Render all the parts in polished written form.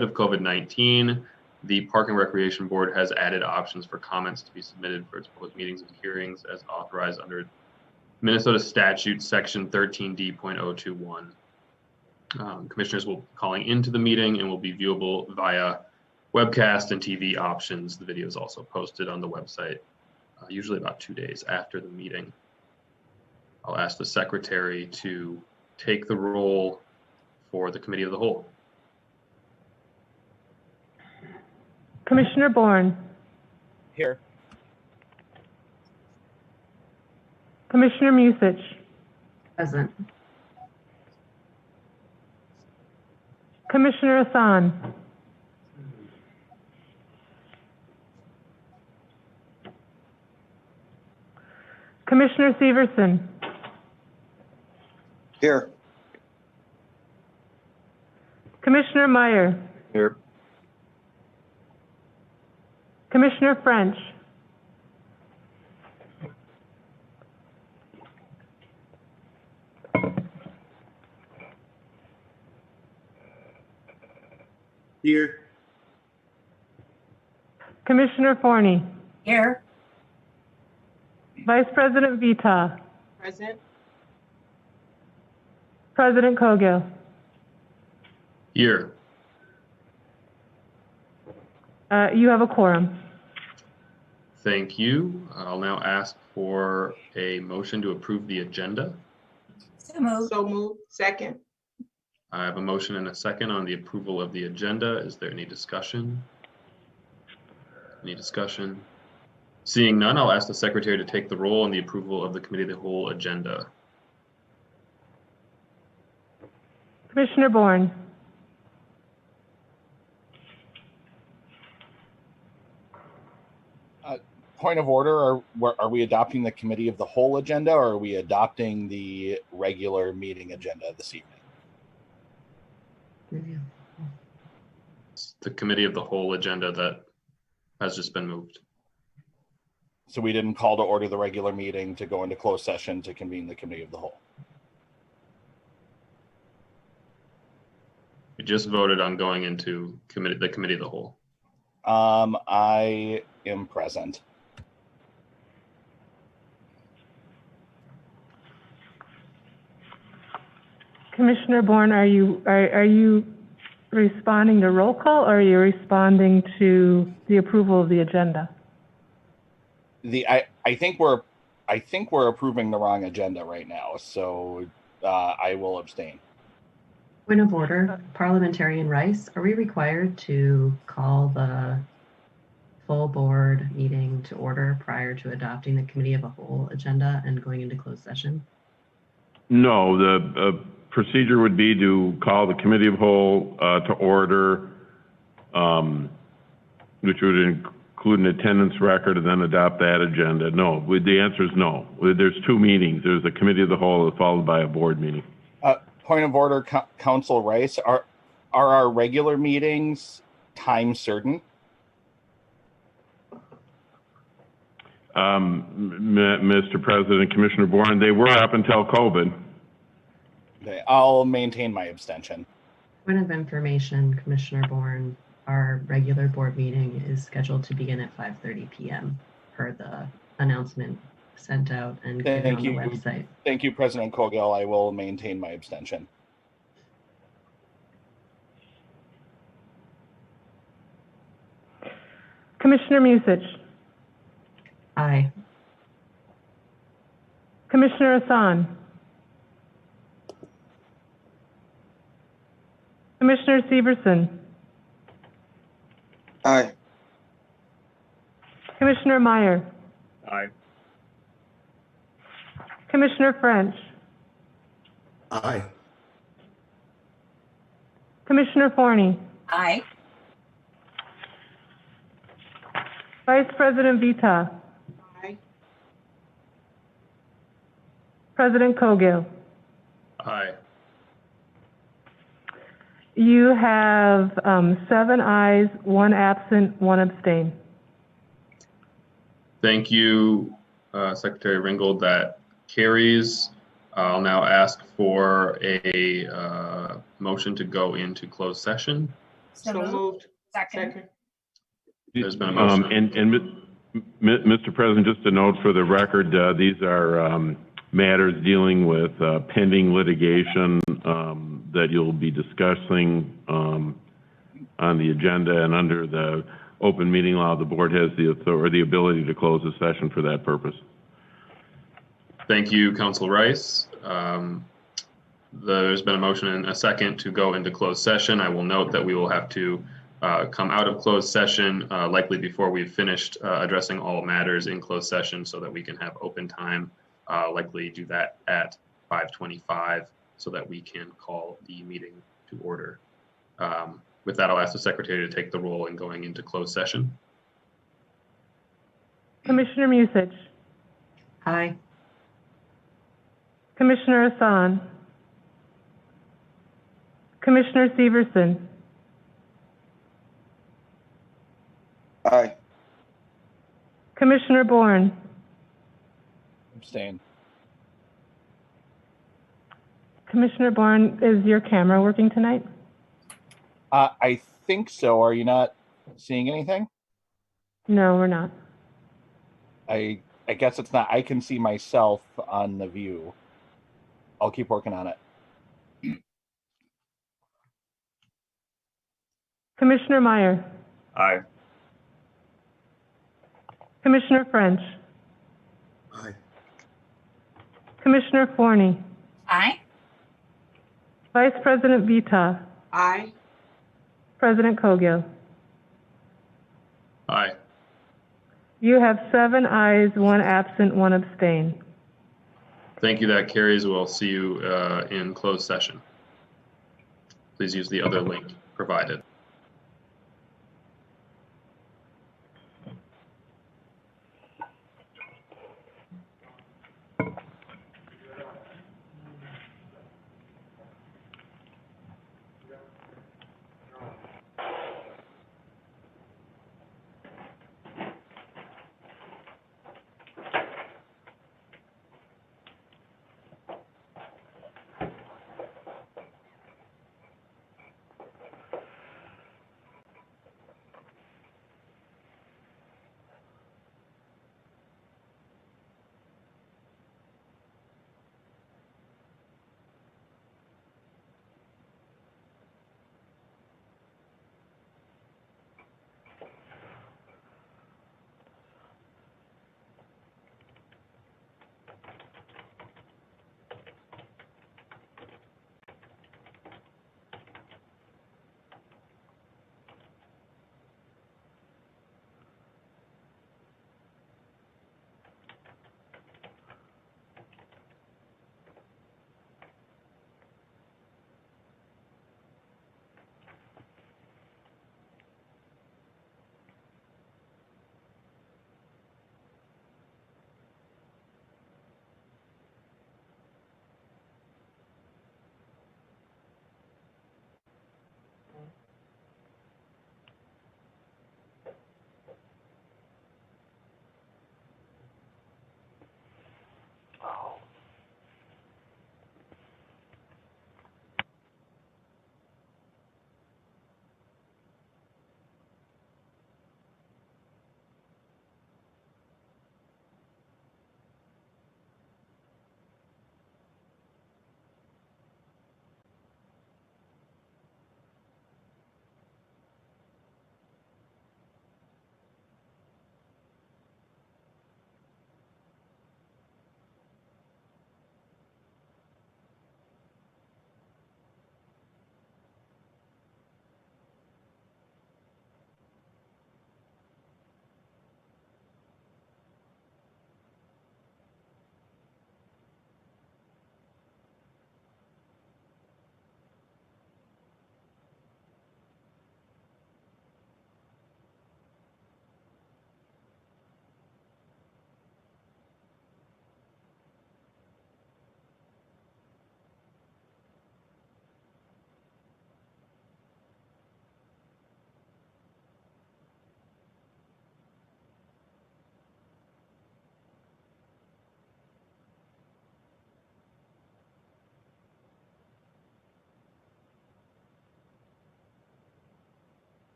of COVID-19, the Park and Recreation Board has added options for comments to be submitted for its public meetings and hearings as authorized under Minnesota statute section 13D.021. Commissioners will be calling into the meeting and will be viewable via webcast and TV options. The video is also posted on the website, usually about 2 days after the meeting. I'll ask the secretary to take the roll for the committee of the whole. Commissioner Bourne. Here. Commissioner Musich. Present. Commissioner Hassan. Commissioner Severson. Here. Commissioner Meyer. Here. Commissioner French. Here. Commissioner Forney. Here. Vice President Vita. Present. President Cogill. Here. You have a quorum. Thank you. I'll now ask for a motion to approve the agenda. So moved. So moved. Second. I have a motion and a second on the approval of the agenda. Is there any discussion? Any discussion? Seeing none, I'll ask the secretary to take the roll on the approval of the committee of the whole agenda. Commissioner Bourne. Point of order, are we adopting the committee of the whole agenda, or are we adopting the regular meeting agenda this evening? It's the committee of the whole agenda that has just been moved. So we didn't call to order the regular meeting to go into closed session to convene the committee of the whole. We just voted on going into the committee of the whole. I am present. Commissioner Bourne, are you responding to roll call, or are you responding to the approval of the agenda? I think we're approving the wrong agenda right now, so I will abstain. Point of order, Parliamentarian Rice, are we required to call the full board meeting to order prior to adopting the committee of a whole agenda and going into closed session? No, the procedure would be to call the committee of whole to order, which would include an attendance record, and then adopt that agenda. No, the answer is no. There's two meetings. There's a committee of the whole followed by a board meeting. Point of order, Council Rice, are our regular meetings time certain? Mr. President, Commissioner Bourne, they were up until COVID. Okay, I'll maintain my abstention. Point of information, Commissioner Bourne, our regular board meeting is scheduled to begin at 5:30 p.m. per the announcement sent out and given on the website. Thank you, President Cogill. I will maintain my abstention. Commissioner Musich. Aye. Commissioner Hassan. Commissioner Severson. Aye. Commissioner Meyer. Aye. Commissioner French. Aye. Commissioner Forney. Aye. Vice President Vita. Aye. President Cogill. Aye. You have 7 ayes, 1 absent, 1 abstain. Thank you, Secretary Ringgold. That carries. I'll now ask for a motion to go into closed session. So moved. Second. There's been a motion. Mr. President, just a note for the record, these are matters dealing with pending litigation that you'll be discussing on the agenda, and under the open meeting law, the board has the authority, the ability to close the session for that purpose. Thank you, Council Rice. There's been a motion and a second to go into closed session. I will note that we will have to come out of closed session likely before we've finished addressing all matters in closed session so that we can have open time, likely do that at 5:25 so that we can call the meeting to order. With that, I'll ask the secretary to take the roll in going into closed session. Commissioner Musich, Aye. Commissioner Hassan, Commissioner Severson, Aye. Commissioner Bourne, Abstain. Commissioner Bourne, is your camera working tonight? I think so. Are you not seeing anything? No, we're not. I guess it's not. I can see myself on the view. I'll keep working on it. Commissioner Meyer, Aye. Commissioner French, Aye. Commissioner Forney, Aye. Vice President Vita, Aye. President Kogel. Aye. You have 7 ayes, 1 absent, 1 abstain. Thank you. That carries. We'll see you in closed session. Please use the other link provided.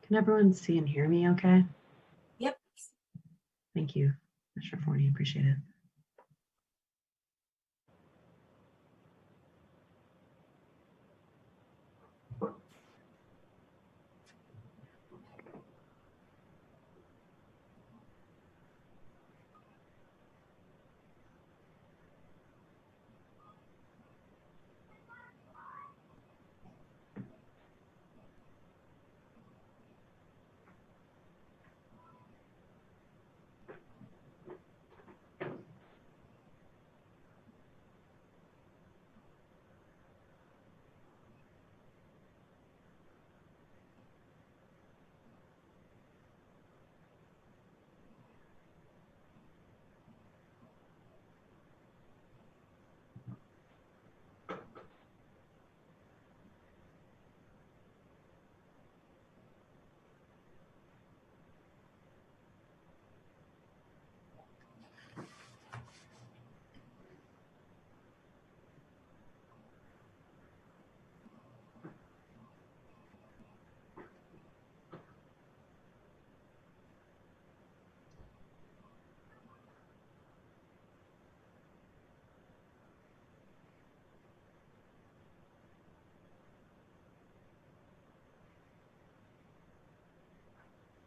Can everyone see and hear me okay? Yep. Thank you, Commissioner Forney. Appreciate it.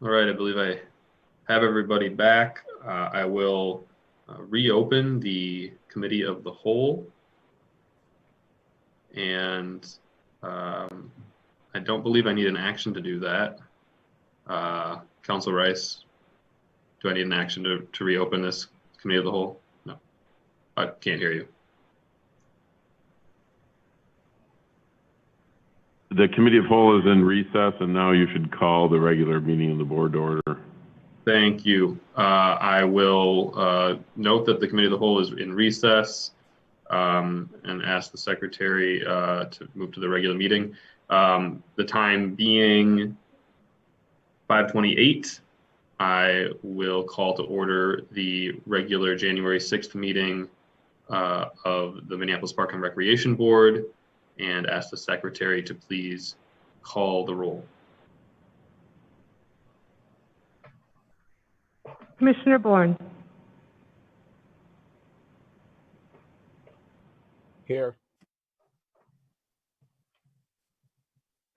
All right, I believe I have everybody back. I will reopen the committee of the whole. And I don't believe I need an action to do that. Council Rice, do I need an action to reopen this committee of the whole? No, I can't hear you. The committee of whole is in recess, and now you should call the regular meeting of the board to order. Thank you. I will note that the committee of the whole is in recess and ask the secretary to move to the regular meeting. The time being 5:28, I will call to order the regular January 6th meeting of the Minneapolis Park and Recreation Board and ask the secretary to please call the roll. Commissioner Bourne, Here.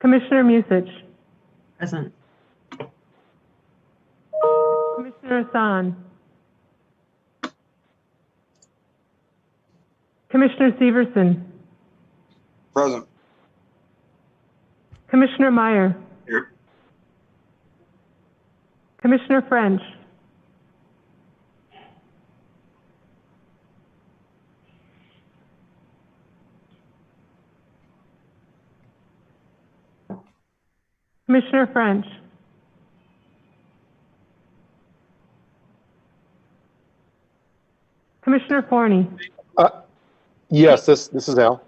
Commissioner Musich, Present. Commissioner Hassan, Commissioner Severson, Present. Commissioner Meyer, Here. Commissioner French, Commissioner French, Commissioner Forney, Yes, this is Al.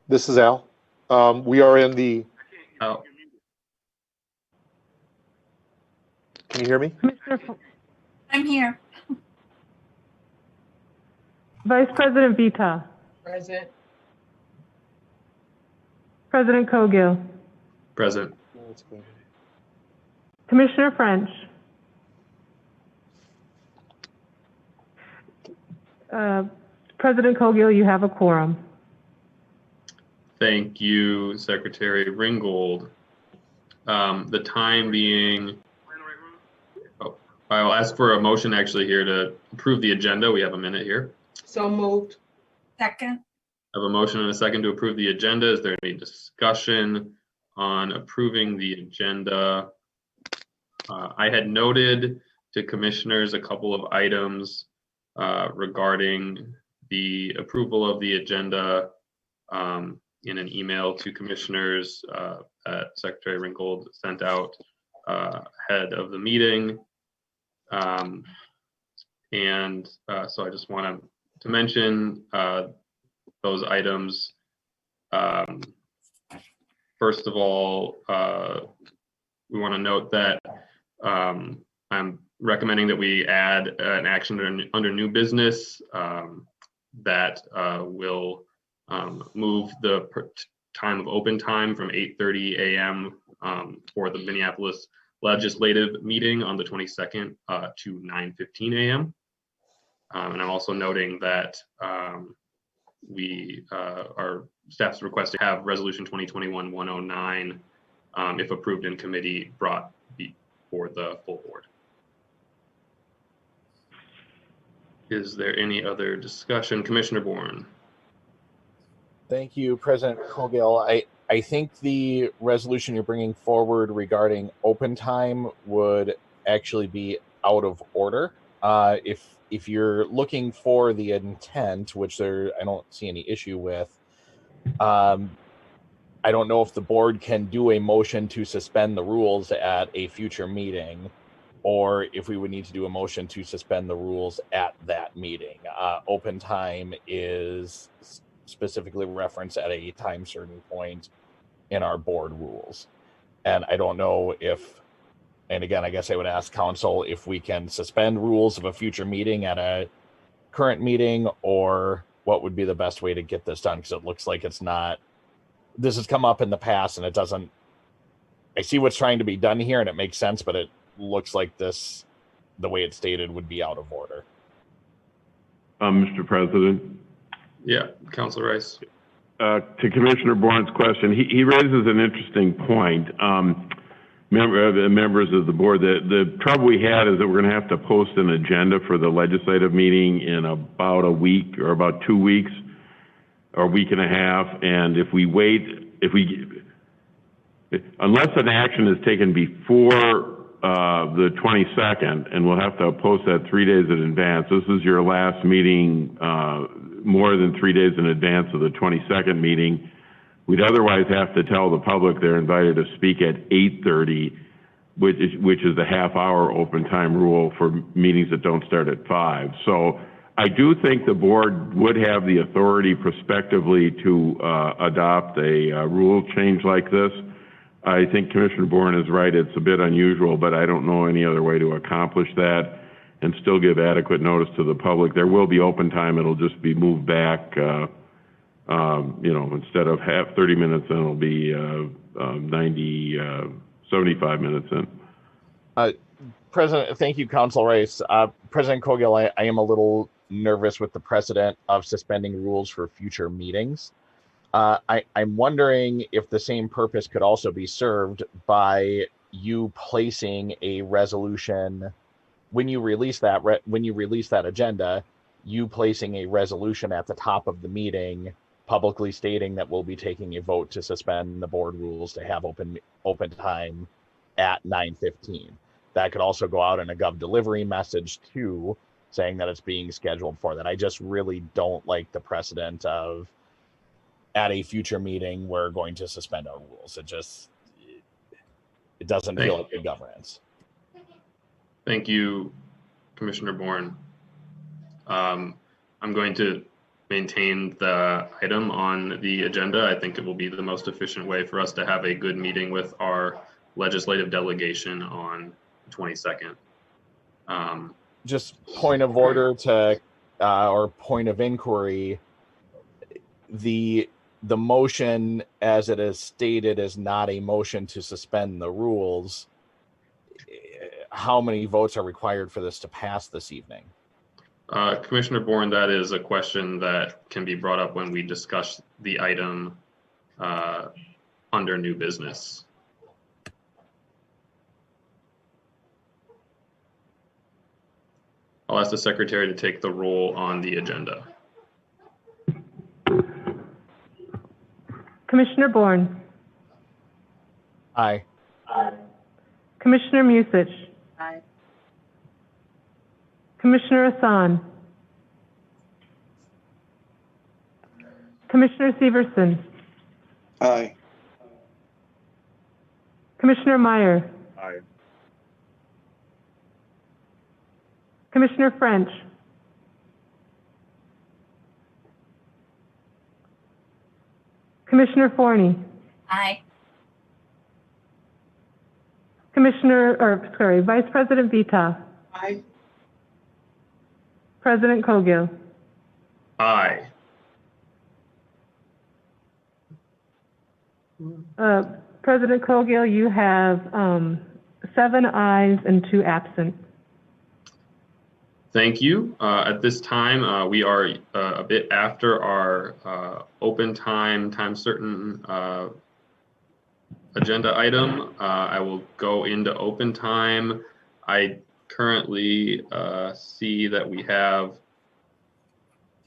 This is Al. We are in the, Oh, can you hear me? Commissioner I'm here. Vice President Vita, Present. President Cogill, present. Commissioner French, President Cogill, you have a quorum. Thank you, Secretary Ringgold. The time being, I'll ask for a motion actually here to approve the agenda. We have a minute here. So moved. Second. I have a motion and a second to approve the agenda. Is there any discussion on approving the agenda? I had noted to commissioners a couple of items regarding the approval of the agenda in an email to commissioners that Secretary Ringgold sent out ahead of the meeting. So I just want to mention those items. First of all, we want to note that I'm recommending that we add an action under new business that will move the time of open time from 8:30 a.m. For the Minneapolis legislative meeting on the 22nd to 9:15 a.m. And I'm also noting that our staff's request to have Resolution 2021-109, if approved in committee, brought before the full board. Is there any other discussion? Commissioner Bourne. Thank you, President Cogill. I think the resolution you're bringing forward regarding open time would actually be out of order. If you're looking for the intent, which I don't see any issue with, I don't know if the board can do a motion to suspend the rules at a future meeting, or if we would need to do a motion to suspend the rules at that meeting. Open time is specifically referenced at a time certain point in our board rules. And I don't know if, and again, I guess I would ask council if we can suspend rules of a future meeting at a current meeting, or what would be the best way to get this done, because it looks like it's not, this has come up in the past and it doesn't, I see what's trying to be done here and it makes sense, but it looks like this, the way it's stated, would be out of order. Mr. President. Yeah, Councilor Rice. To Commissioner Bourne's question, he raises an interesting point. Members of the board, the trouble we had is that we're going to have to post an agenda for the legislative meeting in about a week or about 2 weeks or a week and a half. And if we wait, unless an action is taken before the 22nd, and we'll have to post that 3 days in advance. This is your last meeting more than 3 days in advance of the 22nd meeting. We'd otherwise have to tell the public they're invited to speak at 8:30, which is the half-hour open time rule for meetings that don't start at 5. So I do think the board would have the authority prospectively to adopt a rule change like this. I think Commissioner Bourne is right. It's a bit unusual, but I don't know any other way to accomplish that and still give adequate notice to the public. There will be open time. It'll just be moved back, instead of 30 minutes, then it'll be 75 minutes in. President, thank you, Council Rice. President Cogill, I am a little nervous with the precedent of suspending rules for future meetings. I'm wondering if the same purpose could also be served by you placing a resolution when you release that agenda, you placing a resolution at the top of the meeting, publicly stating that we'll be taking a vote to suspend the board rules to have open time at 9:15. That could also go out in a Gov delivery message too, saying that it's being scheduled for that. I just really don't like the precedent of, at a future meeting, we're going to suspend our rules. It doesn't feel like good governance. Thank you, Commissioner Bourne. I'm going to maintain the item on the agenda. I think it will be the most efficient way for us to have a good meeting with our legislative delegation on the 22nd. Just point of order to, or point of inquiry, the motion as it is stated is not a motion to suspend the rules. How many votes are required for this to pass this evening? Commissioner Bourne, that is a question that can be brought up when we discuss the item under new business. I'll ask the secretary to take the roll on the agenda. Commissioner Bourne. Aye. Commissioner Musich. Aye. Commissioner Hassan. Commissioner Severson. Aye. Commissioner Meyer. Aye. Commissioner French. Commissioner Forney. Aye. Vice President Vita. Aye. President Cogill. Aye. President Coghill, you have 7 ayes and 2 absent. Thank you. At this time, we are a bit after our open time certain agenda item. I will go into open time. I currently see that we have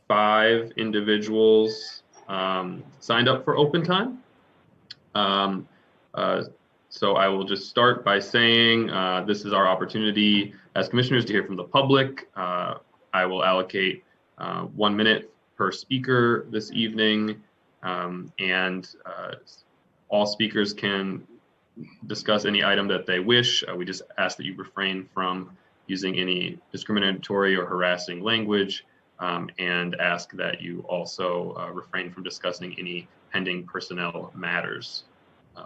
5 individuals signed up for open time. So I will just start by saying this is our opportunity as commissioners to hear from the public. I will allocate 1 minute per speaker this evening, and all speakers can discuss any item that they wish. We just ask that you refrain from using any discriminatory or harassing language, and ask that you also refrain from discussing any pending personnel matters.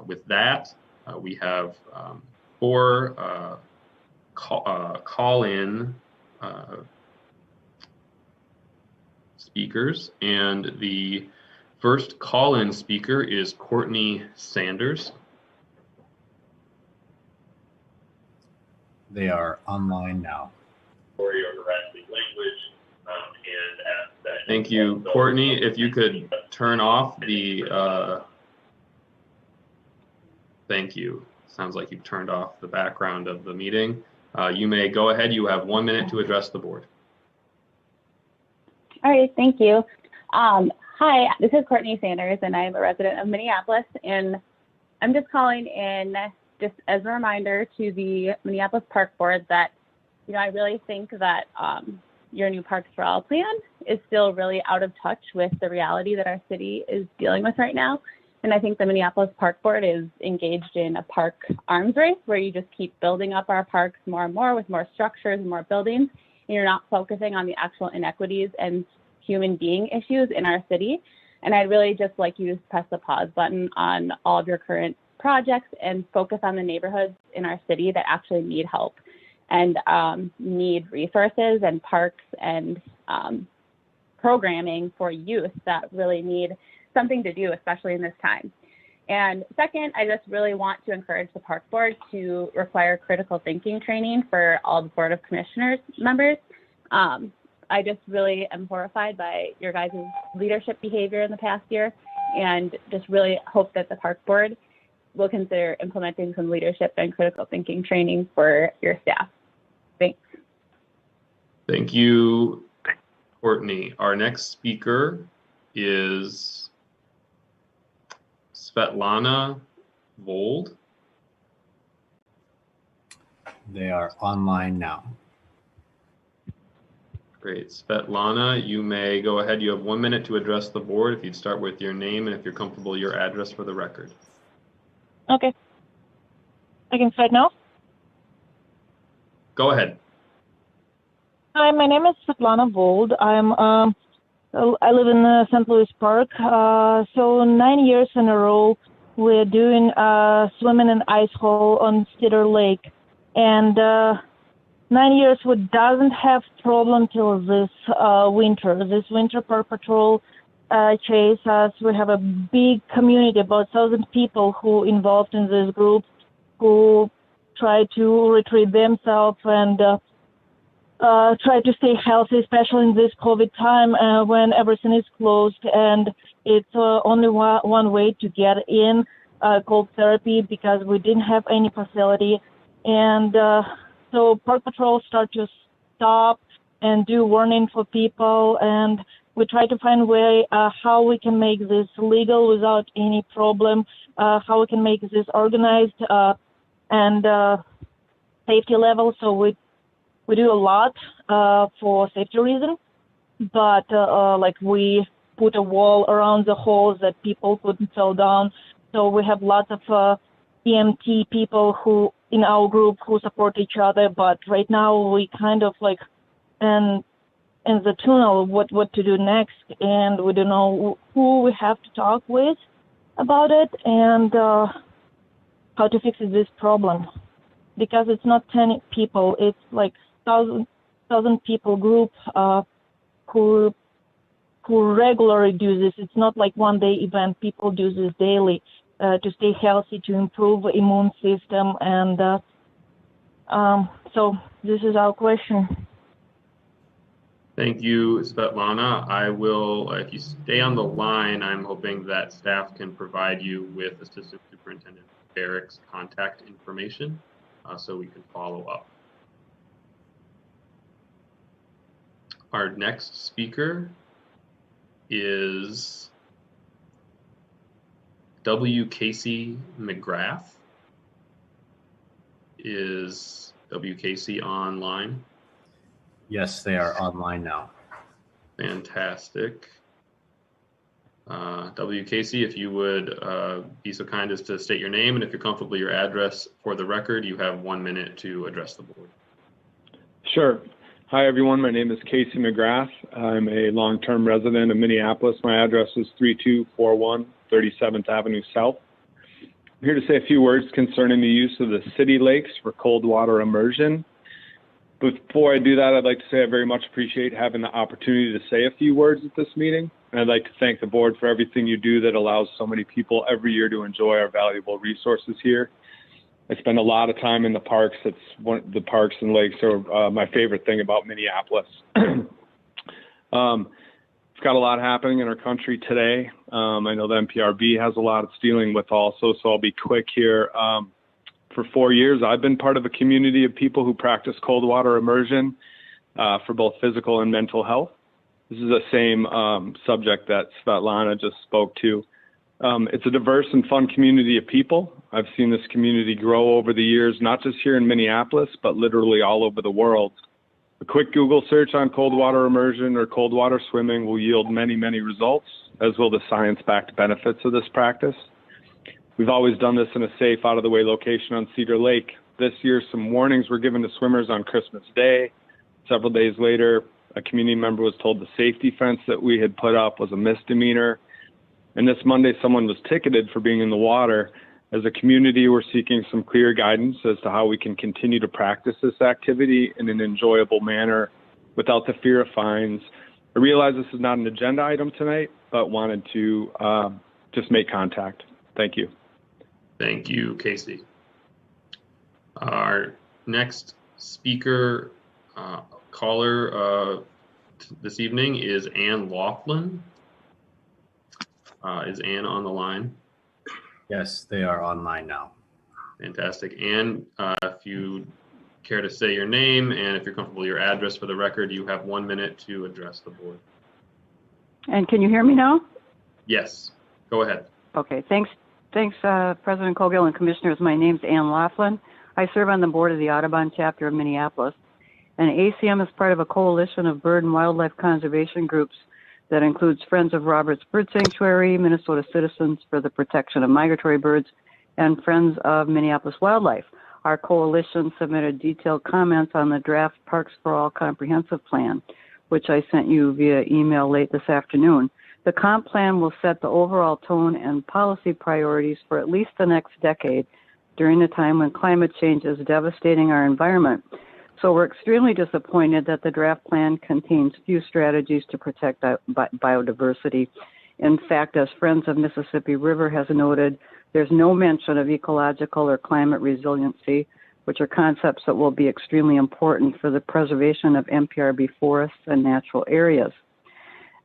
With that, we have 4 call-in speakers, and the first call-in speaker is Courtney Sanders. They are online now. Thank you, Courtney. If you could turn off the, thank you. Sounds like you've turned off the background of the meeting. You may go ahead. You have 1 minute to address the board. All right, thank you. Hi, this is Courtney Sanders, and I'm a resident of Minneapolis, and I'm just calling in just as a reminder to the Minneapolis Park Board that, I really think that your new Parks for All plan is still really out of touch with the reality that our city is dealing with right now. And I think the Minneapolis Park Board is engaged in a park arms race where you just keep building up our parks more and more with more structures and more buildings, and you're not focusing on the actual inequities and human being issues in our city. And I'd really just like you to press the pause button on all of your current projects and focus on the neighborhoods in our city that actually need help and need resources and parks and programming for youth that really need something to do, especially in this time. And second, I just really want to encourage the Park Board to require critical thinking training for all the Board of Commissioners members. I just really am horrified by your guys' leadership behavior in the past year, and just really hope that the Park Board will consider implementing some leadership and critical thinking training for your staff. Thanks. Thank you, Courtney. Our next speaker is Svetlana Vold. They are online now. Great. Svetlana, you may go ahead. You have 1 minute to address the board. If you'd start with your name and if you're comfortable, your address for the record. Okay. I can start now? Go ahead. Hi, my name is Svetlana Vold. I live in St. Louis Park. So 9 years in a row, we're doing swimming in ice hole on Cedar Lake. And 9 years we doesn't have problem till this winter. This winter Park Patrol chase us. We have a big community, about 1,000 people who involved in this group, who try to retrieve themselves and try to stay healthy, especially in this COVID time when everything is closed and it's only one way to get in, cold therapy, because we didn't have any facility. And so Park Patrol start to stop and do warning for people, and we try to find a way how we can make this legal without any problem, how we can make this organized and safety level. So we do a lot for safety reasons, but like we put a wall around the holes that people couldn't fall down. So we have lots of EMT people who in our group who support each other, but right now we kind of like in the tunnel what to do next, and we don't know who we have to talk with about it and how to fix this problem, because it's not 10 people, it's like 1,000 people group who regularly do this. It's not like one day event. People do this daily, to stay healthy, to improve immune system, and so this is our question. Thank you, Svetlana. I will, if you stay on the line, I'm hoping that staff can provide you with Assistant Superintendent Barrick's contact information so we can follow up. Our next speaker is W. Casey McGrath. Is W. Casey online? Yes, they are online now. Fantastic. W. Casey, if you would be so kind as to state your name, and if you're comfortable, your address for the record. You have 1 minute to address the board. Sure. Hi, everyone. My name is Casey McGrath. I'm a long-term resident of Minneapolis. My address is 3241 37th Avenue South. I'm here to say a few words concerning the use of the city lakes for cold water immersion. Before I do that, I'd like to say I very much appreciate having the opportunity to say a few words at this meeting. And I'd like to thank the board for everything you do that allows so many people every year to enjoy our valuable resources here. I spend a lot of time in the parks. The parks and lakes are my favorite thing about Minneapolis. We've got a lot happening in our country today. I know the MPRB has a lot it's dealing with also, so I'll be quick here. For 4 years, I've been part of a community of people who practice cold water immersion for both physical and mental health. This is the same subject that Svetlana just spoke to. It's a diverse and fun community of people. I've seen this community grow over the years, not just here in Minneapolis, but literally all over the world. A quick Google search on cold water immersion or cold water swimming will yield many, many results, as will the science-backed benefits of this practice. We've always done this in a safe, out-of-the-way location on Cedar Lake. This year, some warnings were given to swimmers on Christmas Day. Several days later, a community member was told the safety fence that we had put up was a misdemeanor. And this Monday, someone was ticketed for being in the water. As a community, we're seeking some clear guidance as to how we can continue to practice this activity in an enjoyable manner without the fear of fines. I realize this is not an agenda item tonight, but wanted to just make contact. Thank you. Thank you, Casey. Our next speaker, caller this evening is Ann Laughlin. Is Ann on the line? Yes, they are online now. Fantastic. Ann, if you care to say your name and if you're comfortable, your address for the record, you have 1 minute to address the board. And can you hear me now? Yes, go ahead. Okay, thanks, President Cogill and Commissioners. My name's Ann Laughlin. I serve on the board of the Audubon chapter of Minneapolis. And ACM is part of a coalition of bird and wildlife conservation groups that includes Friends of Roberts Bird Sanctuary, Minnesota Citizens for the Protection of Migratory Birds, and Friends of Minneapolis Wildlife. Our coalition submitted detailed comments on the draft Parks for All comprehensive plan, which I sent you via email late this afternoon. The comp plan will set the overall tone and policy priorities for at least the next decade during the time when climate change is devastating our environment. So we're extremely disappointed that the draft plan contains few strategies to protect biodiversity. In fact, as Friends of Mississippi River has noted, there's no mention of ecological or climate resiliency, which are concepts that will be extremely important for the preservation of MPRB forests and natural areas.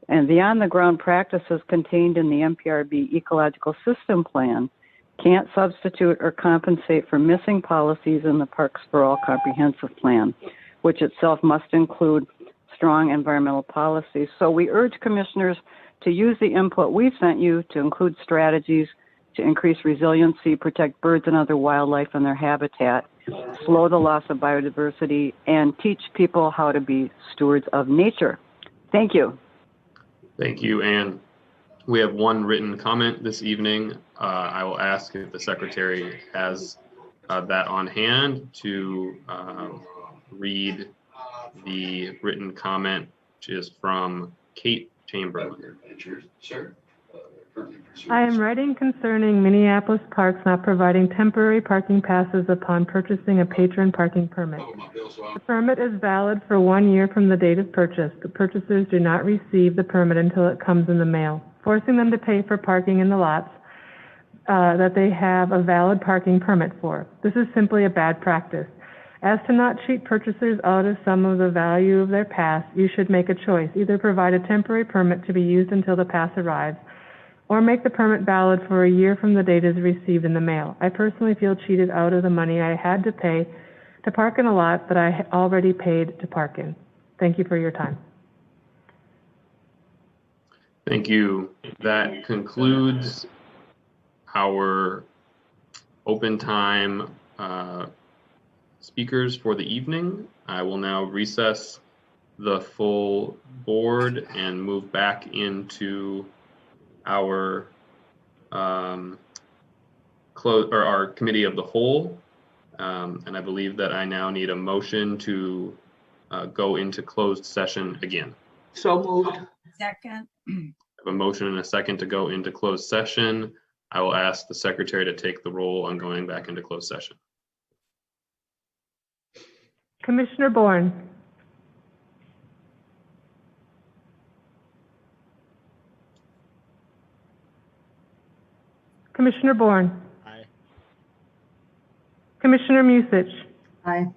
And the on-the-ground practices contained in the MPRB Ecological System Plan can't substitute or compensate for missing policies in the Parks for All comprehensive plan, which itself must include strong environmental policies. So we urge commissioners to use the input we've sent you to include strategies to increase resiliency, protect birds and other wildlife and their habitat, slow the loss of biodiversity, and teach people how to be stewards of nature. Thank you. Thank you, Ann. We have one written comment this evening. I will ask if the secretary has that on hand to read the written comment, which is from Kate Chamberlain. I am writing concerning Minneapolis Parks not providing temporary parking passes upon purchasing a patron parking permit. The permit is valid for 1 year from the date of purchase. The purchasers do not receive the permit until it comes in the mail, forcing them to pay for parking in the lots that they have a valid parking permit for. This is simply a bad practice. As to not cheat purchasers out of some of the value of their pass, you should make a choice. Either provide a temporary permit to be used until the pass arrives, or make the permit valid for a year from the date it is received in the mail. I personally feel cheated out of the money I had to pay to park in a lot that I already paid to park in. Thank you for your time. Thank you. That concludes our open time speakers for the evening. I will now recess the full board and move back into our our committee of the whole. And I believe that I now need a motion to go into closed session again. So moved. Second. I have a motion and a second to go into closed session. I will ask the secretary to take the roll on going back into closed session. Commissioner Bourne. Commissioner Bourne. Aye. Commissioner Musich. Aye.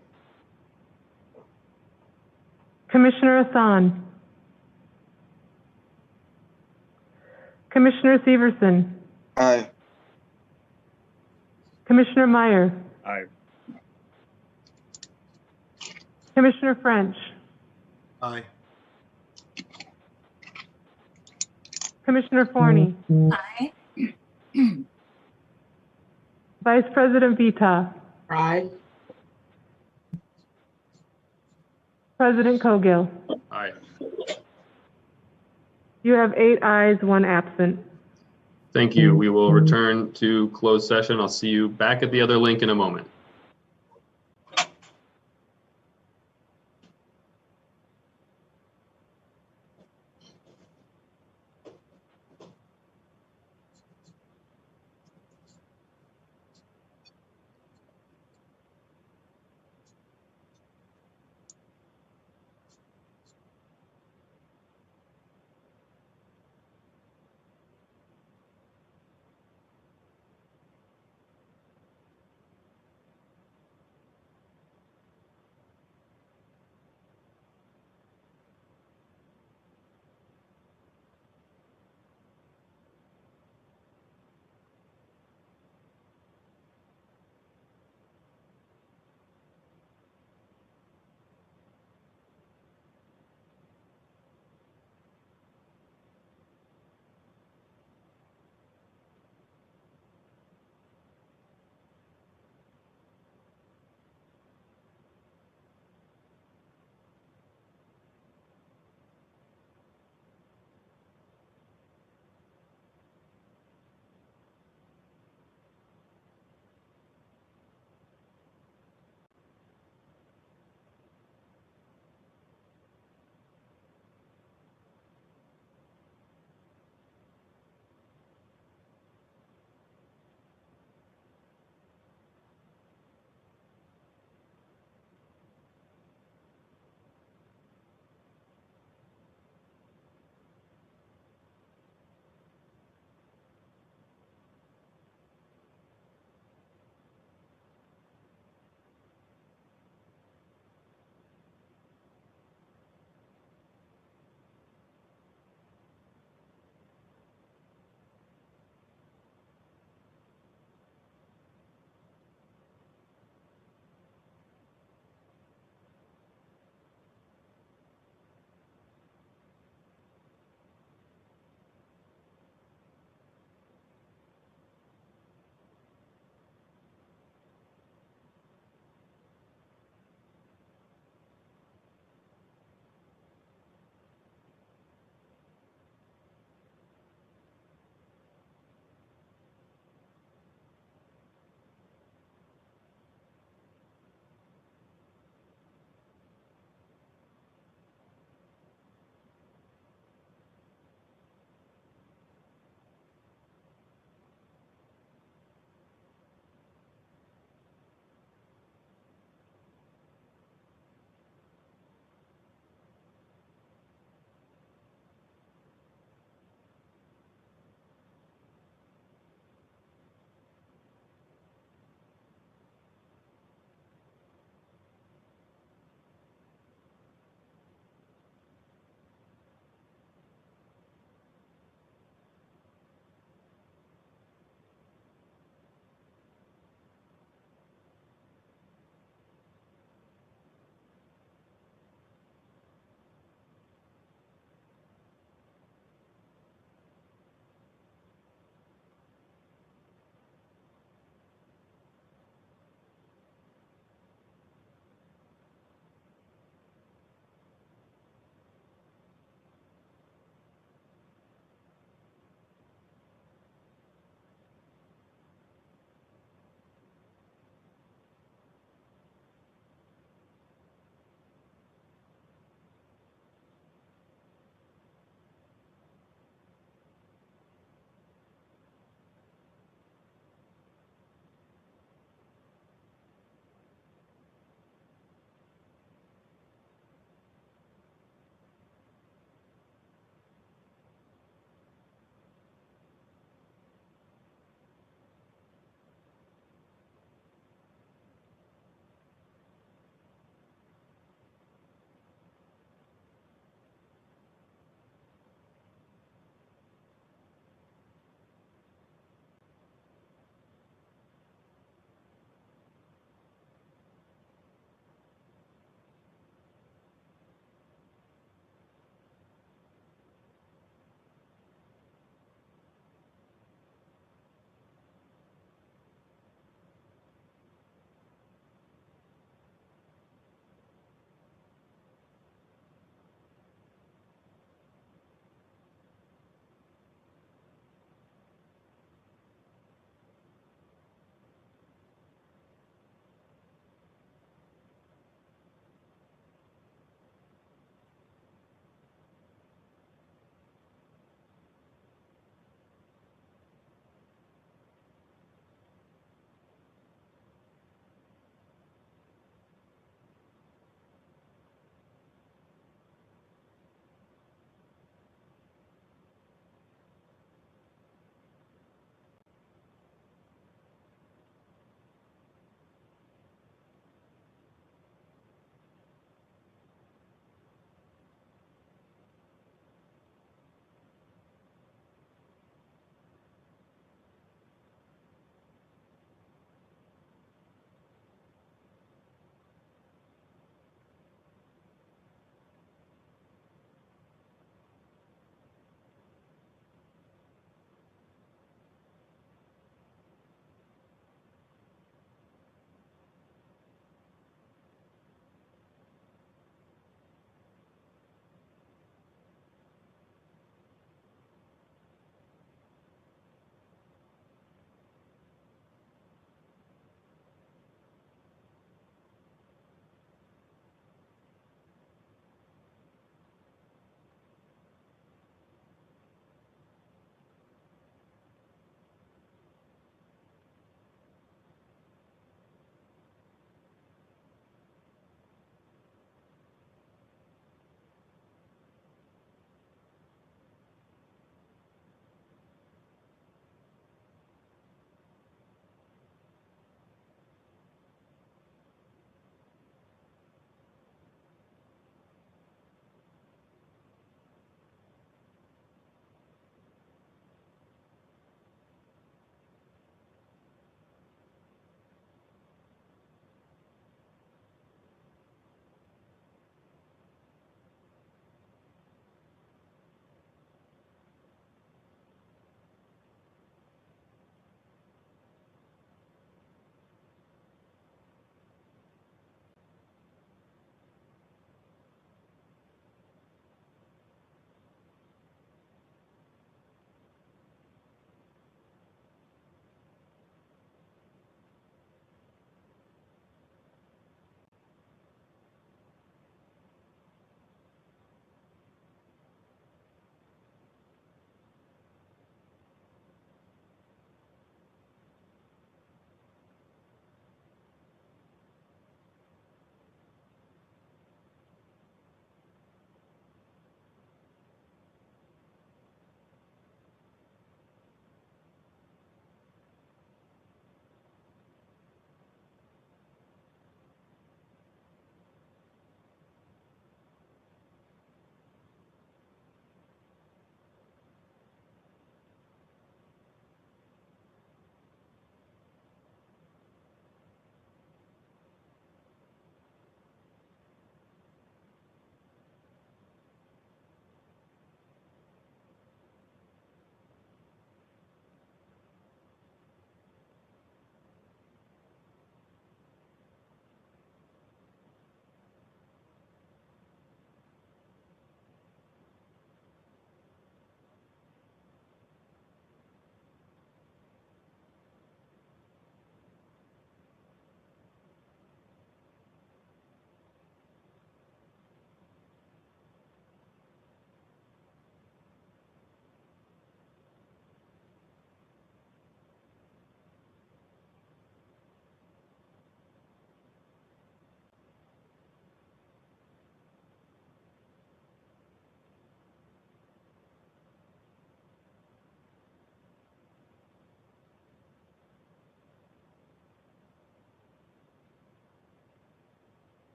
Commissioner Hassan. Commissioner Severson. Aye. Commissioner Meyer. Aye. Commissioner French. Aye. Commissioner Forney. Aye. Vice President Vita. Aye. President Cogill. Aye. You have 8 ayes, 1 absent. Thank you. We will return to closed session. I'll see you back at the other link in a moment.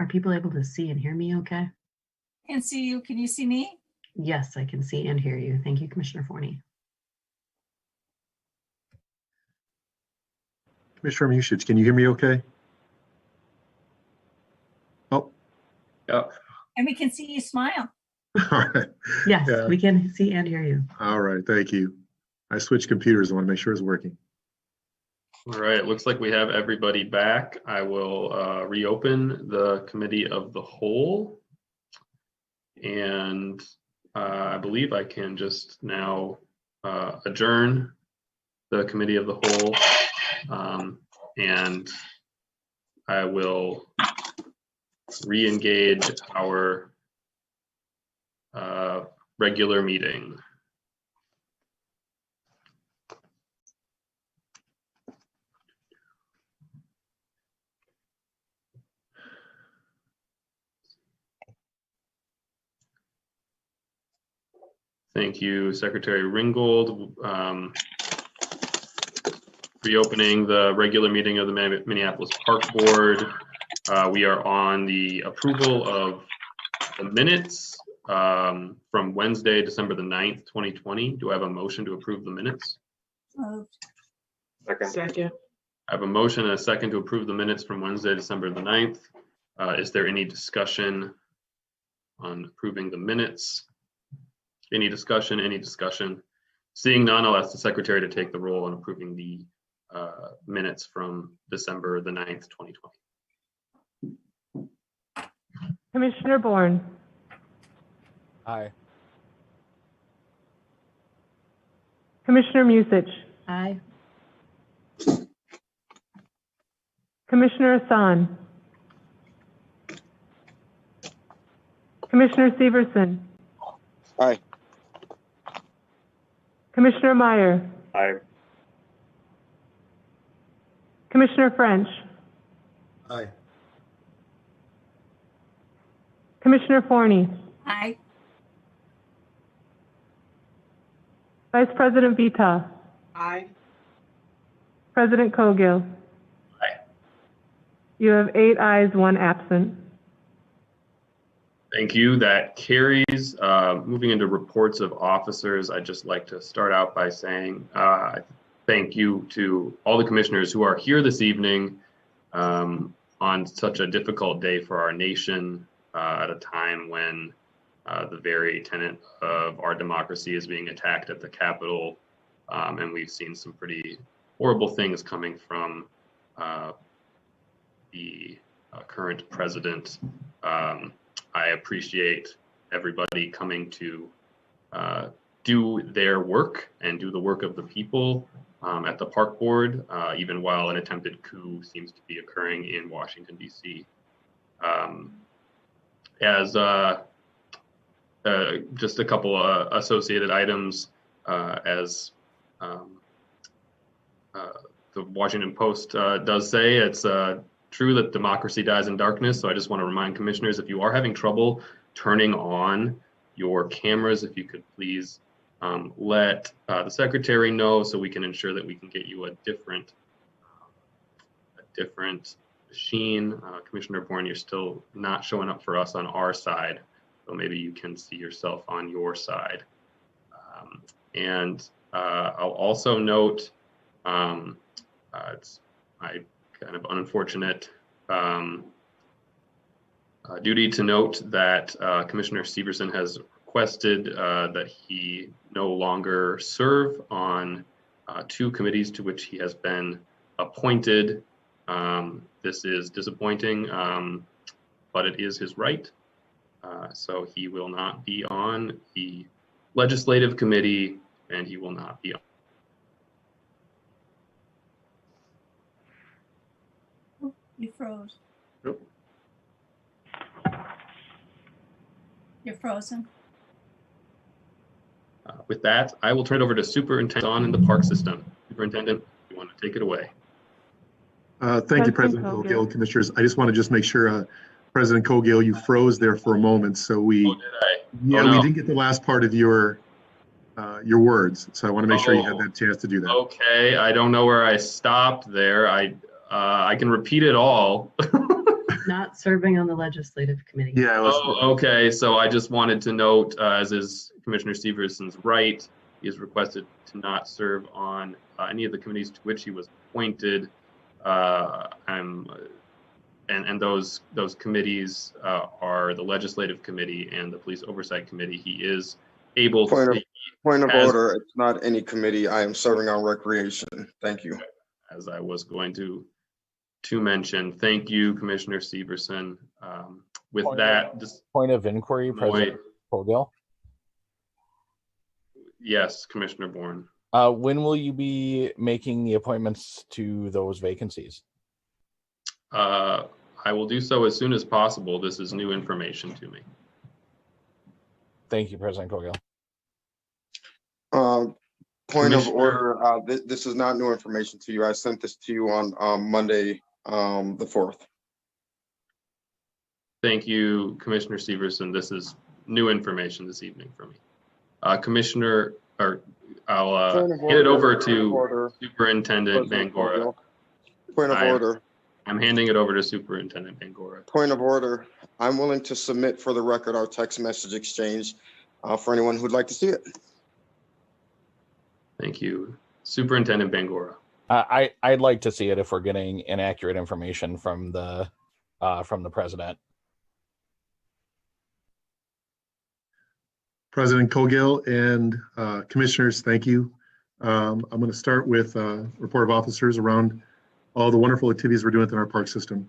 Are people able to see and hear me okay? Can see you. Can you see me? Yes, I can see and hear you. Thank you, Commissioner Forney. Commissioner Musich, can you hear me okay? Oh. Yeah. And we can see you smile. All right. Yes, Yeah. we can see and hear you. All right, thank you. I switched computers. I want to make sure it's working. All right, it looks like we have everybody back. I will reopen the committee of the whole. And I believe I can just now adjourn the committee of the whole. And I will re-engage our regular meeting. Thank you, Secretary Ringgold. Reopening the regular meeting of the Minneapolis Park Board. We are on the approval of the minutes from Wednesday, December the 9th, 2020. Do I have a motion to approve the minutes? Moved. Second. I have a motion and a second to approve the minutes from Wednesday, December the 9th. Is there any discussion on approving the minutes? Any discussion? Any discussion? Seeing none, I'll ask the secretary to take the roll on approving the minutes from December the 9th, 2020. Commissioner Bourne, Aye. Commissioner Musich, Aye. Commissioner Hassan, Commissioner Severson, Aye. Commissioner Meyer, Aye. Commissioner French, Aye. Commissioner Forney, Aye. Vice President Vita, Aye. President Cogill. Aye. You have 8 ayes, 1 absent. Thank you. That carries. Moving into reports of officers, I'd just like to start out by saying thank you to all the commissioners who are here this evening on such a difficult day for our nation at a time when the very tenet of our democracy is being attacked at the Capitol. And we've seen some pretty horrible things coming from the current president. I appreciate everybody coming to do their work and do the work of the people at the park board, even while an attempted coup seems to be occurring in Washington, D.C. As just a couple associated items, as the Washington Post does say, it's true that democracy dies in darkness. So I just want to remind commissioners, if you are having trouble turning on your cameras, if you could please let the secretary know so we can ensure that we can get you a different machine. Commissioner Bourne, you're still not showing up for us on our side, so maybe you can see yourself on your side. And I'll also note, it's my kind of unfortunate duty to note that Commissioner Severson has requested that he no longer serve on 2 committees to which he has been appointed. This is disappointing, but it is his right. So he will not be on the legislative committee, and he will not be on. You froze. Nope. You're frozen. With that, I will turn it over to Superintendent on in the park system. Superintendent, you want to take it away? Thank you, President Cogill, Commissioners. I just want to make sure, President Cogill, you froze there for a moment. So we, oh, did I? Yeah, oh, no. We didn't get the last part of your words. So I want to make sure you had that chance to do that. Okay, I don't know where I stopped there. I can repeat it all. Not serving on the legislative committee. Yeah. Oh, okay. So I just wanted to note, as is Commissioner Severson's right, he is requested to not serve on any of the committees to which he was appointed. And those committees are the Legislative Committee and the Police Oversight Committee. He is able to. Point of order. It's not any committee. I am serving on recreation. Thank you. As I was going to mention. Thank you, Commissioner Severson. With point of inquiry, President Colgill. Yes, Commissioner Bourne. When will you be making the appointments to those vacancies? I will do so as soon as possible. This is new information to me. Thank you, President Colgill. Point of order. This is not new information to you. I sent this to you on Monday, the 4th. Thank you, Commissioner Severson. This is new information this evening for me. Commissioner, or I'll hand it over to Superintendent Bangora. Point of order. I'm handing it over to Superintendent Bangora. Point of order. I'm willing to submit for the record our text message exchange for anyone who'd like to see it. Thank you. Superintendent Bangora. I'd like to see it if we're getting inaccurate information from the president. President Colgill and commissioners, thank you. I'm going to start with a report of officers around all the wonderful activities we're doing within our park system.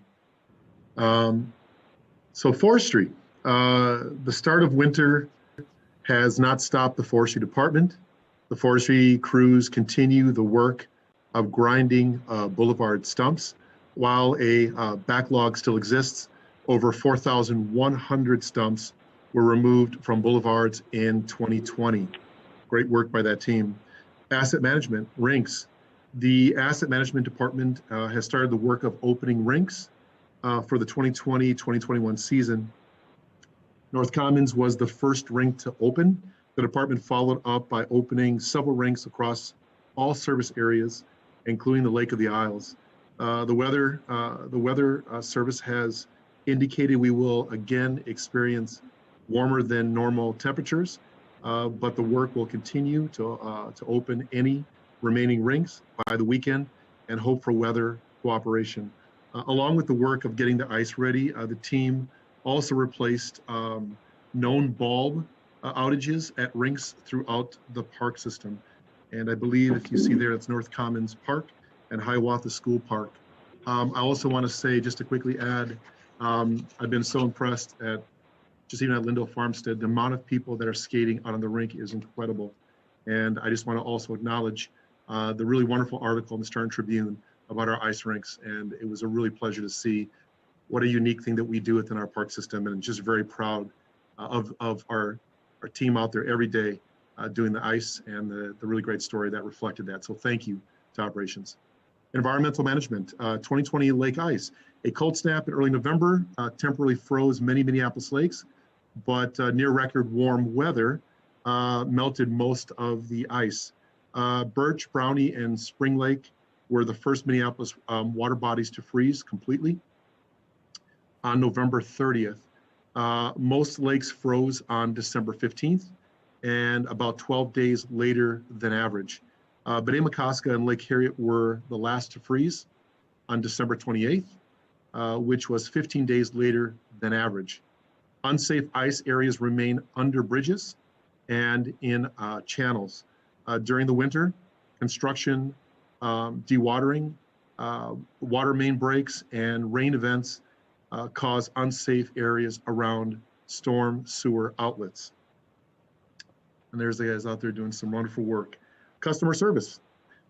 So forestry, the start of winter has not stopped the forestry department. The forestry crews continue the work of grinding boulevard stumps. While a backlog still exists, over 4,100 stumps were removed from boulevards in 2020. Great work by that team. Asset management, rinks. The asset management department has started the work of opening rinks for the 2020-2021 season. North Commons was the first rink to open. The department followed up by opening several rinks across all service areas, including the Lake of the Isles. The weather service has indicated we will again experience warmer than normal temperatures, but the work will continue to open any remaining rinks by the weekend and hope for weather cooperation. Along with the work of getting the ice ready, the team also replaced known bulb outages at rinks throughout the park system. And I believe if you see there, it's North Commons Park and Hiawatha School Park. I also want to say, just to quickly add, I've been so impressed at just even at Lindell Farmstead, the amount of people that are skating out on the rink is incredible. And I just want to also acknowledge the really wonderful article in the Star Tribune about our ice rinks. And it was a really pleasure to see what a unique thing that we do within our park system, and just very proud of our team out there every day doing the ice, and the really great story that reflected that. So thank you to operations. Environmental management, 2020 lake ice. A cold snap in early November temporarily froze many Minneapolis lakes, but near record warm weather melted most of the ice. Birch, Brownie, and Spring Lake were the first Minneapolis water bodies to freeze completely on November 30th. Most lakes froze on December 15th and about 12 days later than average. Benay-McCoska and Lake Harriet were the last to freeze on December 28th, which was 15 days later than average. Unsafe ice areas remain under bridges and in channels. During the winter, construction, dewatering, water main breaks, and rain events cause unsafe areas around storm sewer outlets. And there's the guys out there doing some wonderful work. Customer service.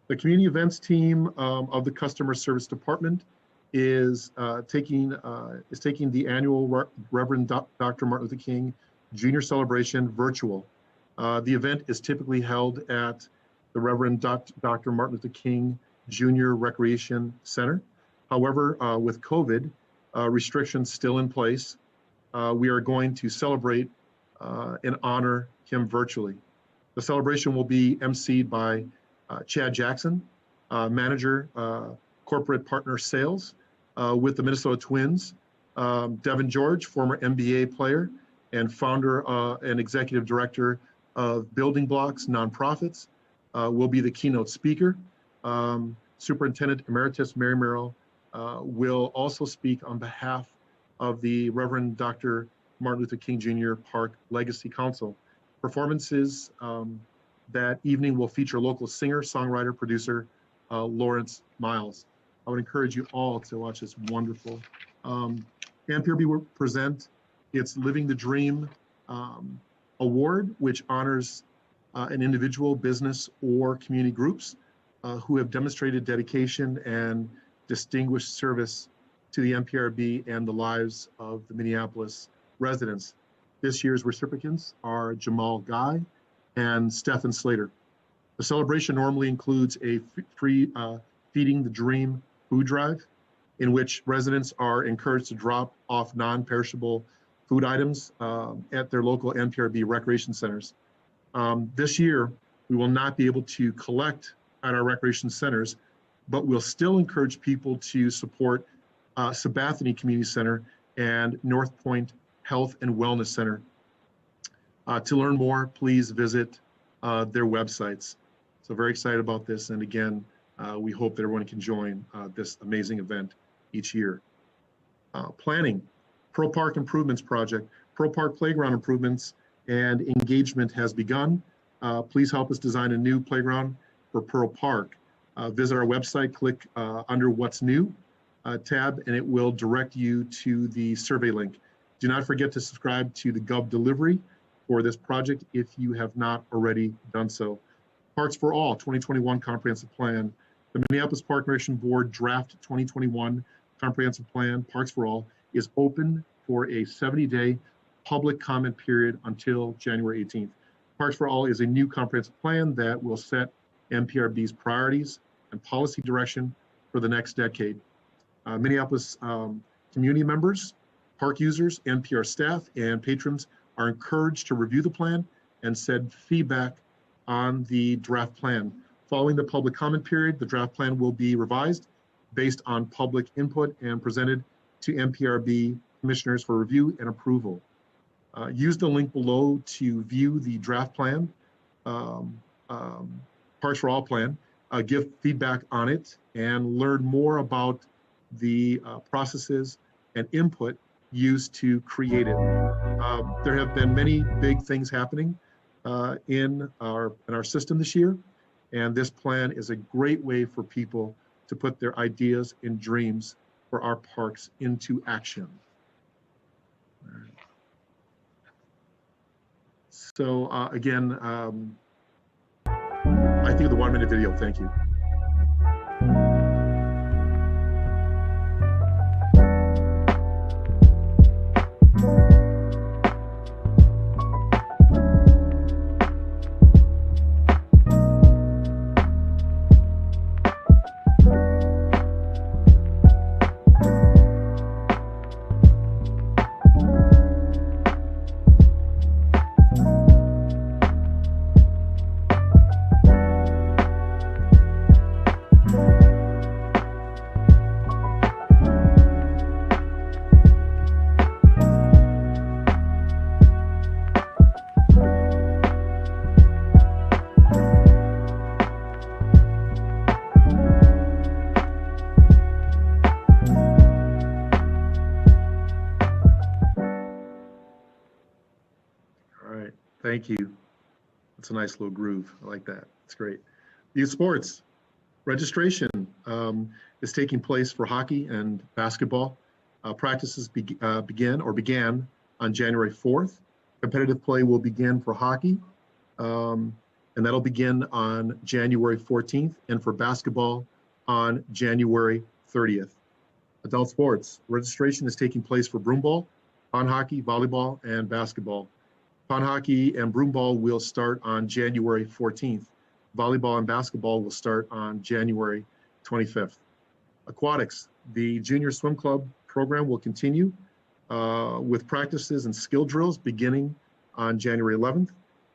The community events team of the customer service department is taking the annual Reverend Dr. Martin Luther King Jr. celebration virtual. The event is typically held at the Reverend Dr. Martin Luther King Jr. Recreation Center. However, with COVID restrictions still in place, we are going to celebrate and honor him virtually. The celebration will be emceed by Chad Jackson, manager, corporate partner sales with the Minnesota Twins, Devin George, former NBA player and founder and executive director of Building Blocks Nonprofits, will be the keynote speaker. Superintendent Emeritus Mary Merrill will also speak on behalf of the Reverend Dr. Martin Luther King Jr. Park Legacy Council. Performances that evening will feature local singer, songwriter, producer, Lawrence Miles. I would encourage you all to watch this wonderful. NPRB will present its Living the Dream Award, which honors an individual, business, or community groups who have demonstrated dedication and distinguished service to the NPRB and the lives of the Minneapolis residents. This year's recipients are Jamal Guy and Stephen Slater. The celebration normally includes a free Feeding the Dream food drive, in which residents are encouraged to drop off non-perishable food items at their local NPRB recreation centers. This year, we will not be able to collect at our recreation centers, but we'll still encourage people to support Sabathani Community Center and North Point Health and Wellness Center. To learn more, please visit their websites. So very excited about this. And again, we hope that everyone can join this amazing event each year. Planning, Pro Park Improvements Project. Pro Park Playground improvements and engagement has begun. Please help us design a new playground for Pearl Park. Visit our website, click under What's New tab, and it will direct you to the survey link. Do not forget to subscribe to the Gov Delivery for this project if you have not already done so. Parks for All 2021 Comprehensive Plan. The Minneapolis Park and Recreation Board Draft 2021 Comprehensive Plan, Parks for All, is open for a 70-day public comment period until January 18th. Parks for All is a new comprehensive plan that will set NPRB's priorities and policy direction for the next decade. Minneapolis community members, park users, NPR staff, and patrons are encouraged to review the plan and send feedback on the draft plan. Following the public comment period, the draft plan will be revised based on public input and presented to NPRB commissioners for review and approval. Use the link below to view the draft plan, Parks for All plan, give feedback on it, and learn more about the processes and input used to create it. There have been many big things happening in our system this year, and this plan is a great way for people to put their ideas and dreams for our parks into action. So again, I think of the 1-minute video. Thank you. Thank you. That's a nice little groove. I like that. It's great. Youth sports registration is taking place for hockey and basketball. Practices began on January 4th. Competitive play will begin for hockey, and that'll begin on January 14th, and for basketball on January 30th. Adult sports registration is taking place for broomball, pond hockey, volleyball, and basketball. Pond hockey and broomball will start on January 14th. Volleyball and basketball will start on January 25th. Aquatics, the junior swim club program will continue with practices and skill drills beginning on January 11th,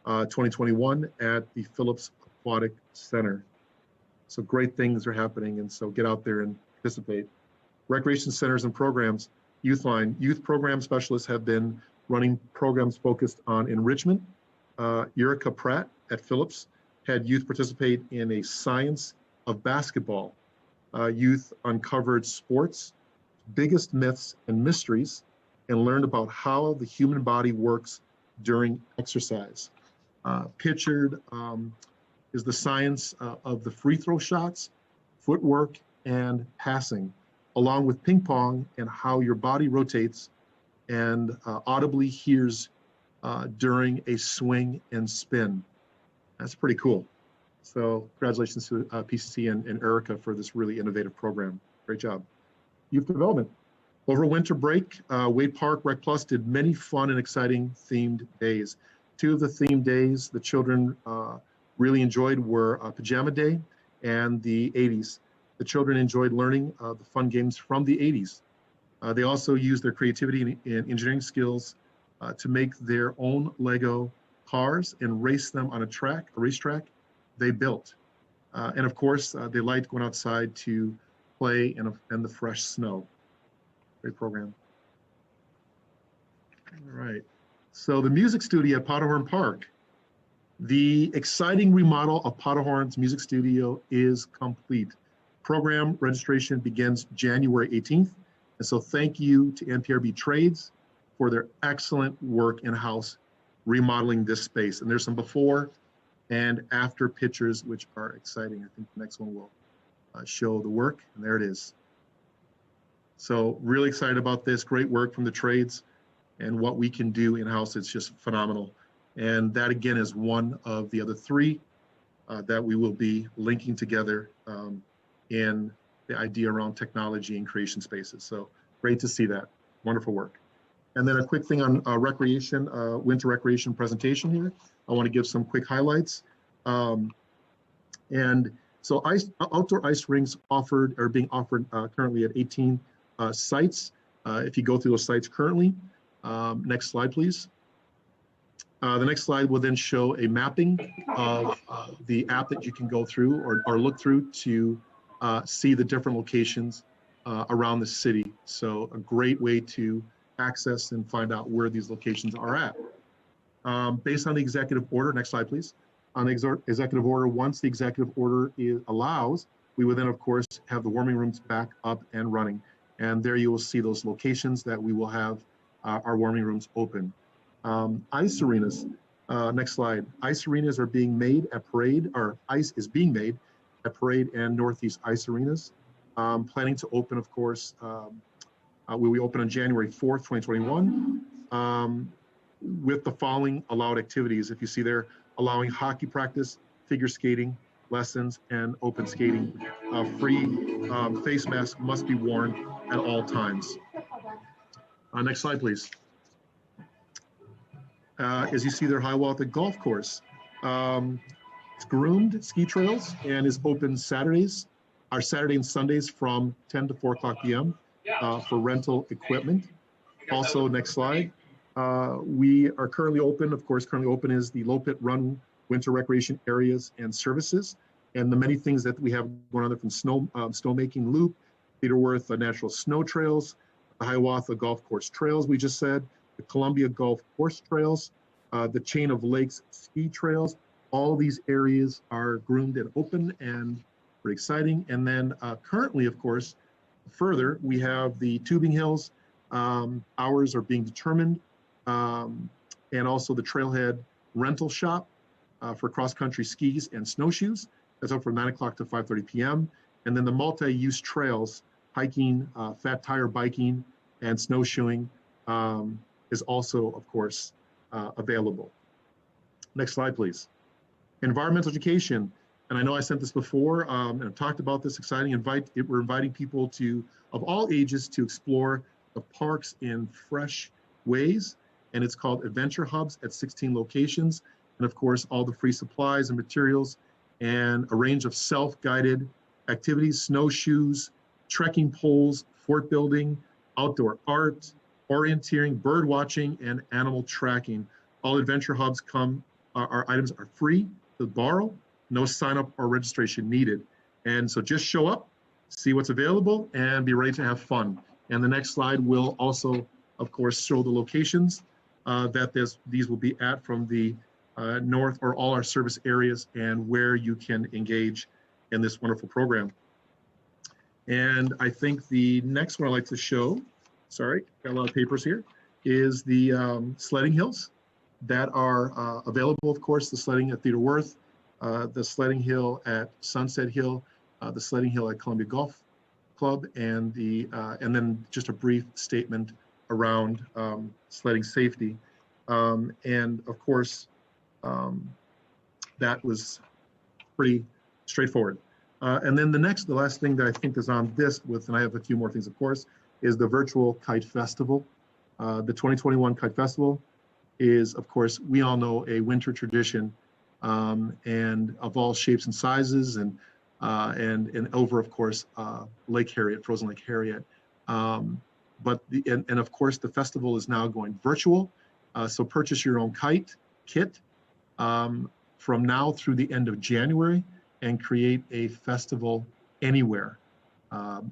2021 at the Phillips Aquatic Center. So great things are happening, and so get out there and participate. Recreation centers and programs. Youth Line. Youth program specialists have been running programs focused on enrichment. Erica Pratt at Phillips had youth participate in a science of basketball. Youth uncovered sports, biggest myths and mysteries, and learned about how the human body works during exercise. Pictured is the science of the free throw shots, footwork, and passing, along with ping pong and how your body rotates and audibly hears during a swing and spin. That's pretty cool. So congratulations to PCC and Erica for this really innovative program. Great job. Youth development. Over winter break, Wade Park Rec Plus did many fun and exciting themed days. Two of the themed days the children really enjoyed were Pajama Day and the 80s. The children enjoyed learning the fun games from the 80s. They also used their creativity and engineering skills to make their own Lego cars and race them on a racetrack they built. And of course, they liked going outside to play in the fresh snow. Great program. All right. So the music studio at Powderhorn Park. The exciting remodel of Powderhorn's music studio is complete. Program registration begins January 18th. And so thank you to NPRB Trades for their excellent work in-house remodeling this space. And there's some before and after pictures, which are exciting. I think the next one will show the work, and there it is. So really excited about this. Great work from the trades and what we can do in-house. It's just phenomenal. And that again is one of the other three that we will be linking together in the idea around technology and creation spaces. So great to see that. Wonderful work. And then a quick thing on recreation, winter recreation presentation here. I want to give some quick highlights. And so outdoor ice rinks are being offered currently at 18 sites. If you go through those sites currently, next slide, please. The next slide will then show a mapping of the app that you can go through or look through to see the different locations around the city. So a great way to access and find out where these locations are at. Based on the executive order, next slide, please. On the executive order, once the executive order allows, we will then, of course, have the warming rooms back up and running. And there you will see those locations that we will have our warming rooms open. Ice arenas, next slide. Ice arenas are being made at Parade, or ice is being made at Parade and Northeast Ice Arenas. Planning to open, of course, we open on January 4th, 2021, with the following allowed activities. If you see there, allowing hockey practice, figure skating lessons, and open skating. Free face mask must be worn at all times. Next slide, please. As you see there, Hiawatha Golf Course. It's groomed ski trails and is open Saturdays, or Saturday and Sundays from 10 to 4 o'clock p.m. For rental equipment. Also, next slide. We are currently open, of course, currently open is the Low Pit Run winter recreation areas and services, and the many things that we have going on there from snowmaking loop, Peterworth natural snow trails, the Hiawatha Golf Course trails we just said, the Columbia Golf Course trails, the Chain of Lakes ski trails. All these areas are groomed and open and pretty exciting. And then currently, of course, further, we have the Tubing Hills. Hours are being determined. And also the Trailhead rental shop for cross-country skis and snowshoes. That's up from 9 o'clock to 5:30 p.m. And then the multi-use trails, hiking, fat tire biking, and snowshoeing is also, of course, available. Next slide, please. Environmental education. And I know I sent this before and I've talked about this exciting we're inviting people of all ages to explore the parks in fresh ways. And it's called Adventure Hubs at 16 locations. And of course, all the free supplies and materials and a range of self-guided activities, snowshoes, trekking poles, fort building, outdoor art, orienteering, bird watching, and animal tracking. All Adventure Hubs our items are free to borrow, no sign up or registration needed. And so just show up, see what's available, and be ready to have fun. And the next slide will also, of course, show the locations that these will be at from the north or all our service areas and where you can engage in this wonderful program. And I think the next one I'd like to show, sorry, got a lot of papers here, is the sledding hills that are available, of course, the sledding at Theodore Worth, the sledding hill at Sunset Hill, the sledding hill at Columbia Golf Club, and then just a brief statement around sledding safety. And of course, that was pretty straightforward. And then the last thing that I think is on this and I have a few more things, of course, is the virtual Kite Festival. The 2021 Kite Festival is, of course, we all know, a winter tradition, and of all shapes and sizes, and over, of course, Lake Harriet, frozen Lake Harriet. But of course, the festival is now going virtual. So purchase your own kite kit from now through the end of January and create a festival anywhere.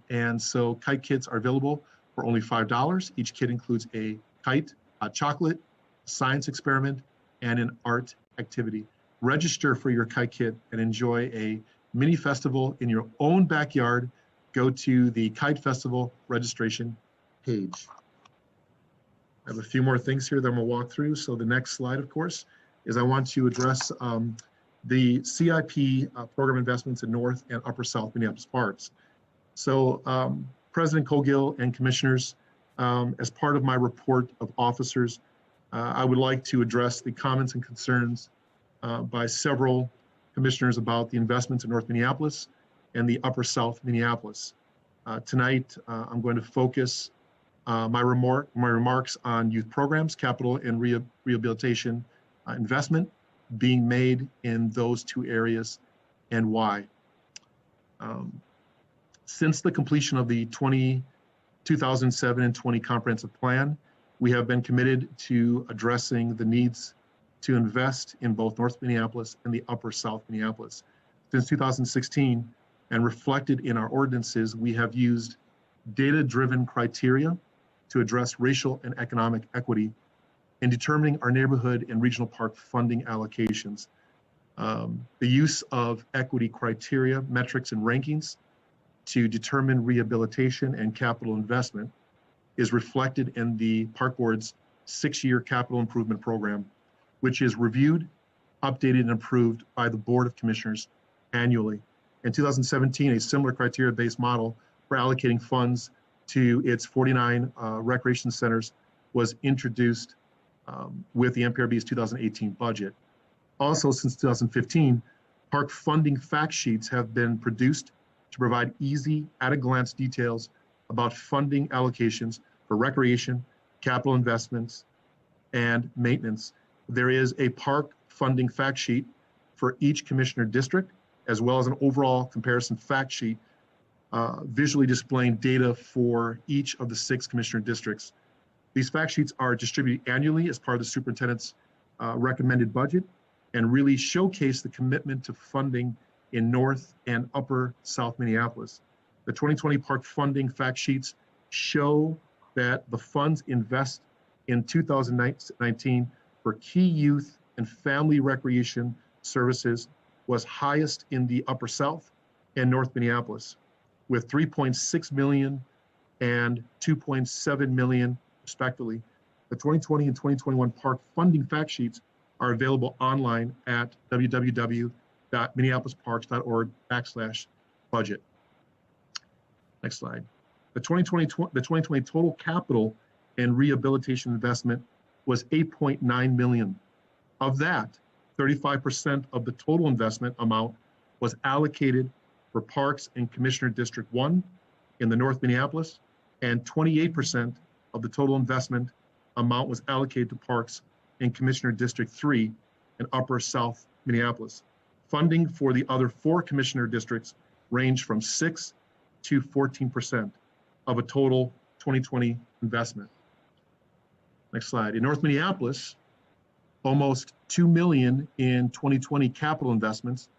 And so kite kits are available for only $5. Each kit includes a kite, a chocolate, science experiment, and an art activity. Register for your kite kit and enjoy a mini festival in your own backyard. Go to the Kite Festival registration page. I have a few more things here that I'm gonna walk through. So the next slide, of course, is I want to address the CIP program investments in North and Upper South Minneapolis parks. So President Cogill and commissioners, as part of my report of officers, I would like to address the comments and concerns by several commissioners about the investments in North Minneapolis and the Upper South Minneapolis. Tonight, I'm going to focus my remarks on youth programs, capital and rehabilitation investment being made in those two areas and why. Since the completion of the 2007 and 20 comprehensive plan, we have been committed to addressing the needs to invest in both North Minneapolis and the Upper South Minneapolis. Since 2016, and reflected in our ordinances, we have used data-driven criteria to address racial and economic equity in determining our neighborhood and regional park funding allocations. The use of equity criteria, metrics, and rankings to determine rehabilitation and capital investment is reflected in the Park Board's 6-year capital improvement program, which is reviewed, updated, and approved by the Board of Commissioners annually. In 2017, a similar criteria-based model for allocating funds to its 49 recreation centers was introduced with the MPRB's 2018 budget. Also, since 2015, park funding fact sheets have been produced to provide easy, at-a-glance details about funding allocations for recreation, capital investments, and maintenance. There is a park funding fact sheet for each commissioner district, as well as an overall comparison fact sheet visually displaying data for each of the 6 commissioner districts. These fact sheets are distributed annually as part of the superintendent's recommended budget and really showcase the commitment to funding in North and Upper South Minneapolis. The 2020 park funding fact sheets show that the funds invest in 2019 for key youth and family recreation services was highest in the Upper South and North Minneapolis, with $3.6 million and $2.7 million respectively. The 2020 and 2021 park funding fact sheets are available online at www.minneapolisparks.org/budget. Next slide. The 2020 total capital and rehabilitation investment was $8.9 million. Of that, 35% of the total investment amount was allocated for parks in Commissioner District 1 in the North Minneapolis, and 28% of the total investment amount was allocated to parks in Commissioner District 3 in Upper South Minneapolis. Funding for the other 4 commissioner districts ranged from 6 to 14% of a total 2020 investment. Next slide. In North Minneapolis, almost $2 million in 2020 capital investments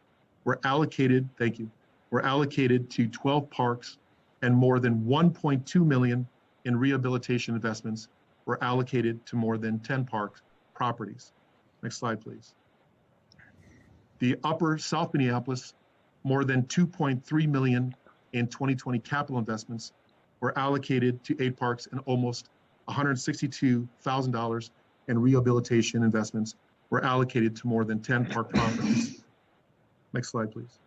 were allocated, were allocated to 12 parks, and more than $1.2 million in rehabilitation investments were allocated to more than 10 park properties. Next slide, please. The upper South Minneapolis, more than 2.3 million in 2020 capital investments were allocated to 8 parks, and almost $162,000 in rehabilitation investments were allocated to more than 10 park properties. Next slide, please.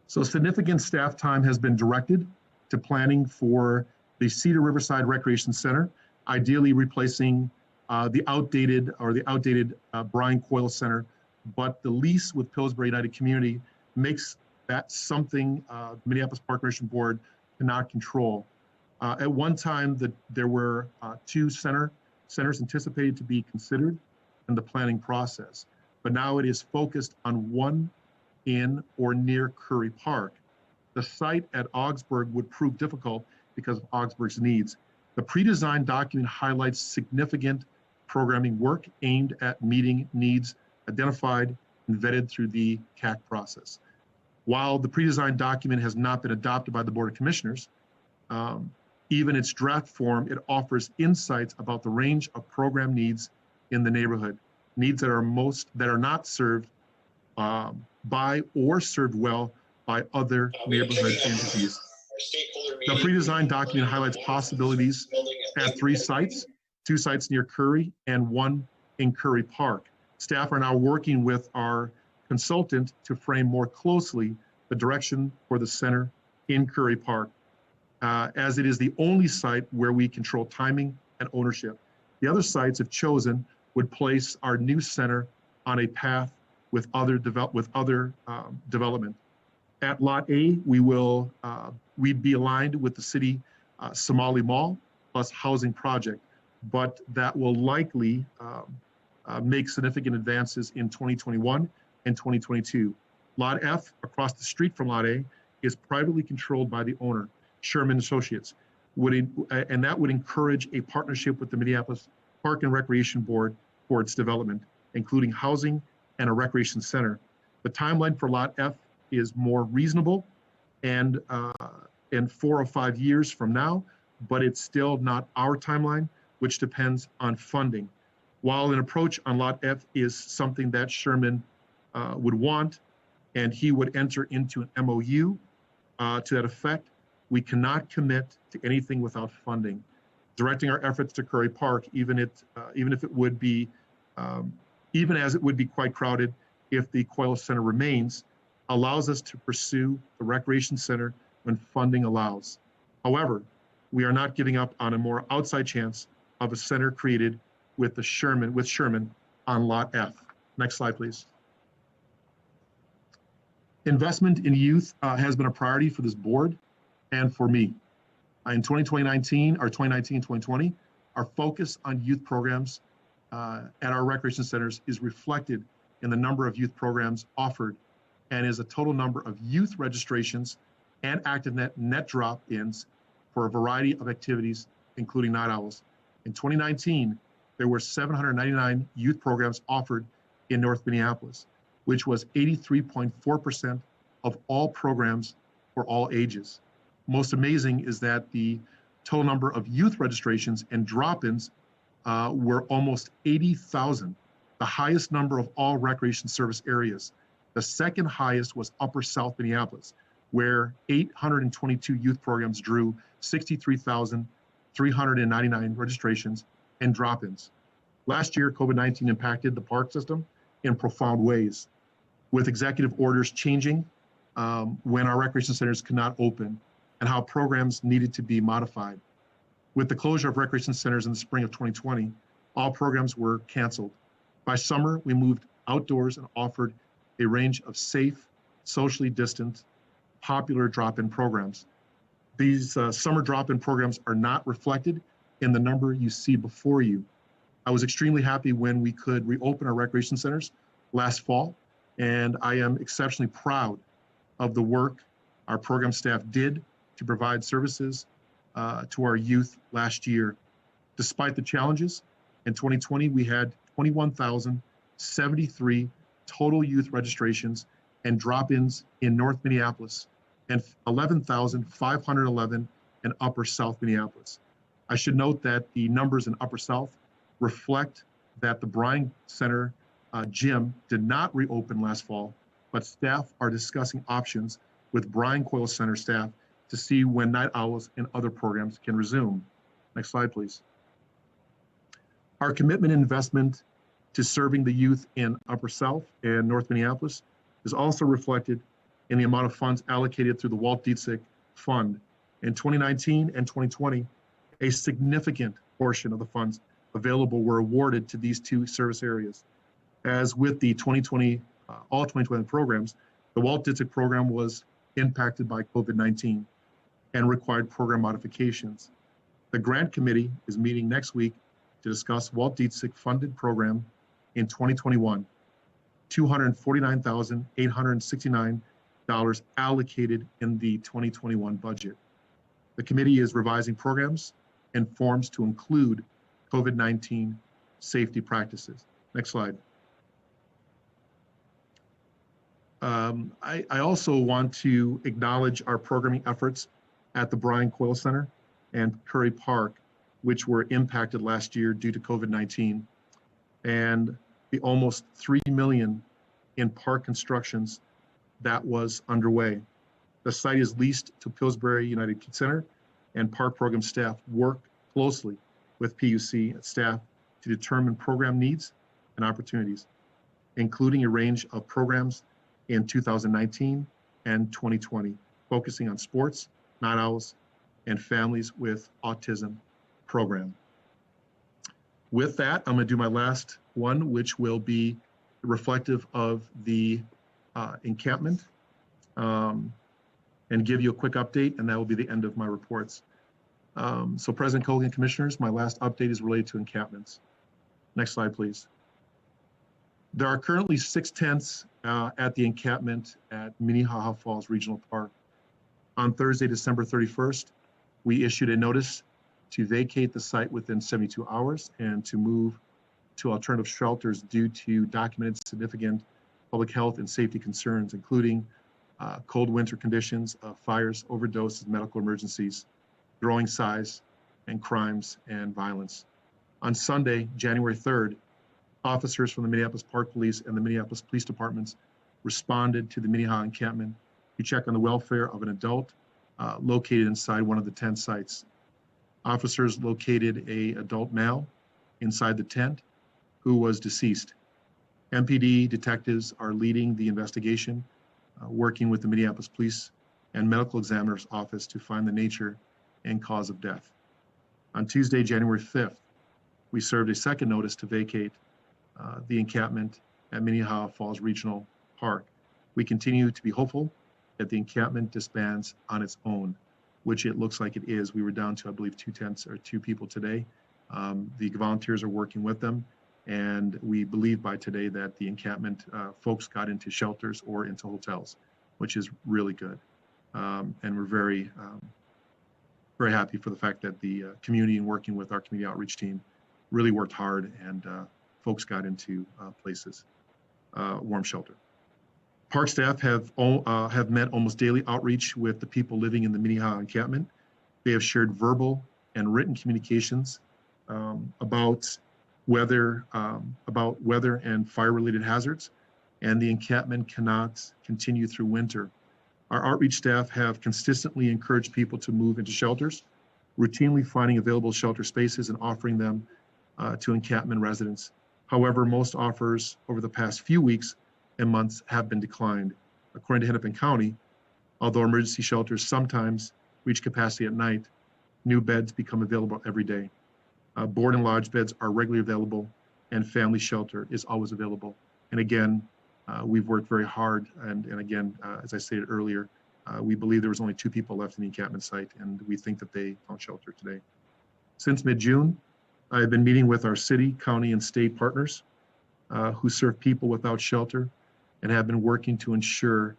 So significant staff time has been directed to planning for the Cedar Riverside Recreation Center, ideally replacing the outdated Brian Coyle Center, but the lease with Pillsbury United Community makes that something the Minneapolis Park Recreation Board cannot control. At one time, there were 2 centers anticipated to be considered in the planning process, but now it is focused on one in or near Curry Park. The site at Augsburg would prove difficult because of Augsburg's needs. The pre-designed document highlights significant programming work aimed at meeting needs identified and vetted through the CAC process. While the pre-designed document has not been adopted by the Board of Commissioners, even its draft form, it offers insights about the range of program needs in the neighborhood, needs that are not served by or served well by other neighborhood entities. The pre-designed document highlights possibilities at 3 sites, 2 sites near Curry and 1 in Curry Park. Staff are now working with our consultant to frame more closely the direction for the center in Curry Park, as it is the only site where we control timing and ownership. The other sites, if chosen, would place our new center on a path with other development. At Lot A, we'd be aligned with the city Somali Mall plus housing project, but that will likely make significant advances in 2021 and 2022. Lot F, across the street from Lot A, is privately controlled by the owner, Sherman Associates, and that would encourage a partnership with the Minneapolis Park and Recreation Board for its development, including housing and a recreation center. The timeline for Lot F is more reasonable and 4 or 5 years from now, but it's still not our timeline, which depends on funding. While an approach on Lot F is something that Sherman would want, and he would enter into an MOU to that effect, we cannot commit to anything without funding. Directing our efforts to Curry Park, even as it would be quite crowded if the Coyle Center remains, allows us to pursue the recreation center when funding allows. However, we are not giving up on a more outside chance of a center created with Sherman on Lot F. Next slide, please. Investment in youth has been a priority for this board and for me. In 2019-2020, our focus on youth programs at our recreation centers is reflected in the number of youth programs offered and is a total number of youth registrations and active net drop-ins for a variety of activities, including night owls. In 2019, there were 799 youth programs offered in North Minneapolis, which was 83.4% of all programs for all ages. Most amazing is that the total number of youth registrations and drop-ins were almost 80,000, the highest number of all recreation service areas. The second highest was Upper South Minneapolis, where 822 youth programs drew 63,399 registrations and drop-ins. Last year, COVID-19 impacted the park system in profound ways, with executive orders changing when our recreation centers could not open and how programs needed to be modified. With the closure of recreation centers in the spring of 2020, all programs were canceled. By summer, we moved outdoors and offered a range of safe, socially distant, popular drop-in programs. These summer drop-in programs are not reflected in the number you see before you. I was extremely happy when we could reopen our recreation centers last fall, and I am exceptionally proud of the work our program staff did to provide services to our youth last year. Despite the challenges, in 2020, we had 21,073 total youth registrations and drop-ins in North Minneapolis and 11,511 and Upper South Minneapolis. I should note that the numbers in Upper South reflect that the Bryan Center gym did not reopen last fall, but staff are discussing options with Bryan Coyle Center staff to see when night owls and other programs can resume. Next slide, please. Our commitment and investment to serving the youth in Upper South and North Minneapolis is also reflected in the amount of funds allocated through the Walt Dietzig Fund. In 2019 and 2020, a significant portion of the funds available were awarded to these two service areas. As with the 2020, all 2020 programs, the Walt Dietzig program was impacted by COVID-19 and required program modifications. The grant committee is meeting next week to discuss Walt Dietzig funded program in 2021, $249,869 allocated in the 2021 budget. The committee is revising programs and forms to include COVID-19 safety practices. Next slide. I also want to acknowledge our programming efforts at the Bryan Coyle Center and Curry Park, which were impacted last year due to COVID-19, and the almost $3 million in park constructions that was underway. The site is leased to Pillsbury United Kids Center, and park program staff work closely with PUC staff to determine program needs and opportunities, including a range of programs in 2019 and 2020, focusing on sports, night owls, and families with autism program. With that, I'm going to do my last one, which will be reflective of the encampment, and give you a quick update, and that will be the end of my reports. So President Colgan, Commissioners, my last update is related to encampments. Next slide, please. There are currently 6 tents at the encampment at Minnehaha Falls Regional Park. On Thursday, December 31st, we issued a notice to vacate the site within 72 hours and to move to alternative shelters due to documented significant public health and safety concerns, including cold winter conditions, fires, overdoses, medical emergencies, growing size, and crimes and violence. On Sunday, January 3rd, officers from the Minneapolis Park Police and the Minneapolis Police Departments responded to the Minnehaha encampment to check on the welfare of an adult located inside one of the tent sites. Officers located an adult male inside the tent who was deceased. MPD detectives are leading the investigation, working with the Minneapolis Police and Medical Examiner's Office to find the nature and cause of death. On Tuesday, January 5th, we served a second notice to vacate the encampment at Minnehaha Falls Regional Park. We continue to be hopeful that the encampment disbands on its own, which it looks like it is. We were down to, I believe, 2 tents or 2 people today. The volunteers are working with them, and we believe by today that the encampment folks got into shelters or into hotels, which is really good. And we're very, very happy for the fact that the community and working with our community outreach team really worked hard, and folks got into places, warm shelter. Park staff have met almost daily outreach with the people living in the Minnehaha encampment. They have shared verbal and written communications about weather and fire-related hazards, and the encampment cannot continue through winter. Our outreach staff have consistently encouraged people to move into shelters, routinely finding available shelter spaces and offering them to encampment residents. However, most offers over the past few weeks and months have been declined. According to Hennepin County, although emergency shelters sometimes reach capacity at night, new beds become available every day. Board and lodge beds are regularly available, and family shelter is always available. And again, we've worked very hard, and again, as I stated earlier, we believe there was only 2 people left in the encampment site, and we think that they found shelter today. Since mid-June, I have been meeting with our city, county, and state partners who serve people without shelter, and have been working to ensure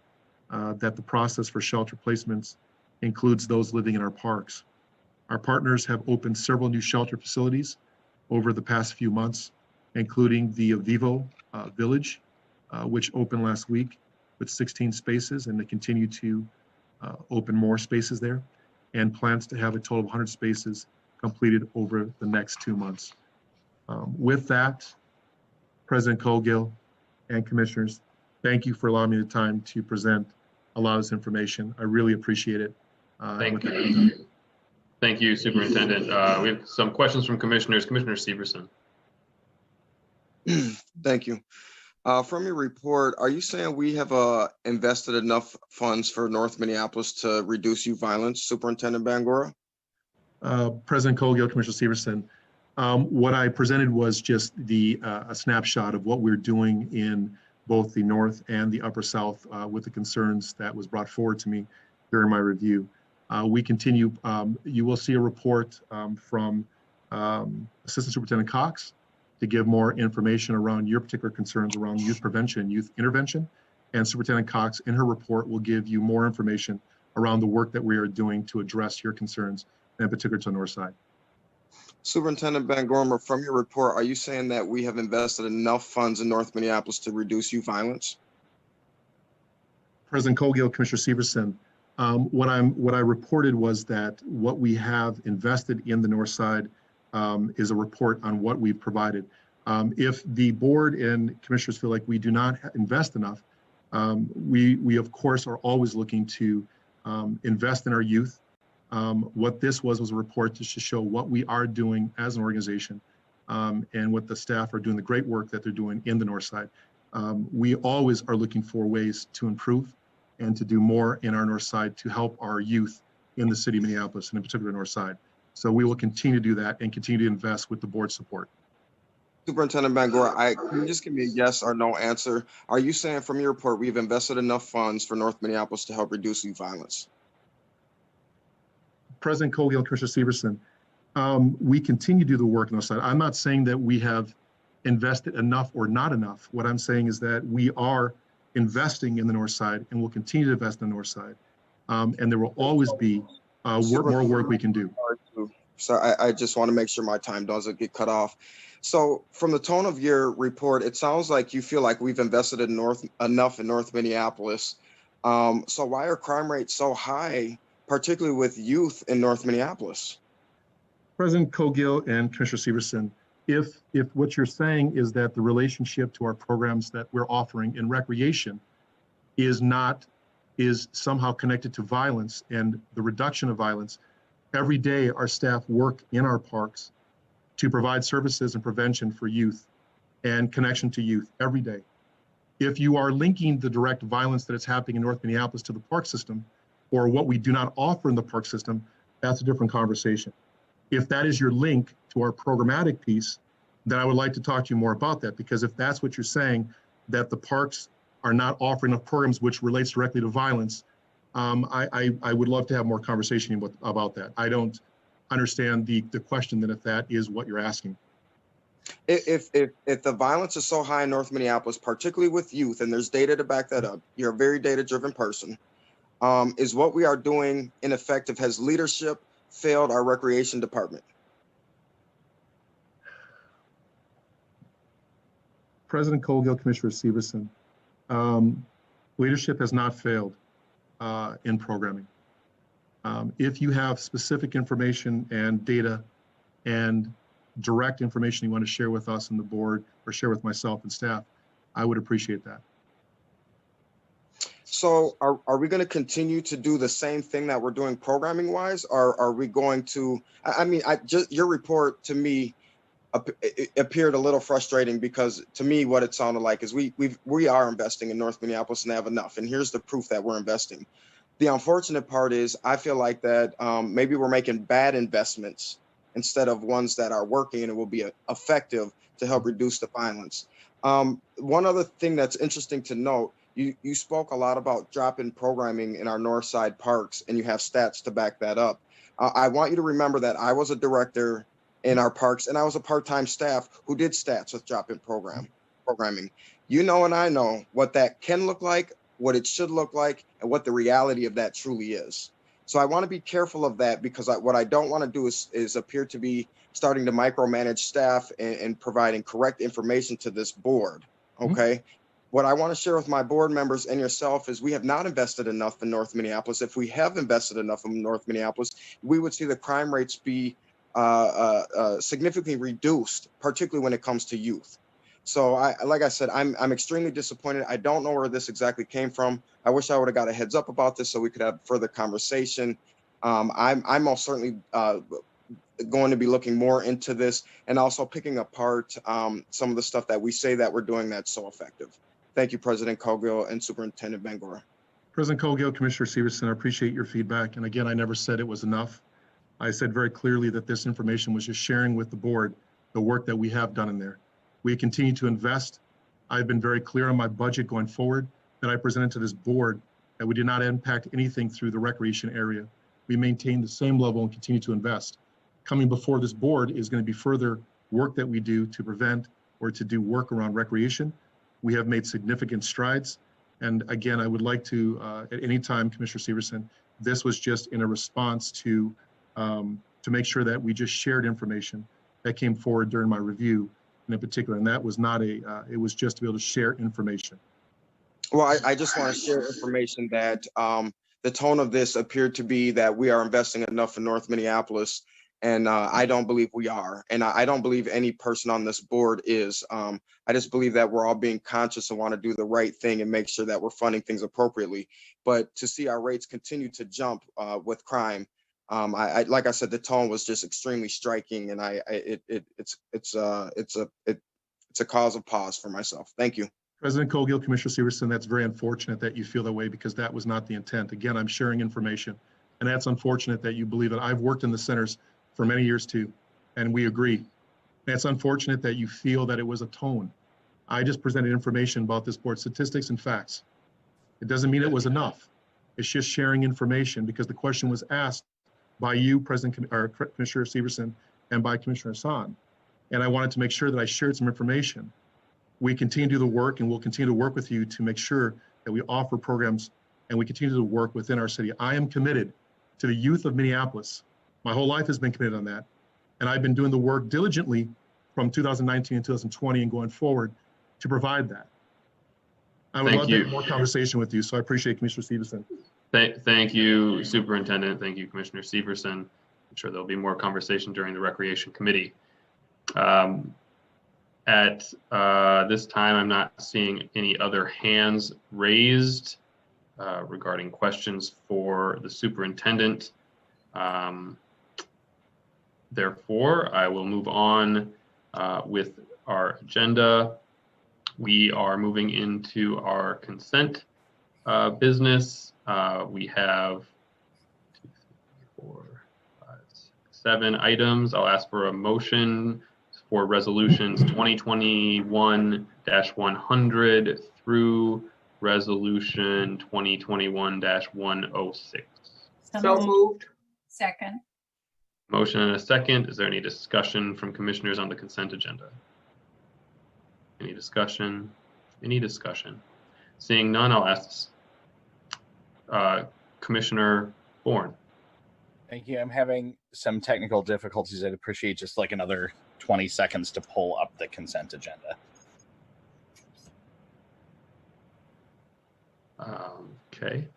that the process for shelter placements includes those living in our parks. Our partners have opened several new shelter facilities over the past few months, including the Vivo Village, which opened last week with 16 spaces, and they continue to open more spaces there. and plans to have a total of 100 spaces completed over the next 2 months. With that, President Colgill and commissioners, thank you for allowing me the time to present a lot of this information. I really appreciate it. Thank you. Thank you, Superintendent. We have some questions from commissioners. Commissioner Severson. Thank you. From your report, are you saying we have invested enough funds for North Minneapolis to reduce youth violence, Superintendent Bangura? President Colgill, Commissioner Severson, what I presented was just a snapshot of what we're doing in both the North and the Upper South with the concerns that was brought forward to me during my review. We continue, you will see a report from Assistant Superintendent Cox to give more information around your particular concerns around youth prevention and youth intervention. And Superintendent Cox in her report will give you more information around the work that we are doing to address your concerns, in particular to the North Side. Superintendent Bangura, from your report, are you saying that we have invested enough funds in North Minneapolis to reduce youth violence? President Colgill, Commissioner Severson, what I reported was that what we have invested in the North Side is a report on what we've provided. If the board and commissioners feel like we do not invest enough, we of course are always looking to invest in our youth. What this was a report just to show what we are doing as an organization and what the staff are doing, the great work that they're doing in the North Side. We always are looking for ways to improve and to do more in our North Side to help our youth in the city of Minneapolis and in particular North Side. So we will continue to do that and continue to invest with the board's support. Superintendent Bangura, can you just give me a yes or no answer? Are you saying from your report we've invested enough funds for North Minneapolis to help reduce youth violence? President Colgill, Commissioner Severson, we continue to do the work on the side. I'm not saying that we have invested enough or not enough. What I'm saying is that we are investing in the North Side and will continue to invest in the North Side. And there will always be more work we can do. So I just want to make sure my time doesn't get cut off. So from the tone of your report, it sounds like you feel like we've invested in enough in North Minneapolis. So why are crime rates so high, particularly with youth in North Minneapolis? President Colgill and Commissioner Severson, if what you're saying is that the relationship to our programs that we're offering in recreation is somehow connected to violence and the reduction of violence, every day our staff work in our parks to provide services and prevention for youth and connection to youth every day. If you are linking the direct violence that is happening in North Minneapolis to the park system or what we do not offer in the park system, that's a different conversation. If that is your link to our programmatic piece, then I would like to talk to you more about that, because if that's what you're saying, that the parks are not offering enough programs which relates directly to violence, I would love to have more conversation about that. I don't understand the question then if that is what you're asking. If the violence is so high in North Minneapolis, particularly with youth, and there's data to back that up, you're a very data-driven person, is what we are doing ineffective? Has leadership failed our recreation department? President Colgill, Commissioner Severson, leadership has not failed in programming. If you have specific information and data and direct information you want to share with us and the board or share with myself and staff, I would appreciate that. So are we going to continue to do the same thing that we're doing programming wise, or are we going to, your report to me appeared a little frustrating, because to me what it sounded like is we are investing in North Minneapolis and have enough, and here's the proof that we're investing. The unfortunate part is I feel like that maybe we're making bad investments instead of ones that are working and it will be effective to help reduce the violence. One other thing that's interesting to note, you spoke a lot about drop-in programming in our North Side parks, and you have stats to back that up. I want you to remember that I was a director in our parks, and I was a part-time staff who did stats with drop-in programming. You know, and I know what that can look like, what it should look like, and what the reality of that truly is. So I want to be careful of that, because what I don't want to do is appear to be starting to micromanage staff and providing correct information to this board. Okay. what I want to share with my board members and yourself is we have not invested enough in North Minneapolis. If we have invested enough in North Minneapolis, we would see the crime rates be significantly reduced, particularly when it comes to youth. So like I said, I'm extremely disappointed. I don't know where this exactly came from. I wish I would have got a heads up about this so we could have further conversation. I'm most certainly going to be looking more into this and also picking apart some of the stuff that we say that we're doing that's so effective. Thank you, President Cogill and Superintendent Bangor. President Cogill, Commissioner Severson, I appreciate your feedback. And again, I never said it was enough. I said very clearly that this information was just sharing with the board the work that we have done in there. We continue to invest. I've been very clear on my budget going forward that I presented to this board that we did not impact anything through the recreation area. We maintain the same level and continue to invest. Coming before this board is going to be further work that we do to prevent or to do work around recreation. We have made significant strides. And again, I would like to, at any time, Commissioner Severson, this was just in a response to make sure that we just shared information that came forward during my review in particular. And that was not it was just to be able to share information. Well, I just want to share information that the tone of this appeared to be that we are investing enough in North Minneapolis. And I don't believe we are. And I don't believe any person on this board is. I just believe that we're all being conscious and want to do the right thing and make sure that we're funding things appropriately. But to see our rates continue to jump with crime, like I said, the tone was just extremely striking, and it's a cause of pause for myself. Thank you. President Cogill, Commissioner Severson, that's very unfortunate that you feel that way because that was not the intent. Again, I'm sharing information, and that's unfortunate that you believe it. I've worked in the centers for many years too, and we agree. It's unfortunate that you feel that it was a tone. I just presented information about this board, statistics and facts. It doesn't mean it was enough. It's just sharing information because the question was asked by you, Commissioner Severson, and by Commissioner Hassan. And I wanted to make sure that I shared some information. We continue to do the work, and we'll continue to work with you to make sure that we offer programs and we continue to work within our city. I am committed to the youth of Minneapolis. My whole life has been committed on that. And I've been doing the work diligently from 2019 and 2020 and going forward to provide that. I would love to have more conversation with you, so I appreciate Commissioner Severson. Thank you, Superintendent. Thank you, Commissioner Severson. I'm sure there'll be more conversation during the Recreation Committee. At this time, I'm not seeing any other hands raised regarding questions for the superintendent. Therefore, I will move on with our agenda. We are moving into our consent business. We have 2, 3, 4, 5, 6, 7 items. I'll ask for a motion for resolutions 2021-100 through resolution 2021-106. So moved. Second. Motion and a second. Is there any discussion from commissioners on the consent agenda? Any discussion? Any discussion? Seeing none, I'll ask Commissioner Bourne. Thank you. I'm having some technical difficulties. I'd appreciate just like another 20 seconds to pull up the consent agenda. Okay.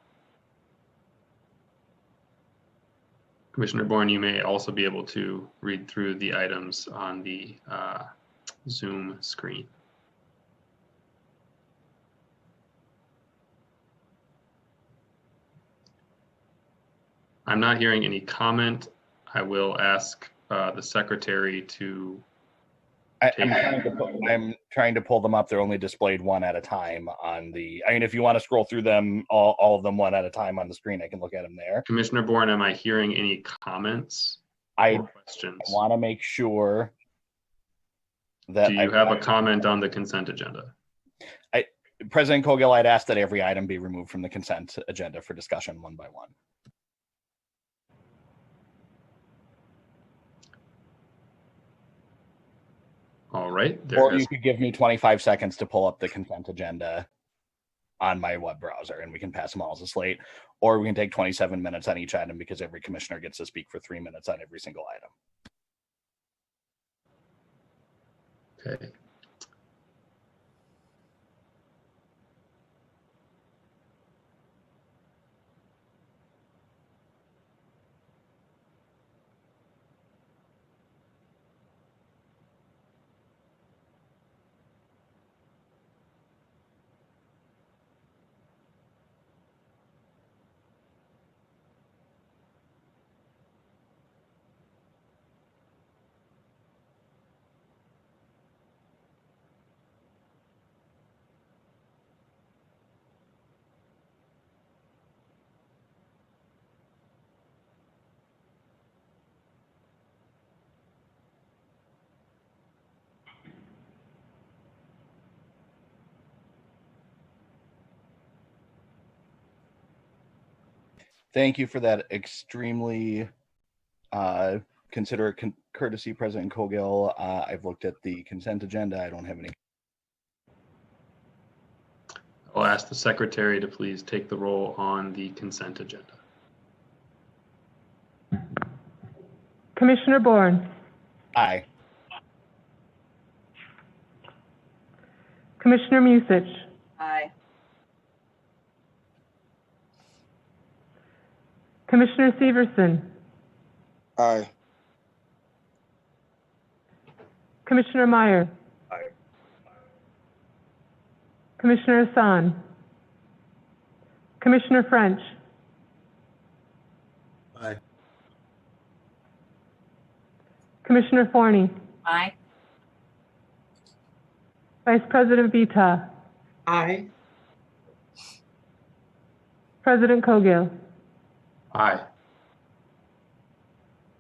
Commissioner Bourne, you may also be able to read through the items on the Zoom screen. I'm not hearing any comment. I will ask the secretary to I'm trying to pull them up. They're only displayed one at a time on the, I mean, if you want to scroll through them, all of them one at a time on the screen, I can look at them there. Commissioner Bourne, am I hearing any comments or questions? I want to make sure that. Do you have a comment on the consent agenda? President Cogill, I'd ask that every item be removed from the consent agenda for discussion one by one. All right. Or you could give me 25 seconds to pull up the consent agenda on my web browser and we can pass them all as a slate. Or we can take 27 minutes on each item because every commissioner gets to speak for 3 minutes on every single item. Okay. Thank you for that extremely considerate courtesy, President Cogill. I've looked at the consent agenda. I don't have any. I'll ask the secretary to please take the roll on the consent agenda. Commissioner Bourne, Aye. Commissioner Musich, Aye. Commissioner Severson, Aye. Commissioner Meyer, Aye. Commissioner Hassan, Commissioner French, Aye. Commissioner Forney, Aye. Vice President Vita, Aye. President Cogill. Aye.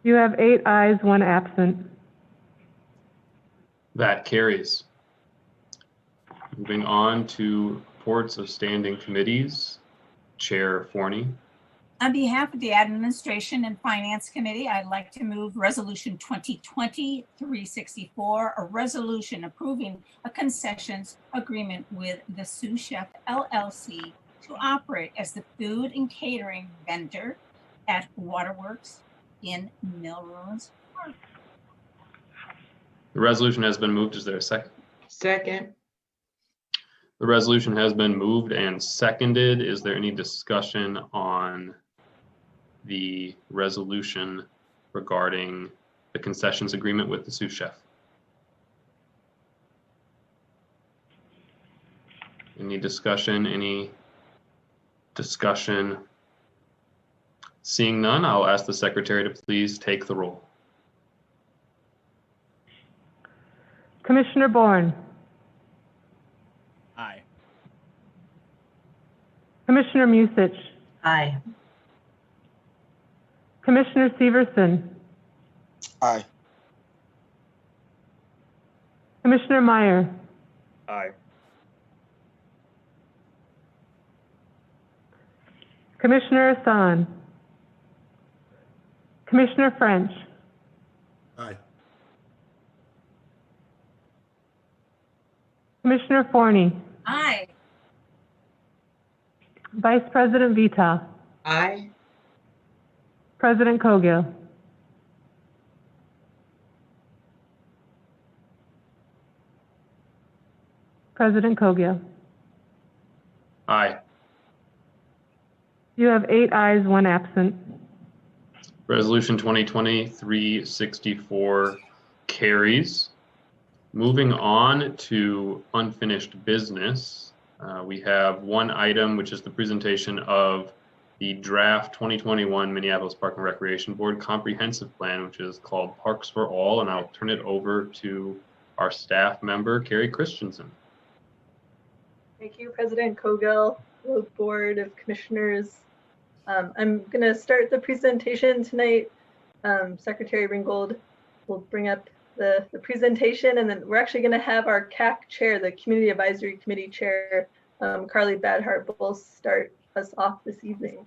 You have 8 ayes, 1 absent. That carries. Moving on to reports of standing committees. Chair Forney. On behalf of the Administration and Finance Committee, I'd like to move Resolution 2020-364, a resolution approving a concessions agreement with the Sous Chef LLC to operate as the food and catering vendor at Waterworks in Melrose Park. The resolution has been moved. Is there a second? Second. The resolution has been moved and seconded. Is there any discussion on the resolution regarding the concessions agreement with the sous chef? Any discussion? Any discussion? Seeing none, I'll ask the secretary to please take the roll. Commissioner Bourne, Aye. Commissioner Musich, Aye. Commissioner Severson, Aye. Commissioner Meyer, Aye. Commissioner Hassan, Commissioner French, Aye. Commissioner Forney, Aye. Vice President Vita, Aye. President Cogill. President Cogill. Aye. You have 8 ayes, 1 absent. Resolution 2020-364 carries. Moving on to unfinished business, we have one item, which is the presentation of the draft 2021 Minneapolis Park and Recreation Board Comprehensive Plan, which is called Parks for All, and I'll turn it over to our staff member, Carrie Christensen. Thank you, President Cogill, Board of Commissioners. I'm going to start the presentation tonight. Secretary Ringgold will bring up the presentation, and then we're actually going to have our CAC chair, the Community Advisory Committee chair, Carly Badhart, will start us off this evening.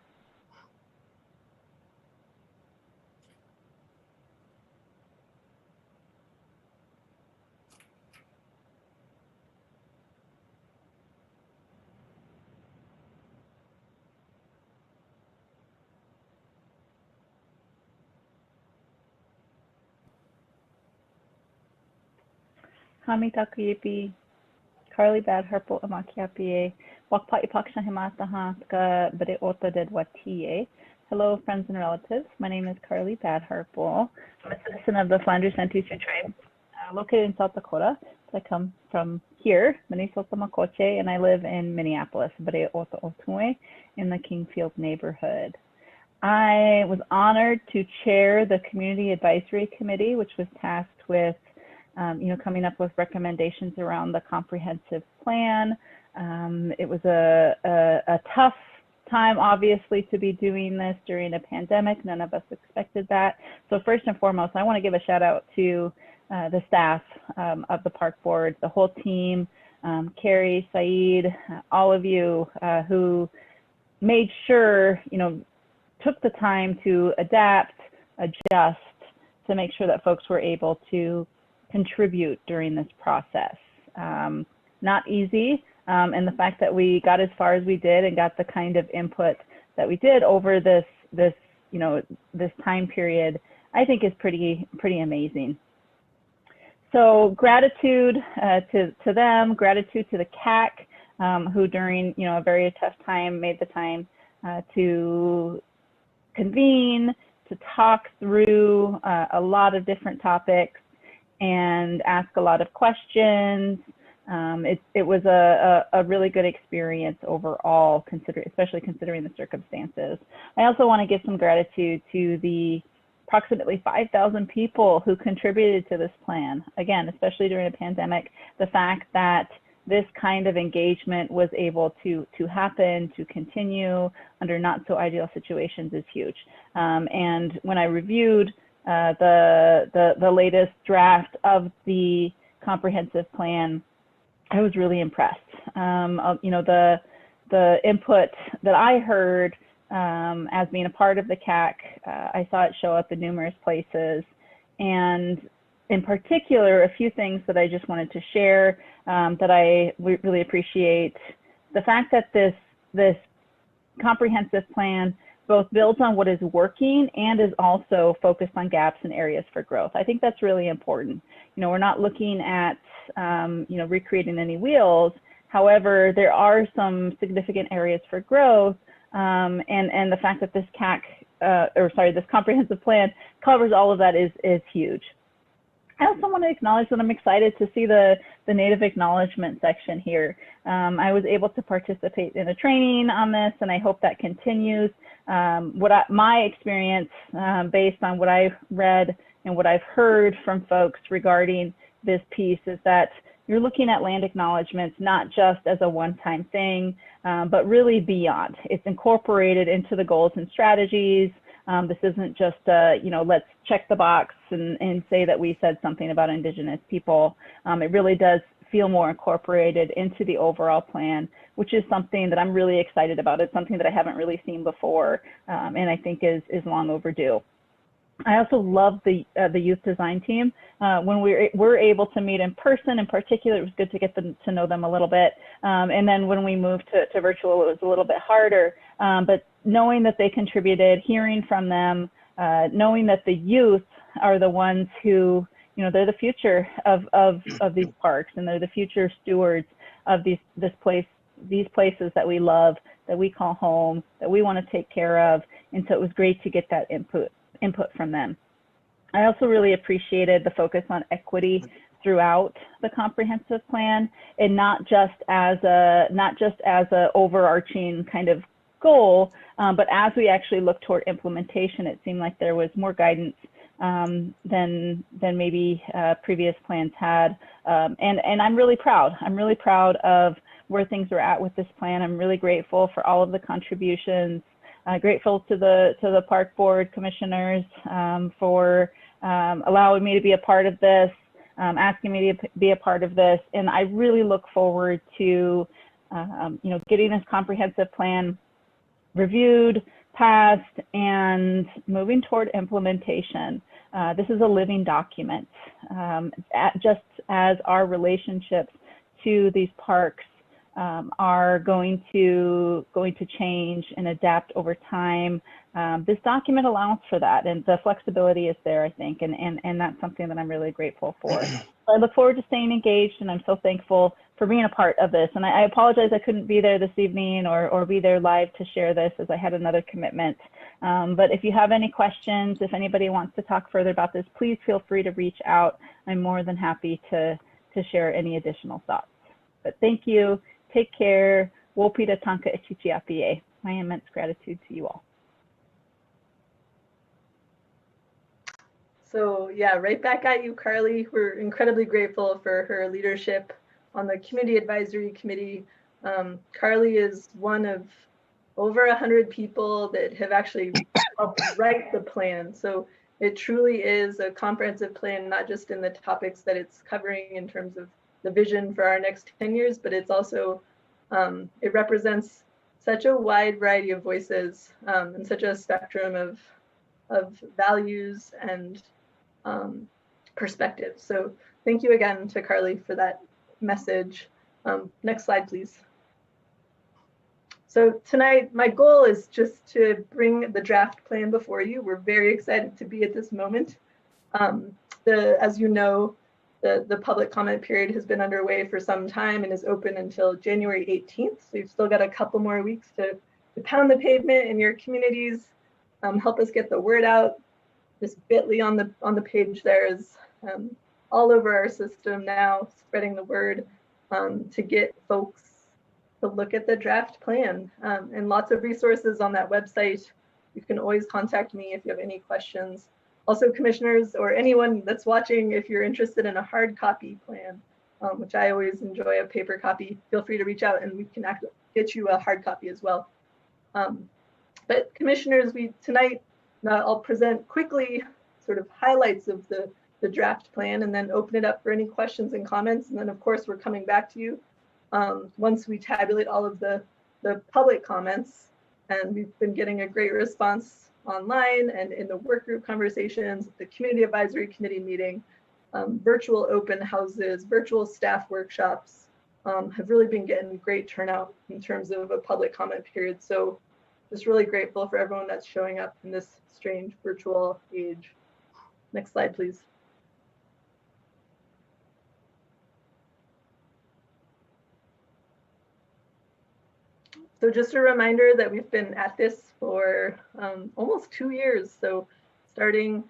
Hamitakuyipi, Carly Badhart po amakiapie, wakpa ipaksha himataha ka bade ota dedwatie. Hello, friends and relatives. My name is Carly Badhart. I'm a citizen of the Flanders Santee-Sioux tribe, located in South Dakota. I come from here, Minnesota Makoche, and I live in Minneapolis, bade ota otue, in the Kingfield neighborhood. I was honored to chair the Community Advisory Committee, which was tasked with coming up with recommendations around the comprehensive plan. It was a tough time, obviously, to be doing this during a pandemic. None of us expected that. So first and foremost, I want to give a shout out to the staff of the park board, the whole team, Carrie, Saeed, all of you who made sure, took the time to adapt, adjust, to make sure that folks were able to contribute during this process. Not easy, and the fact that we got as far as we did and got the kind of input that we did over this time period, I think is pretty amazing. So gratitude to them, gratitude to the CAC, who during a very tough time made the time to convene, to talk through a lot of different topics and ask a lot of questions. It was a really good experience overall, especially considering the circumstances. I also want to give some gratitude to the approximately 5,000 people who contributed to this plan. Again, especially during a pandemic, the fact that this kind of engagement was able to happen, to continue under not so ideal situations is huge. And when I reviewed the latest draft of the comprehensive plan, I was really impressed. The input that I heard as being a part of the CAC, I saw it show up in numerous places. And in particular, a few things that I just wanted to share that I really appreciate. The fact that this comprehensive plan both builds on what is working and is also focused on gaps and areas for growth. I think that's really important. We're not looking at recreating any wheels. However, there are some significant areas for growth, and the fact that this this comprehensive plan covers all of that is huge. I also want to acknowledge that I'm excited to see the Native Acknowledgement section here. I was able to participate in a training on this, and I hope that continues. My experience, based on what I've read and what I've heard from folks regarding this piece, is that you're looking at land acknowledgements not just as a one-time thing, but really beyond. It's incorporated into the goals and strategies. This isn't just let's check the box and say that we said something about Indigenous people. It really does feel more incorporated into the overall plan, which is something that I'm really excited about. It's something that I haven't really seen before, and I think is long overdue. I also love the youth design team. When we're able to meet in person, in particular, it was good to get to know them a little bit. And then when we moved to virtual, it was a little bit harder. But knowing that they contributed, hearing from them, knowing that the youth are the ones who, they're the future of these parks, and they're the future stewards of these places that we love, that we call home, that we want to take care of. And so it was great to get that input from them. I also really appreciated the focus on equity throughout the comprehensive plan, and not just as a overarching kind of goal, but as we actually look toward implementation, it seemed like there was more guidance than maybe previous plans had. And I'm really proud. I'm really proud of where things are at with this plan. I'm really grateful for all of the contributions. Grateful to the park board commissioners for allowing me to be a part of this, asking me to be a part of this, and I really look forward to getting this comprehensive plan reviewed, passed, and moving toward implementation. This is a living document, just as our relationships to these parks are going to change and adapt over time. This document allows for that, and the flexibility is there, I think, and that's something that I'm really grateful for. So I look forward to staying engaged, and I'm so thankful for being a part of this. And I apologize I couldn't be there this evening or be there live to share this, as I had another commitment. But if you have any questions, if anybody wants to talk further about this, please feel free to reach out. I'm more than happy to share any additional thoughts. But thank you. Take care. Wopita Tanka Ichichiapie. My immense gratitude to you all. So yeah, right back at you, Carly. We're incredibly grateful for her leadership on the Community Advisory Committee. Carly is one of over 100 people that have actually helped write the plan. So it truly is a comprehensive plan, not just in the topics that it's covering in terms of the vision for our next 10 years, but it's also, it represents such a wide variety of voices and such a spectrum of values and perspectives. So thank you again to Carly for that message. Next slide, please. So tonight, my goal is just to bring the draft plan before you. We're very excited to be at this moment. As you know, the public comment period has been underway for some time and is open until January 18th. So you've still got a couple more weeks to pound the pavement in your communities, help us get the word out. This bit.ly on the page there is all over our system now, spreading the word to get folks to look at the draft plan, and lots of resources on that website. You can always contact me if you have any questions. Also, commissioners or anyone that's watching, if you're interested in a hard copy plan, which I always enjoy a paper copy, feel free to reach out and we can get you a hard copy as well. But commissioners, tonight I'll present quickly sort of highlights of the draft plan and then open it up for any questions and comments. And then of course, we're coming back to you once we tabulate all of the public comments. And we've been getting a great response online and in the work group conversations, the community advisory committee meeting, virtual open houses, virtual staff workshops have really been getting great turnout in terms of a public comment period. So just really grateful for everyone that's showing up in this strange virtual age. Next slide, please. So just a reminder that we've been at this for almost 2 years. So starting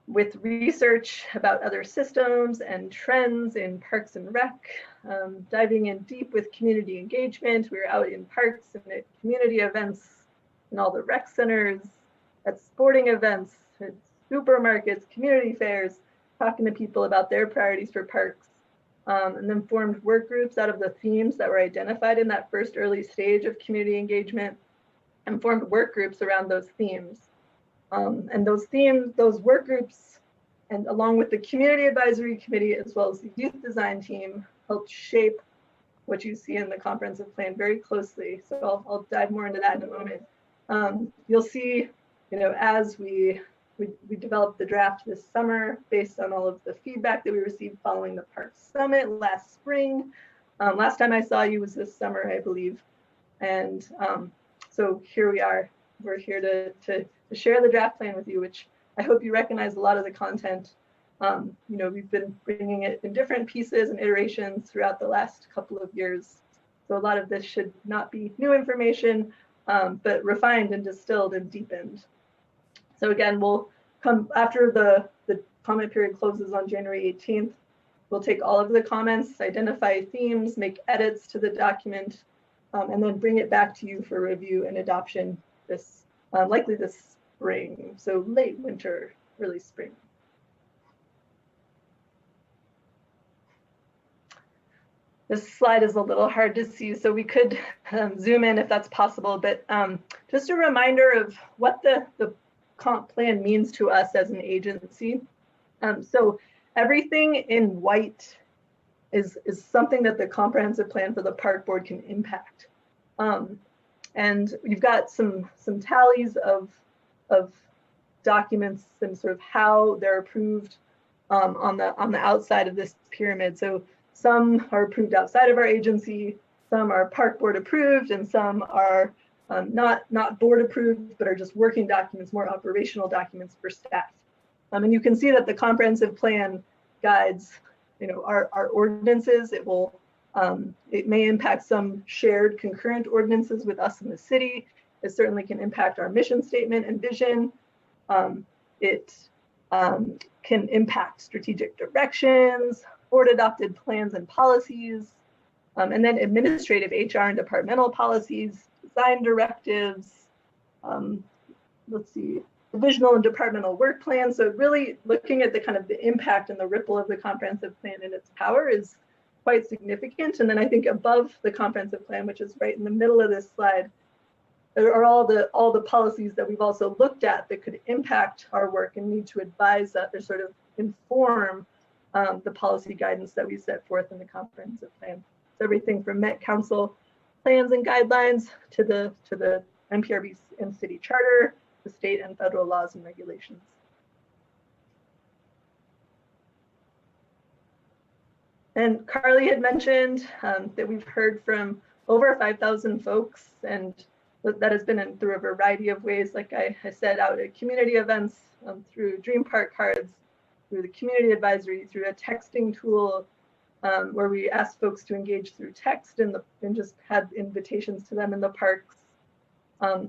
with research about other systems and trends in Parks and Rec, diving in deep with community engagement. We were out in parks and at community events in all the rec centers, at sporting events, at supermarkets, community fairs, talking to people about their priorities for parks. And then formed work groups out of the themes that were identified in that first early stage of community engagement, and formed work groups around those themes. And those themes, those work groups, and along with the community advisory committee, as well as the youth design team, helped shape what you see in the comprehensive plan very closely. So I'll dive more into that in a moment. You'll see, as we developed the draft this summer based on all of the feedback that we received following the Park Summit last spring. Last time I saw you was this summer, I believe. And so here we are. We're here to share the draft plan with you, which I hope you recognize a lot of the content. We've been bringing it in different pieces and iterations throughout the last couple of years. So a lot of this should not be new information, but refined and distilled and deepened. So again, we'll come after the comment period closes on January 18th. We'll take all of the comments, identify themes, make edits to the document, and then bring it back to you for review and adoption this likely this spring. So late winter, early spring. This slide is a little hard to see, so we could zoom in if that's possible, but just a reminder of what the comp plan means to us as an agency. So everything in white is something that the comprehensive plan for the park board can impact. And you've got some tallies of documents and sort of how they're approved on the outside of this pyramid. So some are approved outside of our agency, some are park board approved, and some are not board approved, but are just working documents, more operational documents for staff. And you can see that the comprehensive plan guides, our ordinances. It may impact some shared concurrent ordinances with us in the city. It certainly can impact our mission statement and vision. It can impact strategic directions, board adopted plans and policies, and then administrative HR and departmental policies, design directives, divisional and departmental work plans. So really looking at the kind of the impact and the ripple of the comprehensive plan and its power is quite significant. And then I think above the comprehensive plan, which is right in the middle of this slide, there are all the policies that we've also looked at that could impact our work and need to advise that or sort of inform the policy guidance that we set forth in the comprehensive plan. So everything from Met Council plans and guidelines to the MPRB and city charter, the state and federal laws and regulations. And Carly had mentioned that we've heard from over 5,000 folks, and that has been through a variety of ways, like I said, out at community events, through Dream Park cards, through the community advisory, through a texting tool, where we asked folks to engage through text and just had invitations to them in the parks.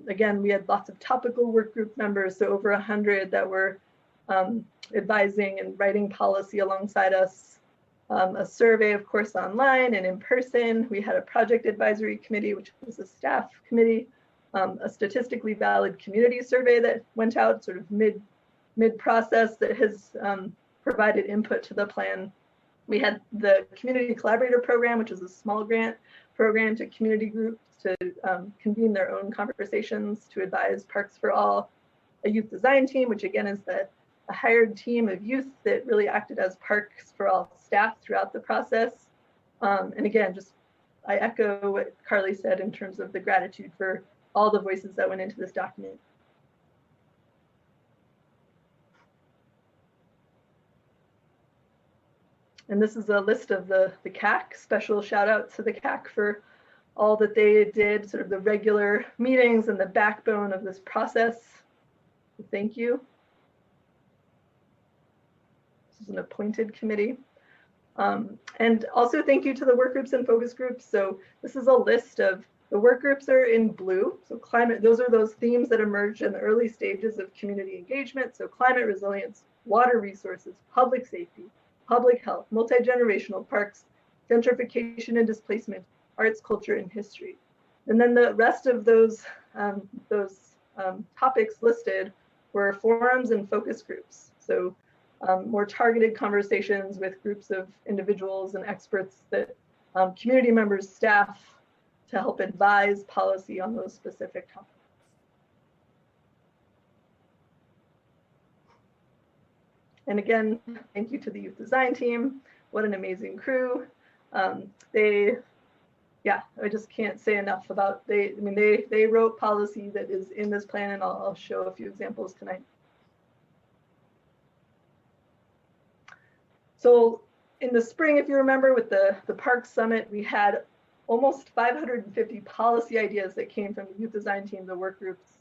Again, we had lots of topical work group members, so over 100 that were advising and writing policy alongside us. A survey, of course, online and in person. We had a project advisory committee, which was a staff committee, a statistically valid community survey that went out sort of mid-process that has provided input to the plan. We had the community collaborator program, which is a small grant program to community groups to convene their own conversations to advise Parks for All, a youth design team, which again is a hired team of youth that really acted as Parks for All staff throughout the process. And again, just I echo what Carly said in terms of the gratitude for all the voices that went into this document. And this is a list of the CAC. Special shout out to the CAC for all that they did, sort of the regular meetings and the backbone of this process. So thank you. This is an appointed committee. And also thank you to the work groups and focus groups. So this is a list of the work groups are in blue. So climate, those are those themes that emerged in the early stages of community engagement. So climate resilience, water resources, public safety, public health, multi-generational parks, gentrification and displacement, arts, culture, and history. And then the rest of those topics listed were forums and focus groups. So more targeted conversations with groups of individuals and experts that community members, staff, to help advise policy on those specific topics. And again, thank you to the youth design team. What an amazing crew. Yeah, I just can't say enough about, they wrote policy that is in this plan, and I'll show a few examples tonight. So in the spring, if you remember, with the Park Summit, we had almost 550 policy ideas that came from the youth design team, the work groups,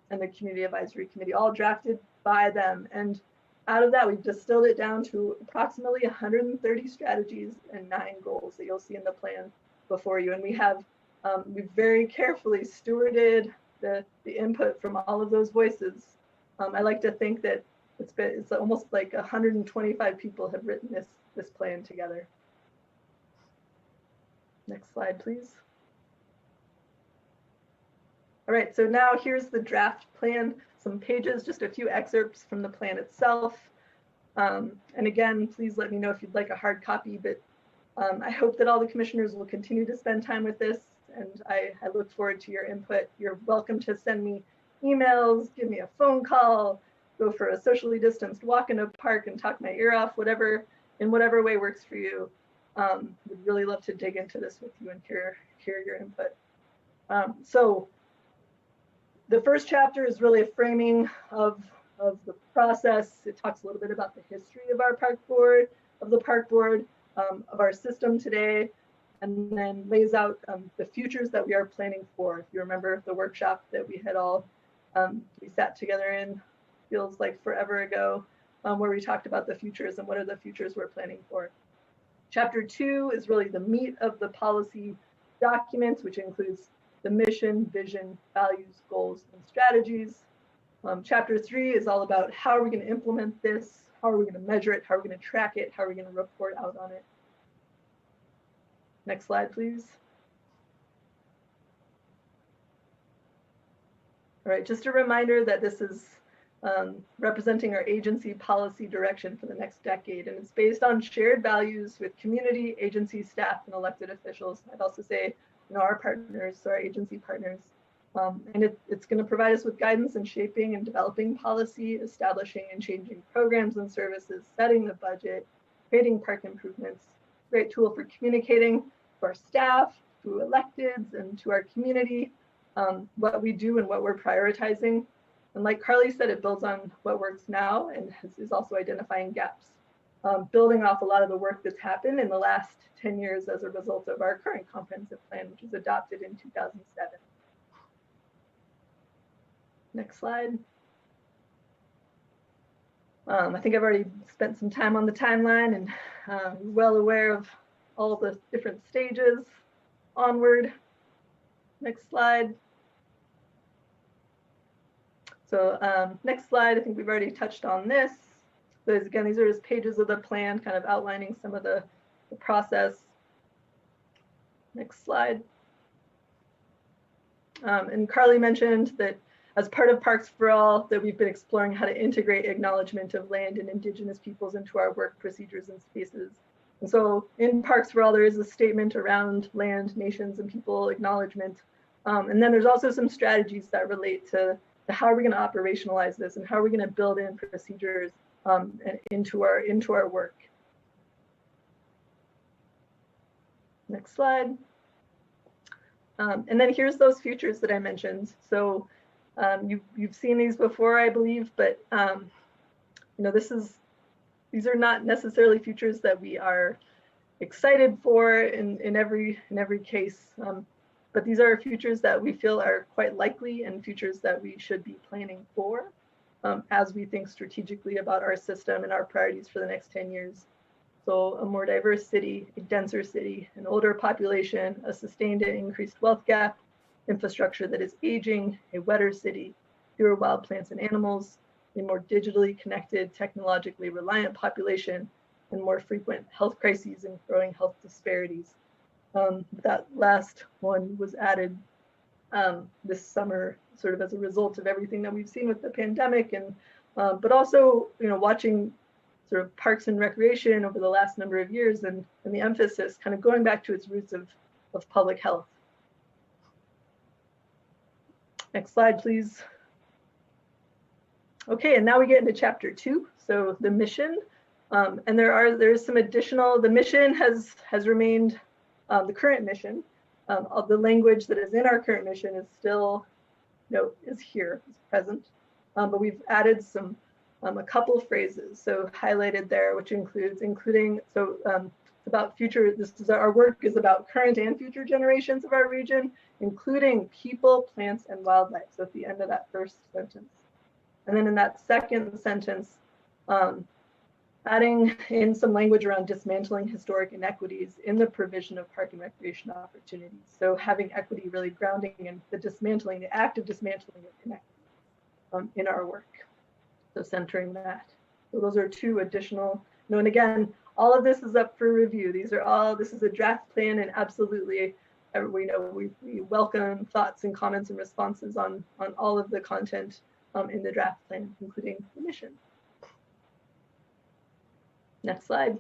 and the community advisory committee, all drafted by them. And out of that, we've distilled it down to approximately 130 strategies and 9 goals that you'll see in the plan before you. And we have, we've very carefully stewarded the input from all of those voices. I like to think that it's almost like 125 people have written this plan together. Next slide, please. All right, so now here's the draft plan, some pages, just a few excerpts from the plan itself. And again, please let me know if you'd like a hard copy, but I hope that all the commissioners will continue to spend time with this, and I look forward to your input. You're welcome to send me emails, give me a phone call, go for a socially distanced walk in a park and talk my ear off, in whatever way works for you. Would really love to dig into this with you and hear your input. So the first chapter is really a framing of the process. It talks a little bit about the history of our park board, of our system today, and then lays out the futures that we are planning for. If you remember the workshop that we had all, we sat together in, feels like forever ago, where we talked about the futures and what are the futures we're planning for. Chapter 2 is really the meat of the policy documents, which includes the mission, vision, values, goals, and strategies. Chapter 3 is all about how are we going to implement this, how are we going to measure it, how are we going to track it, how are we going to report out on it. Next slide, please. All right, just a reminder that this is representing our agency policy direction for the next decade, and it's based on shared values with community, agency staff, and elected officials. I'd also say, our partners, so our agency partners. And it's going to provide us with guidance in shaping and developing policy, establishing and changing programs and services, setting the budget, creating park improvements. Great tool for communicating to our staff, to electeds and to our community, what we do and what we're prioritizing. And like Carly said, it builds on what works now and is also identifying gaps, building off a lot of the work that's happened in the last 10 years as a result of our current comprehensive plan, which was adopted in 2007. Next slide. I think I've already spent some time on the timeline and well aware of all the different stages. Onward. Next slide. So next slide, I think we've already touched on this. So again, these are just pages of the plan, kind of outlining some of the process. Next slide. And Carly mentioned that as part of Parks for All, that we've been exploring how to integrate acknowledgement of land and Indigenous peoples into our work procedures and spaces. And so in Parks for All, there is a statement around land, nations, and people acknowledgement. And then there's also some strategies that relate to how are we going to operationalize this and how are we going to build in procedures into our work. Next slide. And then here's those futures that I mentioned. So you've seen these before, I believe, but you know, these are not necessarily futures that we are excited for in every case, but these are futures that we feel are quite likely and futures that we should be planning for as we think strategically about our system and our priorities for the next 10 years. So a more diverse city, a denser city, an older population, a sustained and increased wealth gap, infrastructure that is aging, a wetter city, fewer wild plants and animals, a more digitally connected, technologically reliant population, and more frequent health crises and growing health disparities. That last one was added this summer, sort of as a result of everything that we've seen with the pandemic, and but also, you know, watching sort of parks and recreation over the last number of years, and the emphasis kind of going back to its roots of public health. Next slide, please. Okay, and now we get into chapter 2. So the mission, and there's some additional. The mission has remained the current mission. The language that is in our current mission is still, is here, is present, but we've added some a couple phrases, so highlighted there, which including about future. Our work is about current and future generations of our region, including people, plants, and wildlife. So at the end of that first sentence. And then in that second sentence, adding in some language around dismantling historic inequities in the provision of park and recreation opportunities. So having equity really grounding in the act of dismantling of inequity in our work. So centering that. So those are two additional, and again, all of this is up for review. This is a draft plan, and absolutely, we welcome thoughts and comments and responses on all of the content in the draft plan, including the mission. Next slide.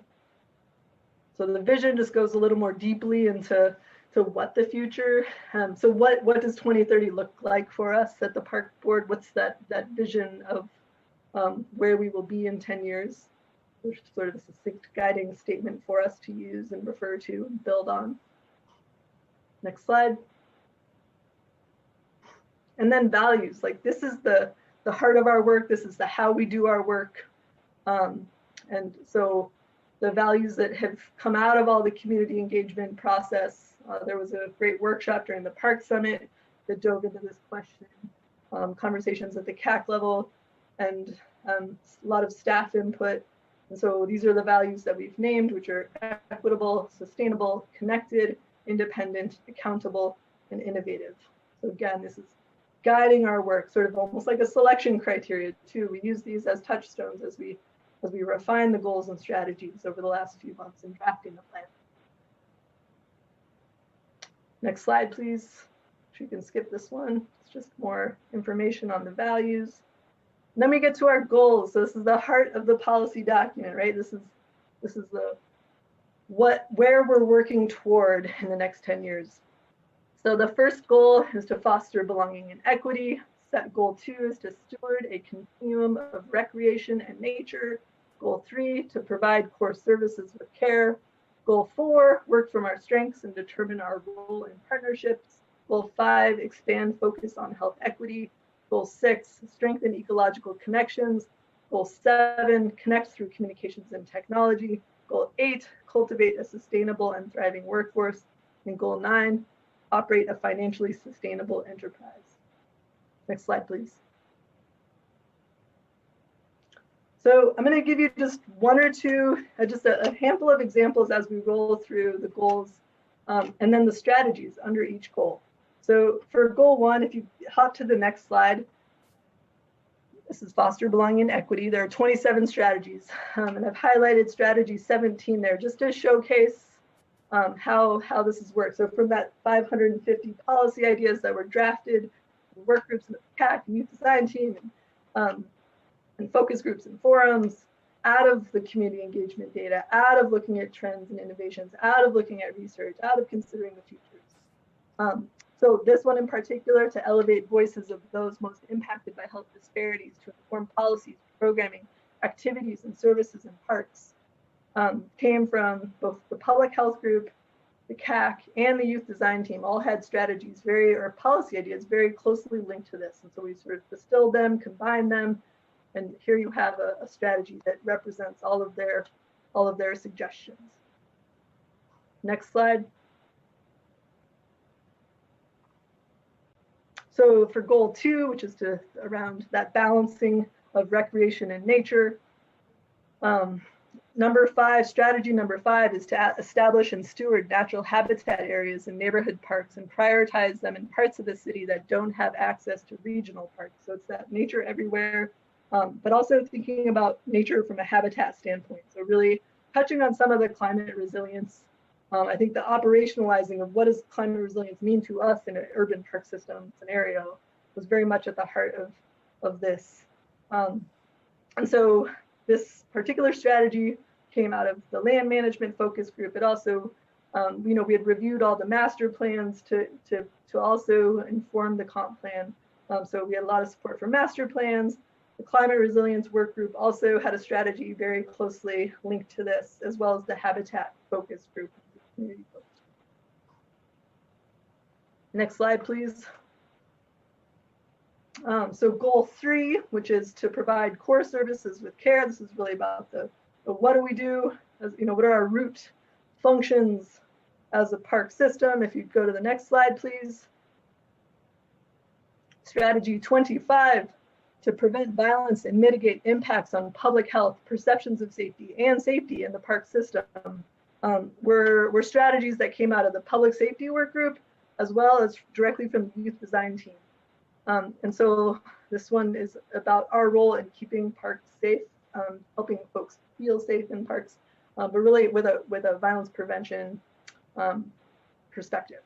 So the vision just goes a little more deeply into what the future. So what does 2030 look like for us at the Park Board? What's that vision of where we will be in 10 years? Which is sort of a succinct guiding statement for us to use and refer to and build on. Next slide. And then values, like this is the heart of our work. This is the how we do our work. And so the values that have come out of all the community engagement process, there was a great workshop during the Park Summit that dove into this question, conversations at the CAC level, and a lot of staff input. And so these are the values that we've named, which are equitable, sustainable, connected, independent, accountable, and innovative. So again, this is guiding our work, sort of almost like a selection criteria too. We use these as touchstones as we refine the goals and strategies over the last few months in drafting the plan. Next slide, please. You can skip this one. It's just more information on the values. And then we get to our goals. So this is the heart of the policy document, right? This is where we're working toward in the next 10 years. So the first goal is to foster belonging and equity. Goal 2 is to steward a continuum of recreation and nature. Goal 3, to provide core services with care. Goal 4, work from our strengths and determine our role in partnerships. Goal 5, expand focus on health equity. Goal 6, strengthen ecological connections. Goal 7, connect through communications and technology. Goal 8, cultivate a sustainable and thriving workforce. And goal 9, operate a financially sustainable enterprise. Next slide, please. So I'm going to give you just one or two, just a handful of examples as we roll through the goals and then the strategies under each goal. So for goal 1, if you hop to the next slide, this is foster belonging and equity. There are 27 strategies, and I've highlighted strategy 17 there just to showcase how this has worked. So from that 550 policy ideas that were drafted, work groups in the CAC, and youth design team, and focus groups and forums, out of the community engagement data, out of looking at trends and innovations, out of looking at research, out of considering the futures. So this one in particular, to elevate voices of those most impacted by health disparities, to inform policies, programming, activities, and services in parks, came from both the public health group, the CAC, and the youth design team. All had strategies or policy ideas very closely linked to this. And so we sort of distilled them, combined them, and here you have a strategy that represents all of their suggestions. Next slide. So for goal 2, which is around that balancing of recreation and nature, strategy number 5 is to establish and steward natural habitat areas in neighborhood parks and prioritize them in parts of the city that don't have access to regional parks. So it's that nature everywhere, but also thinking about nature from a habitat standpoint. So really touching on some of the climate resilience. I think the operationalizing of what does climate resilience mean to us in an urban park system scenario was very much at the heart of this. And so this particular strategy came out of the land management focus group. It also, we had reviewed all the master plans to also inform the comp plan. So we had a lot of support for master plans. The climate resilience work group also had a strategy very closely linked to this, as well as the habitat focus group. Next slide, please. So goal 3, which is to provide core services with care. This is really about the what do we do, what are our root functions as a park system. If you go to the next slide, please. Strategy 25, to prevent violence and mitigate impacts on public health, perceptions of safety, and safety in the park system. Were strategies that came out of the public safety work group, as well as directly from the youth design team. And so this one is about our role in keeping parks safe, helping folks feel safe in parks, but really with a violence prevention perspective.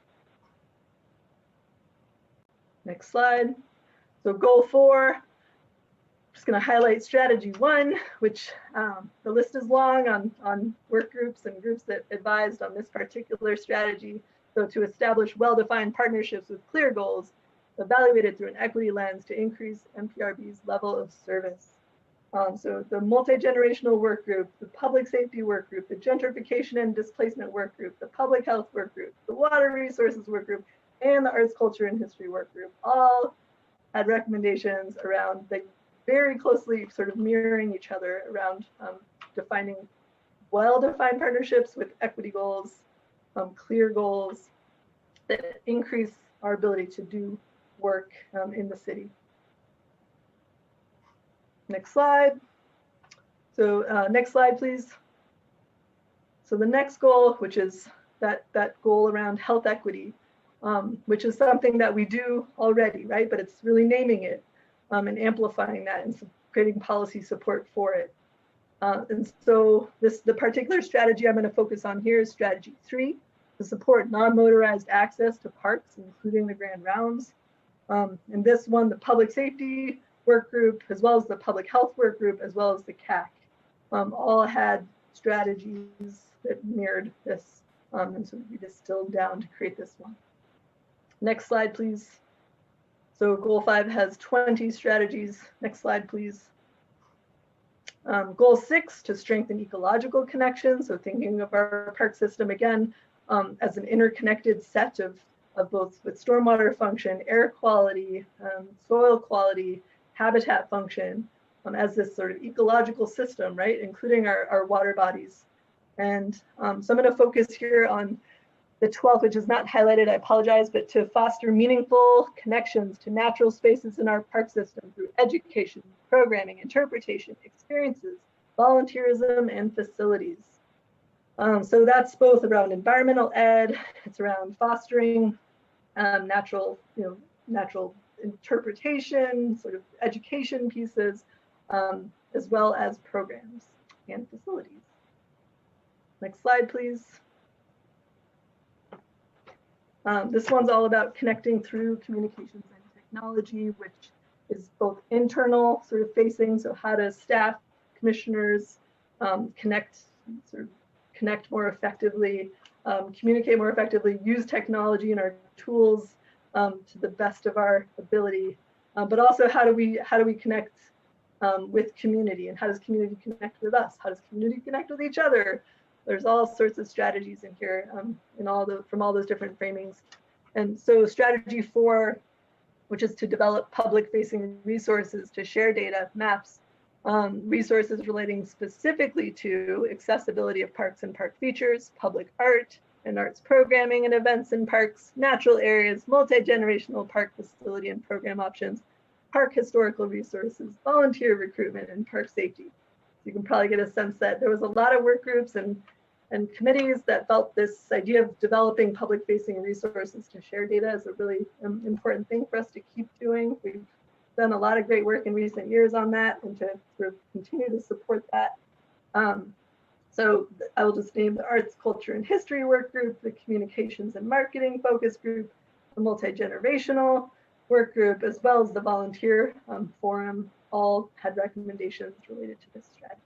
Next slide. So goal 4, just going to highlight strategy 1, which the list is long on work groups and groups that advised on this particular strategy. So to establish well-defined partnerships with clear goals, evaluated through an equity lens to increase MPRB's level of service. So the multi-generational work group, the public safety work group, the gentrification and displacement work group, the public health work group, the water resources work group, and the arts, culture, and history work group all had recommendations around the very closely sort of mirroring each other around defining well-defined partnerships with equity goals, clear goals that increase our ability to do work in the city. Next slide. So next slide, please. So the next goal, which is that goal around health equity, which is something that we do already, right? But it's really naming it and amplifying that and creating policy support for it. And so the particular strategy I'm going to focus on here is strategy 3, to support non-motorized access to parks, including the grand rounds. And this one, the public safety work group, as well as the public health work group, as well as the CAC, all had strategies that mirrored this. And so we distilled down to create this one. Next slide, please. So goal 5 has 20 strategies. Next slide, please. Goal 6, to strengthen ecological connections. So thinking of our park system again as an interconnected set of both with stormwater function, air quality, soil quality, habitat function, as this sort of ecological system, right, including our water bodies. And so I'm going to focus here on the 12th, which is not highlighted, I apologize, but to foster meaningful connections to natural spaces in our park system through education, programming, interpretation, experiences, volunteerism, and facilities. So that's both around environmental ed, it's around fostering natural interpretation, sort of education pieces, as well as programs and facilities. Next slide, please. This one's all about connecting through communications and technology, which is both internal sort of facing, so how does staff, commissioners connect more effectively, communicate more effectively, use technology and our tools to the best of our ability, but also how do we connect with community, and how does community connect with us? How does community connect with each other? There's all sorts of strategies in here from all those different framings. And so strategy 4, which is to develop public-facing resources to share data, maps, resources relating specifically to accessibility of parks and park features, public art and arts programming and events in parks, natural areas, multi-generational park facility and program options, park historical resources, volunteer recruitment, and park safety. You can probably get a sense that there was a lot of work groups and committees that felt this idea of developing public-facing resources to share data is a really important thing for us to keep doing. We've done a lot of great work in recent years on that, and to sort of continue to support that. So I will just name the Arts, Culture, and History work group, the Communications and Marketing focus group, the Multi-Generational work group, as well as the Volunteer Forum, all had recommendations related to this strategy.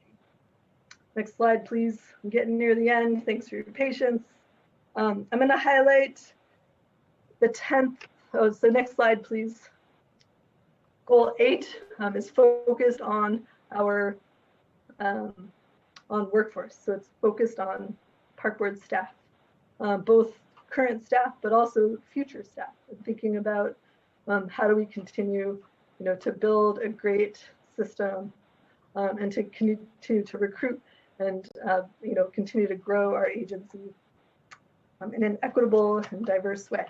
Next slide, please. I'm getting near the end. Thanks for your patience. I'm going to highlight the 10th. Oh, so next slide, please. Goal 8 is focused on our on workforce. So it's focused on park board staff, both current staff, but also future staff. And thinking about how do we continue, to build a great system and to continue to recruit and continue to grow our agency in an equitable and diverse way.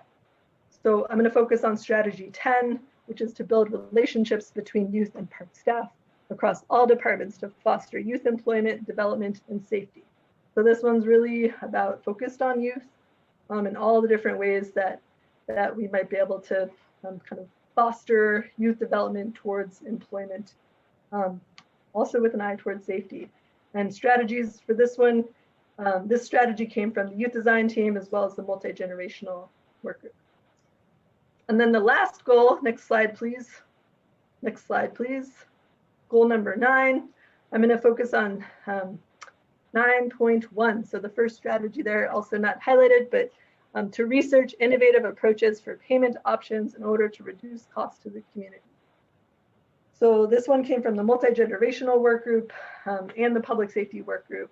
So I'm going to focus on strategy 10, which is to build relationships between youth and park staff across all departments to foster youth employment, development, and safety. So this one's really about focused on youth and all the different ways that we might be able to kind of foster youth development towards employment, also with an eye towards safety. And strategies for this one, this strategy came from the youth design team as well as the multi-generational work group. And then the last goal, next slide, please. Next slide, please. Goal number 9, I'm going to focus on 9.1. So the first strategy there, also not highlighted, but to research innovative approaches for payment options in order to reduce costs to the community. So this one came from the multi-generational work group and the public safety work group.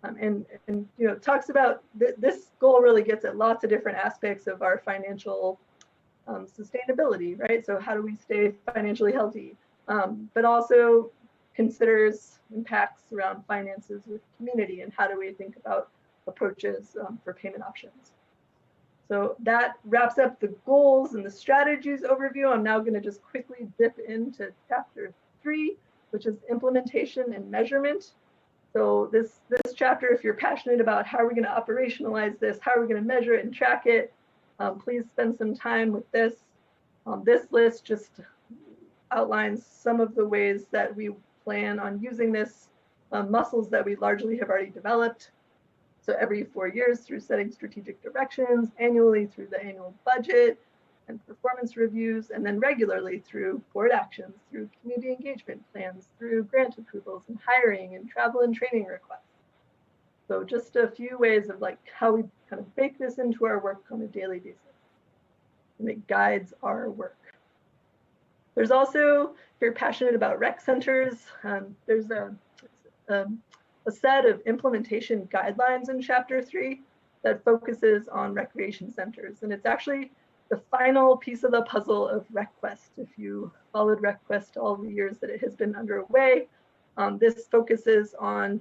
And talks about this goal really gets at lots of different aspects of our financial sustainability, right? So how do we stay financially healthy? But also considers impacts around finances with community and how do we think about approaches for payment options. So that wraps up the goals and the strategies overview. I'm now going to just quickly dip into chapter 3, which is implementation and measurement. So this chapter, if you're passionate about how are we going to operationalize this, how are we going to measure it and track it, please spend some time with this. This list just outlines some of the ways that we plan on using this muscles that we largely have already developed. So every 4 years through setting strategic directions, annually through the annual budget and performance reviews, and then regularly through board actions, through community engagement plans, through grant approvals and hiring and travel and training requests. So just a few ways of how we kind of bake this into our work on a daily basis. And it guides our work. There's also, if you're passionate about rec centers, there's a a set of implementation guidelines in Chapter 3 that focuses on recreation centers. And it's actually the final piece of the puzzle of RecQuest. If you followed RecQuest all the years that it has been underway, this focuses on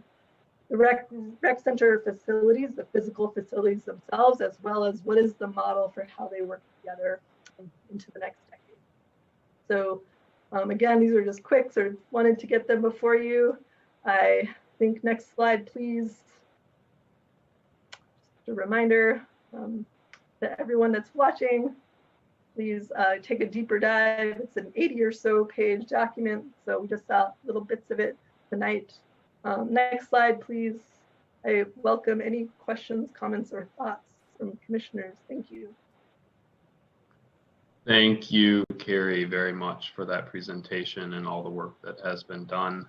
the rec center facilities, the physical facilities themselves, as well as what is the model for how they work together into the next decade. So again, these are just quick, sort of wanted to get them before you. I think next slide, please. Just a reminder that everyone that's watching, please take a deeper dive. It's an 80 or so page document, so we just saw little bits of it tonight. Next slide, please. I welcome any questions, comments, or thoughts from commissioners. Thank you. Thank you, Carrie, very much for that presentation and all the work that has been done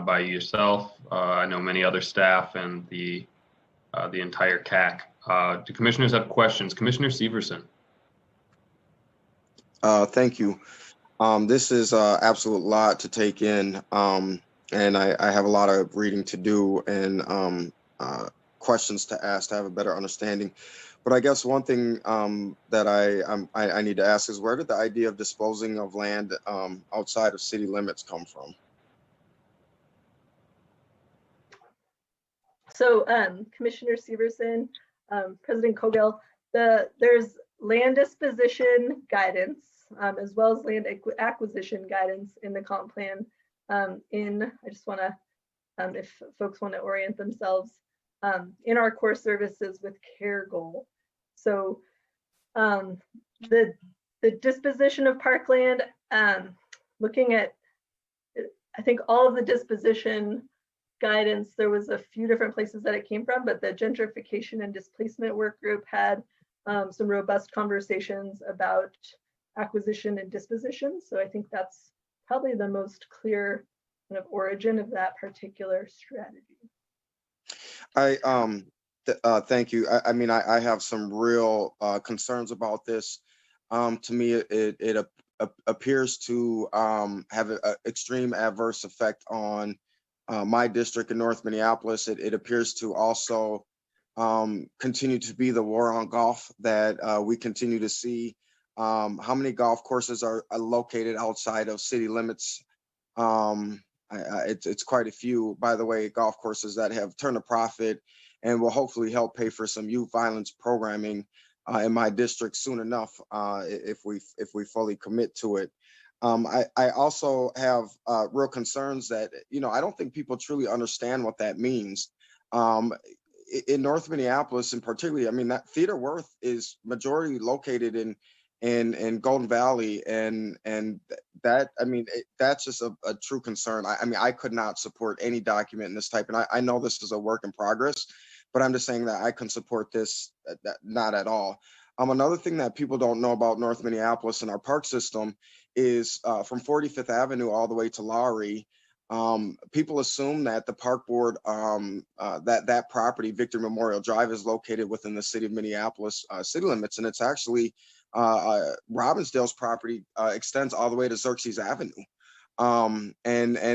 by yourself. I know many other staff and the entire CAC. Do commissioners have questions? Commissioner Severson. Thank you. This is an absolute lot to take in, and I have a lot of reading to do and questions to ask to have a better understanding. But I guess one thing that I need to ask is, where did the idea of disposing of land outside of city limits come from? So Commissioner Severson, President Kogel, there's land disposition guidance as well as land acquisition guidance in the comp plan. I just want to, if folks want to orient themselves, in our core services with care goal. So the disposition of parkland, looking at, I think all of the disposition guidance, there was a few different places that it came from, but the gentrification and displacement work group had some robust conversations about acquisition and disposition. So I think that's probably the most clear kind of origin of that particular strategy. Thank you. I mean, I have some real concerns about this. To me, it appears to have an extreme adverse effect on my district in North Minneapolis. It appears to also continue to be the war on golf that we continue to see. How many golf courses are located outside of city limits? It's quite a few, by the way, golf courses that have turned a profit and will hopefully help pay for some youth violence programming in my district soon enough if we fully commit to it. I also have real concerns that, I don't think people truly understand what that means. In North Minneapolis, and particularly, I mean, that Theater Worth is majority located in Golden Valley, and that, I mean, that's just a true concern. I mean, I could not support any document in this type, and I know this is a work in progress, but I'm just saying that I can support this, not at all. Another thing that people don't know about North Minneapolis and our park system is from 45th Avenue all the way to Lowry, people assume that the park board, that property, Victory Memorial Drive, is located within the city of Minneapolis city limits, and it's actually Robbinsdale's property extends all the way to Xerxes Avenue. And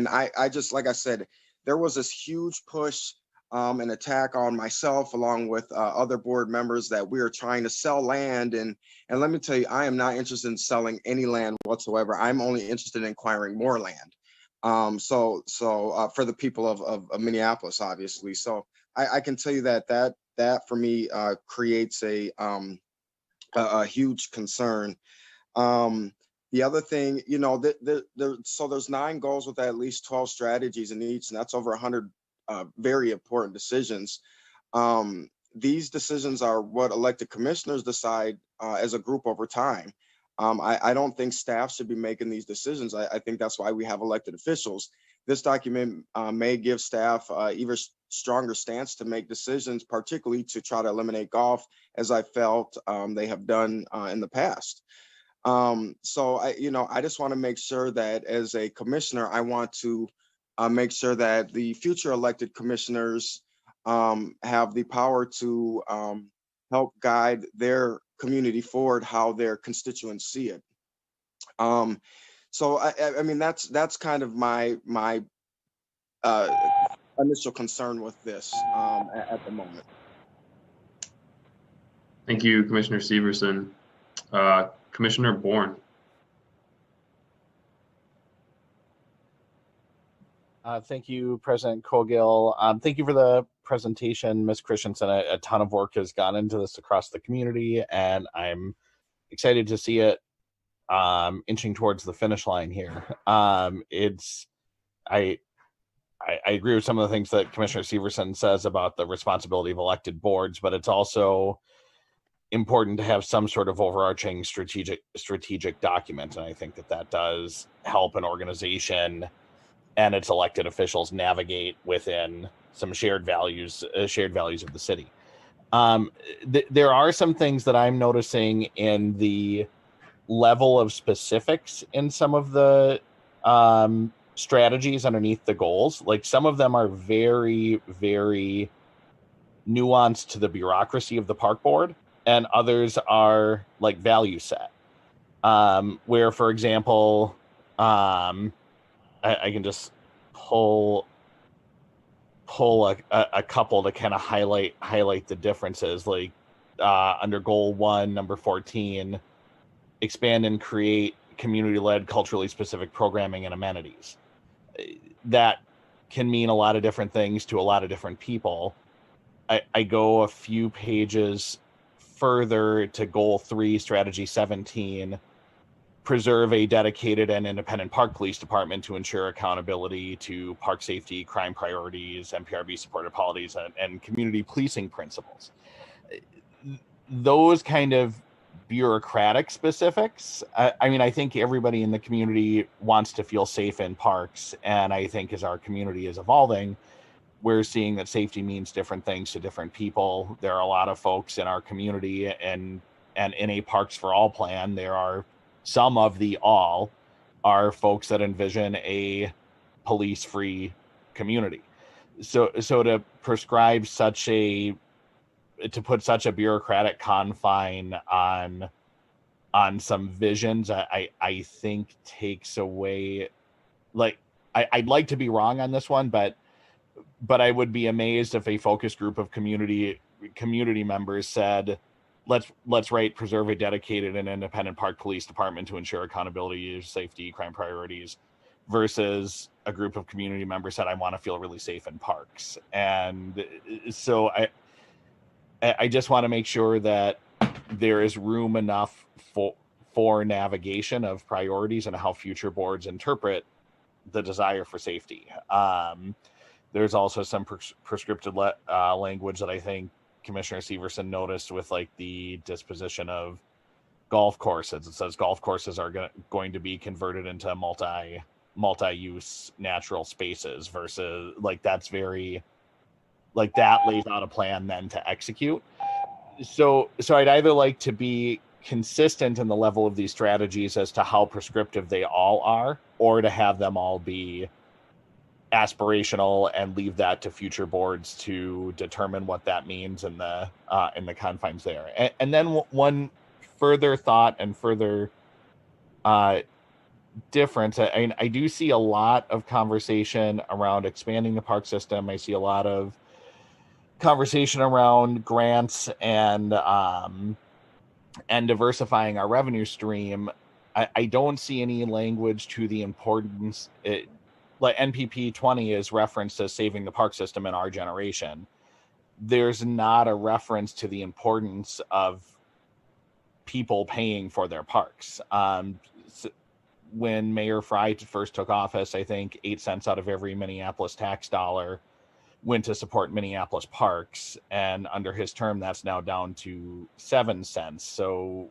I just, like I said, there was this huge push an attack on myself along with other board members that we are trying to sell land. And let me tell you, I am not interested in selling any land whatsoever. I'm only interested in acquiring more land. So for the people of Minneapolis, obviously. So I can tell you that for me creates a huge concern. The other thing, so there's 9 goals with at least 12 strategies in each, and that's over 100 very important decisions. These decisions are what elected commissioners decide as a group over time. I don't think staff should be making these decisions. I think that's why we have elected officials. This document may give staff even stronger stance to make decisions, particularly to try to eliminate golf, as I felt they have done in the past. So I just want to make sure that as a commissioner, I want to make sure that the future elected commissioners have the power to help guide their community forward, how their constituents see it. So I mean, that's kind of my initial concern with this at the moment. Thank you, Commissioner Severson. Commissioner Bourne. Thank you, President Cogill. Thank you for the presentation, Ms. Christensen. A ton of work has gone into this across the community, and I'm excited to see it inching towards the finish line here. I agree with some of the things that Commissioner Severson says about the responsibility of elected boards, but it's also important to have some sort of overarching strategic document, and I think that does help an organization and its elected officials navigate within some shared values of the city. There are some things that I'm noticing in the level of specifics in some of the strategies underneath the goals. Like, some of them are very, very nuanced to the bureaucracy of the park board, and others are like value set. Where, for example, I can just pull a couple to kind of highlight the differences. Like under goal 1, number 14, expand and create community-led, culturally specific programming and amenities. That can mean a lot of different things to a lot of different people. I go a few pages further to goal 3, strategy 17, preserve a dedicated and independent park police department to ensure accountability to park safety, crime priorities, MPRB supported policies, and community policing principles. Those kind of bureaucratic specifics, I think everybody in the community wants to feel safe in parks, and I think as our community is evolving, we're seeing that safety means different things to different people. There are a lot of folks in our community, and in a Parks for All plan, there are some of the all are folks that envision a police-free community. So to prescribe to put such a bureaucratic confine on some visions, I think takes away, like, I'd like to be wrong on this one, but I would be amazed if a focus group of community members said, let's write preserve a dedicated and independent park police department to ensure accountability, safety, crime priorities, versus a group of community members said, I want to feel really safe in parks. And so I just want to make sure that there is room enough for navigation of priorities and how future boards interpret the desire for safety. There's also some prescriptive language that I think Commissioner Severson noticed with, like, the disposition of golf courses. It says golf courses are going to be converted into multi-use natural spaces, versus, like, that's very, like, that lays out a plan then to execute. So I'd either like to be consistent in the level of these strategies as to how prescriptive they all are, or to have them all be aspirational and leave that to future boards to determine what that means in the confines there. And then one further thought and further difference, I do see a lot of conversation around expanding the park system. I see a lot of conversation around grants and diversifying our revenue stream. I don't see any language to the importance. Like NPP 20 is referenced as saving the park system in our generation. There's not a reference to the importance of people paying for their parks. When Mayor Fry first took office, I think 8 cents out of every Minneapolis tax dollar went to support Minneapolis parks. And under his term, that's now down to 7 cents. So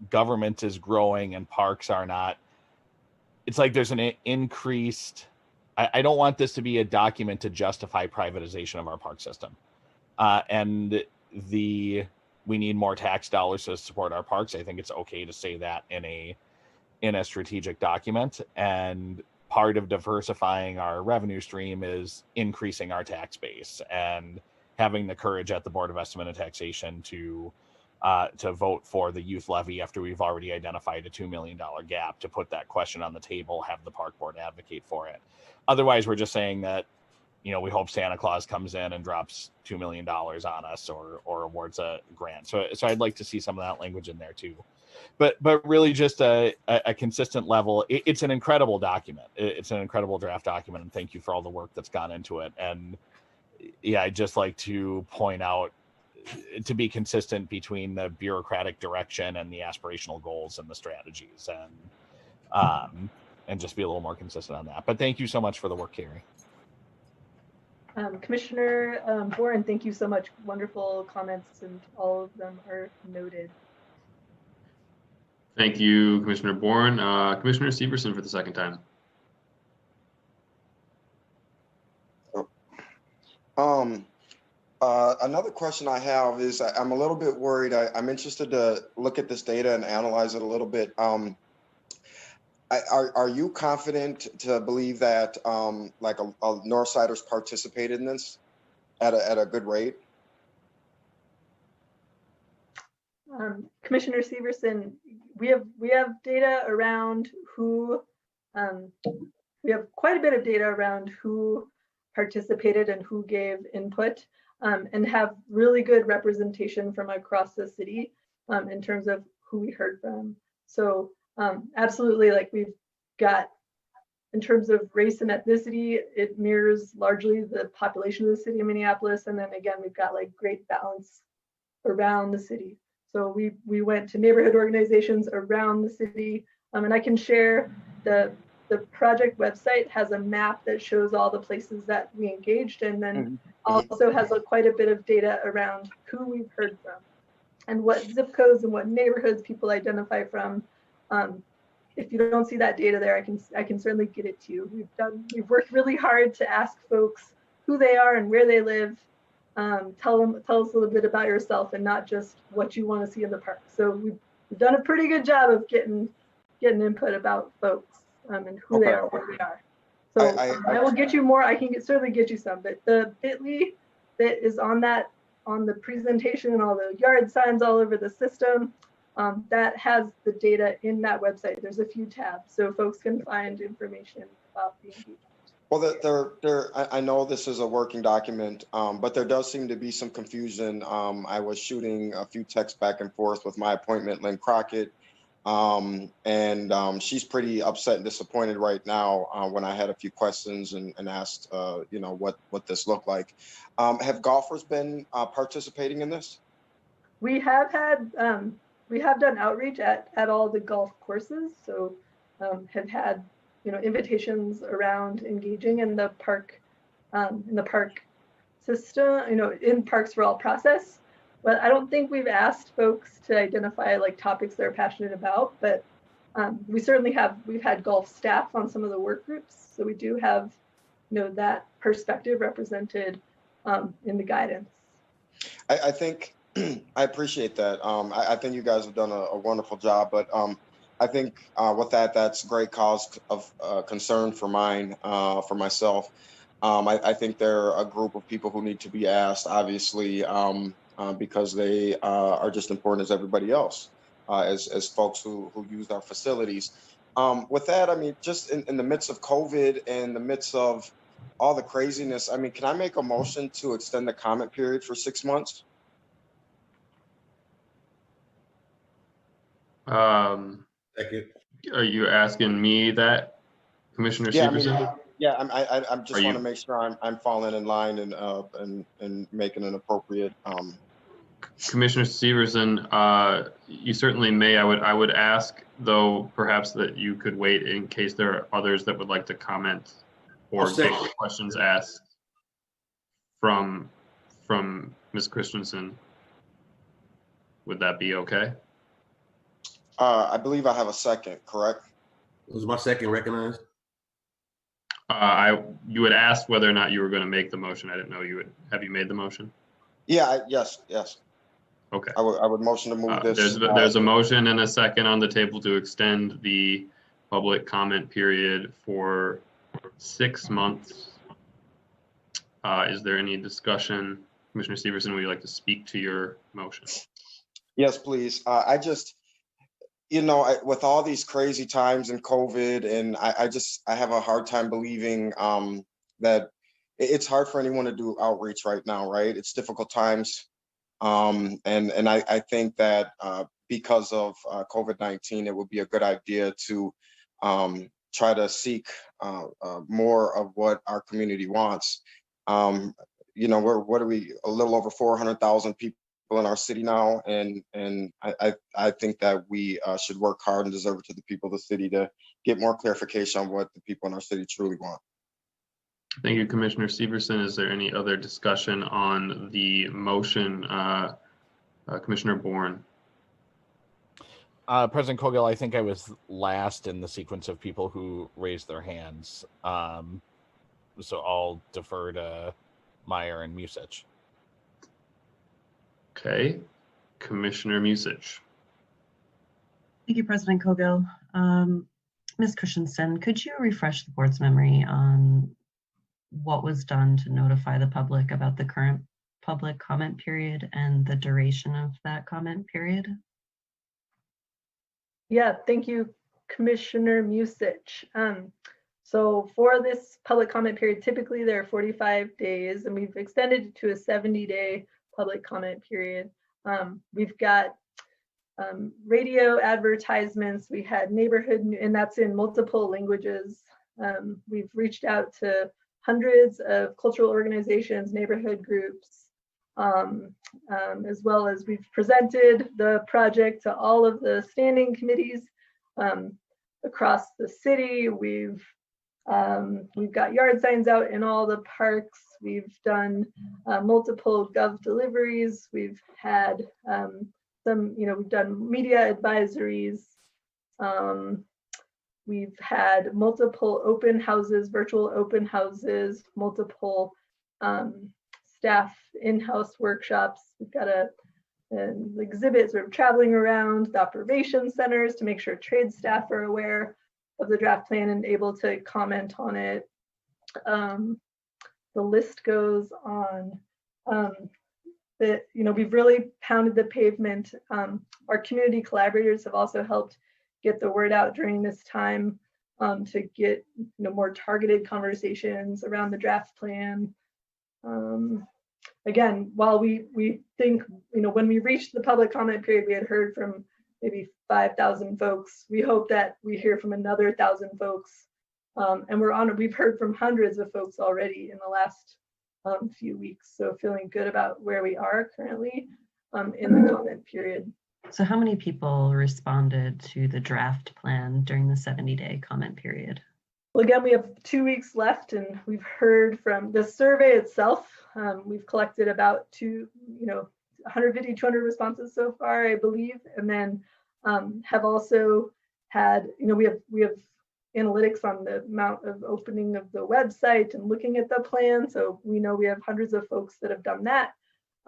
government is growing and parks are not. It's like there's an increased. I don't want this to be a document to justify privatization of our park system. And we need more tax dollars to support our parks. I think it's okay to say that in a strategic document. And part of diversifying our revenue stream is increasing our tax base and having the courage at the Board of Estimate and Taxation to to vote for the youth levy after we've already identified a $2 million gap, to put that question on the table, have the park board advocate for it. Otherwise, we're just saying that, you know, we hope Santa Claus comes in and drops $2 million on us or awards a grant. So I'd like to see some of that language in there too. But really just a consistent level. It's an incredible document. It's an incredible draft document, and thank you for all the work that's gone into it. And yeah, I'd just like to point out, to be consistent between the bureaucratic direction and the aspirational goals and the strategies, and just be a little more consistent on that. But thank you so much for the work, Carrie. Commissioner Boren, thank you so much. Wonderful comments, and all of them are noted. Thank you, Commissioner Boren. Commissioner Severson for the second time. Another question I have is I'm a little bit worried. I'm interested to look at this data and analyze it a little bit. Are you confident to believe that like a Northsiders participated in this at a good rate? Commissioner Severson, we have data around who, we have quite a bit of data around who participated and who gave input, and have really good representation from across the city in terms of who we heard from. So absolutely, like we've got, in terms of race and ethnicity, it mirrors largely the population of the city of Minneapolis. And then again, we've got like great balance around the city. So we went to neighborhood organizations around the city, and I can share the project website has a map that shows all the places that we engaged, and then also has quite a bit of data around who we've heard from and what zip codes and what neighborhoods people identify from. If you don't see that data there, I can certainly get it to you. We've worked really hard to ask folks who they are and where they live. Tell us a little bit about yourself and not just what you want to see in the park. So we've done a pretty good job of getting input about folks and who they are, where they are. So I will get you more. I can certainly get you some, but the bit.ly that is on the presentation and all the yard signs all over the system, that has the data in that website. There's a few tabs so folks can find information about the engagement. Well, I know this is a working document, but there does seem to be some confusion. I was shooting a few texts back and forth with my appointment, Lynn Crockett, and she's pretty upset and disappointed right now when I had a few questions and asked, you know, what this looked like. Have golfers been participating in this? We have done outreach at all the golf courses, so have had, you know, invitations around engaging in the park system, you know, in Parks for All process. But I don't think we've asked folks to identify like topics they're passionate about, but we've had golf staff on some of the work groups. So we do have, you know, that perspective represented in the guidance. I think I appreciate that. I think you guys have done a wonderful job, but I think with that's great cause of concern for myself. I think they're a group of people who need to be asked, obviously, because they are just important as everybody else, as folks who use our facilities. With that, I mean, just in the midst of COVID, in the midst of all the craziness, I mean, can I make a motion to extend the comment period for 6 months? Are you asking me that, Commissioner Severson? I just want to make sure I'm falling in line and making an appropriate. Commissioner Severson, you certainly may. I would ask, though, perhaps that you could wait in case there are others that would like to comment or get questions asked from Ms. Christensen. Would that be okay? I believe I have a second, correct? Was my second recognized? You had asked whether or not you were going to make the motion. I didn't know you would. Have you made the motion? Yeah, yes. Okay. I would motion to move this. There's a motion and a second on the table to extend the public comment period for 6 months. Is there any discussion? Commissioner Severson, would you like to speak to your motion? Yes, please. With all these crazy times and COVID, and I have a hard time believing that it's hard for anyone to do outreach right now, right? It's difficult times. And I think that because of COVID-19, it would be a good idea to try to seek more of what our community wants. What are we, a little over 400,000 people in our city now, and I think that we should work hard and deserve it to the people of the city to get more clarification on what the people in our city truly want. Thank you, Commissioner Severson. Is there any other discussion on the motion? Commissioner Bourne. President Cogill, I think I was last in the sequence of people who raised their hands. So I'll defer to Meyer and Musich. Okay, Commissioner Musich. Thank you, President Cogill. Ms. Christensen, could you refresh the board's memory on what was done to notify the public about the current public comment period and the duration of that comment period? Yeah, thank you, Commissioner Musich. So for this public comment period, typically there are 45 days, and we've extended it to a 70-day public comment period. We've got radio advertisements, we had neighborhood, and that's in multiple languages. We've reached out to hundreds of cultural organizations, neighborhood groups, as well as we've presented the project to all of the standing committees across the city. We've got yard signs out in all the parks. We've done multiple gov deliveries. We've had we've done media advisories. We've had multiple open houses, virtual open houses, multiple staff in-house workshops. We've got an exhibit sort of traveling around the operations centers to make sure trade staff are aware of the draft plan and able to comment on it. The list goes on. We've really pounded the pavement. Our community collaborators have also helped get the word out during this time to get more targeted conversations around the draft plan. Again, while we think, when we reached the public comment period, we had heard from maybe 5,000 folks. We hope that we hear from another 1,000 folks. And we've heard from hundreds of folks already in the last few weeks. So feeling good about where we are currently in the comment period. So how many people responded to the draft plan during the 70-day comment period? Well, again, we have 2 weeks left, and we've heard from the survey itself. We've collected about 150, 200 responses so far, I believe, and then have also had, we have analytics on the amount of opening of the website and looking at the plan. So we know we have hundreds of folks that have done that.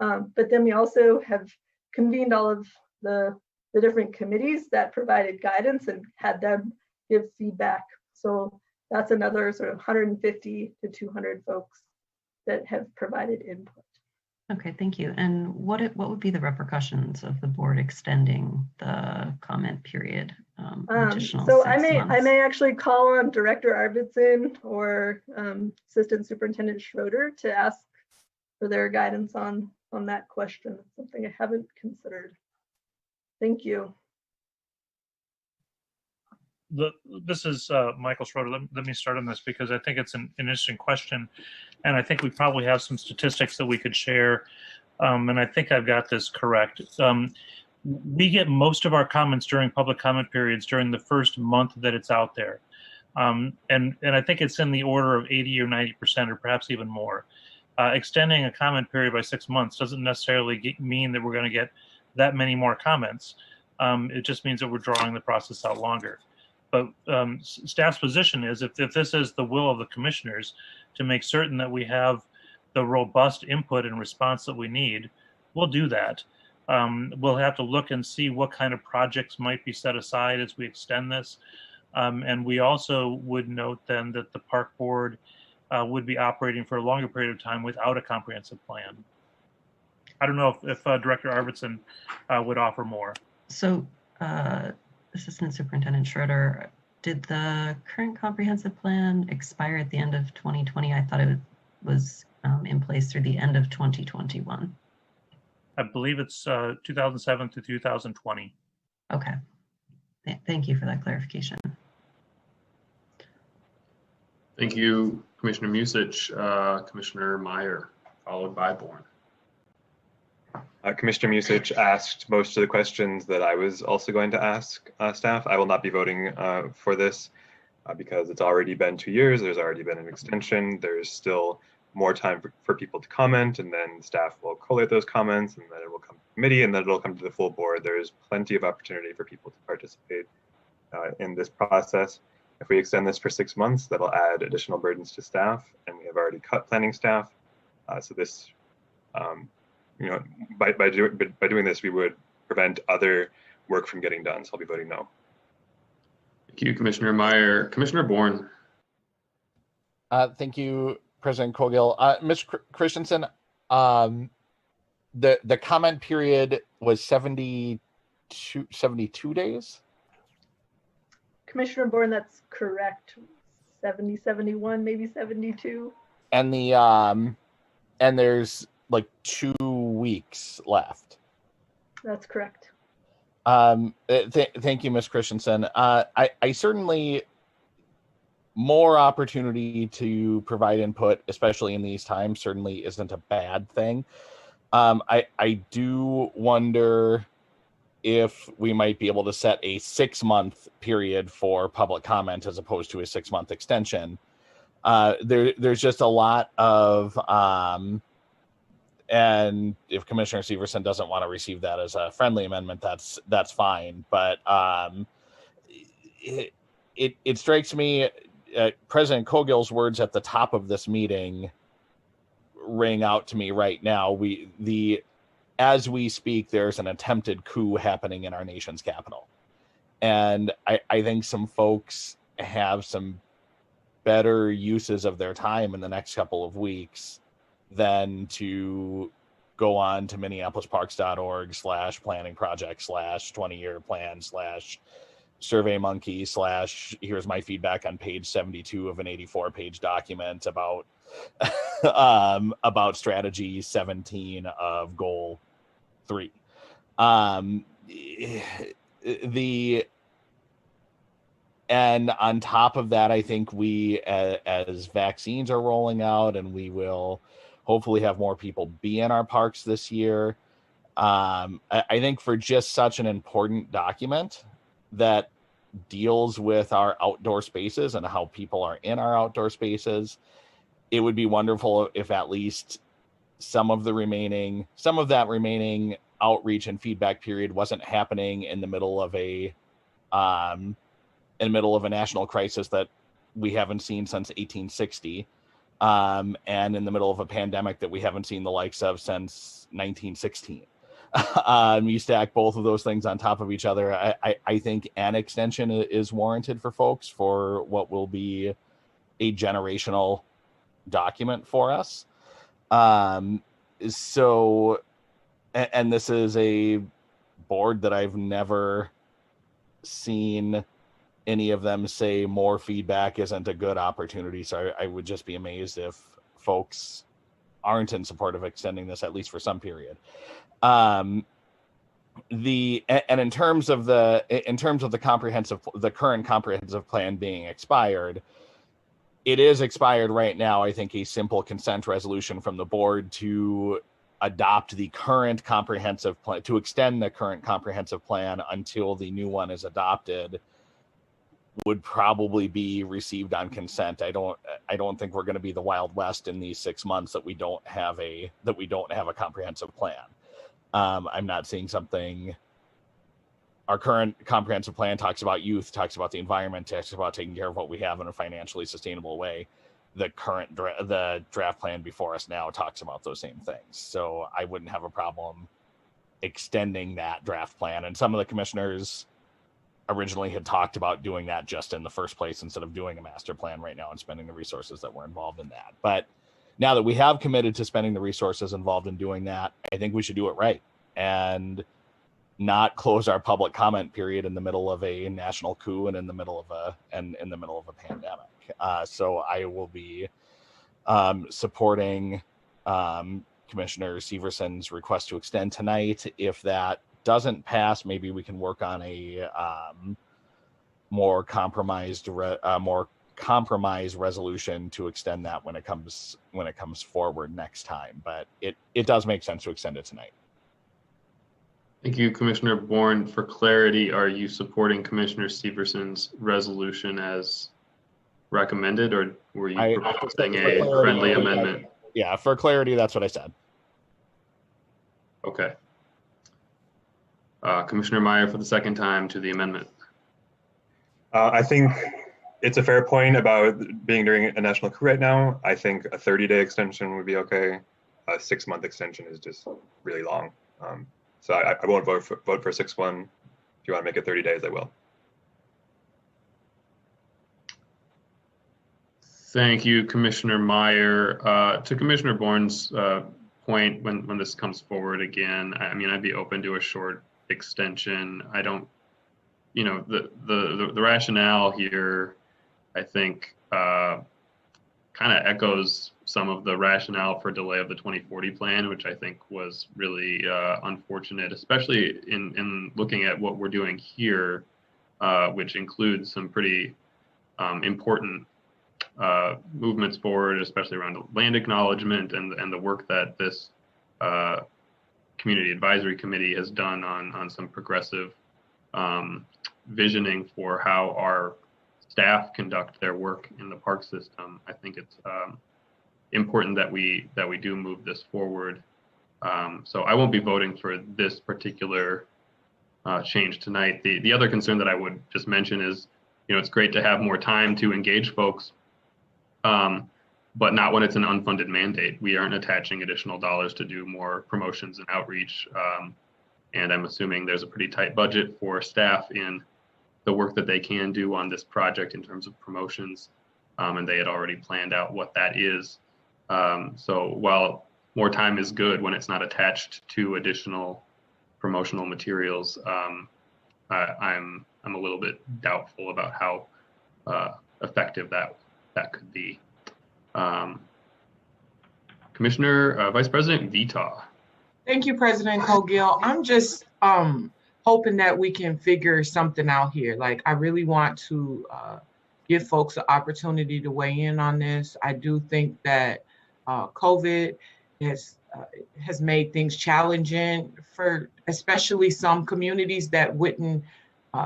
But then we also have convened all of the different committees that provided guidance and had them give feedback. So that's another sort of 150 to 200 folks that have provided input. Okay, thank you. And what would be the repercussions of the board extending the comment period? Additional so 6 I may actually call on Director Arvidsson or Assistant Superintendent Schroeder to ask for their guidance on that question. It's something I haven't considered. Thank you. This is Michael Schroeder. Let me start on this because I think it's an interesting question. And I think we probably have some statistics that we could share. And I think I've got this correct. We get most of our comments during public comment periods during the first month that it's out there. And I think it's in the order of 80 or 90% or perhaps even more. Extending a comment period by 6 months doesn't necessarily mean that we're going to get that many more comments. It just means that we're drawing the process out longer. But staff's position is if this is the will of the commissioners to make certain that we have the robust input and response that we need, we'll do that. We'll have to look and see what kind of projects might be set aside as we extend this. And we also would note then that the park board would be operating for a longer period of time without a comprehensive plan. I don't know if Director Arvidsson would offer more. So, Assistant Superintendent Schroeder, did the current comprehensive plan expire at the end of 2020? I thought it was in place through the end of 2021. I believe it's 2007 to 2020. Okay. Thank you for that clarification. Thank you, Commissioner Musich. Commissioner Meyer, followed by Bourne. Commissioner Musich asked most of the questions that I was also going to ask staff. I will not be voting for this because it's already been 2 years. There's already been an extension. There's still more time for people to comment, and then staff will collate those comments, and then it will come to committee, and then it'll come to the full board. There's plenty of opportunity for people to participate in this process. If we extend this for 6 months, that'll add additional burdens to staff, and we have already cut planning staff. So this, by doing this, we would prevent other work from getting done. So I'll be voting no. Thank you, Commissioner Meyer. Commissioner Bourne. Thank you, President Colgill. Ms. Christensen, the comment period was 72 days? Commissioner Bourne, that's correct. 70, 71, maybe 72. And and there's like 2 weeks left. That's correct. Thank you, Ms. Christensen. I certainly, more opportunity to provide input, especially in these times, certainly isn't a bad thing. I do wonder if we might be able to set a 6-month period for public comment as opposed to a 6-month extension. There's just a lot of, and if Commissioner Severson doesn't want to receive that as a friendly amendment, that's fine. But it strikes me, President Cogill's words at the top of this meeting ring out to me right now. As we speak, there's an attempted coup happening in our nation's capital. And I think some folks have some better uses of their time in the next couple of weeks than to go on to minneapolisparks.org/planning project/20-year plan/SurveyMonkey/ here's my feedback on page 72 of an 84-page document about about strategy 17 of goal 3. And on top of that, I think we, as vaccines are rolling out, and we will hopefully have more people be in our parks this year. I think for just such an important document that deals with our outdoor spaces and how people are in our outdoor spaces, it would be wonderful if at least some of that remaining outreach and feedback period wasn't happening in the middle of a national crisis that we haven't seen since 1860, and in the middle of a pandemic that we haven't seen the likes of since 1916. You stack both of those things on top of each other. I think an extension is warranted for folks for what will be a generational document for us. So, and this is a board that I've never seen any of them say more feedback isn't a good opportunity. So I would just be amazed if folks aren't in support of extending this at least for some period. And in terms of the current comprehensive plan being expired, it is expired right now. I think a simple consent resolution from the board to adopt the current comprehensive plan, to extend the current comprehensive plan until the new one is adopted, would probably be received on consent. I don't think we're going to be the Wild West in these 6 months that we don't have a comprehensive plan. I'm not seeing something. Our current comprehensive plan talks about youth, talks about the environment, talks about taking care of what we have in a financially sustainable way. The draft plan before us now talks about those same things. So I wouldn't have a problem extending that draft plan. And some of the commissioners originally had talked about doing that just in the first place instead of doing a master plan right now and spending the resources that were involved in that. But now that we have committed to spending the resources involved in doing that, I think we should do it right and not close our public comment period in the middle of a national coup and in the middle of a pandemic. So I will be supporting Commissioner Severson's request to extend tonight. If that doesn't pass, maybe we can work on a more compromised resolution to extend that when it comes forward next time. But it does make sense to extend it tonight. Thank you, Commissioner Bourne. For clarity, are you supporting Commissioner Severson's resolution as recommended, or were you proposing a friendly amendment? Yeah, for clarity, that's what I said. Okay. Commissioner Meyer for the second time to the amendment. I think it's a fair point about being during a national coup right now. I think a 30-day extension would be okay. A 6-month extension is just really long. So I won't vote for 6-1. If you want to make it 30 days, I will. Thank you, Commissioner Meyer. To Commissioner Bourne's point, when this comes forward again, I mean, I'd be open to a short extension. I don't, the rationale here, I think, kind of echoes some of the rationale for delay of the 2040 plan, which I think was really unfortunate, especially in looking at what we're doing here, which includes some pretty important movements forward, especially around the land acknowledgement and the work that this Community Advisory Committee has done on some progressive visioning for how our staff conduct their work in the park system. I think it's important that we do move this forward. So I won't be voting for this particular change tonight. The other concern that I would just mention is, it's great to have more time to engage folks, but not when it's an unfunded mandate. We aren't attaching additional dollars to do more promotions and outreach. And I'm assuming there's a pretty tight budget for staff in the work that they can do on this project in terms of promotions. And they had already planned out what that is. So while more time is good when it's not attached to additional promotional materials, I'm a little bit doubtful about how effective that could be. Commissioner Vice President Vita. Thank you, President Cogill. I'm just hoping that we can figure something out here. Like, I really want to give folks an opportunity to weigh in on this. I do think that COVID has made things challenging for especially some communities that wouldn't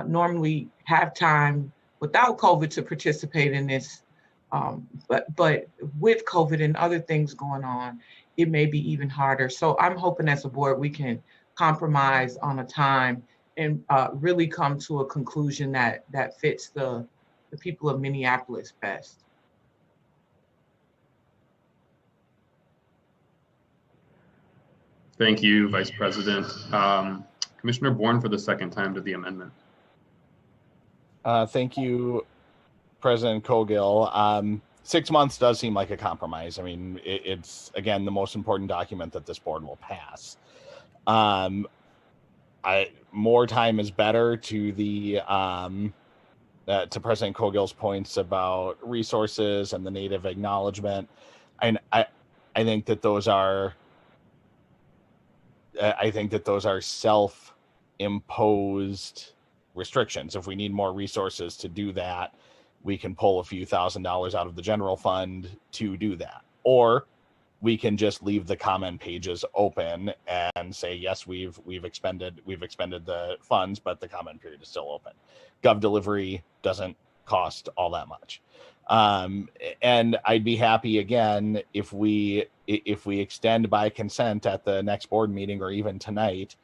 normally have time without COVID to participate in this. But with COVID and other things going on, it may be even harder. So I'm hoping as a board we can compromise on a time and really come to a conclusion that fits the people of Minneapolis best. Thank you, Vice President. Commissioner Bourne for the second time to the amendment. Thank you, President Cogill. 6 months does seem like a compromise. I mean, it's, again, the most important document that this board will pass. More time is better to the to President Cogill's points about resources and the native acknowledgement. And I think that those are self-imposed restrictions. If we need more resources to do that, we can pull a few $1,000s out of the general fund to do that. Or we can just leave the comment pages open and say, yes, we've expended the funds, but the comment period is still open. Gov delivery doesn't cost all that much. And I'd be happy again if we extend by consent at the next board meeting or even tonight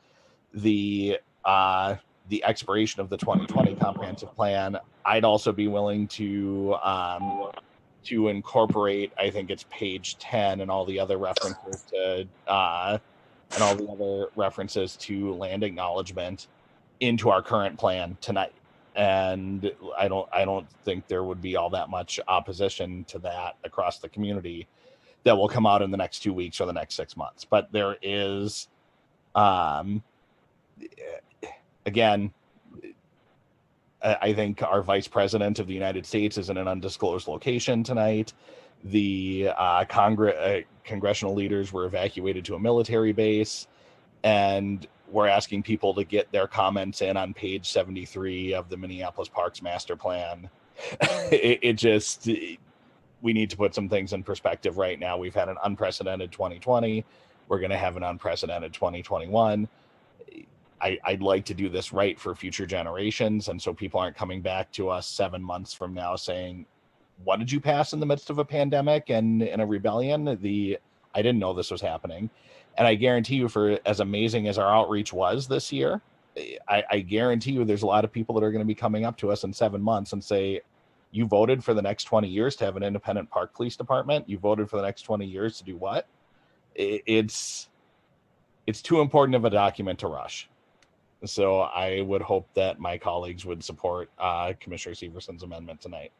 the expiration of the 2020 comprehensive plan. I'd also be willing to incorporate, I think it's page 10 and all the other references to land acknowledgement into our current plan tonight. And I don't think there would be all that much opposition to that across the community. that will come out in the next 2 weeks or the next 6 months. But there is, again, I think our Vice President of the United States is in an undisclosed location tonight. The congressional leaders were evacuated to a military base, and we're asking people to get their comments in on page 73 of the Minneapolis Parks Master Plan. We need to put some things in perspective right now. We've had an unprecedented 2020. We're going to have an unprecedented 2021. I'd like to do this right for future generations. And so people aren't coming back to us 7 months from now saying, what did you pass in the midst of a pandemic and in a rebellion? I didn't know this was happening. And I guarantee you, for as amazing as our outreach was this year, I guarantee you there's a lot of people that are going to be coming up to us in 7 months and say, you voted for the next 20 years to have an independent park police department. You voted for the next 20 years to do what? It's too important of a document to rush. So I would hope that my colleagues would support Commissioner Severson's amendment tonight.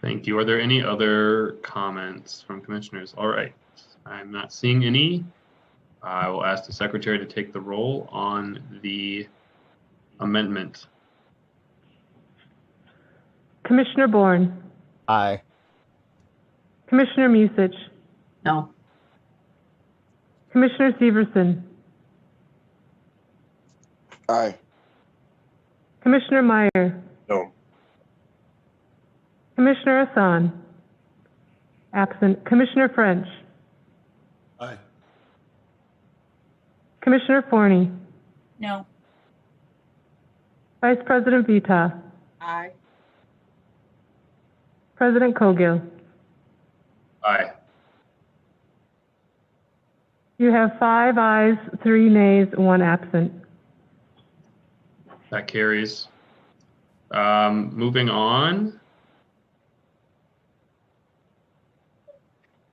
Thank you. Are there any other comments from commissioners? All right. I'm not seeing any. I will ask the secretary to take the roll on the amendment. Commissioner Bourne. Aye. Commissioner Musich. No. Commissioner Severson. Aye. Commissioner Meyer. No. Commissioner Hassan. Absent. Commissioner French. Aye. Commissioner Forney. No. Vice President Vita. Aye. President Cogill. Aye. You have 5 ayes, 3 nays, 1 absent. That carries. Moving on.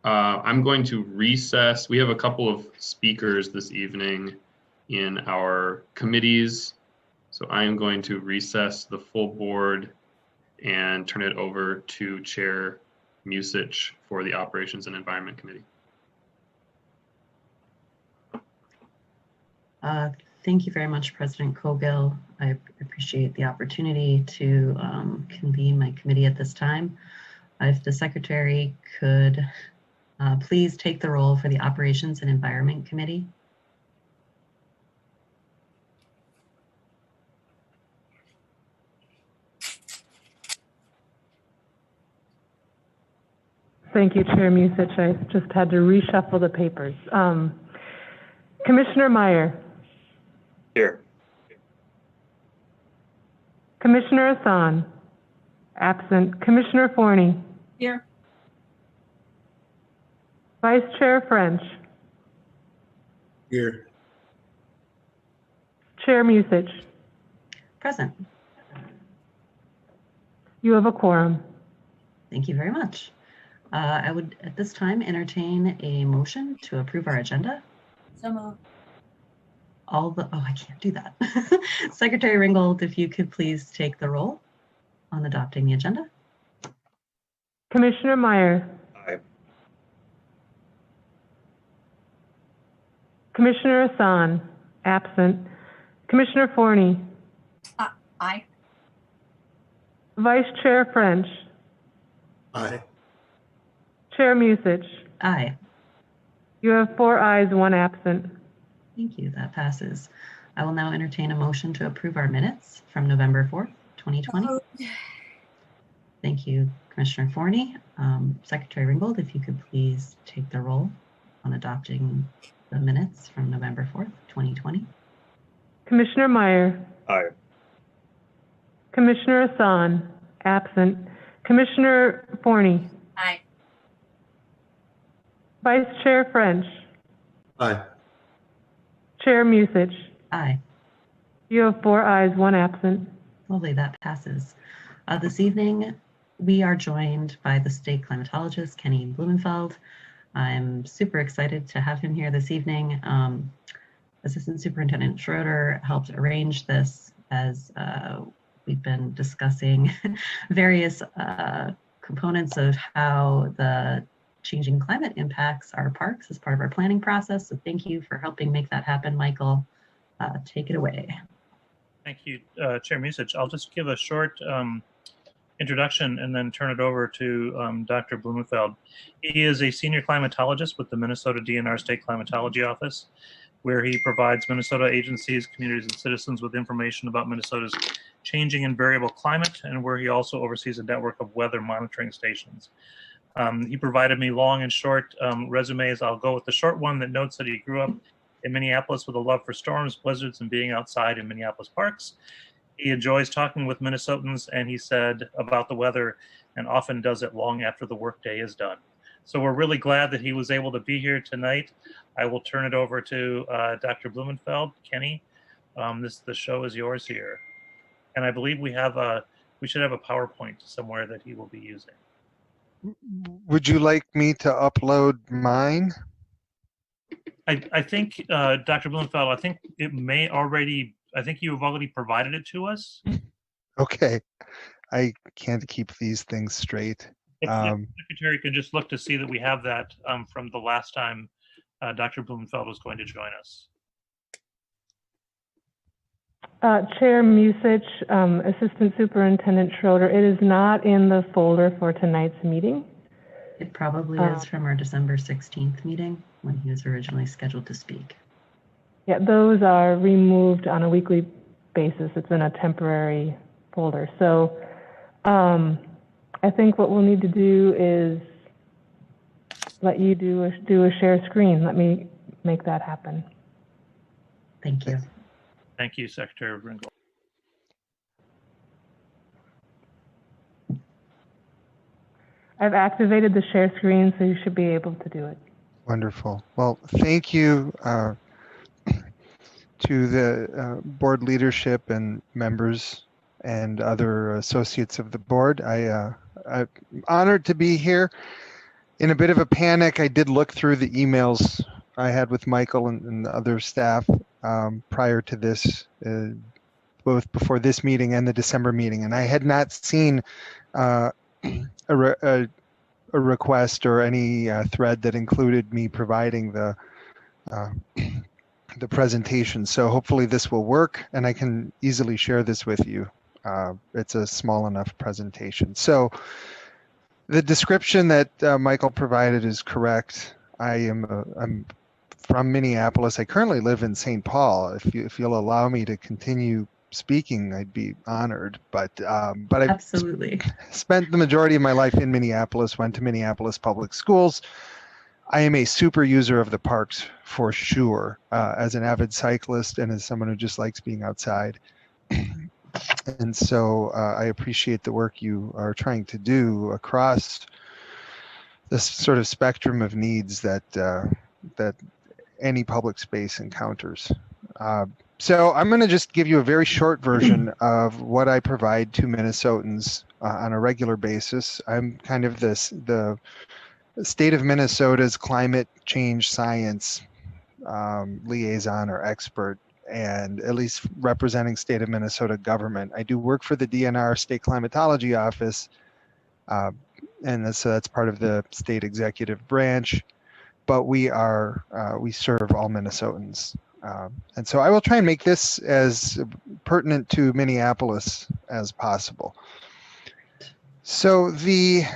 I'm going to recess. We have a couple of speakers this evening in our committees. So I am going to recess the full board and turn it over to Chair Musich for the Operations and Environment Committee. Thank you very much, President Cogill. I appreciate the opportunity to convene my committee at this time. If the Secretary could please take the roll for the Operations and Environment Committee. Thank you, Chair Musich. I just had to reshuffle the papers. Commissioner Meyer. Here. Commissioner Hassan. Absent. Commissioner Forney. Here. Vice Chair French. Here. Chair Musich. Present. You have a quorum. Thank you very much. I would at this time entertain a motion to approve our agenda. So moved. I can't do that. Secretary Ringgold, if you could please take the roll on adopting the agenda. Commissioner Meyer. Aye. Commissioner Hassan. Absent. Commissioner Forney. Aye. Vice Chair French. Aye. Chair Musich. Aye. You have 4 ayes, 1 absent. Thank you. That passes. I will now entertain a motion to approve our minutes from November 4th, 2020. Thank you, Commissioner Forney. Secretary Ringgold, if you could please take the roll on adopting the minutes from November 4th, 2020. Commissioner Meyer. Aye. Commissioner Hassan. Absent. Commissioner Forney. Aye. Vice Chair French. Aye. Chair Musich. Aye. You have 4 ayes, 1 absent. Lovely, that passes. This evening, we are joined by the state climatologist, Kenny Blumenfeld. I'm super excited to have him here this evening. Assistant Superintendent Schroeder helped arrange this as we've been discussing various components of how the changing climate impacts our parks as part of our planning process. So thank you for helping make that happen, Michael. Take it away. Thank you, Chair Musich. I'll just give a short introduction and then turn it over to Dr. Blumenfeld. He is a senior climatologist with the Minnesota DNR State Climatology Office, where he provides Minnesota agencies, communities, and citizens with information about Minnesota's changing and variable climate, and where he also oversees a network of weather monitoring stations. He provided me long and short resumes. I'll go with the short one that notes that he grew up in Minneapolis with a love for storms, blizzards, and being outside in Minneapolis parks. He enjoys talking with Minnesotans, and he said about the weather, and often does it long after the workday is done. So we're really glad that he was able to be here tonight. I will turn it over to Dr. Blumenfeld. Kenny, the show is yours here. And I believe we should have a PowerPoint somewhere that he will be using. Would you like me to upload mine? I think, Dr. Blumenfeld, I think you have already provided it to us. Okay. I can't keep these things straight. If the secretary could just look to see that we have that from the last time Dr. Blumenfeld was going to join us. Chair Musich, Assistant Superintendent Schroeder, it is not in the folder for tonight's meeting. It probably is from our December 16th meeting when he was originally scheduled to speak. Yeah, those are removed on a weekly basis. It's in a temporary folder. So I think what we'll need to do is let you do a share screen. Let me make that happen. Thank you. Thank you, Secretary Ringgold. I've activated the share screen, so you should be able to do it. Wonderful. Well, thank you to the board leadership and members and other associates of the board. I'm honored to be here. In a bit of a panic, I did look through the emails I had with Michael and the other staff prior to this, both before this meeting and the December meeting, and I had not seen a request or any thread that included me providing the presentation. So hopefully this will work, and I can easily share this with you. It's a small enough presentation. So the description that Michael provided is correct. I'm from Minneapolis. I currently live in St. Paul. If you'll allow me to continue speaking, I'd be honored. But I've absolutely spent the majority of my life in Minneapolis. Went to Minneapolis public schools. I am a super user of the parks for sure, as an avid cyclist and as someone who just likes being outside. And so I appreciate the work you are trying to do across this sort of spectrum of needs that that any public space encounters. So I'm going to just give you a very short version of what I provide to Minnesotans on a regular basis. I'm kind of the state of Minnesota's climate change science liaison or expert, and at least representing state of Minnesota government. I do work for the DNR State Climatology Office, and so that's part of the state executive branch, but we serve all Minnesotans. And so I will try and make this as pertinent to Minneapolis as possible. So the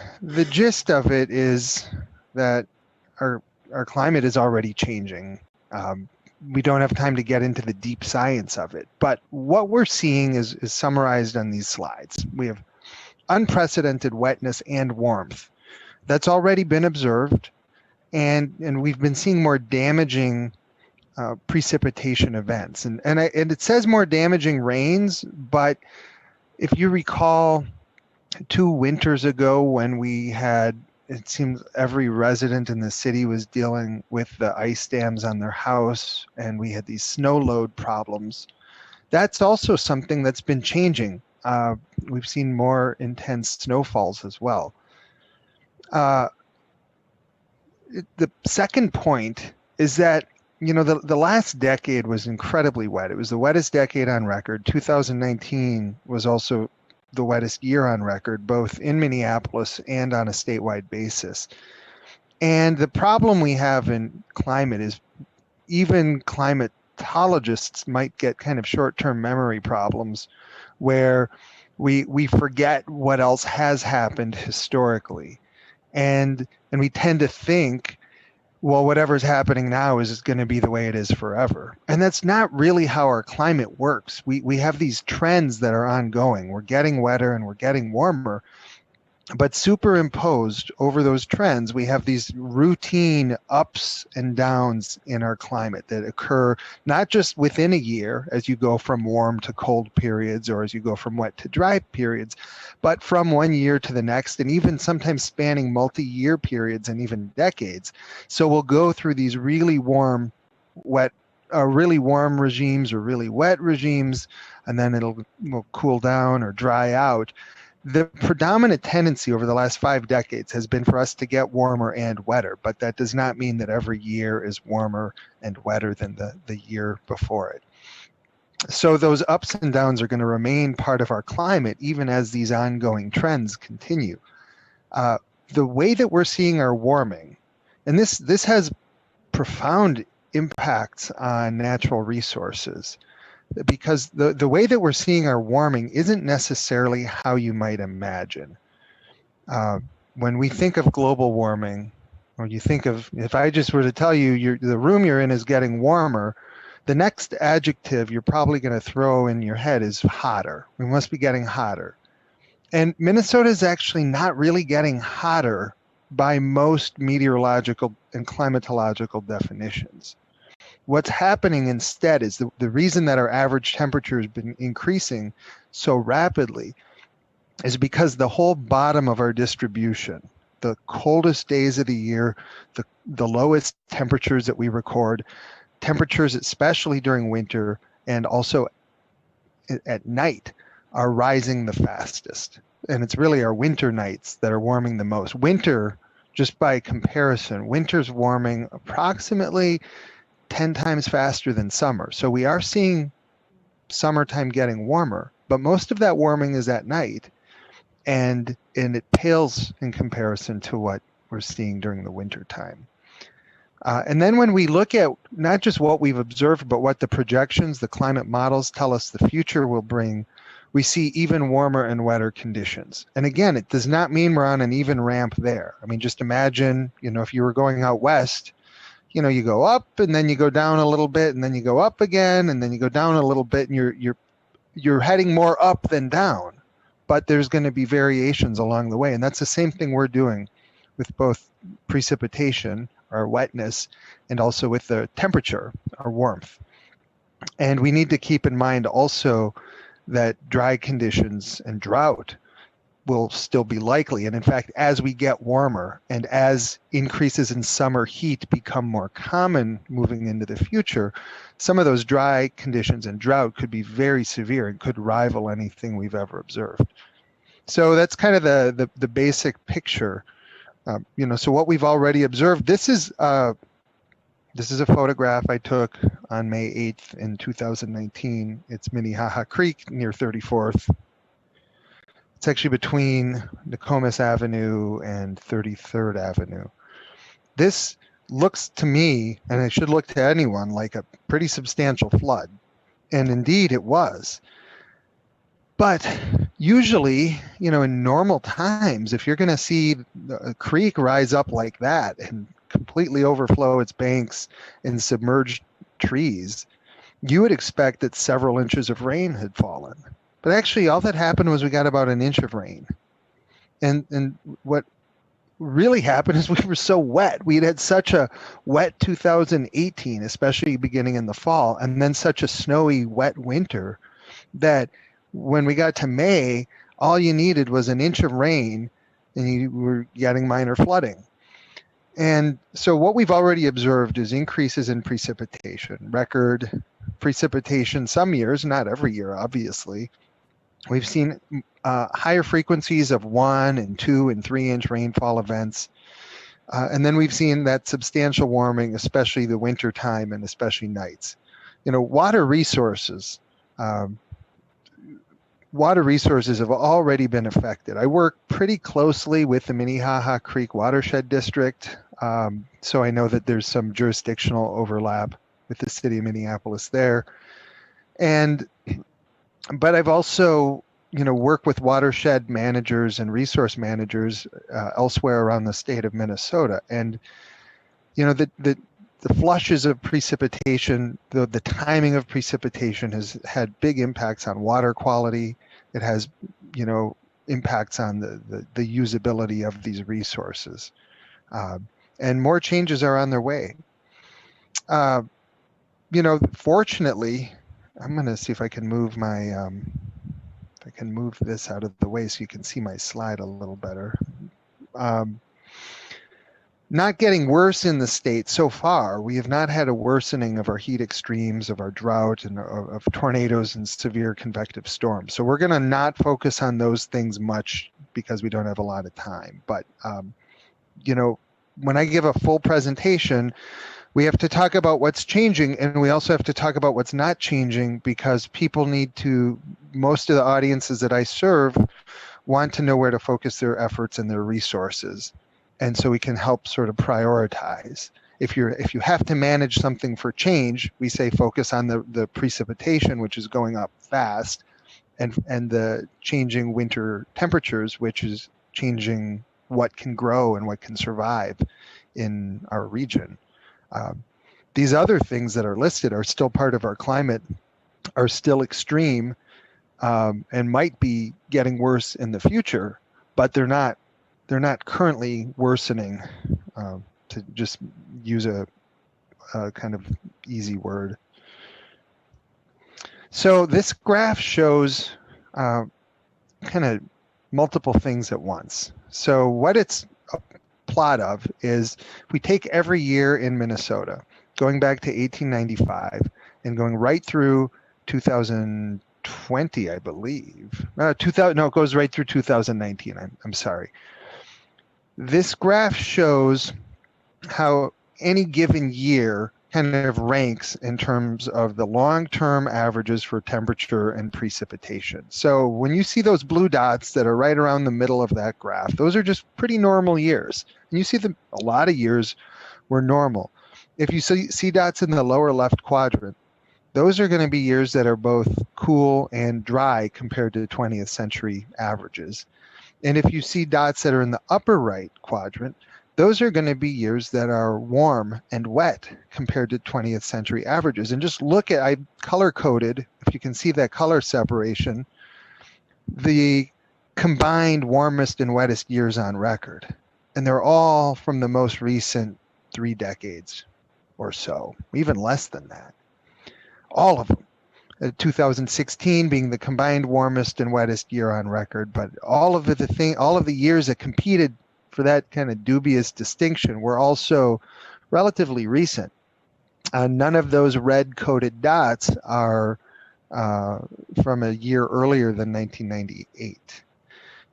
gist of it is that our climate is already changing. We don't have time to get into the deep science of it, but what we're seeing is summarized on these slides. We have unprecedented wetness and warmth. That's already been observed, and we've been seeing more damaging precipitation events. And it says more damaging rains, but if you recall 2 winters ago when we had, it seems every resident in the city was dealing with the ice dams on their house, and we had these snow load problems. That's also something that's been changing. We've seen more intense snowfalls as well. The second point is that, you know, the last decade was incredibly wet. It was the wettest decade on record. 2019 was also the wettest year on record, both in Minneapolis and on a statewide basis. And the problem we have in climate is even climatologists might get kind of short-term memory problems where we forget what else has happened historically. And we tend to think, well, whatever's happening now is going to be the way it is forever. And that's not really how our climate works. We have these trends that are ongoing. We're getting wetter and we're getting warmer. But superimposed over those trends, we have these routine ups and downs in our climate that occur not just within a year as you go from warm to cold periods or as you go from wet to dry periods, but from one year to the next, and even sometimes spanning multi-year periods and even decades. So we'll go through these really warm regimes or really wet regimes, and then will cool down or dry out. The predominant tendency over the last 5 decades has been for us to get warmer and wetter, but that does not mean that every year is warmer and wetter than the year before it. So those ups and downs are going to remain part of our climate even as these ongoing trends continue. The way that we're seeing our warming, and this has profound impacts on natural resources, because the way that we're seeing our warming isn't necessarily how you might imagine. When we think of global warming, or you think of, if I just were to tell you the room you're in is getting warmer, the next adjective you're probably going to throw in your head is hotter. We must be getting hotter. And Minnesota is actually not really getting hotter by most meteorological and climatological definitions. What's happening instead is the reason that our average temperature has been increasing so rapidly is because the whole bottom of our distribution, the coldest days of the year, the lowest temperatures that we record, temperatures especially during winter and also at night, are rising the fastest. And it's really our winter nights that are warming the most. Winter, just by comparison, winter's warming approximately 10 times faster than summer. So we are seeing summertime getting warmer, but most of that warming is at night, and it pales in comparison to what we're seeing during the winter time. And then when we look at not just what we've observed, but what the projections, the climate models tell us the future will bring, we see even warmer and wetter conditions. And again, it does not mean we're on an even ramp there. I mean, just imagine, if you were going out west, you go up and then you go down a little bit and then you go up again and then you go down a little bit, and you're heading more up than down, but there's going to be variations along the way. And that's the same thing we're doing with both precipitation, our wetness, and also with the temperature, our warmth. And we need to keep in mind also that dry conditions and drought will still be likely. And in fact, as we get warmer and as increases in summer heat become more common moving into the future, some of those dry conditions and drought could be very severe and could rival anything we've ever observed. So that's kind of the basic picture. So what we've already observed, this is a photograph I took on May 8th in 2019. It's Minnehaha Creek near 34th. It's actually between Nokomis Avenue and 33rd Avenue. This looks to me, and it should look to anyone, like a pretty substantial flood. And indeed it was. But usually, in normal times, if you're going to see a creek rise up like that and completely overflow its banks and submerge trees, you would expect that several inches of rain had fallen. But actually, all that happened was we got about an inch of rain. And what really happened is we were so wet. We had such a wet 2018, especially beginning in the fall, and then such a snowy, wet winter that when we got to May, all you needed was an inch of rain and you were getting minor flooding. And so what we've already observed is increases in precipitation, record precipitation some years, not every year, obviously. We've seen higher frequencies of 1 and 2 and 3 inch rainfall events. And then we've seen that substantial warming, especially the winter time and especially nights. Water resources water resources have already been affected. I work pretty closely with the Minnehaha Creek Watershed District, so I know that there's some jurisdictional overlap with the city of Minneapolis there. But I've also, worked with watershed managers and resource managers elsewhere around the state of Minnesota. And, the flushes of precipitation, the timing of precipitation has had big impacts on water quality. It has, impacts on the usability of these resources. And more changes are on their way. Fortunately, I'm going to see if I can move my, if I can move this out of the way so you can see my slide a little better. Not getting worse in the state so far. We have not had a worsening of our heat extremes, of our drought, and of tornadoes and severe convective storms. So we're going to not focus on those things much because we don't have a lot of time. But, when I give a full presentation, we have to talk about what's changing, and we also have to talk about what's not changing, because people need to, most of the audiences that I serve want to know where to focus their efforts and their resources. And so we can help sort of prioritize. If you have to manage something for change, we say focus on the precipitation, which is going up fast, and the changing winter temperatures, which is changing what can grow and what can survive in our region. These other things that are listed are still part of our climate, are still extreme, and might be getting worse in the future, but they're not currently worsening, to just use a kind of easy word. So this graph shows kind of multiple things at once. So what it's a plot of is we take every year in Minnesota, going back to 1895 and going right through 2020, I believe. It goes right through 2019. I'm sorry. This graph shows how any given year kind of ranks in terms of the long-term averages for temperature and precipitation. So when you see those blue dots that are right around the middle of that graph, those are just pretty normal years. And you see a lot of years were normal. If you see dots in the lower left quadrant, those are going to be years that are both cool and dry compared to 20th century averages. And if you see dots that are in the upper right quadrant, those are going to be years that are warm and wet compared to 20th century averages. And just look at, I color coded, if you can see that color separation, the combined warmest and wettest years on record. And they're all from the most recent 3 decades or so, even less than that. All of them. 2016 being the combined warmest and wettest year on record, but all of the years that competed for that kind of dubious distinction were also relatively recent. None of those red coded dots are from a year earlier than 1998.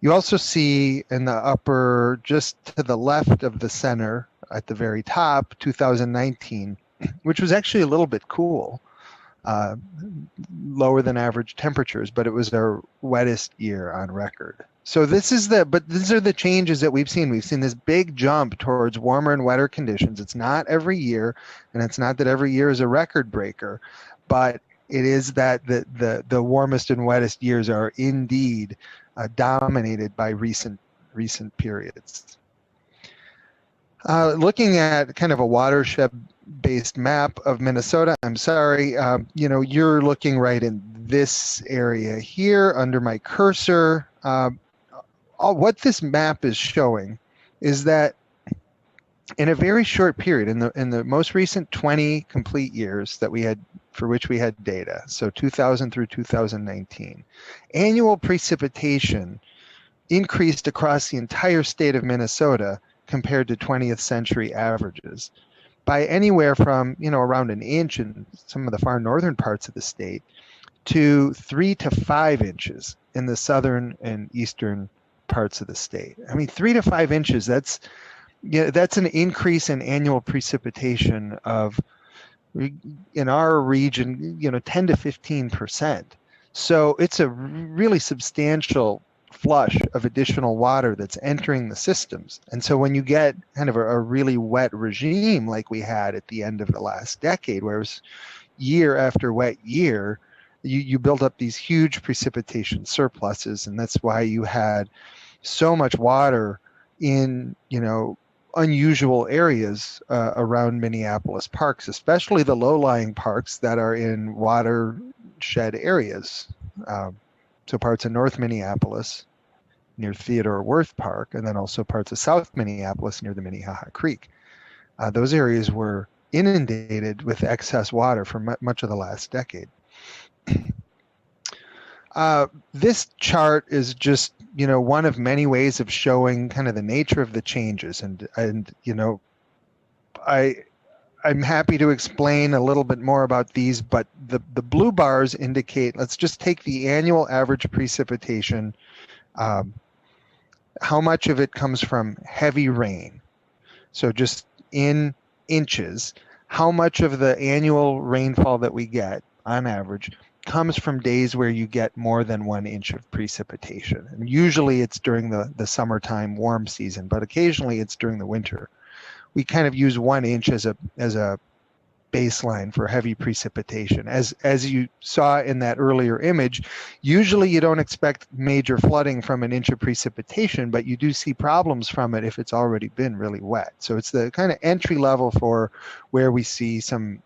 You also see in the upper, just to the left of the center at the very top, 2019, which was actually a little bit cool. Lower than average temperatures, but it was our wettest year on record. So these are the changes that we've seen. We've seen this big jump towards warmer and wetter conditions. It's not every year, and it's not that every year is a record breaker, but it is that the warmest and wettest years are indeed dominated by recent periods. Looking at kind of a watershed-based map of Minnesota, I'm sorry, you're looking right in this area here under my cursor. What this map is showing is that in a very short period, in the most recent 20 complete years that we had, for which we had data, so 2000 through 2019, annual precipitation increased across the entire state of Minnesota compared to 20th century averages by anywhere from, around an inch in some of the far northern parts of the state to 3 to 5 inches in the southern and eastern parts of the state. I mean, 3 to 5 inches, that's an increase in annual precipitation of, in our region, 10 to 15%. So it's a really substantial flush of additional water that's entering the systems. And so when you get kind of a really wet regime like we had at the end of the last decade, where it was year after wet year, you build up these huge precipitation surpluses. And that's why you had so much water in, unusual areas around Minneapolis parks, especially the low-lying parks that are in watershed areas. So parts of North Minneapolis near Theodore Wirth Park, and then also parts of South Minneapolis near the Minnehaha Creek. Those areas were inundated with excess water for much of the last decade. This chart is just, one of many ways of showing kind of the nature of the changes. And I'm happy to explain a little bit more about these, but the blue bars indicate, let's just take the annual average precipitation, how much of it comes from heavy rain. So just in inches, how much of the annual rainfall that we get on average comes from days where you get more than 1 inch of precipitation. And usually it's during the summertime warm season, but occasionally it's during the winter. We kind of use 1 inch as a baseline for heavy precipitation. As you saw in that earlier image, usually you don't expect major flooding from 1 inch of precipitation, but you do see problems from it if it's already been really wet. So it's the kind of entry level for where we see some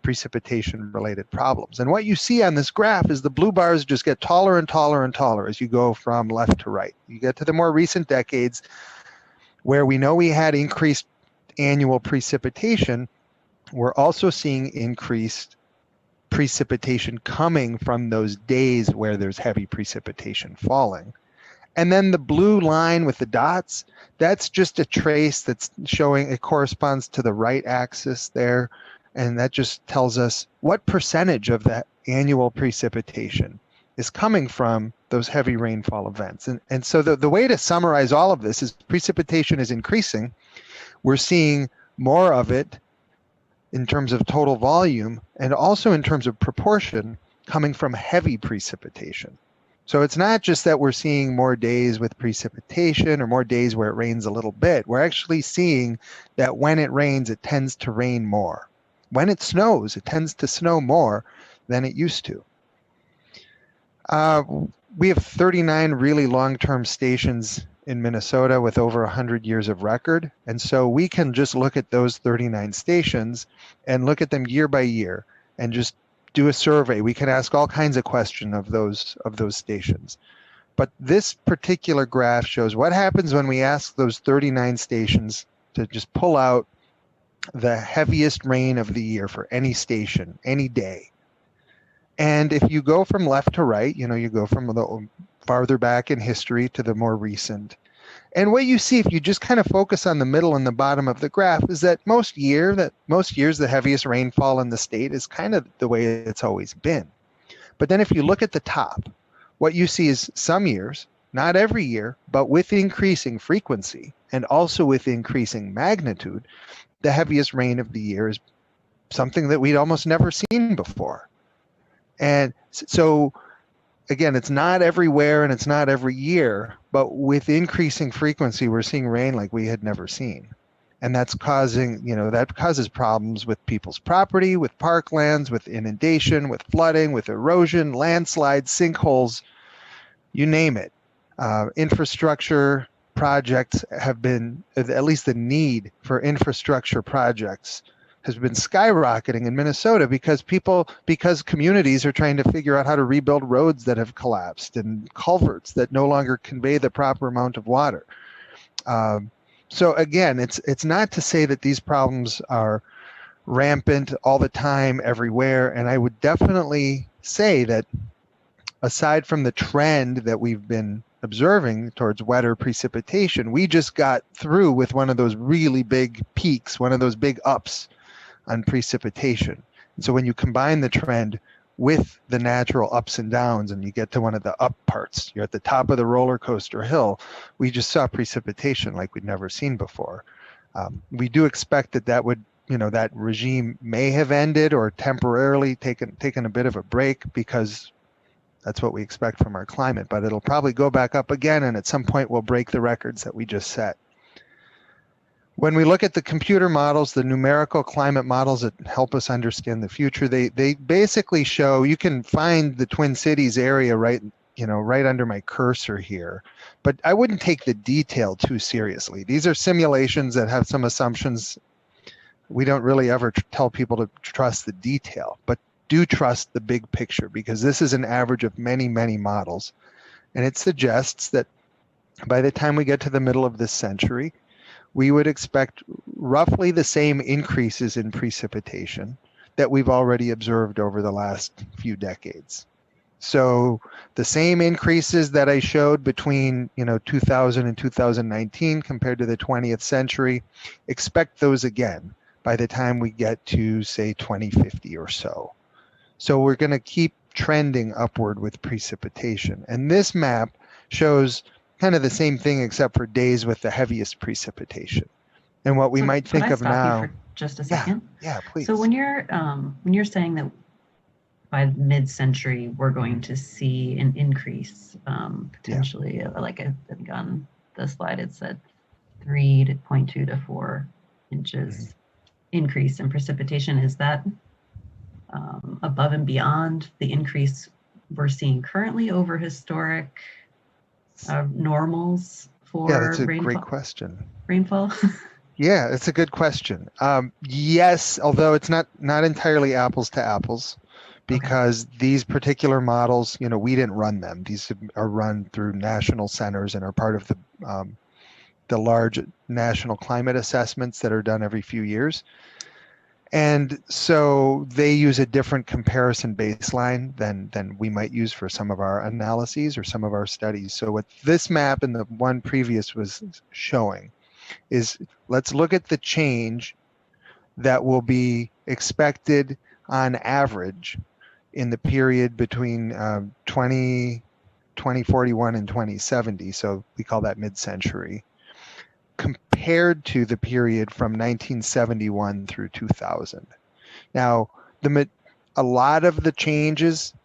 precipitation related problems. And what you see on this graph is the blue bars just get taller and taller and taller as you go from left to right. You get to the more recent decades where we know we had increased annual precipitation. We're also seeing increased precipitation coming from those days where there's heavy precipitation falling. And then the blue line with the dots, that's just a trace that's showing, it corresponds to the right axis there. And that just tells us what percentage of that annual precipitation is coming from those heavy rainfall events. And so the way to summarize all of this is precipitation is increasing. We're seeing more of it in terms of total volume and also in terms of proportion coming from heavy precipitation. So it's not just that we're seeing more days with precipitation or more days where it rains a little bit. We're actually seeing that when it rains, it tends to rain more. When it snows, it tends to snow more than it used to. We have 39 really long-term stations in Minnesota with over 100 years of record. And so we can just look at those 39 stations and look at them year by year and just do a survey. We can ask all kinds of questions of those stations. But this particular graph shows what happens when we ask those 39 stations to just pull out the heaviest rain of the year for any station, any day. And if you go from left to right, you go from the farther back in history to the more recent. And what you see if you just kind of focus on the middle and the bottom of the graph is that most years the heaviest rainfall in the state is kind of the way it's always been. But then if you look at the top, what you see is some years, not every year, but with increasing frequency and also with increasing magnitude, the heaviest rain of the year is something that we'd almost never seen before. And so again, it's not everywhere and it's not every year, but with increasing frequency, we're seeing rain like we had never seen. And that's causing, that causes problems with people's property, with parklands, with inundation, with flooding, with erosion, landslides, sinkholes, you name it. Infrastructure projects have been, at least the need for infrastructure projects has been skyrocketing in Minnesota because communities are trying to figure out how to rebuild roads that have collapsed and culverts that no longer convey the proper amount of water. So again, it's not to say that these problems are rampant all the time everywhere. And I would definitely say that aside from the trend that we've been observing towards wetter precipitation, we just got through with one of those really big peaks, one of those big ups on precipitation. And so when you combine the trend with the natural ups and downs and you get to one of the up parts, you're at the top of the roller coaster hill, we just saw precipitation like we'd never seen before. We do expect that would, that regime may have ended or temporarily taken a bit of a break because That's what we expect from our climate, but it'll probably go back up again, and at some point we'll break the records that we just set. When we look at the computer models, the numerical climate models that help us understand the future, they basically show, you can find the Twin Cities area right under my cursor here, but I wouldn't take the detail too seriously. These are simulations that have some assumptions. We don't really ever tell people to trust the detail, but do trust the big picture, because this is an average of many, many models. And it suggests that by the time we get to the middle of this century, we would expect roughly the same increases in precipitation that we've already observed over the last few decades. So the same increases that I showed between 2000 and 2019 compared to the 20th century, expect those again by the time we get to, say, 2050 or so. So we're going to keep trending upward with precipitation. And this map shows kind of the same thing except for days with the heaviest precipitation. And what we might think of now. For just a second? Yeah, please. So when you're saying that by mid-century we're going to see an increase, potentially, like I think on the slide it said 3.2 to 4 inches increase in precipitation, is that above and beyond the increase we're seeing currently over historic normals for Yeah, that's a rainfall? great question. Rainfall? Yeah, it's a good question. Yes, although it's not entirely apples to apples, because these particular models, we didn't run them. These are run through national centers and are part of the large national climate assessments that are done every few years. And so they use a different comparison baseline than we might use for some of our analyses or some of our studies. So what this map and the one previous was showing is, let's look at the change that will be expected on average in the period between 2041 and 2070. So we call that mid-century, compared to the period from 1971 through 2000. Now, a lot of the changes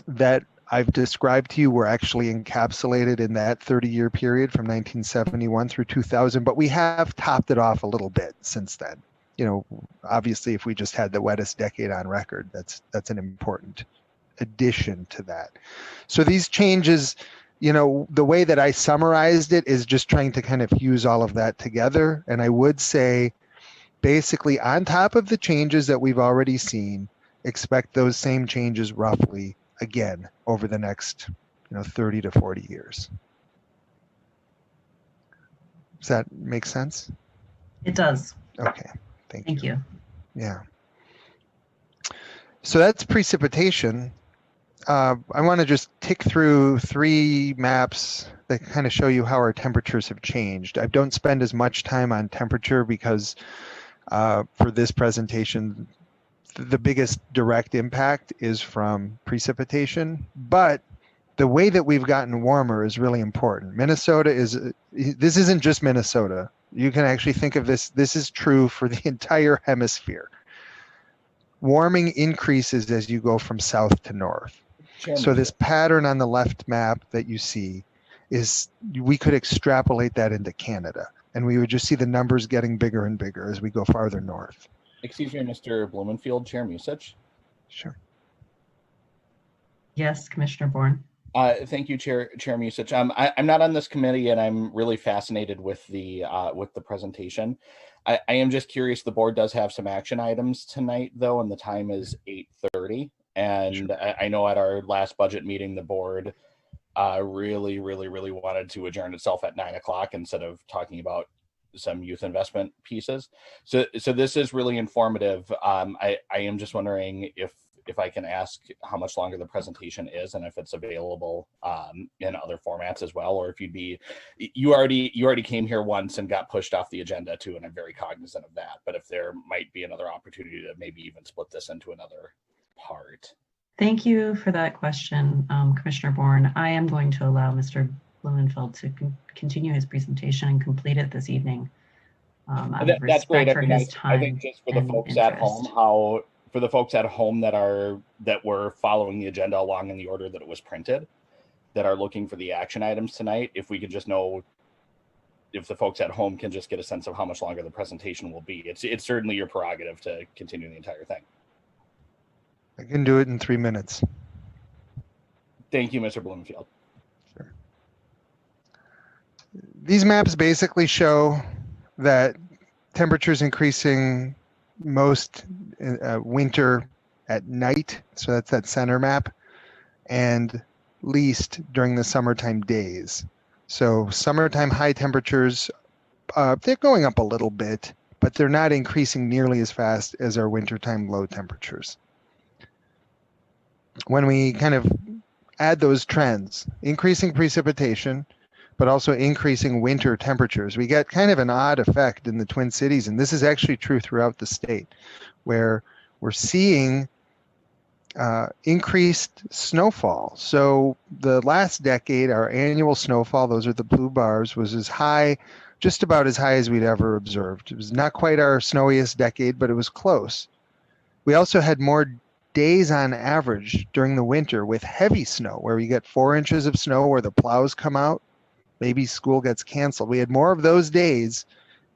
that I've described to you were actually encapsulated in that 30-year period from 1971 through 2000, but we have topped it off a little bit since then. Obviously, if we just had the wettest decade on record, that's an important addition to that. So these changes, the way that I summarized it is just trying to kind of fuse all of that together. And I would say, basically, on top of the changes that we've already seen, expect those same changes roughly again over the next 30 to 40 years. Does that make sense? It does. Okay, thank you. Yeah. So that's precipitation. I want to just tick through 3 maps that kind of show you how our temperatures have changed. I don't spend as much time on temperature because for this presentation, the biggest direct impact is from precipitation, but the way that we've gotten warmer is really important. This isn't just Minnesota. You can actually think of this is true for the entire hemisphere. Warming increases as you go from south to north. So this pattern on the left map that you see we could extrapolate that into Canada, and we would just see the numbers getting bigger and bigger as we go farther north. Excuse me, Mr. Blumenfield, Chair Musich. Sure. Yes, Commissioner Bourne. Thank you, Chair Musich. I'm not on this committee, and I'm really fascinated with the presentation. I am just curious. The board does have some action items tonight, though, and the time is 8:30. And sure. I know at our last budget meeting, the board really wanted to adjourn itself at 9 o'clock instead of talking about some youth investment pieces. So this is really informative. I am just wondering if I can ask how much longer the presentation is and if it's available in other formats as well, or if you already came here once and got pushed off the agenda too, and I'm very cognizant of that. But if there might be another opportunity to maybe even split this into another part. Thank you for that question, Commissioner Bourne. I am going to allow Mr. Blumenfeld to continue his presentation and complete it this evening. That's great. I think just for the folks at home, how for the folks at home that were following the agenda along in the order that it was printed, that are looking for the action items tonight, if we could just know if the folks at home can just get a sense of how much longer the presentation will be. It's certainly your prerogative to continue the entire thing. I can do it in 3 minutes. Thank you, Mr. Bloomfield. Sure. These maps basically show that temperatures increasing most winter at night, so that's that center map, and least during the summertime days. So summertime high temperatures, they're going up a little bit, but they're not increasing nearly as fast as our wintertime low temperatures. When we kind of add those trends, increasing precipitation, but also increasing winter temperatures, we get kind of an odd effect in the Twin Cities, and this is actually true throughout the state, where we're seeing increased snowfall. So the last decade, our annual snowfall, those are the blue bars, was as high, just about as high as we'd ever observed. It was not quite our snowiest decade, but it was close. We also had more days on average during the winter with heavy snow, where we get 4 inches of snow where the plows come out, maybe school gets canceled. We had more of those days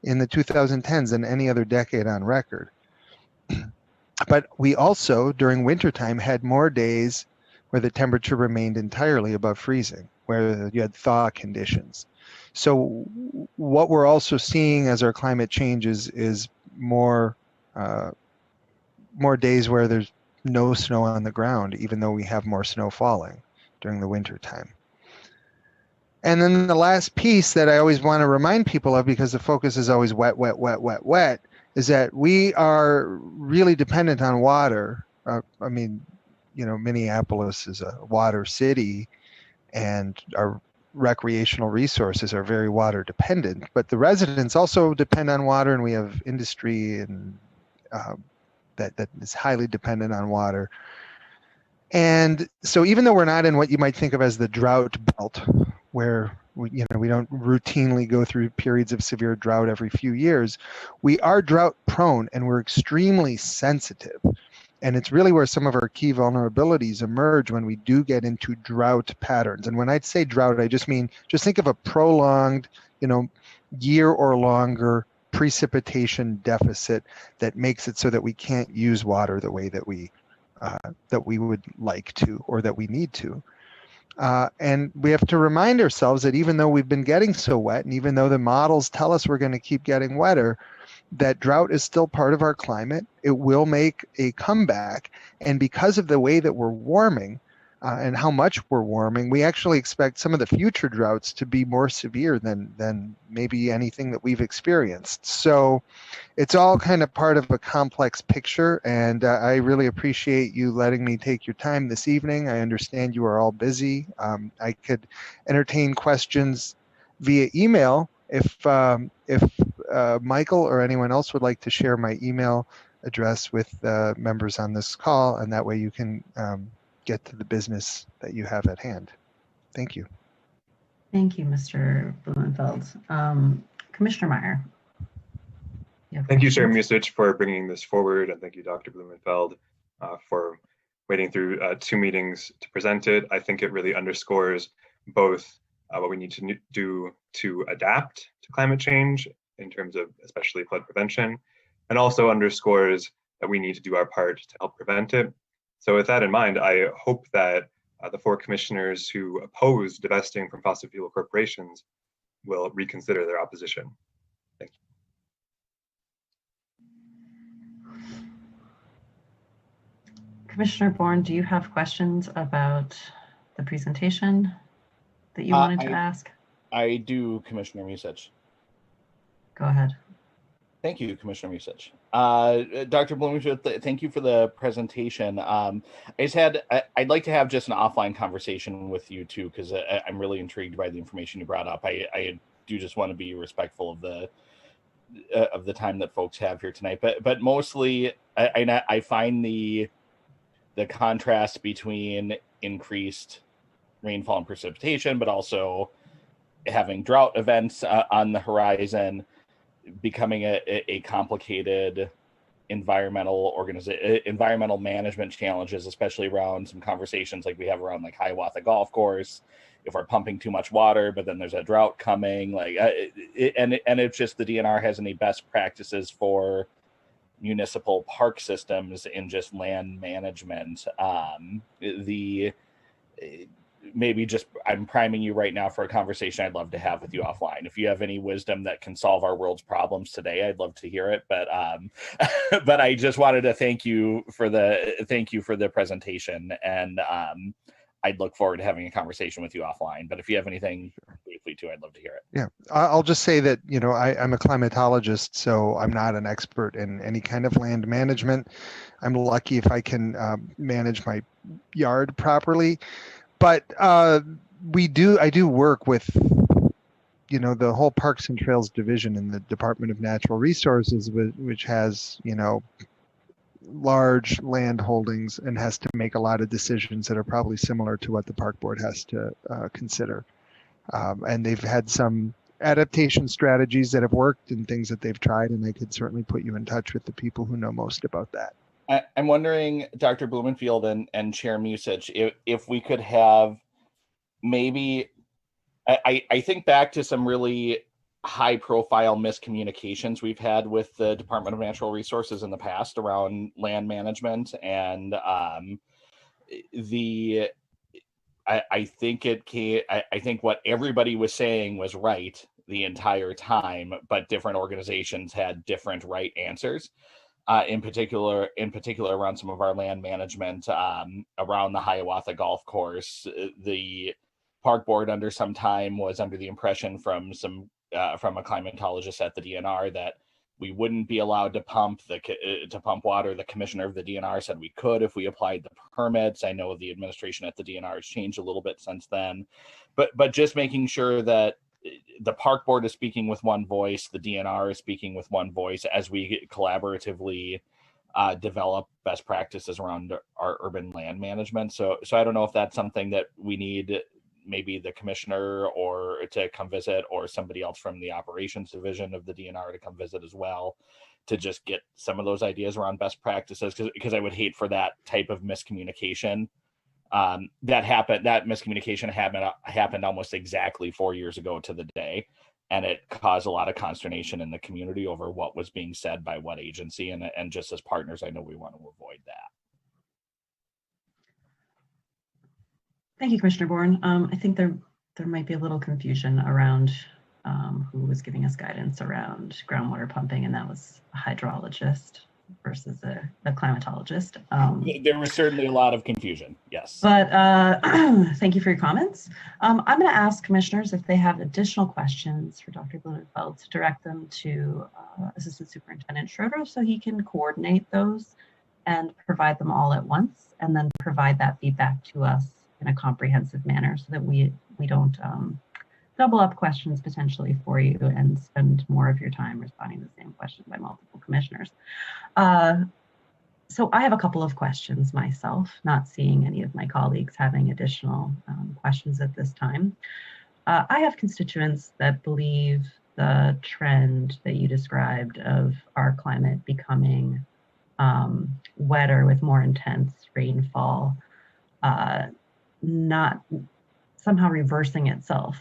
in the 2010s than any other decade on record. But we also, during wintertime, had more days where the temperature remained entirely above freezing, where you had thaw conditions. So what we're also seeing as our climate changes is more days where there's no snow on the ground, even though we have more snow falling during the winter time. And then the last piece that I always want to remind people of, because the focus is always wet, wet, wet, wet, wet, is that we are really dependent on water. I mean, you know, Minneapolis is a water city, and our recreational resources are very water dependent, but the residents also depend on water, and we have industry and that is highly dependent on water. And so even though we're not in what you might think of as the drought belt, where we don't routinely go through periods of severe drought every few years, we are drought prone and we're extremely sensitive. And it's really where some of our key vulnerabilities emerge when we do get into drought patterns. And when I say drought, I just mean, just think of a prolonged, year or longer precipitation deficit that makes it so that we can't use water the way that we would like to, or that we need to. And we have to remind ourselves that even though we've been getting so wet, and even though the models tell us we're going to keep getting wetter, that drought is still part of our climate. It will make a comeback. And because of the way that we're warming and how much we're warming, we actually expect some of the future droughts to be more severe than maybe anything that we've experienced. So it's all kind of part of a complex picture, and I really appreciate you letting me take your time this evening. I understand you are all busy. I could entertain questions via email if Michael or anyone else would like to share my email address with members on this call, and that way you can get to the business that you have at hand. Thank you. Thank you, Mr. Blumenfeld. Commissioner Meyer. Thank you, Chair Musich, for bringing this forward, and thank you, Dr. Blumenfeld, for waiting through 2 meetings to present it. I think it really underscores both what we need to do to adapt to climate change in terms of especially flood prevention, and also underscores that we need to do our part to help prevent it. So with that in mind, I hope that the 4 commissioners who oppose divesting from fossil fuel corporations will reconsider their opposition. Thank you. Commissioner Bourne, do you have questions about the presentation that you wanted to ask? I do, Commissioner Musich. Go ahead. Thank you, Commissioner Musich. Dr. Bloomfield, thank you for the presentation. I'd like to have just an offline conversation with you too, because I'm really intrigued by the information you brought up. I do just want to be respectful of the time that folks have here tonight, but mostly I find the contrast between increased rainfall and precipitation, but also having drought events on the horizon, becoming a complicated environmental management challenges, especially around some conversations like we have around like Hiawatha Golf Course, if we're pumping too much water, but then there's a drought coming, and it's just the DNR has any best practices for municipal park systems in just land management. Maybe just I'm priming you right now for a conversation I'd love to have with you offline. If you have any wisdom that can solve our world's problems today, I'd love to hear it. But but I just wanted to thank you for the presentation, and I'd look forward to having a conversation with you offline. But if you have anything briefly too, I'd love to hear it. Yeah, I'll just say that, you know, I'm a climatologist, so I'm not an expert in any kind of land management. I'm lucky if I can manage my yard properly. But I do work with, you know, the whole Parks and Trails division in the Department of Natural Resources, which has, you know, large land holdings and has to make a lot of decisions that are probably similar to what the park board has to consider. And they've had some adaptation strategies that have worked and things that they've tried, and I could certainly put you in touch with the people who know most about that. I'm wondering, Dr. Blumenfield and Chair Musich, if we could have maybe, I think back to some really high-profile miscommunications we've had with the Department of Natural Resources in the past around land management, and I think what everybody was saying was right the entire time, but different organizations had different right answers. In particular around some of our land management, around the Hiawatha Golf Course. The park board under some time was under the impression from a climatologist at the DNR that we wouldn't be allowed to pump water. The commissioner of the DNR said we could if we applied the permits. I know the administration at the DNR has changed a little bit since then, but just making sure that the park board is speaking with one voice, the DNR is speaking with one voice as we collaboratively develop best practices around our urban land management. So I don't know if that's something that we need maybe the commissioner or to come visit, or somebody else from the operations division of the DNR to come visit as well, to just get some of those ideas around best practices, because I would hate for that type of miscommunication. That miscommunication happened almost exactly 4 years ago to the day, and it caused a lot of consternation in the community over what was being said by what agency, and just as partners, I know we want to avoid that. Thank you, Commissioner Bourne. I think there might be a little confusion around who was giving us guidance around groundwater pumping, and that was a hydrologist versus a climatologist. There was certainly a lot of confusion, yes. But thank you for your comments. I'm going to ask commissioners if they have additional questions for Dr. Blumenfeld to direct them to Assistant Superintendent Schroeder so he can coordinate those and provide them all at once, and then provide that feedback to us in a comprehensive manner so that we don't double up questions potentially for you and spend more of your time responding to the same question by multiple commissioners. So I have a couple of questions myself, not seeing any of my colleagues having additional questions at this time. I have constituents that believe the trend that you described of our climate becoming wetter with more intense rainfall, not somehow reversing itself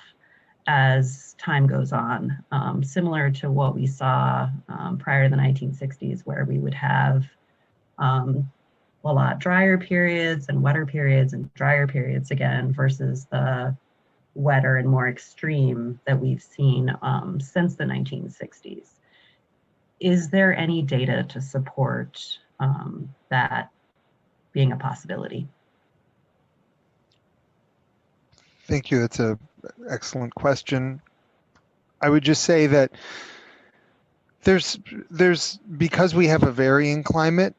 as time goes on, similar to what we saw prior to the 1960s, where we would have a lot drier periods and wetter periods and drier periods again, versus the wetter and more extreme that we've seen since the 1960s. Is there any data to support that being a possibility? Thank you. That's an excellent question. I would just say that there's because we have a varying climate,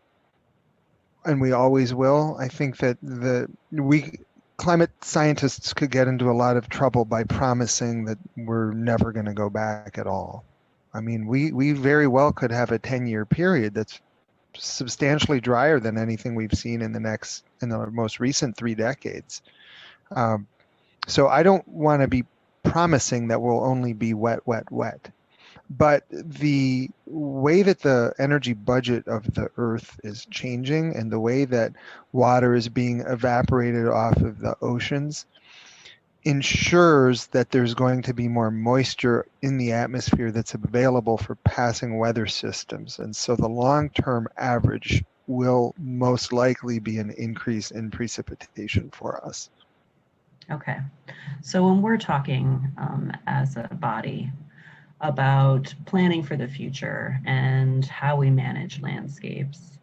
and we always will, I think that climate scientists could get into a lot of trouble by promising that we're never going to go back at all. I mean, we very well could have a 10-year period that's substantially drier than anything we've seen in the most recent 3 decades. So I don't want to be promising that we'll only be wet, wet, wet. But the way that the energy budget of the Earth is changing and the way that water is being evaporated off of the oceans ensures that there's going to be more moisture in the atmosphere that's available for passing weather systems. And so the long-term average will most likely be an increase in precipitation for us. Okay. So when we're talking as a body about planning for the future and how we manage landscapes,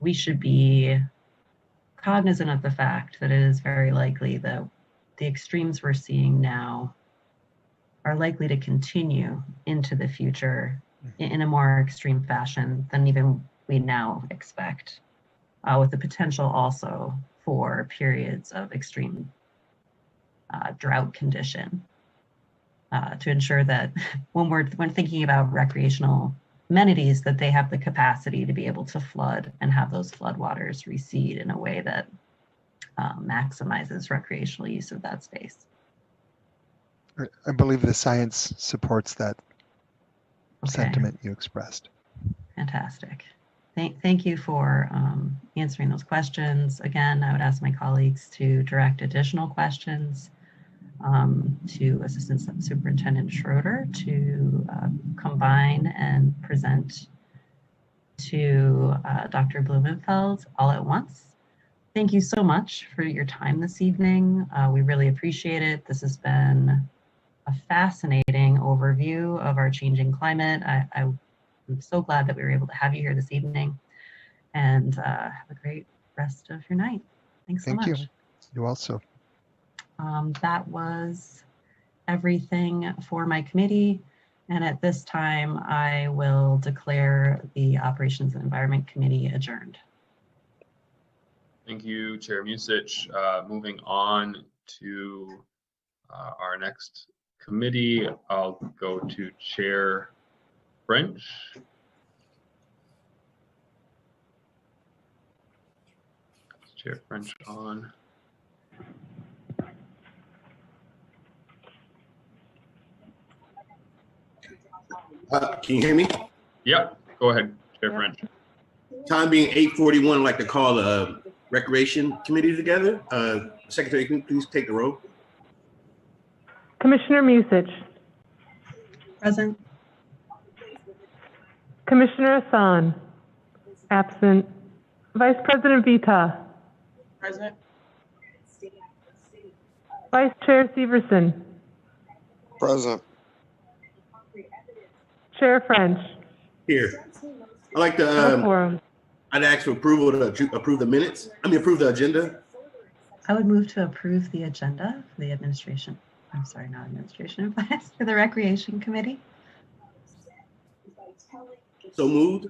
we should be cognizant of the fact that it is very likely that the extremes we're seeing now are likely to continue into the future in a more extreme fashion than even we now expect, with the potential also for periods of extreme drought condition, to ensure that when thinking about recreational amenities, that they have the capacity to be able to flood and have those floodwaters recede in a way that maximizes recreational use of that space. I believe the science supports that sentiment you expressed. Fantastic. Thank you for answering those questions. Again, I would ask my colleagues to direct additional questions to Assistant Superintendent Schroeder to combine and present to Dr. Blumenfeld all at once. Thank you so much for your time this evening. We really appreciate it. This has been a fascinating overview of our changing climate. I'm so glad that we were able to have you here this evening, and have a great rest of your night. Thanks so much. Thank you. You also. That was everything for my committee. And at this time, I will declare the Operations and Environment Committee adjourned. Thank you, Chair Musich. Moving on to our next committee, I'll go to Chair French. Chair French on. Can you hear me? Yep, go ahead, Chair French. Time being 8:41, I'd like to call the Recreation Committee together. Secretary, can you please take the roll? Commissioner Musich. Present. Commissioner Hassan. Absent. Vice President Vita. Present. Vice Chair Severson. Present. Chair French. Here. I'd like No to, quorum. I'd ask for approval to approve the minutes. Approve the agenda. I would move to approve the agenda for the administration. I'm sorry, not administration, but for the Recreation Committee. So moved.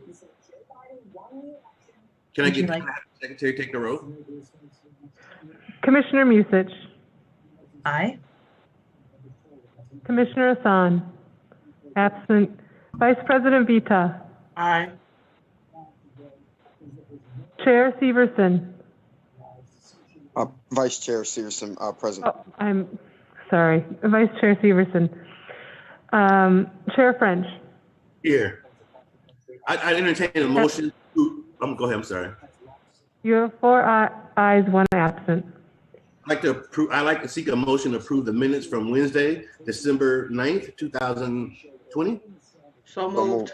Can I Would you get like- can I have the Secretary take the roll? Commissioner Musich. Aye. Commissioner Hassan. Absent. Vice President Vita. Aye. Chair Severson. Vice Chair Severson, present. Oh, I'm sorry. Vice Chair Severson. Chair French. Here. I entertain a motion. Go ahead. I'm sorry. You have 4 ayes, 1 absent. I'd like to seek a motion to approve the minutes from Wednesday, December 9th, 2020. So moved.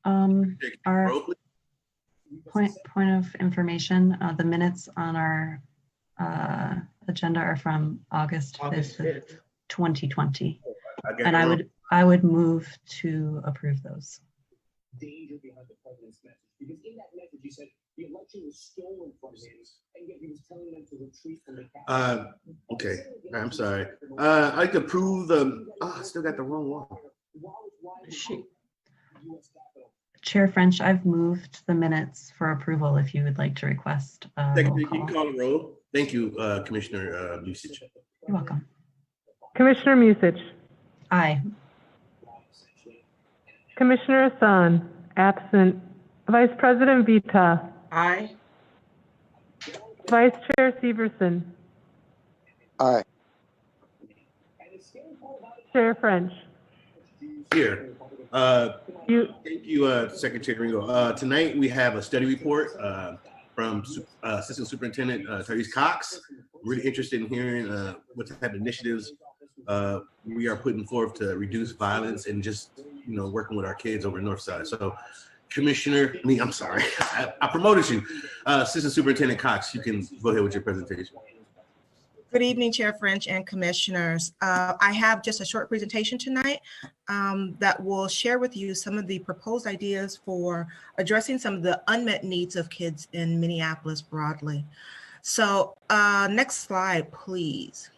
Our point of information, the minutes on our agenda are from August 5th, 2020. And I would move to approve those. Danger behind the president's message, because in that message he said the election was stolen from him, and yet he was telling them to retreat from the capital. Okay, I'm sorry. I'd like to approve the. I still got the wrong one. Chair French, I've moved the minutes for approval if you would like to request a roll Secretary, can you call. call the roll? Thank you, Commissioner Musich. You're welcome. Commissioner Musich. Aye. Commissioner Hassan. Absent. Vice President Vita. Aye. Vice Chair Severson. Aye. Chair French. Here. Thank you, Secretary Ringo. Tonight we have a study report from Assistant Superintendent Tyrese Cox. I'm really interested in hearing what type of initiatives we are putting forth to reduce violence and just working with our kids over the North Side. So, I'm sorry, I promoted you, Assistant Superintendent Cox. You can go ahead with your presentation. Good evening, Chair French and Commissioners. I have just a short presentation tonight that will share with you some of the proposed ideas for addressing some of the unmet needs of kids in Minneapolis broadly. So next slide, please.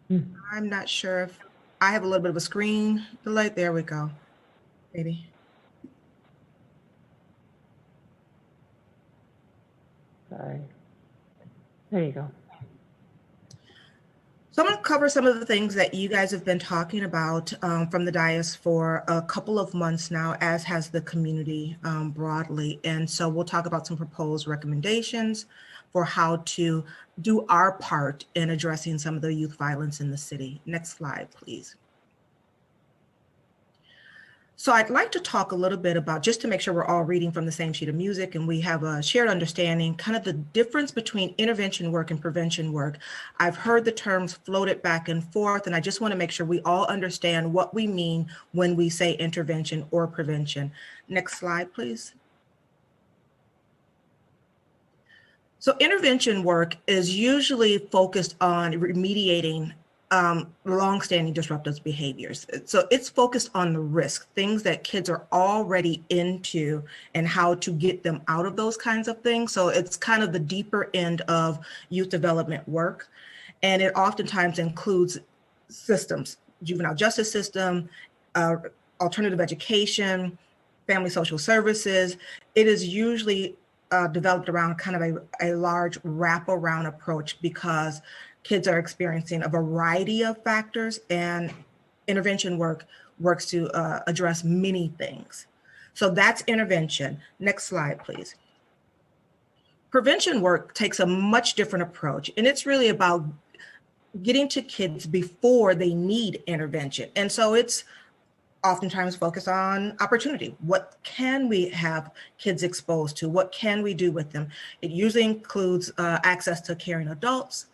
I'm not sure if I have a little bit of a screen delay. There we go, maybe. Sorry. There you go. So I'm going to cover some of the things that you guys have been talking about from the dais for a couple of months now, as has the community broadly. And so we'll talk about some proposed recommendations for how to do our part in addressing some of the youth violence in the city. Next slide, please. So I'd like to talk a little bit about, just to make sure we're all reading from the same sheet of music and we have a shared understanding, kind of the difference between intervention work and prevention work. I've heard the terms floated back and forth, and I just want to make sure we all understand what we mean when we say intervention or prevention. Next slide, please. So intervention work is usually focused on remediating long-standing disruptive behaviors. So it's focused on the risk, things that kids are already into and how to get them out of those kinds of things. So it's kind of the deeper end of youth development work. And it oftentimes includes systems, juvenile justice system, alternative education, family social services. It is usually developed around kind of a large wraparound approach, because kids are experiencing a variety of factors, and intervention work works to address many things. So that's intervention. Next slide, please. Prevention work takes a much different approach, and it's really about getting to kids before they need intervention. And so it's oftentimes focused on opportunity. What can we have kids exposed to? What can we do with them? It usually includes access to caring adults,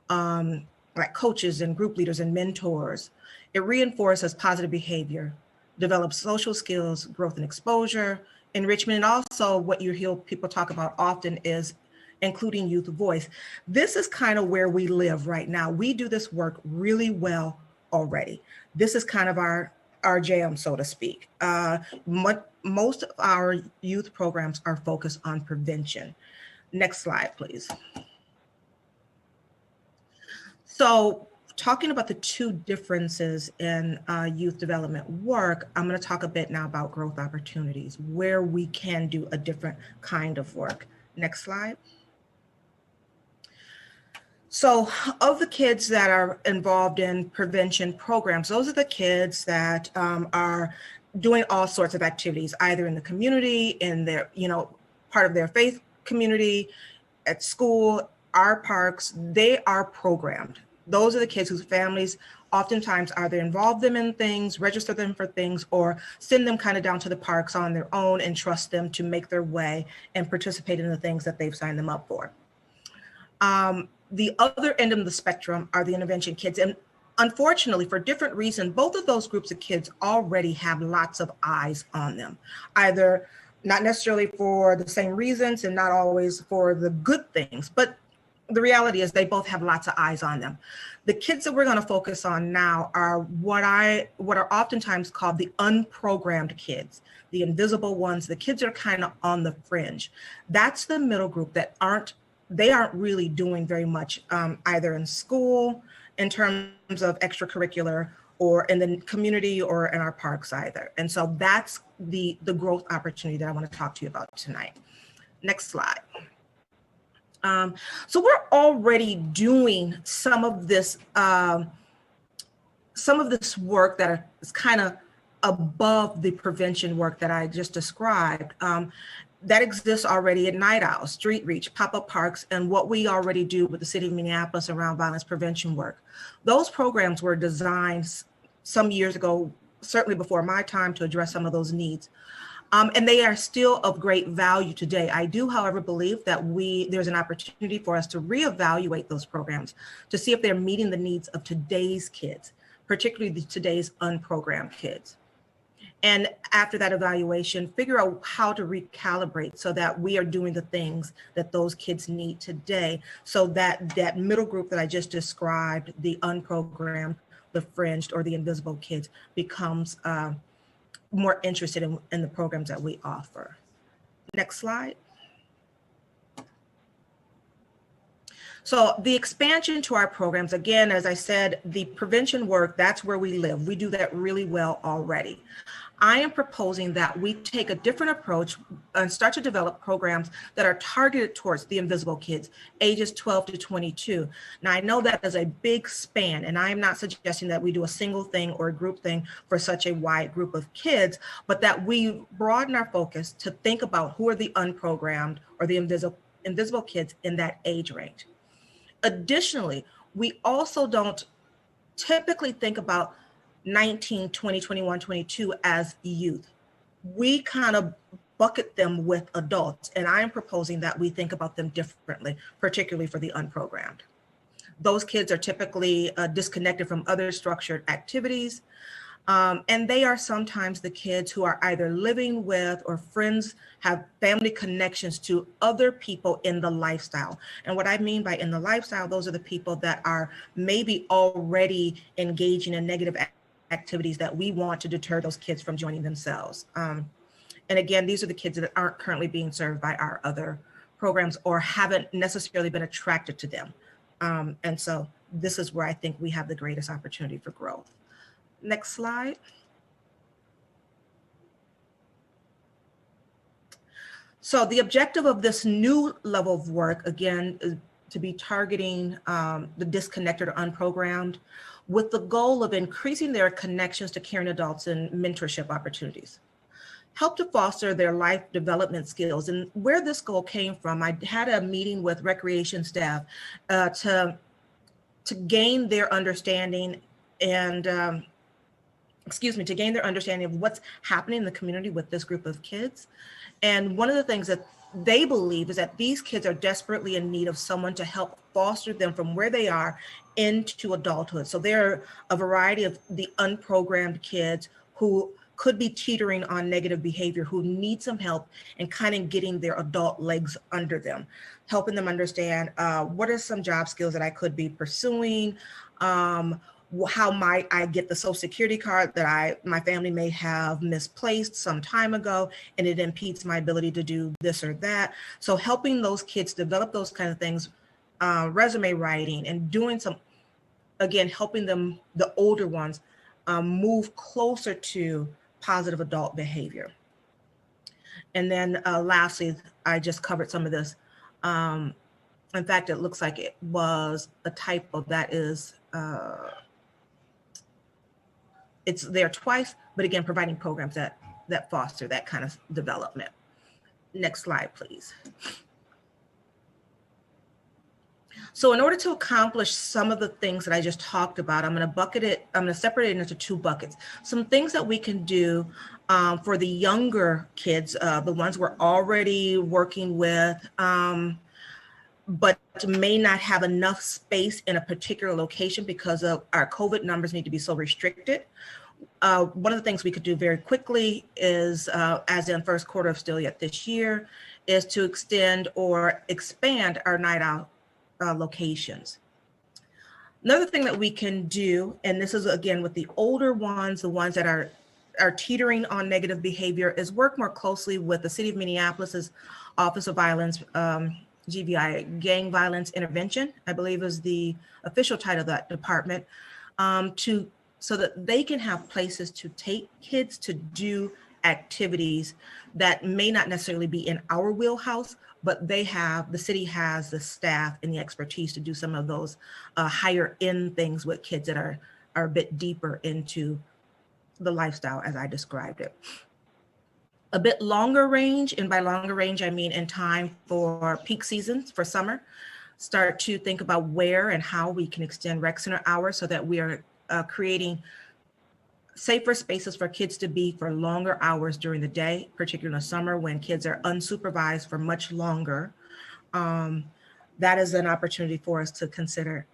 like coaches and group leaders and mentors. It reinforces positive behavior, develops social skills, growth and exposure, enrichment, and also what you hear people talk about often is including youth voice. This is kind of where we live right now. We do this work really well already. This is kind of our jam, so to speak. Most of our youth programs are focused on prevention. Next slide, please. So talking about the two differences in youth development work, I'm going to talk a bit now about growth opportunities, where we can do a different kind of work. Next slide. So of the kids that are involved in prevention programs, those are the kids that are doing all sorts of activities, either in the community, in their, part of their faith community, at school, our parks. They are programmed. Those are the kids whose families oftentimes either involve them in things, register them for things, or send them kind of down to the parks on their own and trust them to make their way and participate in the things that they've signed them up for. The other end of the spectrum are the intervention kids. And unfortunately, for different reasons, both of those groups of kids already have lots of eyes on them, either not necessarily for the same reasons and not always for the good things, but the reality is they both have lots of eyes on them. The kids that we're going to focus on now are what are oftentimes called the unprogrammed kids, the invisible ones, the kids that are kind of on the fringe. That's the middle group that aren't really doing very much either in school in terms of extracurricular, or in the community, or in our parks either. And so that's the growth opportunity that I want to talk to you about tonight. Next slide. So we're already doing some of this work that is kind of above the prevention work that I just described. that exists already at Night Owl, Street Reach, pop-up parks, and what we already do with the city of Minneapolis around violence prevention work. Those programs were designed some years ago, certainly before my time, to address some of those needs. And they are still of great value today. I do, however, believe that there's an opportunity for us to reevaluate those programs to see if they're meeting the needs of today's kids, particularly today's unprogrammed kids. And after that evaluation, figure out how to recalibrate so that we are doing the things that those kids need today, so that that middle group that I just described, the unprogrammed, the fringed, or the invisible kids, becomes more interested in the programs that we offer. Next slide. So the expansion to our programs, again, as I said, the prevention work, that's where we live. We do that really well already. I am proposing that we take a different approach and start to develop programs that are targeted towards the invisible kids, ages 12 to 22. Now, I know that is a big span, and I am not suggesting that we do a single thing or a group thing for such a wide group of kids, but that we broaden our focus to think about who are the unprogrammed or the invisible kids in that age range. Additionally, we also don't typically think about 19, 20, 21, 22 as youth. We kind of bucket them with adults, and I am proposing that we think about them differently, particularly for the unprogrammed. Those kids are typically disconnected from other structured activities, and they are sometimes the kids who are either living with or friends, have family connections to other people in the lifestyle. And what I mean by in the lifestyle, those are the people that are maybe already engaging in negative activities that we want to deter those kids from joining themselves. And again, these are the kids that aren't currently being served by our other programs or haven't necessarily been attracted to them. And so this is where I think we have the greatest opportunity for growth. Next slide. So the objective of this new level of work, again, is to be targeting the disconnected or unprogrammed, with the goal of increasing their connections to caring adults and mentorship opportunities. Help to foster their life development skills. And where this goal came from, I had a meeting with recreation staff to gain their understanding and, to gain their understanding of what's happening in the community with this group of kids. And one of the things that they believe is that these kids are desperately in need of someone to help foster them from where they are into adulthood. So there are a variety of the unprogrammed kids who could be teetering on negative behavior, who need some help in kind of getting their adult legs under them, helping them understand what are some job skills that I could be pursuing, how might I get the Social Security card that my family may have misplaced some time ago, and it impedes my ability to do this or that. So helping those kids develop those kind of things, resume writing, and doing some, again, helping them, the older ones, move closer to positive adult behavior. And then lastly, I just covered some of this. In fact, it looks like it was a typo that is, it's there twice, but again, providing programs that foster that kind of development. Next slide, please. So in order to accomplish some of the things that I just talked about, I'm gonna separate it into two buckets. Some things that we can do for the younger kids, the ones we're already working with, but may not have enough space in a particular location because of our COVID numbers need to be so restricted. One of the things we could do very quickly is, as in first quarter of still yet this year, is to extend or expand our night out locations. Another thing that we can do, and this is again with the older ones, the ones that are teetering on negative behavior, is work more closely with the City of Minneapolis's Office of Violence, GVI, Gang Violence Intervention, I believe is the official title of that department, so that they can have places to take kids to do activities that may not necessarily be in our wheelhouse, but the city has the staff and the expertise to do some of those higher end things with kids that are a bit deeper into the lifestyle as I described it. a bit longer range, and by longer range, I mean in time for peak seasons for summer, start to think about where and how we can extend rec center hours so that we are creating safer spaces for kids to be for longer hours during the day, particularly in the summer when kids are unsupervised for much longer. That is an opportunity for us to consider.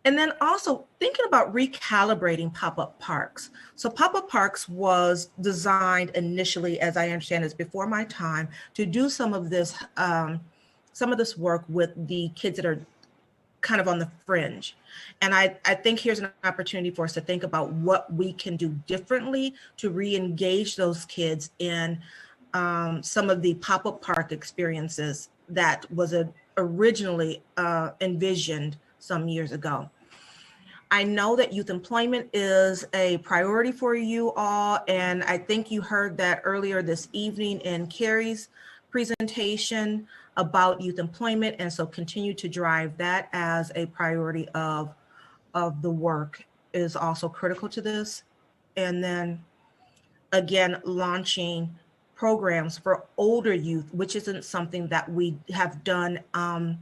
And then also thinking about recalibrating pop-up parks. So pop-up parks was designed initially, as I understand it, before my time, to do some of this work with the kids that are kind of on the fringe. And I think here's an opportunity for us to think about what we can do differently to re-engage those kids in some of the pop-up park experiences that was originally envisioned some years ago. I know that youth employment is a priority for you all, and I think you heard that earlier this evening in Carrie's presentation about youth employment, and so continue to drive that as a priority of the work is also critical to this. And then again, launching programs for older youth, which isn't something that we have done on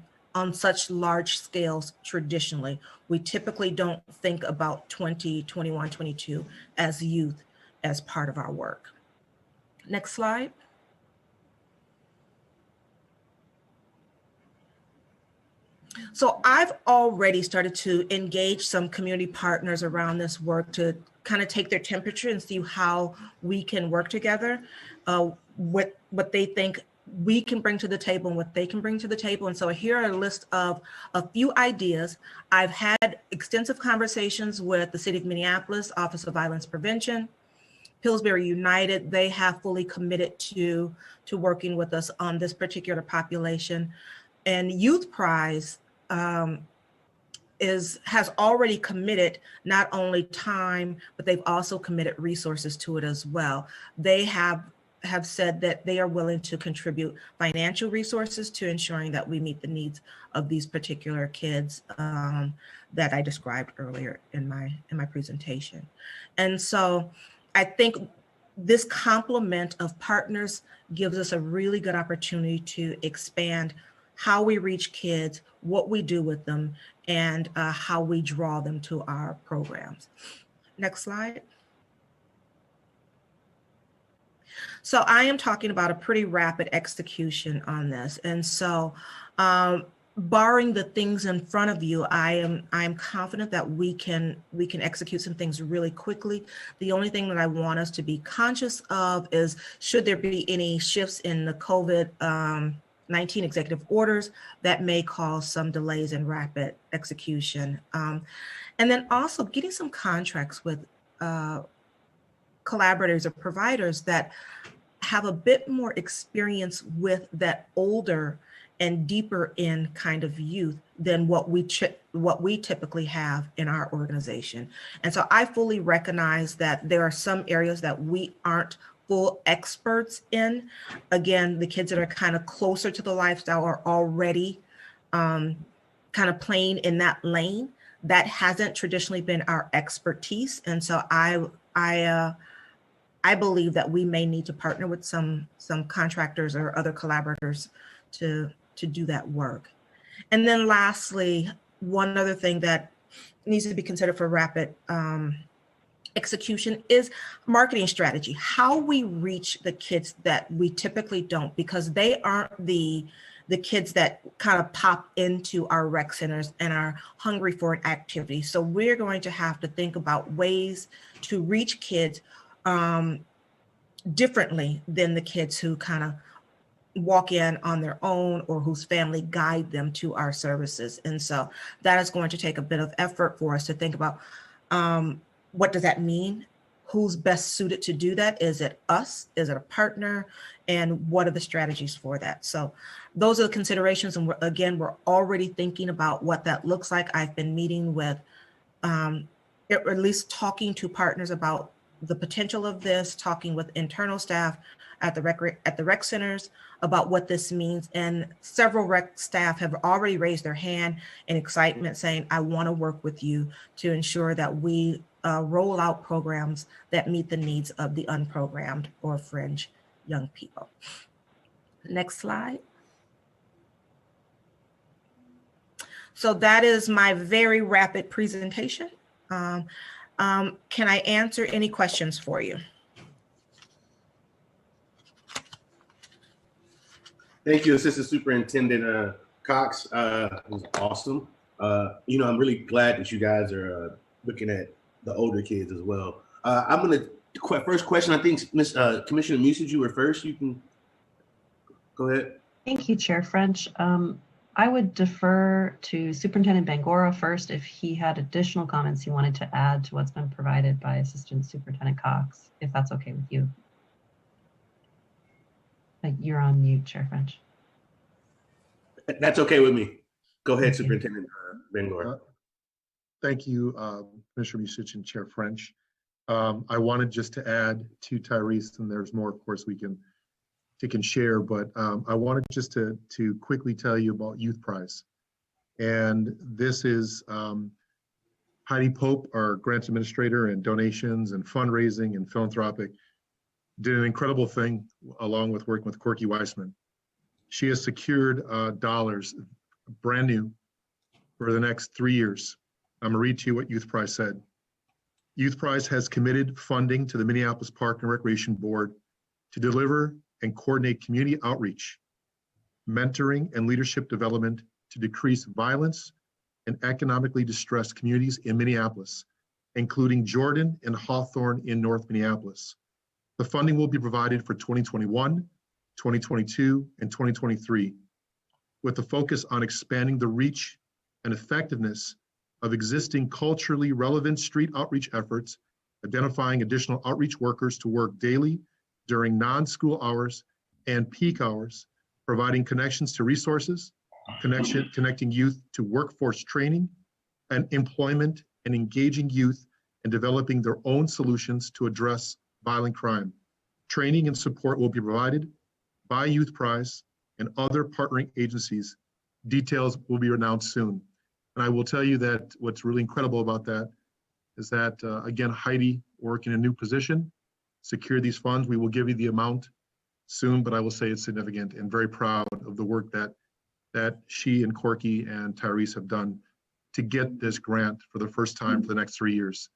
such large scales traditionally. We typically don't think about 20, 21, 22 as youth as part of our work. Next slide. So I've already started to engage some community partners around this work to kind of take their temperature and see how we can work together, what they think we can bring to the table and what they can bring to the table. And so here are a list of a few ideas. I've had extensive conversations with the City of Minneapolis, Office of Violence Prevention, Pillsbury United. They have fully committed to working with us on this particular population. And Youth Prize has already committed not only time, but they've also committed resources to it as well. They have said that they are willing to contribute financial resources to ensuring that we meet the needs of these particular kids that I described earlier in my presentation. And so I think this complement of partners gives us a really good opportunity to expand how we reach kids, what we do with them, and how we draw them to our programs. Next slide. So I am talking about a pretty rapid execution on this. And so barring the things in front of you, I'm confident that we can execute some things really quickly. The only thing that I want us to be conscious of is should there be any shifts in the COVID-19 executive orders that may cause some delays in rapid execution. And then also getting some contracts with collaborators or providers that have a bit more experience with that older and deeper in kind of youth than what we typically have in our organization. And so I fully recognize that there are some areas that we aren't full experts in. Again, the kids that are kind of closer to the lifestyle are already kind of playing in that lane. That hasn't traditionally been our expertise. And so I believe that we may need to partner with some contractors or other collaborators to do that work. And then lastly, one other thing that needs to be considered for rapid execution is marketing strategy, how we reach the kids that we typically don't, because they aren't the kids that kind of pop into our rec centers and are hungry for an activity. So we're going to have to think about ways to reach kids differently than the kids who kind of walk in on their own or whose family guide them to our services. And so that is going to take a bit of effort for us to think about what does that mean? Who's best suited to do that? Is it us? Is it a partner? And what are the strategies for that? So those are the considerations. And we're already thinking about what that looks like. I've been meeting with, or at least talking to partners about the potential of this, talking with internal staff at the rec centers about what this means. And several rec staff have already raised their hand in excitement saying, I want to work with you to ensure that we roll out programs that meet the needs of the unprogrammed or fringe young people. Next slide. So that is my very rapid presentation. Can I answer any questions for you? Thank you, Assistant Superintendent Cox. It was awesome. You know, I'm really glad that you guys are looking at the older kids as well. I'm going to, first question, I think Commissioner Musich, you were first. You can go ahead. Thank you, Chair French. I would defer to Superintendent Bangora first if he had additional comments he wanted to add to what's been provided by Assistant Superintendent Cox, if that's okay with you. You're on mute, Chair French. That's okay with me. Go ahead, Superintendent Bangora. Thank you, Commissioner Musich and Chair French. I wanted just to add to Tyrese, and there's more, of course, we can share, but I wanted just to quickly tell you about Youth Prize. And this is Heidi Pope, our grants administrator and donations and fundraising and philanthropic, did an incredible thing along with working with Corky Weissman. She has secured dollars, brand new, for the next 3 years. I'm gonna read to you what Youth Prize said. Youth Prize has committed funding to the Minneapolis Park and Recreation Board to deliver and coordinate community outreach, mentoring, and leadership development to decrease violence in economically distressed communities in Minneapolis, including Jordan and Hawthorne in North Minneapolis. The funding will be provided for 2021, 2022, and 2023, with a focus on expanding the reach and effectiveness of existing culturally relevant street outreach efforts, identifying additional outreach workers to work daily during non-school hours and peak hours, providing connections to resources, connecting youth to workforce training and employment, and engaging youth in developing their own solutions to address violent crime. Training and support will be provided by Youth Prize and other partnering agencies. Details will be announced soon. And I will tell you that what's really incredible about that is that, again, Heidi, working in a new position, secure these funds. We will give you the amount soon, but I will say it's significant, and very proud of the work that she and Corky and Tyrese have done to get this grant for the first time for the next 3 years.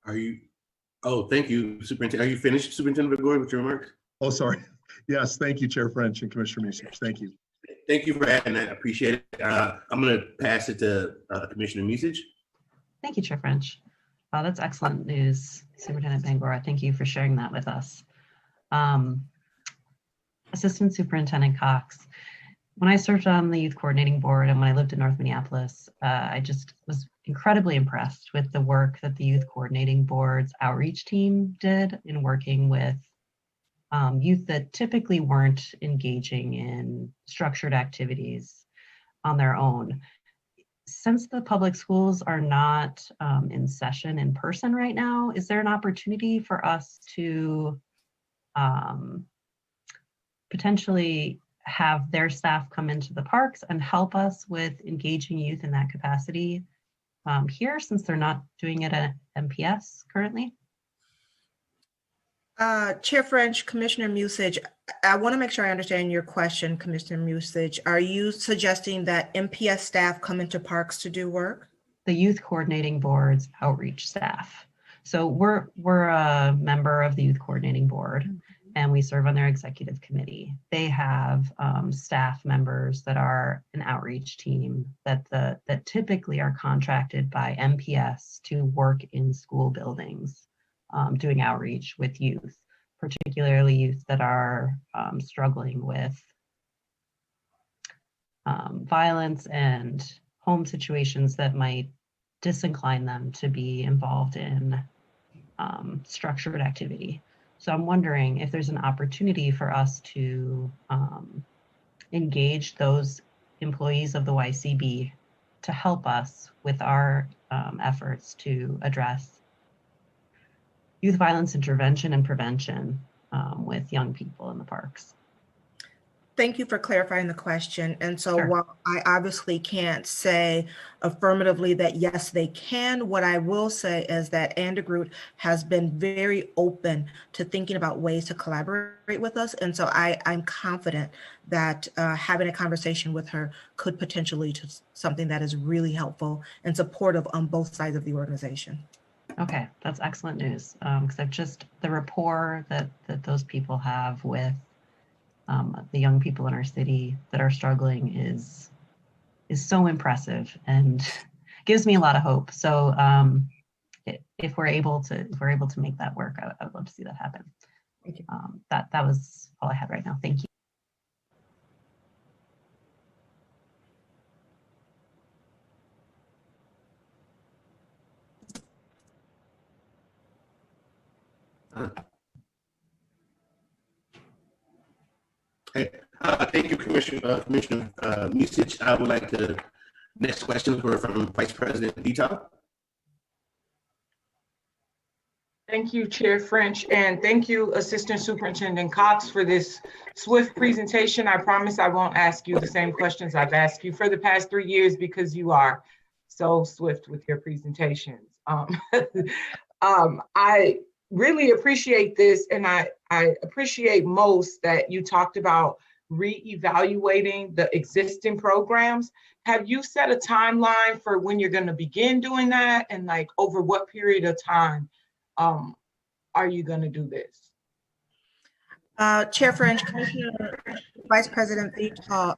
Thank you, Superintendent. Are you finished, Superintendent Bangora, with your remarks? Oh, sorry. Yes, thank you, Chair French and Commissioner Musich. Thank you. Thank you for adding that. I appreciate it. I'm going to pass it to Commissioner Musich. Thank you, Chair French. That's excellent news, Superintendent Bangora. Thank you for sharing that with us. Assistant Superintendent Cox, when I served on the Youth Coordinating Board and when I lived in North Minneapolis, I just was incredibly impressed with the work that the Youth Coordinating Board's outreach team did in working with youth that typically weren't engaging in structured activities on their own. Since the public schools are not in session in person right now, is there an opportunity for us to potentially have their staff come into the parks and help us with engaging youth in that capacity here, since they're not doing it at MPS currently? Chair French, Commissioner Musich, I want to make sure I understand your question, Commissioner Musich. Are you suggesting that MPS staff come into parks to do work? The Youth Coordinating Board's outreach staff. So we're a member of the Youth Coordinating Board, and we serve on their executive committee. They have staff members that are an outreach team that typically are contracted by MPS to work in school buildings, doing outreach with youth, particularly youth that are struggling with violence and home situations that might disincline them to be involved in structured activity. So I'm wondering if there's an opportunity for us to engage those employees of the YCB to help us with our efforts to address youth violence intervention and prevention with young people in the parks. Thank you for clarifying the question. And so Sure. while I obviously can't say affirmatively that yes, they can, what I will say is that Groot has been very open to thinking about ways to collaborate with us. And so I'm confident that having a conversation with her could potentially lead to something that is really helpful and supportive on both sides of the organization. Okay, that's excellent news. Because I've just, the rapport that those people have with the young people in our city that are struggling is so impressive and gives me a lot of hope. So if we're able to make that work, I would love to see that happen. Thank you. That was all I had right now. Thank you. Thank you, Commissioner Musich. I would like to, next questions were from Vice President Vito. Thank you, Chair French, and thank you, Assistant Superintendent Cox, for this swift presentation. I promise I won't ask you the same questions I've asked you for the past 3 years because you are so swift with your presentations. I really appreciate this, and I appreciate most that you talked about reevaluating the existing programs. Have you set a timeline for when you're going to begin doing that, and like over what period of time are you going to do this? Chair French, Commissioner, Vice President Vito.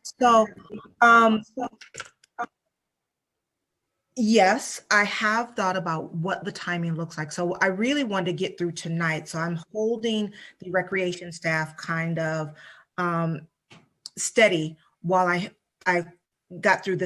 Yes, I have thought about what the timing looks like. So I really wanted to get through tonight. So I'm holding the recreation staff kind of steady while I got through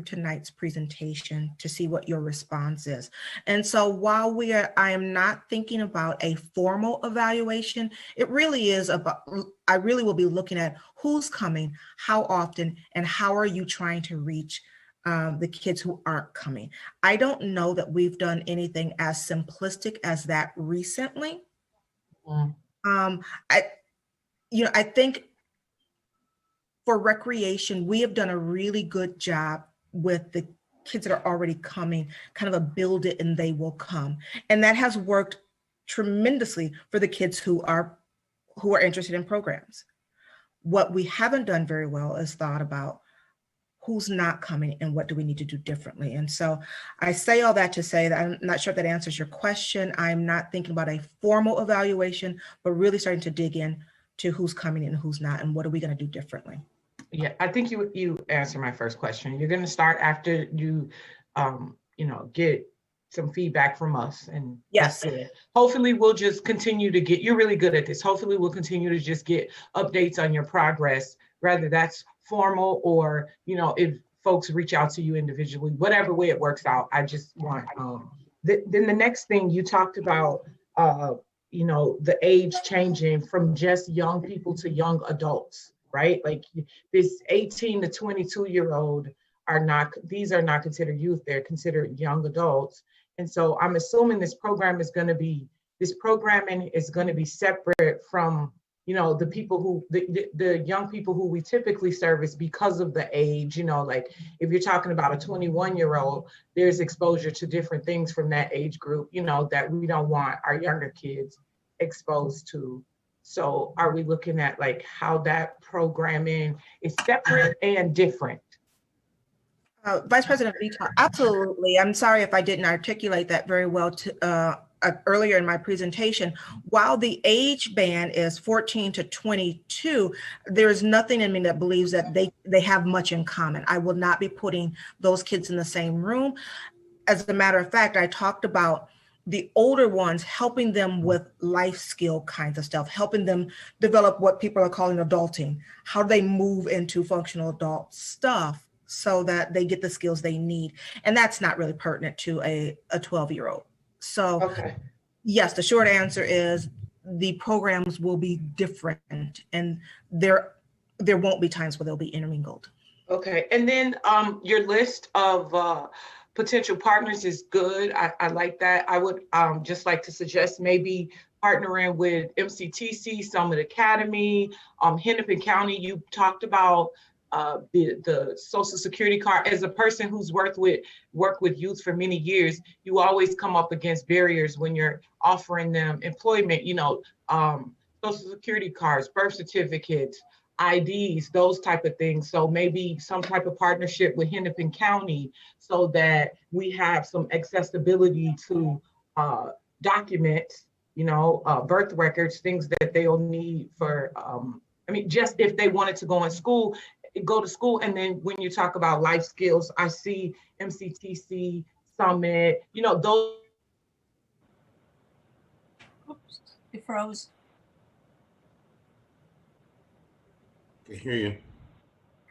tonight's presentation to see what your response is. And so while I am not thinking about a formal evaluation, it really is about, I really will be looking at who's coming, how often, and how are you trying to reach the kids who aren't coming. I don't know that we've done anything as simplistic as that recently. I think for recreation, we have done a really good job with the kids that are already coming, kind of a build it and they will come. And that has worked tremendously for the kids who are interested in programs. What we haven't done very well is thought about who's not coming and what do we need to do differently. And so I say all that to say that I'm not sure if that answers your question. I'm not thinking about a formal evaluation, but really starting to dig in to who's coming and who's not, and what are we going to do differently. Yeah, I think you answered my first question. You're going to start after you, get some feedback from us, and yes, hopefully we'll just continue to get. You're really good at this. Hopefully we'll continue to just get updates on your progress, whether that's formal or if folks reach out to you individually, whatever way it works out. I just want. Then the next thing you talked about, the age changing from just young people to young adults. Right? Like this 18 to 22-year-old these are not considered youth, they're considered young adults. And so I'm assuming this programming is going to be separate from, the people who, the young people who we typically service because of the age, like if you're talking about a 21-year-old, there's exposure to different things from that age group, that we don't want our younger kids exposed to. So are we looking at like how that programming is separate and different? Vice President Vito, absolutely. I'm sorry if I didn't articulate that very well earlier in my presentation. While the age band is 14 to 22, there's nothing in me that believes that they have much in common. I will not be putting those kids in the same room. As a matter of fact, I talked about the older ones, helping them with life skill kinds of stuff, helping them develop what people are calling adulting, how they move into functional adult stuff so that they get the skills they need. And that's not really pertinent to a 12-year-old. So okay. Yes, the short answer is the programs will be different and there won't be times where they'll be intermingled. Okay, and then your list of potential partners is good. I like that. I would just like to suggest maybe partnering with MCTC, Summit Academy, Hennepin County. You talked about the Social Security card. As a person who's worked with youth for many years, you always come up against barriers when you're offering them employment, Social Security cards, birth certificates, IDs, those type of things. So maybe some type of partnership with Hennepin County so that we have some accessibility to documents, birth records, things that they'll need for, just if they wanted to go to school. And then when you talk about life skills, I see MCTC, Summit, those. Oops, it froze. I hear you.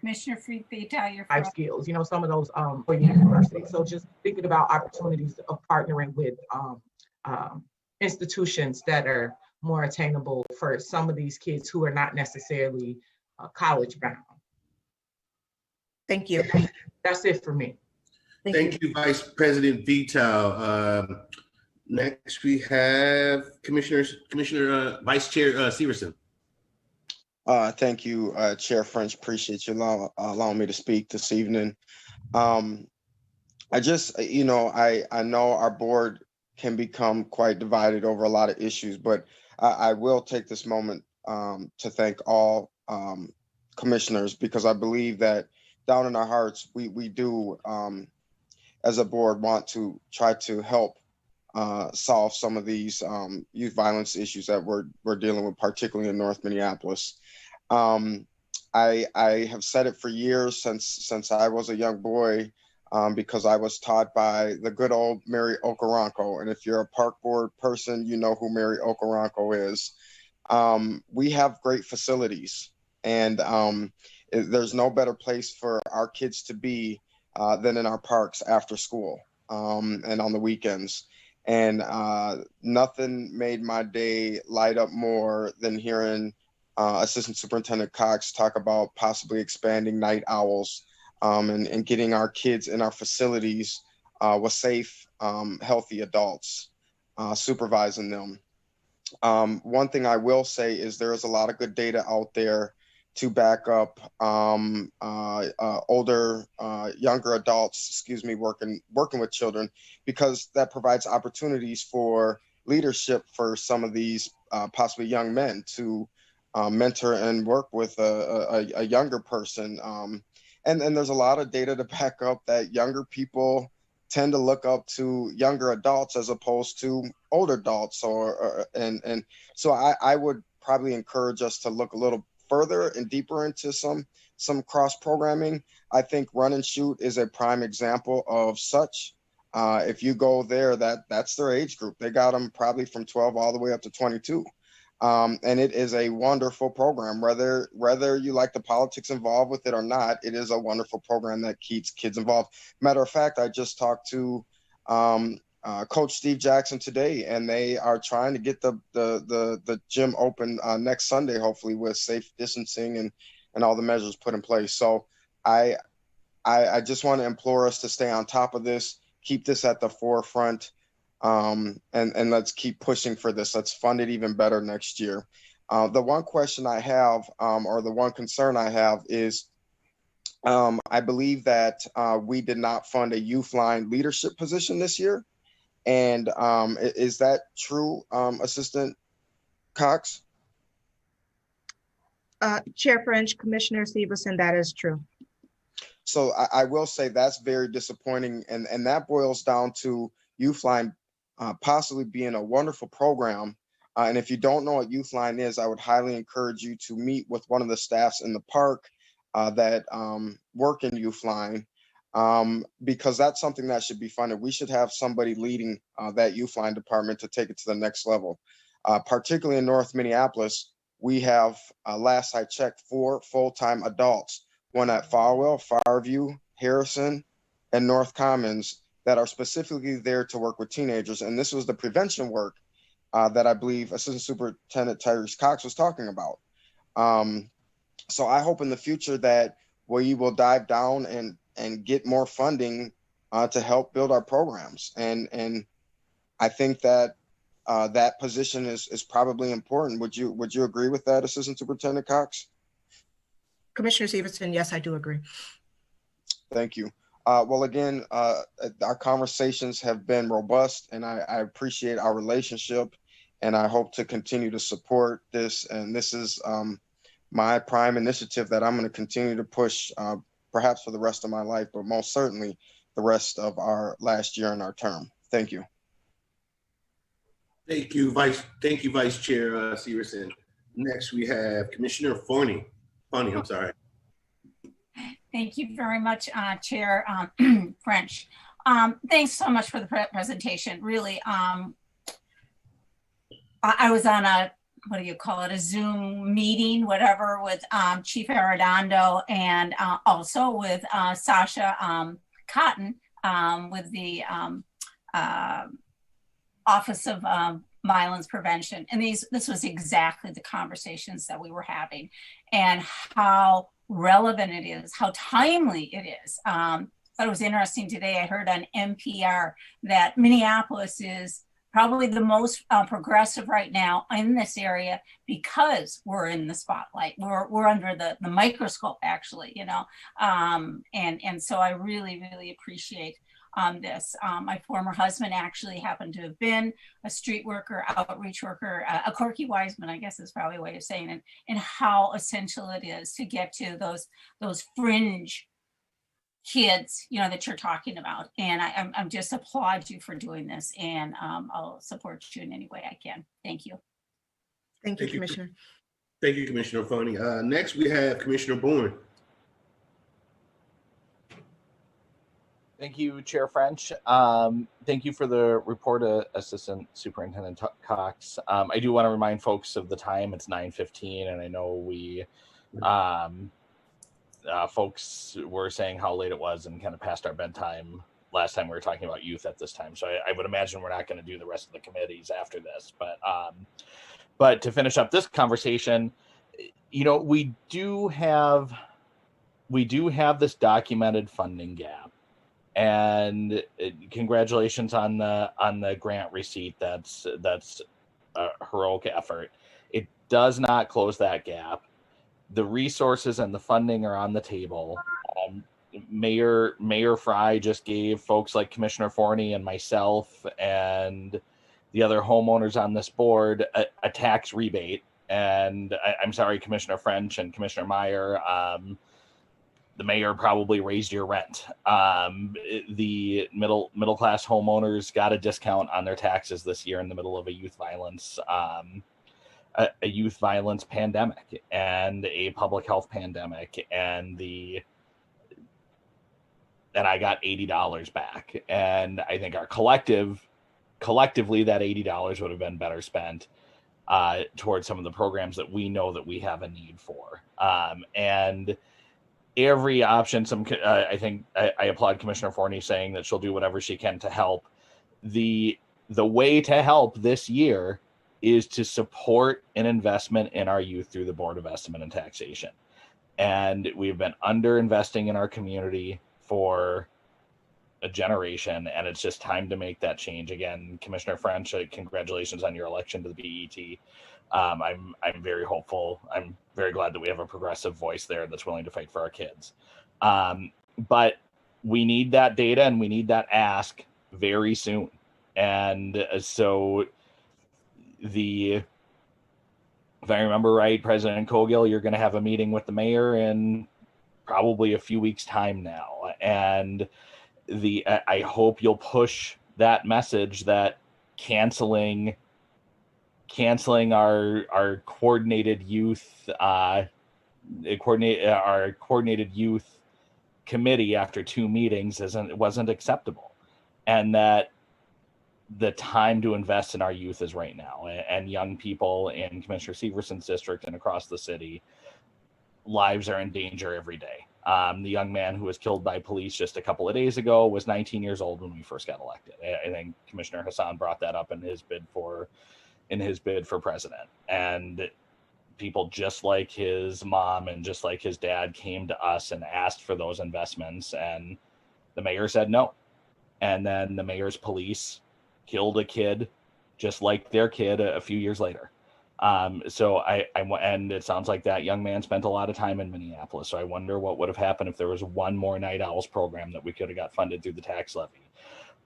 Commissioner Friedbeter, you're Life skills, some of those for university. So just thinking about opportunities of partnering with institutions that are more attainable for some of these kids who are not necessarily college bound. Thank you. That's it for me. Thank you, Vice President Vito. Next, we have Commissioner Vice Chair Severson. Thank you, Chair French. Appreciate you allowing me to speak this evening. I just, I know our board can become quite divided over a lot of issues, but I will take this moment to thank all commissioners, because I believe that down in our hearts, we do, as a board, want to try to help solve some of these youth violence issues that we're dealing with, particularly in North Minneapolis. I have said it for years since I was a young boy, because I was taught by the good old Mary Okaranko. And if you're a park board person, you know who Mary Okaranko is. We have great facilities, and there's no better place for our kids to be than in our parks after school and on the weekends. And nothing made my day light up more than hearing Assistant Superintendent Cox talk about possibly expanding night owls and getting our kids in our facilities with safe, healthy adults supervising them. One thing I will say is there is a lot of good data out there to back up younger adults, working with children, because that provides opportunities for leadership for some of these possibly young men to mentor and work with a younger person. And there's a lot of data to back up that younger people tend to look up to younger adults as opposed to older adults. And so I would probably encourage us to look a little further and deeper into some cross programming. I think Run and Shoot is a prime example of such. If you go there, that's their age group. They got them probably from 12 all the way up to 22. And it is a wonderful program, whether you like the politics involved with it or not. It is a wonderful program that keeps kids involved. Matter of fact, I just talked to Coach Steve Jackson today, and they are trying to get the gym open next Sunday, hopefully with safe distancing and all the measures put in place. So I just want to implore us to stay on top of this, keep this at the forefront. And let's keep pushing for this. Let's fund it even better next year. The one question I have, or the one concern I have is, I believe that we did not fund a youth line leadership position this year. And is that true, Assistant Cox? Chair French, Commissioner Severson, that is true. So I will say that's very disappointing. And that boils down to youth line possibly being a wonderful program. And if you don't know what Youth Line is, I would highly encourage you to meet with one of the staffs in the park that work in Youth Line, because that's something that should be funded. We should have somebody leading that Youth Line department to take it to the next level. Particularly in North Minneapolis, we have, last I checked, 4 full-time adults, one at Farwell, Farview, Harrison, and North Commons, that are specifically there to work with teenagers. And this was the prevention work that I believe Assistant Superintendent Tyrese Cox was talking about. So I hope in the future that we will dive down and get more funding to help build our programs. And I think that that position is probably important. Would you agree with that, Assistant Superintendent Cox? Commissioner Severson, yes, I do agree. Thank you. Well, again, our conversations have been robust, and I appreciate our relationship, and I hope to continue to support this. And this is my prime initiative that I'm going to continue to push, perhaps for the rest of my life, but most certainly the rest of our last year in our term. Thank you. Thank you, Vice Chair Severson. Next, we have Commissioner Forney. I'm sorry. Thank you very much, Chair French. Thanks so much for the presentation. Really, I was on a, what do you call it, a Zoom meeting, whatever, with Chief Arredondo and also with Sasha Cotton with the Office of Violence Prevention. And this was exactly the conversations that we were having, and how relevant it is, how timely it is. But it was interesting today, I heard on NPR that Minneapolis is probably the most progressive right now in this area because we're in the spotlight. We're under the microscope, actually, you know. And so I really, really appreciate this. My former husband actually happened to have been a street worker, outreach worker, a Corky Wiseman, I guess is probably a way of saying it, and how essential it is to get to those fringe kids, you know, that you're talking about. And I'm just applaud you for doing this, and I'll support you in any way I can. Thank you. Thank you, Commissioner. Thank you, Commissioner Forney. Next, we have Commissioner Bourne. Thank you, Chair French. Thank you for the report, Assistant Superintendent Cox. I do want to remind folks of the time. It's 9:15, and I know we folks were saying how late it was and kind of past our bedtime last time we were talking about youth at this time. So I would imagine we're not going to do the rest of the committees after this. But to finish up this conversation, you know, we do have this documented funding gap. And congratulations on the grant receipt. That's a heroic effort. It does not close that gap. The resources and the funding are on the table. Mayor Fry just gave folks like Commissioner Forney and myself and the other homeowners on this board a tax rebate. And I'm sorry, Commissioner French and Commissioner Meyer. The mayor probably raised your rent. The middle class homeowners got a discount on their taxes this year in the middle of a youth violence pandemic and a public health pandemic, and I got $80 back. And I think our collectively that $80 would have been better spent towards some of the programs that we know that we have a need for. And every option, I think I applaud Commissioner Forney saying that she'll do whatever she can to help. The way to help this year is to support an investment in our youth through the Board of Estimate and Taxation. And we've been under investing in our community for a generation, and it's just time to make that change. Again, Commissioner French, congratulations on your election to the BET. I'm very hopeful. I'm very glad that we have a progressive voice there that's willing to fight for our kids. But we need that data and we need that ask very soon. And so if I remember right, President Cogill, you're going to have a meeting with the mayor in probably a few weeks' time now. And I hope you'll push that message that canceling our coordinated youth our coordinated youth committee after 2 meetings wasn't acceptable, and that the time to invest in our youth is right now. And young people in Commissioner Severson's district and across the city, lives are in danger every day. The young man who was killed by police just a couple of days ago was 19 years old when we first got elected. I think Commissioner Hassan brought that up in his bid for president. And people just like his mom and just like his dad came to us and asked for those investments, and the mayor said no. And then the mayor's police killed a kid just like their kid a few years later. So and it sounds like that young man spent a lot of time in Minneapolis. So I wonder what would have happened if there was one more Night Owls program that we could have got funded through the tax levy,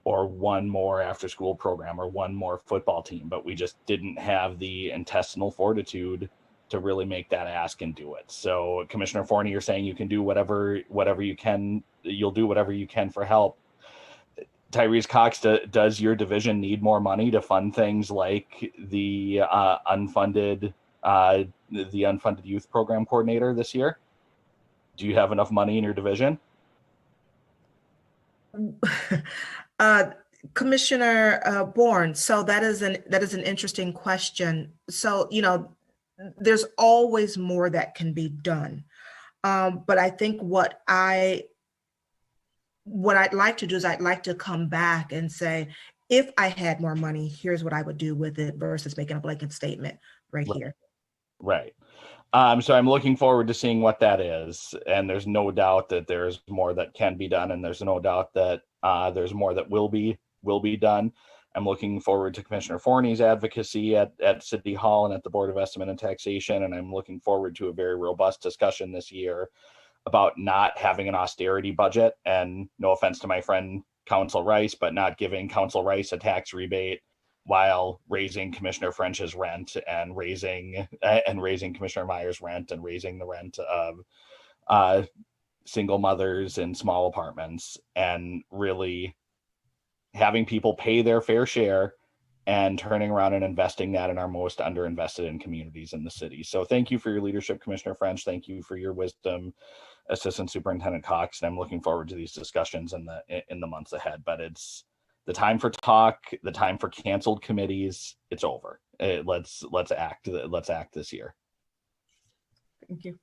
or one more after school program, or one more football team, but we just didn't have the intestinal fortitude to really make that ask and do it. So Commissioner Forney, you're saying you can do whatever you can, you'll do whatever you can for help. Tyrese Cox, does your division need more money to fund things like the unfunded youth program coordinator this year? Do you have enough money in your division? Commissioner Bourne, so that is an interesting question. So, there's always more that can be done. But I think what I'd like to do is I'd like to come back and say, if I had more money, here's what I would do with it versus making a blanket statement right here. Right. So I'm looking forward to seeing what that is. And there's no doubt that there's more that can be done. And there's no doubt that there's more that will be done. I'm looking forward to Commissioner Forney's advocacy at City Hall and at the Board of Estimate and Taxation. And I'm looking forward to a very robust discussion this year about not having an austerity budget. And no offense to my friend Council Rice, but not giving Council Rice a tax rebate while raising Commissioner French's rent and raising Commissioner Meyer's rent and raising the rent of single mothers in small apartments, and really having people pay their fair share and turning around and investing that in our most underinvested in communities in the city. So thank you for your leadership, Commissioner French. Thank you for your wisdom, Assistant Superintendent Cox. And I'm looking forward to these discussions in the months ahead. But it's the time for talk, the time for canceled committees. It's over. Let's act this year. Thank you.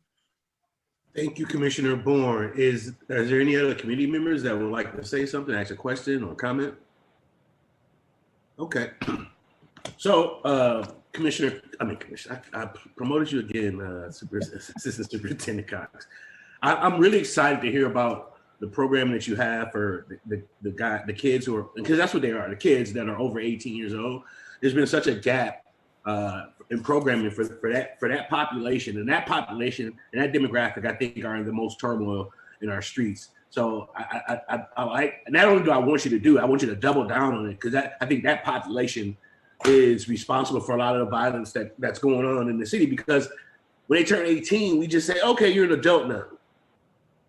Thank you, Commissioner Bourne. Is there any other committee members that would like to say something, ask a question or comment? Okay. So, Commissioner, I promoted you again, Assistant Superintendent Cox. I'm really excited to hear about the program that you have for the kids who are, because that's what they are, the kids that are over 18 years old. There's been such a gap in programming for that population, and that population and that demographic, I think, are in the most turmoil in our streets. So I like, not only do I want you to do it, I want you to double down on it, because I think that population is responsible for a lot of the violence that's going on in the city. Because when they turn 18, we just say, okay, you're an adult now.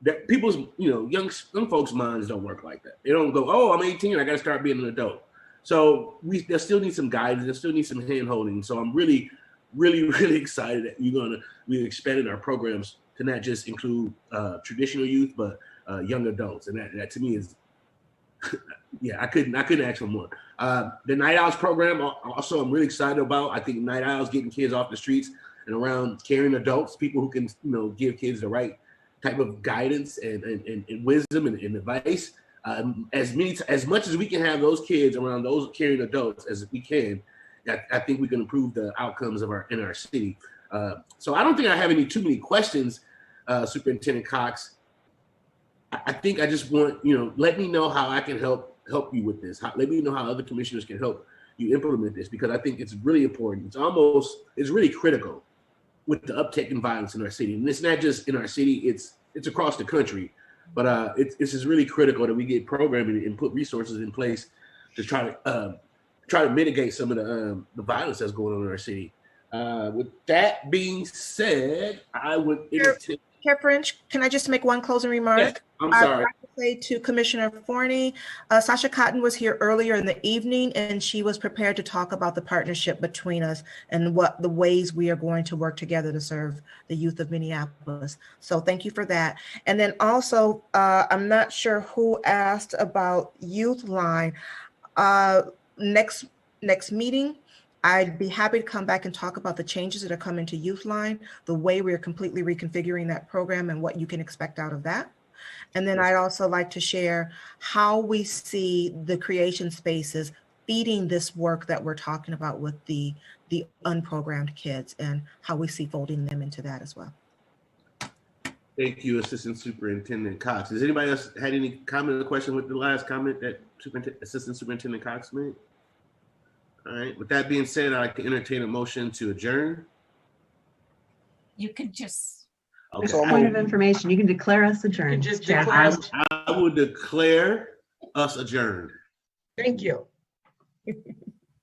That people's, young folks' minds don't work like that. They don't go, oh, I'm 18, I got to start being an adult. So there still needs some guidance, there still needs some hand holding. So I'm really, really, really excited that we expanded our programs to not just include traditional youth, but young adults. And that to me is, yeah, I couldn't ask for more. The Night Owls program also I'm really excited about. I think Night Owls getting kids off the streets and around caring adults, people who can, give kids the right type of guidance and wisdom and advice. As much as we can have those kids around those caring adults as we can, I think we can improve the outcomes in our city. So I don't think I have too many questions, Superintendent Cox. I think I just want, let me know how I can help you with this. Let me know how other commissioners can help you implement this, because I think it's really important. It's really critical with the uptick in violence in our city. And it's not just in our city, it's across the country. But it's just really critical that we get programming and put resources in place to try to mitigate some of the violence that's going on in our city. With that being said, I would Chair French, can I just make one closing remark? Yes, I'm sorry. I'd like to say to Commissioner Forney, Sasha Cotton was here earlier in the evening, and she was prepared to talk about the partnership between us and what the ways we are going to work together to serve the youth of Minneapolis. So thank you for that. And then also, I'm not sure who asked about Youth Line. Next meeting, I'd be happy to come back and talk about the changes that are coming to Youth Line, the way we're completely reconfiguring that program and what you can expect out of that. And then I'd also like to share how we see the creation spaces feeding this work that we're talking about with the unprogrammed kids, and how we see folding them into that as well. Thank you, Assistant Superintendent Cox. Has anybody else had any comment or question with the last comment that Assistant Superintendent Cox made? All right. With that being said, I'd like to entertain a motion to adjourn. You could just, Okay. Just point of information, you can declare us adjourned. just Chair. declare us- I will declare us adjourned. Thank you.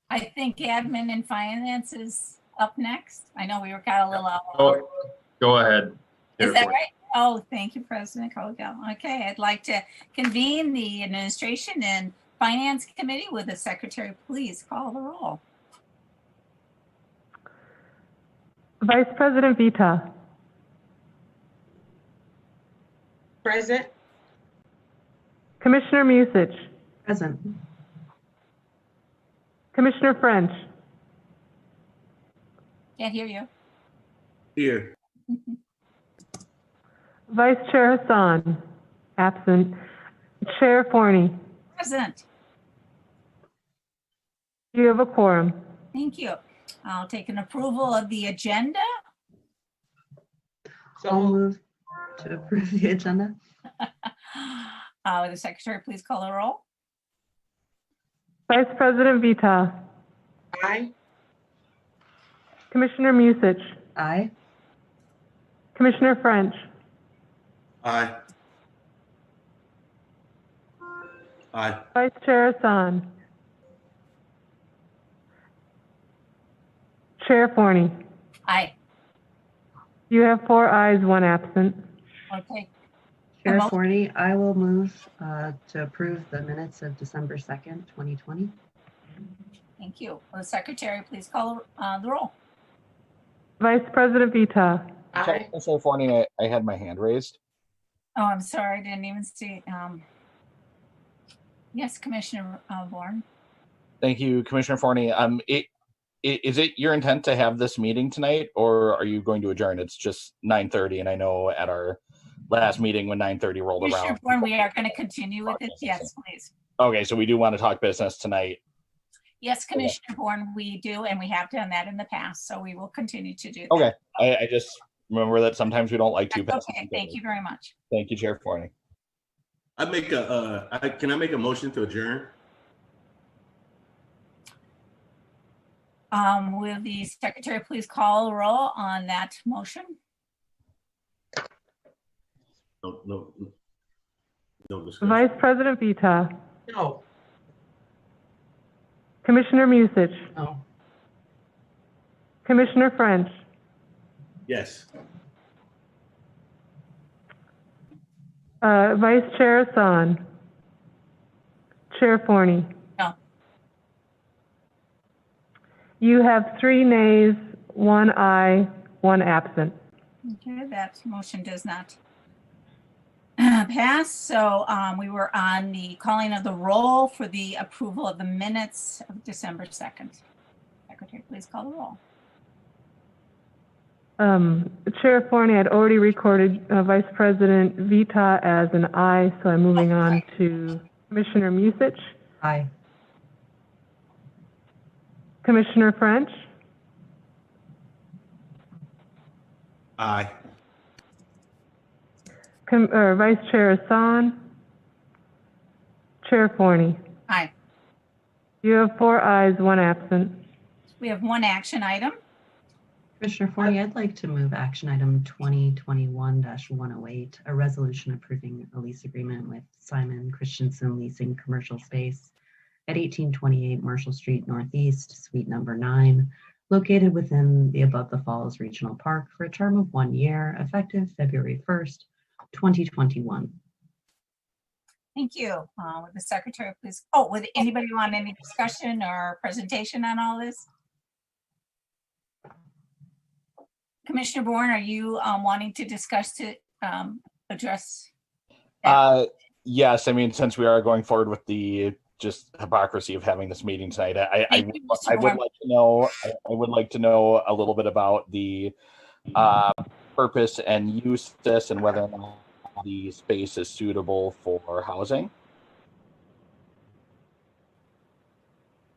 I think admin and finance is up next. I know we got a little out. Go ahead. Is that right? Oh, thank you, President Coghill. Okay, I'd like to convene the Administration and Finance Committee. Would the Secretary please call the roll? Vice President Vita. Present. Commissioner Musich. Present. Commissioner French. Can't hear you. Here. Vice Chair Hassan. Absent. Chair Forney. Present. You have a quorum. Thank you. I'll take an approval of the agenda. I'll move to approve the agenda. Would the Secretary please call the roll? Vice President Vita. Aye. Commissioner Musich. Aye. Commissioner French. Aye. Aye. Vice Chair Hassan. Chair Forney. Aye. You have 4 ayes, 1 absent. Okay. Chair Forney, I will move to approve the minutes of December 2nd, 2020. Thank you. Will the Secretary please call the roll? Vice President Vita. Aye. Commissioner Forney, I had my hand raised. Oh, I'm sorry. I didn't even see. Yes, Commissioner Bourne. Thank you, Commissioner Forney. Is it your intent to have this meeting tonight, or are you going to adjourn? It's just 9:30, and I know at our last meeting when 9:30 rolled Commissioner around. Bourne, we are going to continue with it. Yes, please. Okay, so we do want to talk business tonight. Yes, Commissioner Bourne, we do, and we have done that in the past, so we will continue to do that. Okay, I just remember that sometimes we don't like to pass. Okay, thank you very much. Thank you, Chair Forney. Can I make a motion to adjourn? Will the Secretary please call the roll on that motion? No discussion. Vice President Vita. No. Commissioner Musich. No. Commissioner French. Yes. Vice Chair Hassan. Chair Forney. No. You have 3 nays, 1 aye, 1 absent. Okay, that motion does not pass. So we were on the calling of the roll for the approval of the minutes of December 2nd. Secretary, please call the roll. Chair Forney had already recorded Vice President Vita as an aye, so I'm moving on to Commissioner Musich. Aye. Commissioner French. Aye. Vice Chair Hassan. Chair Forney. Aye. You have 4 ayes, 1 absent. We have 1 action item. Commissioner Forney, I'd like to move action item 2021-108, a resolution approving a lease agreement with Simon Christensen Leasing Commercial Space at 1828 Marshall Street Northeast, Suite number 9, located within the Above the Falls Regional Park for a term of 1 year, effective February 1st, 2021. Thank you. Would the Secretary please, would anybody want any discussion or presentation on all this? Commissioner Bourne, are you wanting to discuss to address that? Yes, I mean, since we are going forward with the just hypocrisy of having this meeting tonight, I would like to know a little bit about the purpose and use of this and whether or not the space is suitable for housing.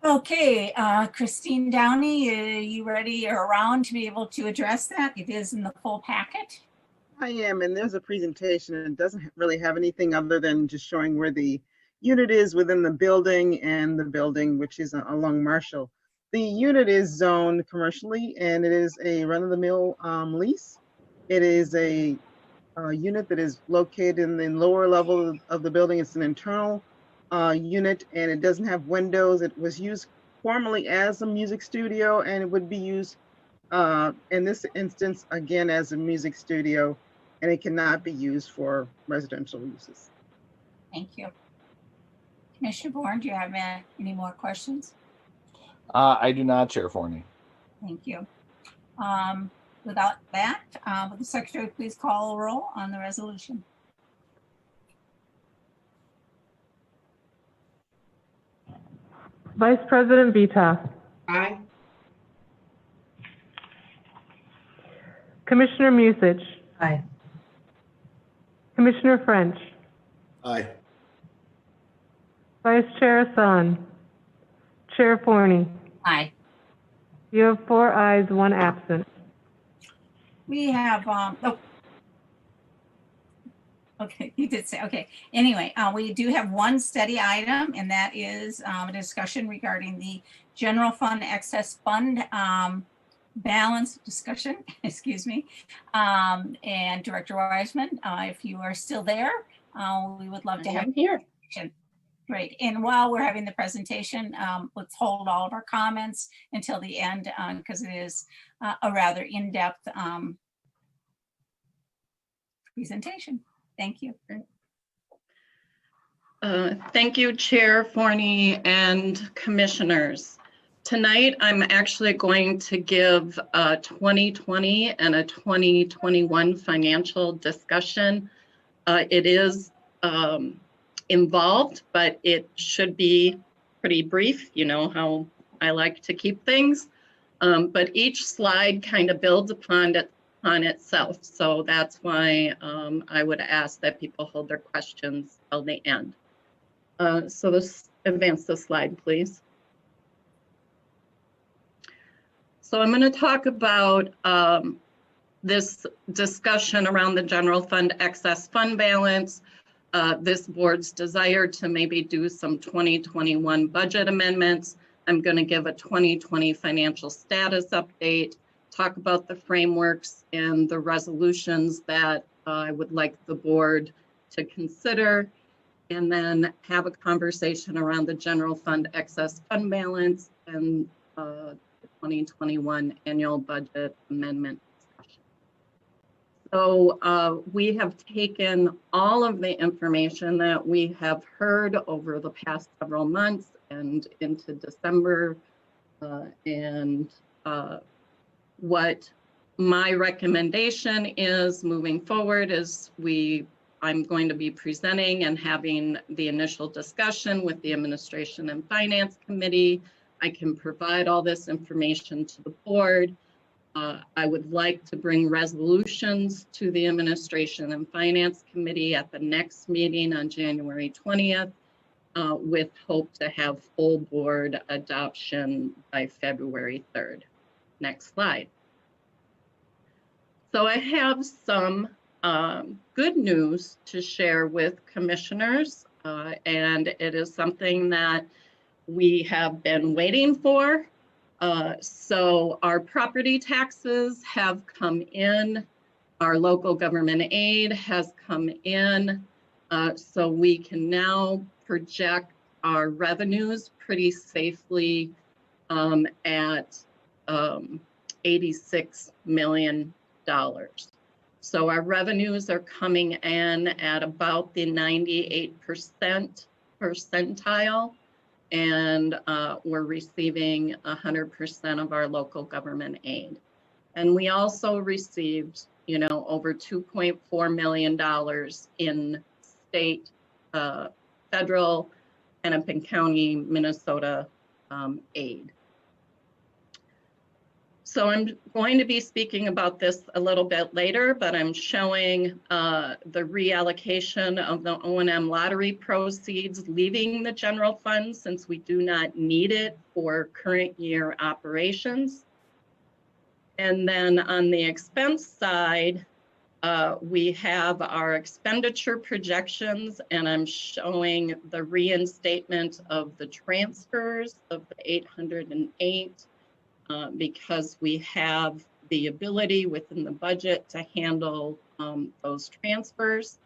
Okay, Christine Downey, are you ready or around to be able to address that? It is in the full packet. I am, and there's a presentation, and it doesn't really have anything other than just showing where the unit is within the building and the building, which is along Marshall. The unit is zoned commercially, and it is a run-of-the-mill lease. It is a unit that is located in the lower level of the building. It's an internal unit, and it doesn't have windows. It was used formerly as a music studio, and it would be used in this instance again as a music studio, and it cannot be used for residential uses. Thank you. Commissioner Bourne, do you have any more questions? I do not, Chair Forney. Thank you. Without that, would the secretary please call a roll on the resolution? Vice President Vita. Aye. Commissioner Musich. Aye. Commissioner French. Aye. Vice Chair Hassan. Chair Forney. Aye. You have 4 ayes, 1 absent. We have, okay, you did say, okay. Anyway, we do have one study item, and that is a discussion regarding the general fund excess fund balance discussion, excuse me. And Director Wiseman, if you are still there, we would love to have you here. Great. And while we're having the presentation, let's hold all of our comments until the end because it is a rather in-depth presentation. Thank you. Thank you, Chair Forney and commissioners. Tonight, I'm actually going to give a 2020 and a 2021 financial discussion. It is involved, but it should be pretty brief. You know how I like to keep things. But each slide kind of builds upon itself. So that's why I would ask that people hold their questions till the end. So let's advance the slide, please. So I'm going to talk about this discussion around the general fund excess fund balance, this board's desire to maybe do some 2021 budget amendments. I'm going to give a 2020 financial status update, talk about the frameworks and the resolutions that I would like the board to consider, and then have a conversation around the general fund excess fund balance and the 2021 annual budget amendment discussion. So we have taken all of the information that we have heard over the past several months and into December, and what my recommendation is moving forward is I'm going to be presenting and having the initial discussion with the Administration and Finance Committee. I can provide all this information to the board. I would like to bring resolutions to the Administration and Finance Committee at the next meeting on January 20th, with hope to have full board adoption by February 3rd. Next slide. So I have some good news to share with commissioners, and it is something that we have been waiting for. So our property taxes have come in, our local government aid has come in, so we can now project our revenues pretty safely at $86 million. So our revenues are coming in at about the 98% percentile, and we're receiving 100% of our local government aid. And we also received, you know, over $2.4 million in state, federal, Hennepin County, Minnesota aid. So I'm going to be speaking about this a little bit later, but I'm showing the reallocation of the O&M lottery proceeds leaving the general fund since we do not need it for current year operations. And then on the expense side, We have our expenditure projections, and I'm showing the reinstatement of the transfers of the 808 because we have the ability within the budget to handle those transfers.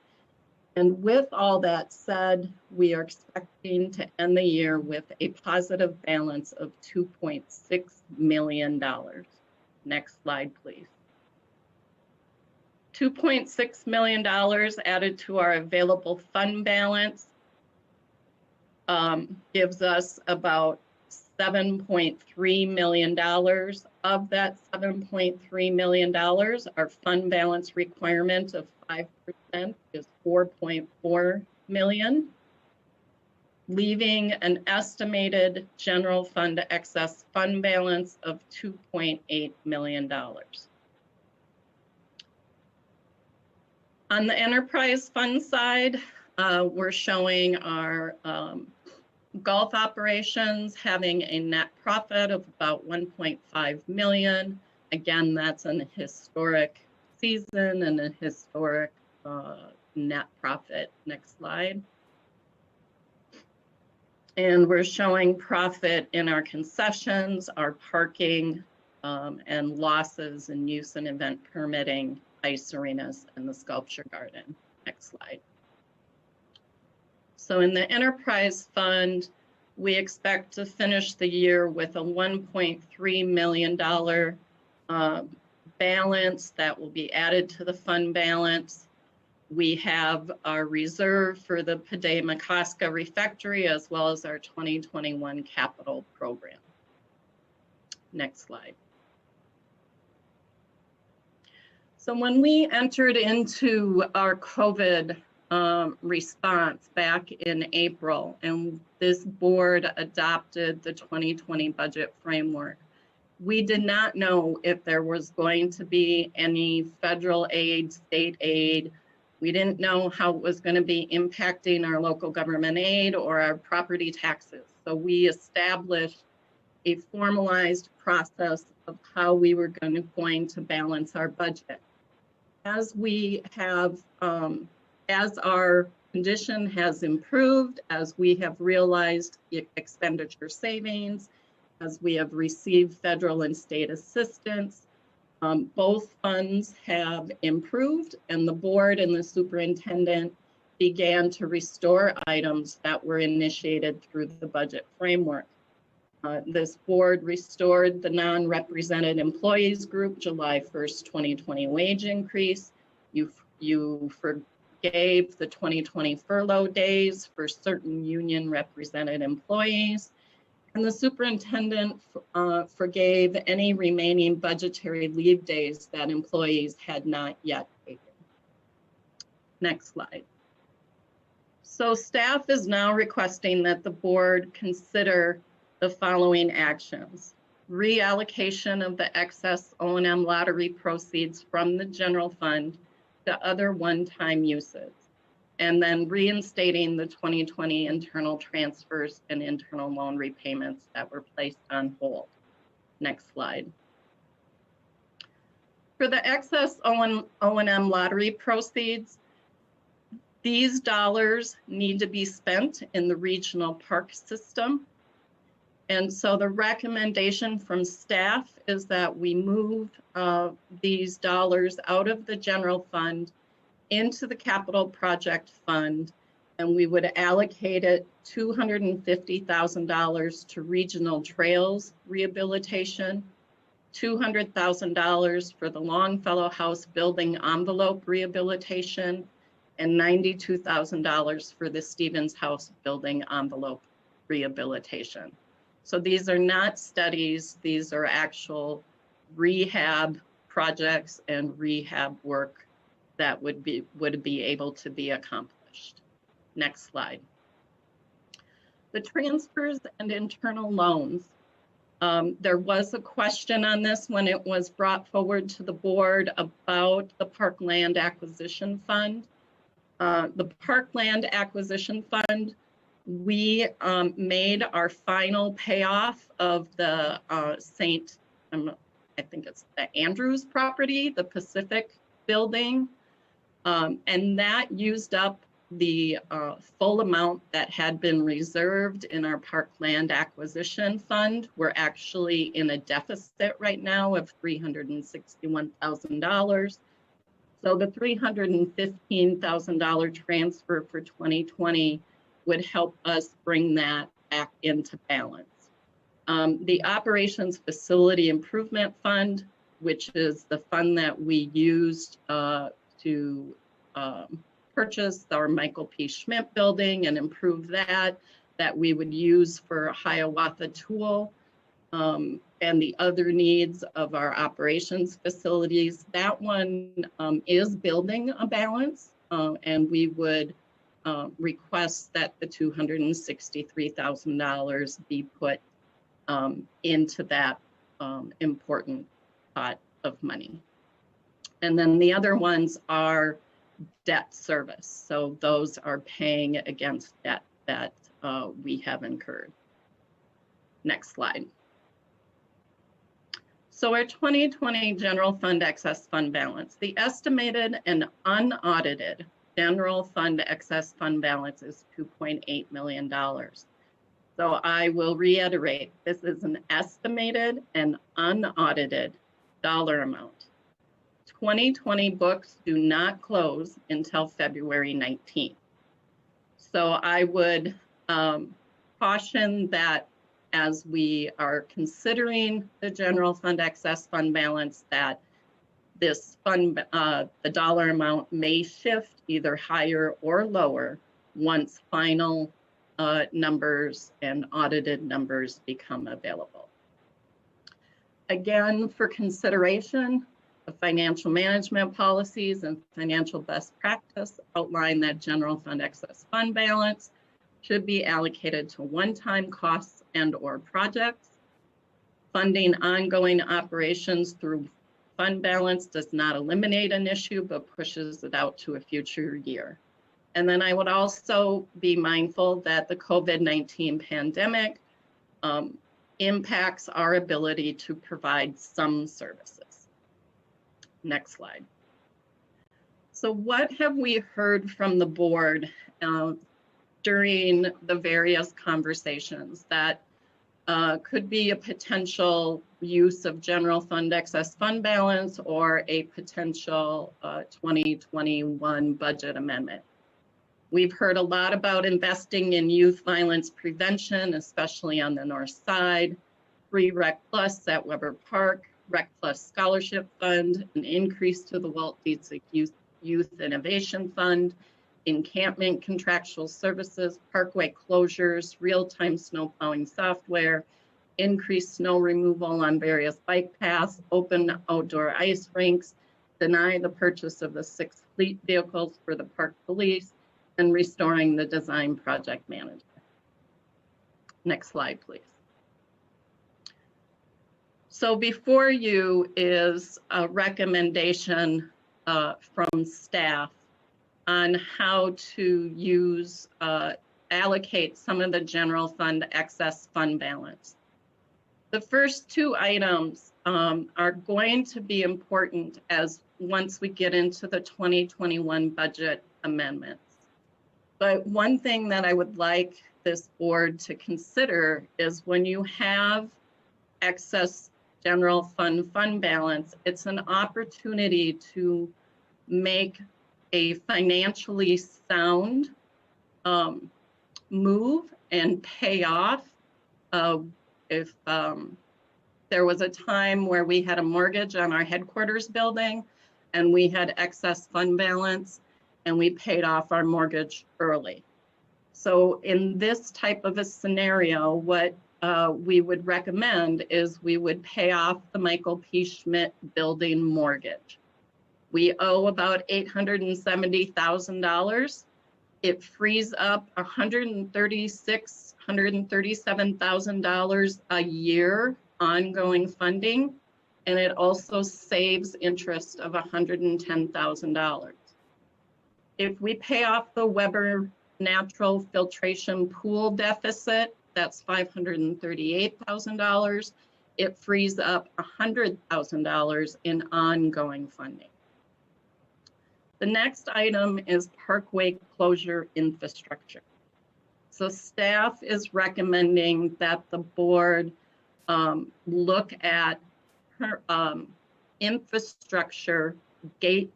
And with all that said, we are expecting to end the year with a positive balance of $2.6 million. Next slide, please. $2.6 million added to our available fund balance gives us about $7.3 million. Of that $7.3 million, our fund balance requirement of 5% is $4.4 million, leaving an estimated general fund excess fund balance of $2.8 million. On the enterprise fund side, we're showing our golf operations having a net profit of about 1.5 million. Again, that's an historic season and a historic net profit. Next slide. And we're showing profit in our concessions, our parking, and losses in use and event permitting, ice arenas, and the sculpture garden. Next slide. So in the enterprise fund, we expect to finish the year with a $1.3 million balance that will be added to the fund balance. We have our reserve for the Pade-Makaska refectory as well as our 2021 capital program. Next slide. So when we entered into our COVID response back in April, and this board adopted the 2020 budget framework, we did not know if there was going to be any federal aid, state aid. We didn't know how it was going to be impacting our local government aid or our property taxes. So we established a formalized process of how we were going to balance our budget. As we have as our condition has improved, as we have realized expenditure savings, as we have received federal and state assistance, both funds have improved, and the board and the superintendent began to restore items that were initiated through the budget framework. This board restored the non-represented employees group July 1st, 2020 wage increase. You forgave the 2020 furlough days for certain union represented employees. And the superintendent forgave any remaining budgetary leave days that employees had not yet taken. Next slide. So staff is now requesting that the board consider the following actions: reallocation of the excess O&M lottery proceeds from the general fund to other one-time uses, and then reinstating the 2020 internal transfers and internal loan repayments that were placed on hold. Next slide. For the excess O&M lottery proceeds, these dollars need to be spent in the regional park system. And so the recommendation from staff is that we move these dollars out of the general fund into the capital project fund, and we would allocate it $250,000 to regional trails rehabilitation, $200,000 for the Longfellow House building envelope rehabilitation, and $92,000 for the Stevens House building envelope rehabilitation. So these are not studies, these are actual rehab projects and rehab work that would be able to be accomplished. Next slide. The transfers and internal loans. There was a question on this when it was brought forward to the board about the Parkland Acquisition Fund. The Parkland Acquisition Fund, we made our final payoff of the I think it's the Andrews property, the Pacific building. And that used up the full amount that had been reserved in our parkland acquisition fund. We're actually in a deficit right now of $361,000. So the $315,000 transfer for 2020 would help us bring that back into balance. The Operations Facility Improvement Fund, which is the fund that we used to purchase our Michael P. Schmidt building and improve that we would use for Hiawatha Tool and the other needs of our operations facilities. That one is building a balance, and we would request that the $263,000 be put into that important pot of money. And then the other ones are debt service. So those are paying against debt that we have incurred. Next slide. So our 2020 general fund excess fund balance, the estimated and unaudited general fund excess fund balance is $2.8 million. So I will reiterate, this is an estimated and unaudited dollar amount. 2020 books do not close until February 19th. So I would caution that as we are considering the general fund excess fund balance, that this fund, the dollar amount may shift either higher or lower once final numbers and audited numbers become available. Again, for consideration, the financial management policies and financial best practice outline that general fund excess fund balance should be allocated to one-time costs and/or projects. Funding ongoing operations through fund balance does not eliminate an issue, but pushes it out to a future year. And then I would also be mindful that the COVID-19 pandemic impacts our ability to provide some services. Next slide. So what have we heard from the board during the various conversations that could be a potential use of general fund excess fund balance or a potential 2021 budget amendment? We've heard a lot about investing in youth violence prevention, especially on the north side, free Rec Plus at Weber Park, Rec Plus Scholarship Fund, an increase to the Walt Dietzig Youth Innovation Fund, encampment contractual services, parkway closures, real-time snow plowing software, increased snow removal on various bike paths, open outdoor ice rinks, deny the purchase of the 6 fleet vehicles for the park police, and restoring the design project manager. Next slide, please. So before you is a recommendation from staff on how to use, allocate some of the general fund excess fund balance. The first 2 items are going to be important as once we get into the 2021 budget amendments. But one thing that I would like this board to consider is when you have excess general fund balance, it's an opportunity to make a financially sound move and pay off. If there was a time where we had a mortgage on our headquarters building and we had excess fund balance and we paid off our mortgage early. So in this type of a scenario, what we would recommend is we would pay off the Michael P. Schmidt building mortgage. We owe about $870,000. It frees up $137,000 a year ongoing funding, and it also saves interest of $110,000. If we pay off the Weber natural filtration pool deficit, that's $538,000. It frees up $100,000 in ongoing funding. The next item is parkway closure infrastructure. So staff is recommending that the board look at infrastructure gates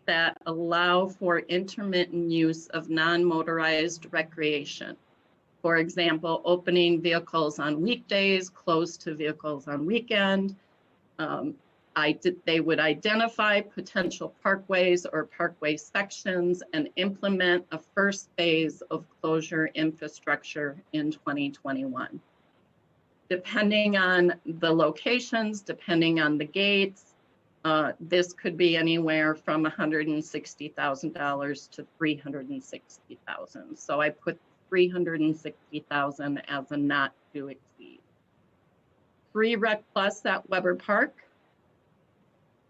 that allow for intermittent use of non-motorized recreation. For example, opening vehicles on weekdays, closed to vehicles on weekend. They would identify potential parkways or parkway sections and implement a first phase of closure infrastructure in 2021. Depending on the locations, depending on the gates, this could be anywhere from $160,000 to $360,000. So I put $360,000 as a not to exceed. Free Rec Plus at Weber Park.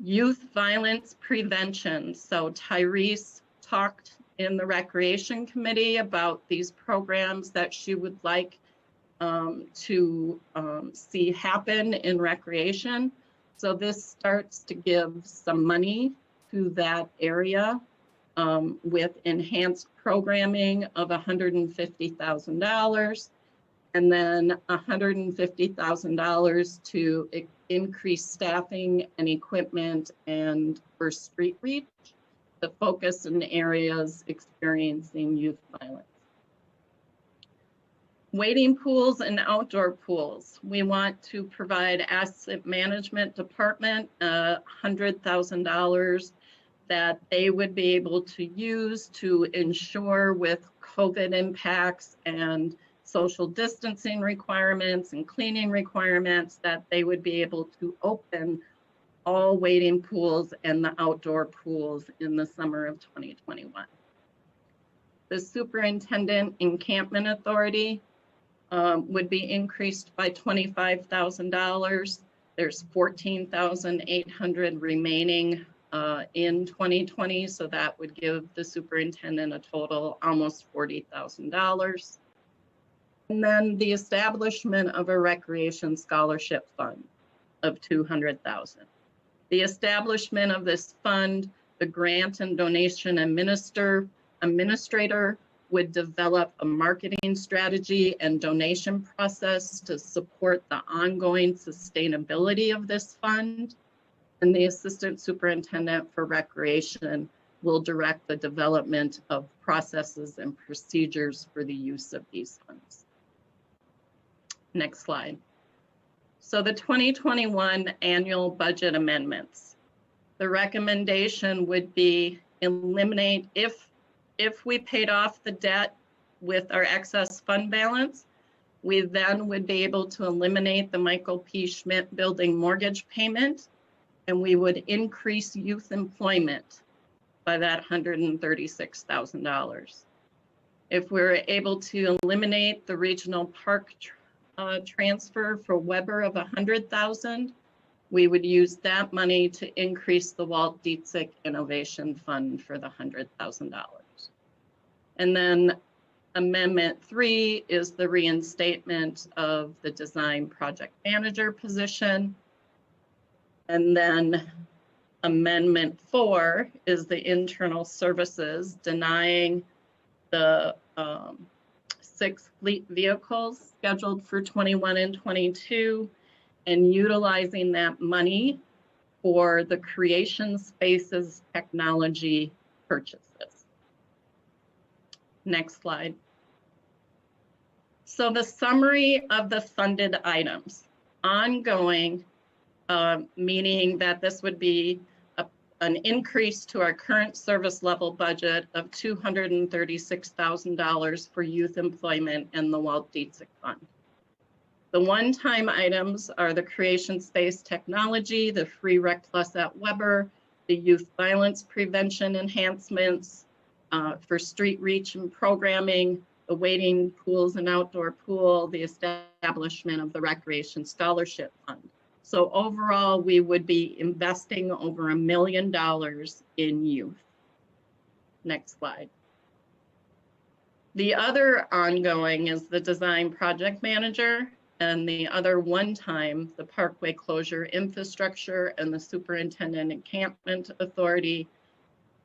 Youth violence prevention. So Tyrese talked in the Recreation Committee about these programs that she would like to see happen in recreation. So this starts to give some money to that area with enhanced programming of $150,000 and then $150,000 to increase staffing and equipment and for street reach to focus in areas experiencing youth violence. Wading pools and outdoor pools. We want to provide asset management department $100,000 that they would be able to use to ensure with COVID impacts and social distancing requirements and cleaning requirements that they would be able to open all wading pools and the outdoor pools in the summer of 2021. The Superintendent Encampment Authority would be increased by $25,000. There's $14,800 remaining in 2020, so that would give the superintendent a total almost $40,000. And then the establishment of a recreation scholarship fund of $200,000. The establishment of this fund, the grant and donation administrator would develop a marketing strategy and donation process to support the ongoing sustainability of this fund. And the assistant superintendent for recreation will direct the development of processes and procedures for the use of these funds. Next slide. So the 2021 annual budget amendments. The recommendation would be eliminate, if we paid off the debt with our excess fund balance, we then would be able to eliminate the Michael P. Schmidt building mortgage payment, and we would increase youth employment by that $136,000. If we're able to eliminate the regional park transfer for Weber of $100,000, we would use that money to increase the Walt Dietzig Innovation Fund for the $100,000. And then Amendment 3 is the reinstatement of the design project manager position. And then Amendment 4 is the internal services, denying the 6 fleet vehicles scheduled for 21 and 22, and utilizing that money for the creation spaces technology purchases. Next slide. So the summary of the funded items. Ongoing, meaning that this would be an increase to our current service level budget of $236,000 for youth employment and the Walt Dietzig Fund. The one-time items are the creation space technology, the Free Rec Plus at Weber, the youth violence prevention enhancements for street reach and programming, the wading pools and outdoor pool, the establishment of the recreation scholarship fund. So overall, we would be investing over $1 million in youth. Next slide. The other ongoing is the design project manager, and the other one-time, the parkway closure infrastructure and the superintendent encampment authority.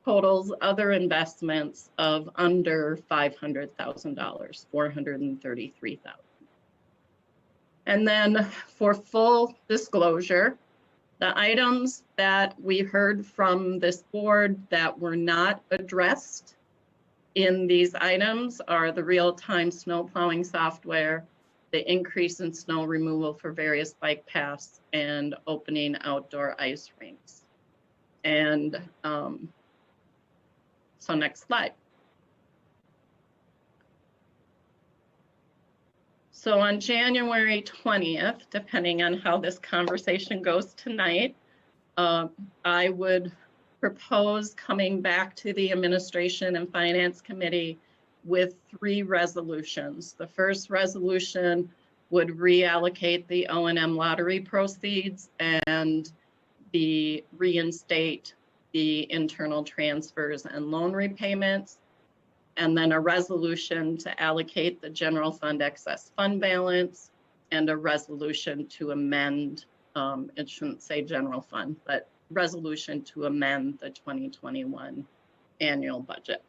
totals other investments of under $500,000, 433,000. And then for full disclosure, the items that we heard from this board that were not addressed in these items are the real-time snow plowing software, the increase in snow removal for various bike paths, and opening outdoor ice rinks. And so next slide. So on January 20th, depending on how this conversation goes tonight, I would propose coming back to the Administration and Finance Committee with 3 resolutions. The first resolution would reallocate the O&M lottery proceeds and reinstate the internal transfers and loan repayments, and then a resolution to allocate the general fund excess fund balance, and a resolution to amend, it shouldn't say general fund, but resolution to amend the 2021 annual budget.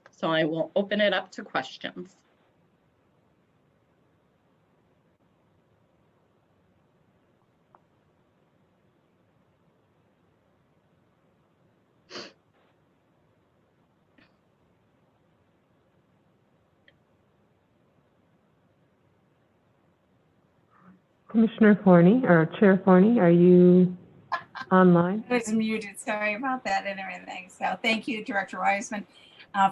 So I will open it up to questions. Commissioner Forney, or Chair Forney, are you online? I was muted, sorry about that and everything. So thank you, Director Wiseman,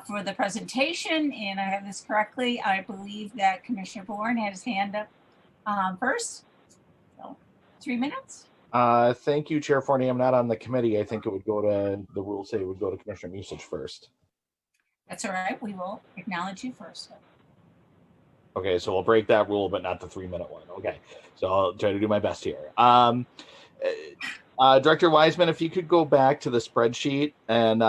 for the presentation. And I have this correctly. I believe that Commissioner Bourne had his hand up first. So 3 minutes. Thank you, Chair Forney. I'm not on the committee. I think it would go to, the rules say it would go to Commissioner Musich first. That's all right. We will acknowledge you first. Okay, so we'll break that rule, but not the 3-minute one. Okay, so I'll try to do my best here. Director Wiseman, if you could go back to the spreadsheet. And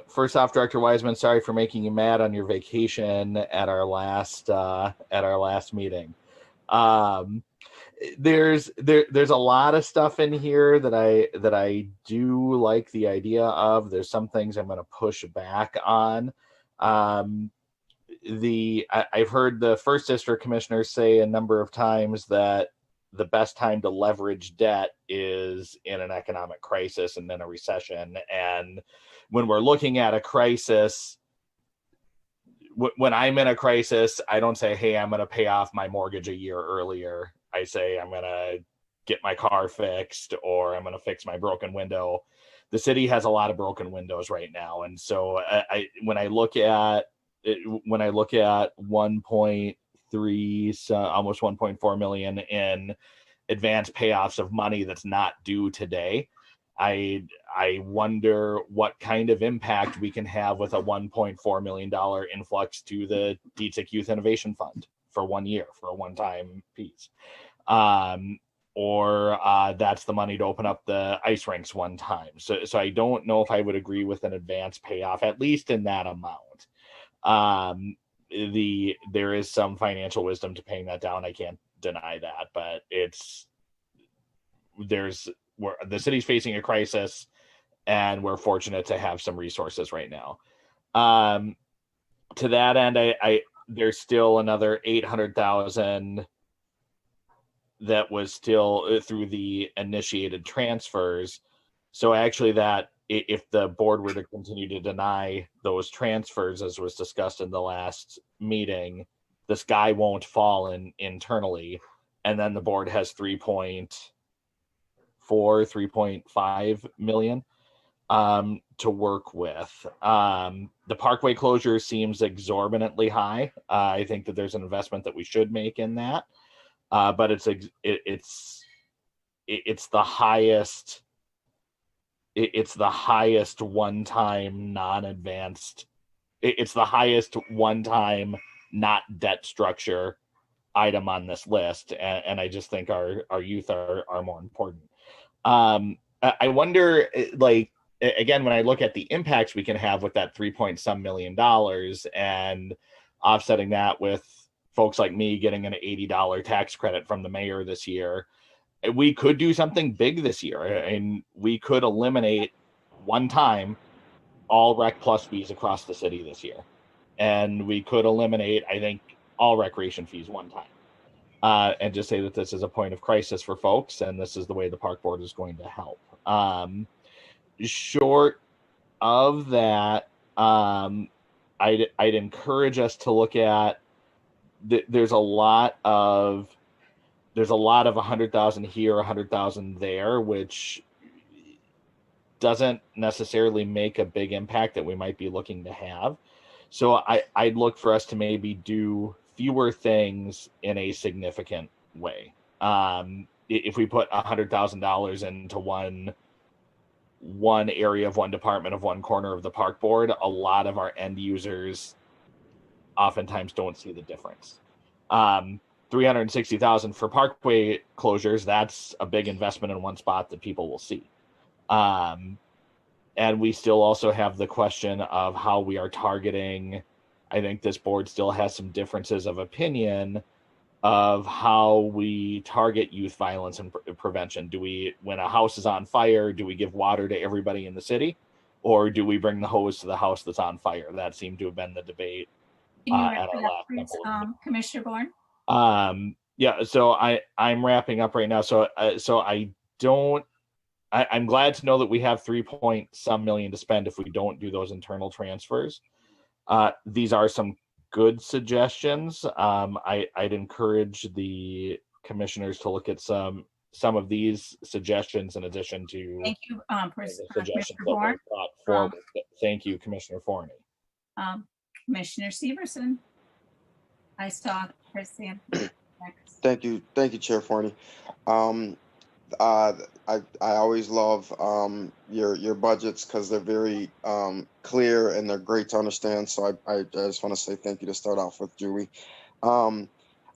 first off, Director Wiseman, sorry for making you mad on your vacation at our last meeting. There's a lot of stuff in here that I do like the idea of. There's some things I'm going to push back on. I've heard the first district commissioner say a number of times that the best time to leverage debt is in an economic crisis and then a recession. And when we're looking at a crisis, when I'm in a crisis, I don't say, hey, I'm going to pay off my mortgage a year earlier. I say, I'm going to get my car fixed, or I'm going to fix my broken window. The city has a lot of broken windows right now. And so when I look at 1.3, so almost 1.4 million in advanced payoffs of money that's not due today, I wonder what kind of impact we can have with a $1.4 million influx to the DTIC Youth Innovation Fund for 1 year, for a one-time piece. Or that's the money to open up the ice rinks one time. So I don't know if I would agree with an advance payoff, at least in that amount. There is some financial wisdom to paying that down. I can't deny that, but the city's facing a crisis, and we're fortunate to have some resources right now. To that end, there's still another 800,000 that was still through the initiated transfers. So actually, that if the board were to continue to deny those transfers, as was discussed in the last meeting, the sky won't fall internally, and then the board has 3.5 million to work with. The Parkway closure seems exorbitantly high. I think that there's an investment that we should make in that, but it's the highest. It's the highest one-time non-advanced. It's the highest one-time not debt structure item on this list, and I just think our youth are more important. I wonder, like, again, when I look at the impacts we can have with that $3.some million and offsetting that with folks like me getting an $80 tax credit from the mayor this year, we could do something big this year, and we could eliminate one time all rec plus fees across the city this year. And we could eliminate, I think, all recreation fees one time. And just say that this is a point of crisis for folks, and this is the way the park board is going to help. Short of that, I'd encourage us to look at, there's a lot of 100,000 here, 100,000 there, which doesn't necessarily make a big impact that we might be looking to have. So I'd look for us to maybe do fewer things in a significant way. If we put $100,000 into one area of one department of one corner of the park board, a lot of our end users oftentimes don't see the difference. 360,000 for parkway closures, that's a big investment in one spot that people will see. And we still also have the question of how we are targeting. I think this board still has some differences of opinion of how we target youth violence and prevention. Do we, when a house is on fire, do we give water to everybody in the city? Or do we bring the hose to the house that's on fire? That seemed to have been the debate Can you at wrap our it up, last please, couple of meetings. Commissioner Bourne? Yeah, so I'm wrapping up right now. So I'm glad to know that we have 3-point-some million to spend if we don't do those internal transfers. These are some good suggestions. I'd encourage the commissioners to look at some of these suggestions in addition to Thank you, the suggestions Commissioner that Bourne. were brought forward. Thank you, Commissioner Forney. Commissioner Severson. I saw Chris hand next. Thank you, Chair Forney. I always love your budgets because they're very clear and they're great to understand. So I just want to say thank you to start off with, Julie. I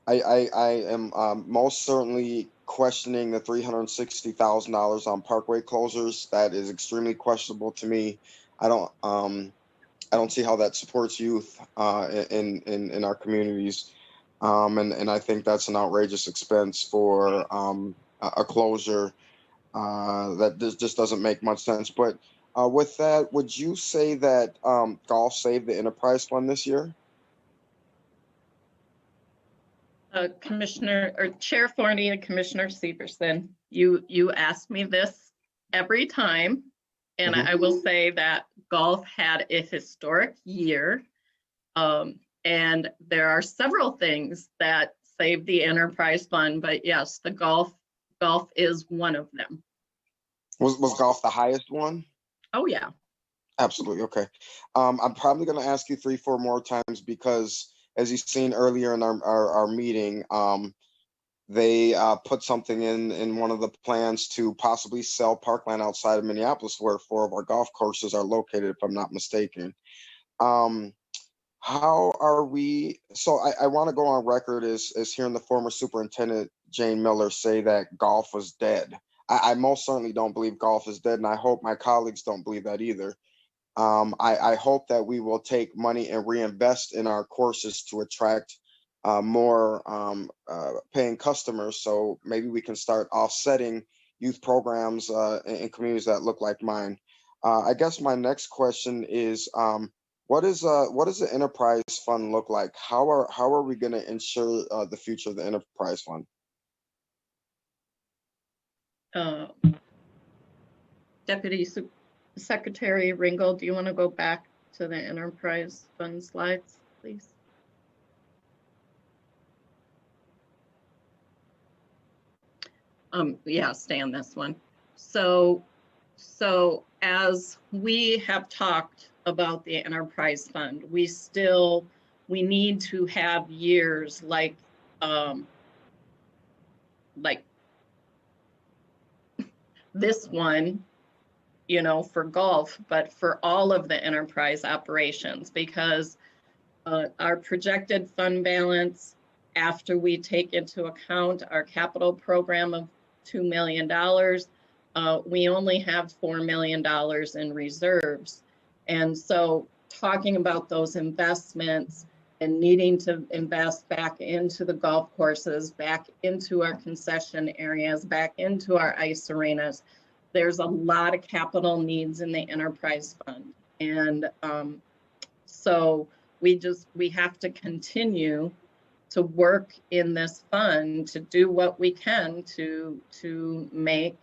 am most certainly questioning the $360,000 on parkway closures. That is extremely questionable to me. I don't see how that supports youth in our communities. And I think that's an outrageous expense for a closure that just doesn't make much sense. But with that, would you say that golf saved the enterprise fund this year? Commissioner or Chair Forney and Commissioner Severson, you ask me this every time, and I will say that golf had a historic year, and there are several things that saved the enterprise fund, but yes, the golf is one of them. Was golf the highest one? Oh yeah. Absolutely. Okay. I'm probably going to ask you 3-4 more times because, as you've seen earlier in our meeting, they put something in one of the plans to possibly sell parkland outside of Minneapolis, where 4 of our golf courses are located, if I'm not mistaken. How are we? So I want to go on record as hearing the former superintendent, Jane Miller, say that golf was dead. I most certainly don't believe golf is dead, and I hope my colleagues don't believe that either. I hope that we will take money and reinvest in our courses to attract more paying customers. So maybe we can start offsetting youth programs in communities that look like mine. I guess my next question is, what does the enterprise fund look like? How are we going to ensure the future of the enterprise fund? Deputy Secretary Ringgold, do you want to go back to the enterprise fund slides, please? Yeah, stay on this one. So as we have talked about the enterprise fund, we need to have years like this one, for golf, but for all of the enterprise operations, because our projected fund balance, after we take into account our capital program of $2 million, we only have $4 million in reserves. And so talking about those investments and needing to invest back into the golf courses, back into our concession areas, back into our ice arenas. There's a lot of capital needs in the enterprise fund. And so we have to continue to work in this fund to do what we can to make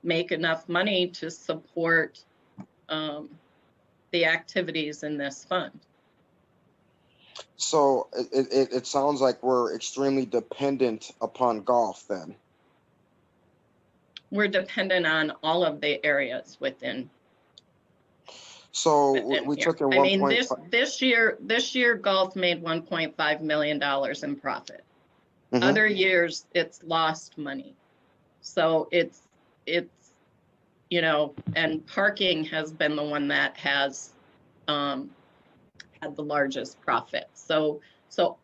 enough money to support the activities in this fund. So it sounds like we're extremely dependent upon golf then. We're dependent on all of the areas within. So we took in 1.5. This year golf made $1.5 million in profit. Mm-hmm. Other years it's lost money. So it's and parking has been the one that has had the largest profit. So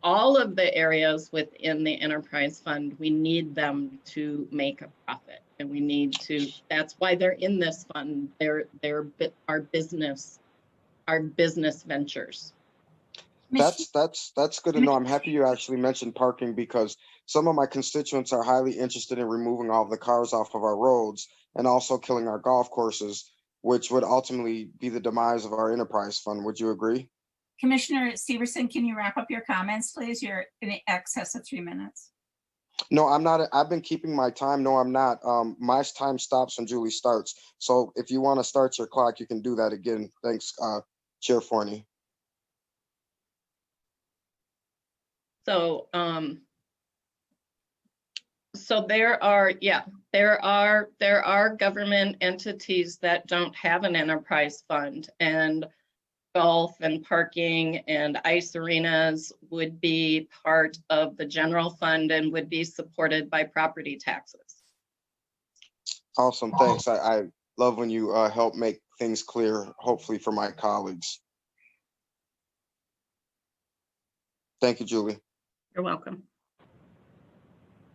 all of the areas within the enterprise fund, we need them to make a profit, and we need to. That's why they're in this fund. They're our business ventures. That's good to know. I'm happy you actually mentioned parking, because some of my constituents are highly interested in removing all of the cars off of our roads and also killing our golf courses, which would ultimately be the demise of our enterprise fund. Would you agree? Commissioner Severson, can you wrap up your comments, please? You're in excess of 3 minutes. No, I'm not. I've been keeping my time. No, I'm not. My time stops when Julie starts. So if you want to start your clock, you can do that again. Thanks, Chair Forney. So, so there are government entities that don't have an enterprise fund, and golf and parking and ice arenas would be part of the general fund and would be supported by property taxes. Awesome, thanks. I love when you help make things clear, hopefully for my colleagues. Thank you, Julie. You're welcome.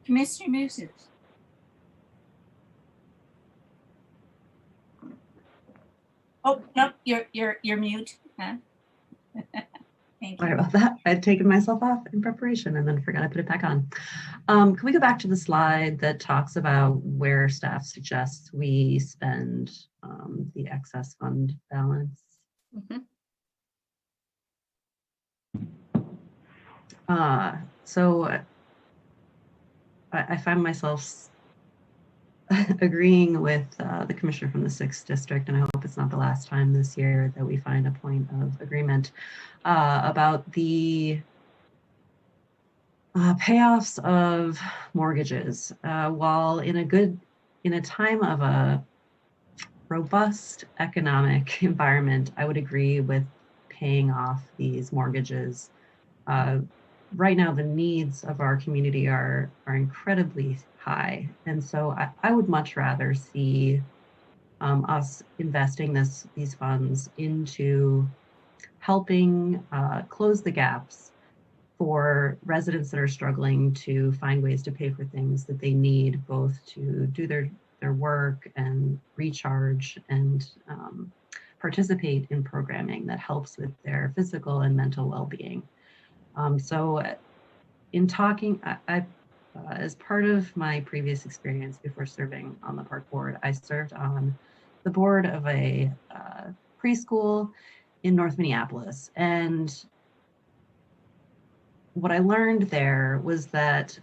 Commissioner Musis. Oh, no, you're mute. Huh? Thank you. Sorry about that. I had taken myself off in preparation and then forgot I put it back on. Can we go back to the slide that talks about where staff suggests we spend the excess fund balance? Mm-hmm. So I find myself agreeing with the commissioner from the 6th district, and I hope it's not the last time this year that we find a point of agreement about the payoffs of mortgages. While in a time of a robust economic environment, I would agree with paying off these mortgages. Right now, the needs of our community are incredibly high. And so I would much rather see us investing these funds into helping close the gaps for residents that are struggling to find ways to pay for things that they need, both to do their work and recharge and participate in programming that helps with their physical and mental well-being. So in talking, as part of my previous experience before serving on the park board, I served on the board of a preschool in North Minneapolis. And what I learned there was that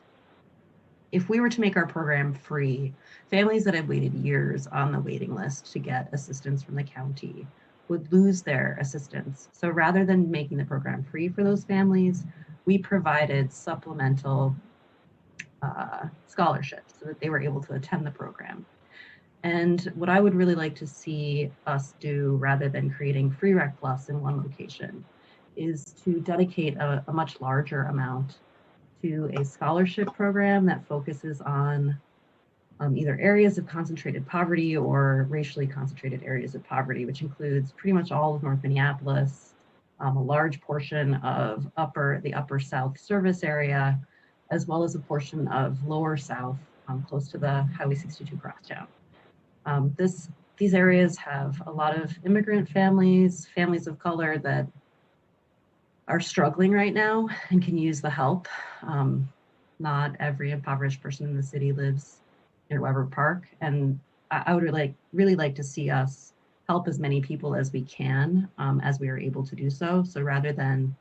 if we were to make our program free, families that had waited years on the waiting list to get assistance from the county would lose their assistance. So rather than making the program free for those families, we provided supplemental scholarships so that they were able to attend the program. And what I would really like to see us do, rather than creating Free Rec Plus in one location, is to dedicate a much larger amount to a scholarship program that focuses on either areas of concentrated poverty or racially concentrated areas of poverty, which includes pretty much all of North Minneapolis, a large portion of the upper South service area, as well as a portion of lower South, close to the Highway 62 crosstown. These areas have a lot of immigrant families of color that are struggling right now and can use the help. Not every impoverished person in the city lives near Weber Park, and I would really like to see us help as many people as we can as we are able to do so. So rather than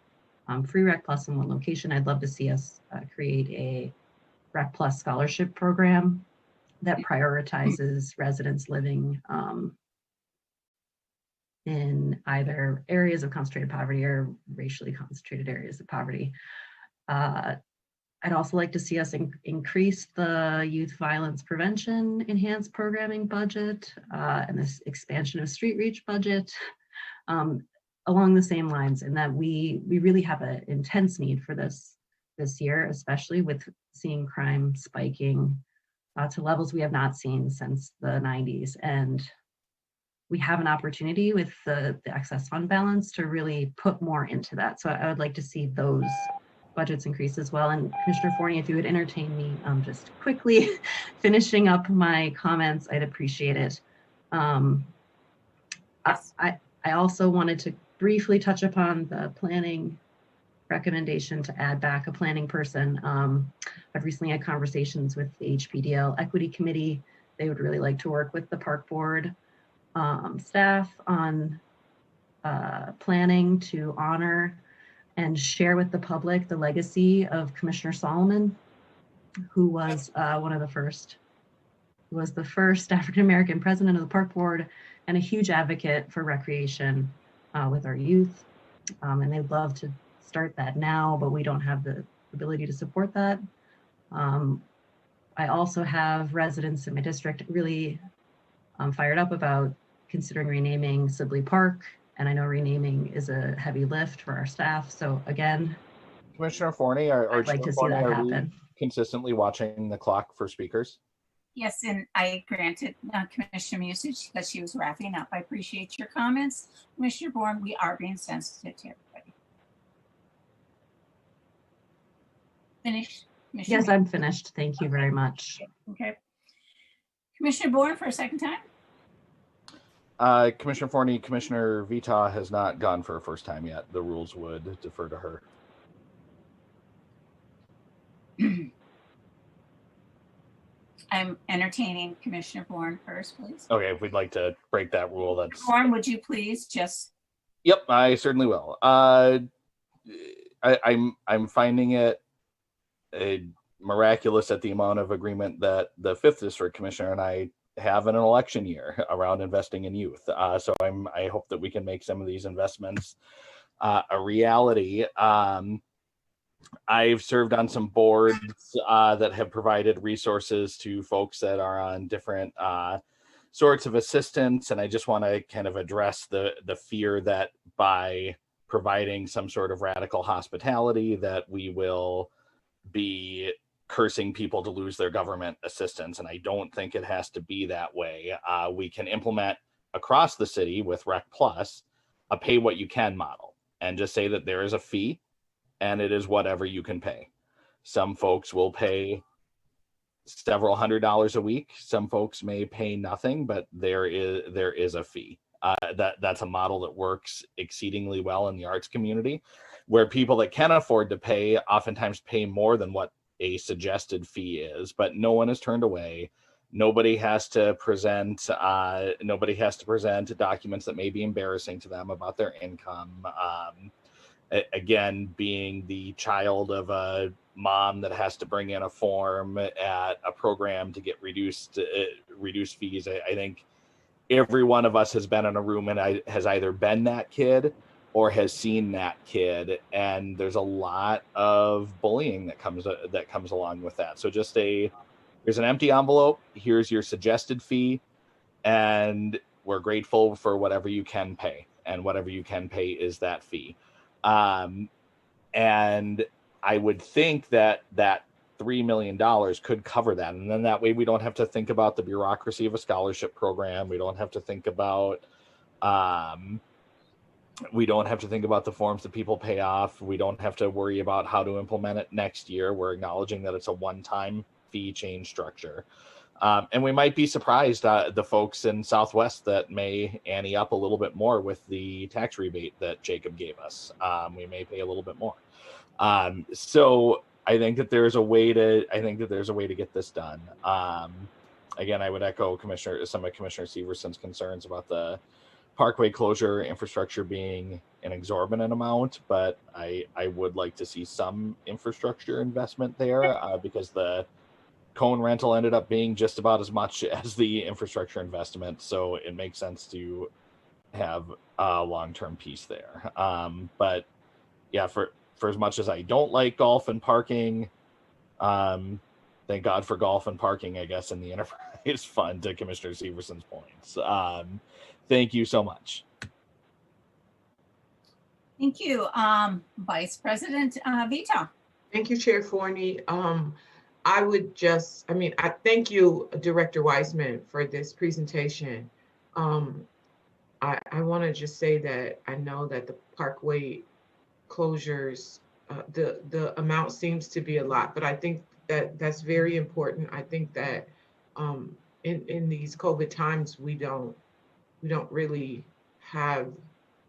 free Rec Plus in one location, I'd love to see us create a Rec Plus scholarship program that prioritizes residents living in either areas of concentrated poverty or racially concentrated areas of poverty. I'd also like to see us increase the youth violence prevention enhanced programming budget and this expansion of street reach budget along the same lines, and that we really have an intense need for this year, especially with seeing crime spiking to levels we have not seen since the 90s. And we have an opportunity with the excess fund balance to really put more into that. So I would like to see those budgets increase as well. And Commissioner Forney, if you would entertain me just quickly finishing up my comments, I'd appreciate it. I also wanted to briefly touch upon the planning recommendation to add back a planning person. I've recently had conversations with the HPDL Equity Committee. They would really like to work with the Park Board staff on planning to honor and share with the public the legacy of Commissioner Solomon, who was the first African-American president of the Park Board and a huge advocate for recreation with our youth. And they'd love to start that now, but we don't have the ability to support that. I also have residents in my district really fired up about considering renaming Sibley Park. And I know renaming is a heavy lift for our staff. So again, Commissioner Forney, I'd like to see that happen. Consistently watching the clock for speakers? Yes, and I granted Commissioner Musich because she was wrapping up. I appreciate your comments. Commissioner Bourne, we are being sensitive to everybody. Finished? Yes, I'm finished. Thank you very much. Okay. Commissioner Bourne for a second time. Commissioner Forney, Commissioner Vita has not gone for a first time yet. The rules would defer to her. I'm entertaining Commissioner Bourne first, please. Okay, if we'd like to break that rule, that's... Bourne, would you please just... Yep, I certainly will. I'm finding it miraculous at the amount of agreement that the 5th District Commissioner and I have in an election year around investing in youth. So I hope that we can make some of these investments a reality. I've served on some boards that have provided resources to folks that are on different sorts of assistance. And I just want to kind of address the fear that by providing some sort of radical hospitality that we will be cursing people to lose their government assistance. And I don't think it has to be that way. We can implement across the city with Rec Plus a pay what you can model and just say that there is a fee and it is whatever you can pay. Some folks will pay several $100s a week. Some folks may pay nothing, but there is a fee. That's a model that works exceedingly well in the arts community, where people that can afford to pay oftentimes pay more than what a suggested fee is, but no one is turned away. Nobody has to present documents that may be embarrassing to them about their income. Again, being the child of a mom that has to bring in a form at a program to get reduced fees. I think every one of us has been in a room and has either been that kid or has seen that kid, and there's a lot of bullying that comes along with that. So just here's an empty envelope, here's your suggested fee, and we're grateful for whatever you can pay, and whatever you can pay is that fee. And I would think that $3 million could cover that, and then that way we don't have to think about the bureaucracy of a scholarship program. We don't have to think about the forms that people pay off. We don't have to worry about how to implement it next year. We're acknowledging that it's a one-time fee change structure. And we might be surprised, the folks in Southwest that may ante up a little bit more with the tax rebate that Jacob gave us. We may pay a little bit more. So I think that there's a way to get this done. Again, I would echo some of Commissioner Severson's concerns about the Parkway closure infrastructure being an exorbitant amount, but I would like to see some infrastructure investment there because the cone rental ended up being just about as much as the infrastructure investment. So it makes sense to have a long-term piece there. But yeah, for as much as I don't like golf and parking, thank God for golf and parking, I guess, in the enterprise fund, to Commissioner Severson's points. Thank you so much. Thank you. Vice President Vito. Thank you, Chair Forney. I thank you, Director Weissman, for this presentation. I want to just say that I know that the Parkway closures, the amount seems to be a lot, but I think that that's very important. I think that in these COVID times, we don't really have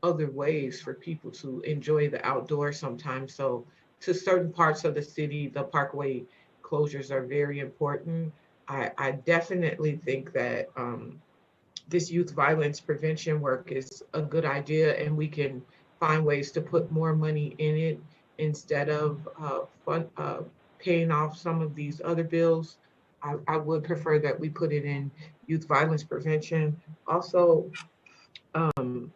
other ways for people to enjoy the outdoors sometimes. So to certain parts of the city, the Parkway closures are very important. I definitely think that this youth violence prevention work is a good idea, and we can find ways to put more money in it instead of paying off some of these other bills. I would prefer that we put it in youth violence prevention. Also, the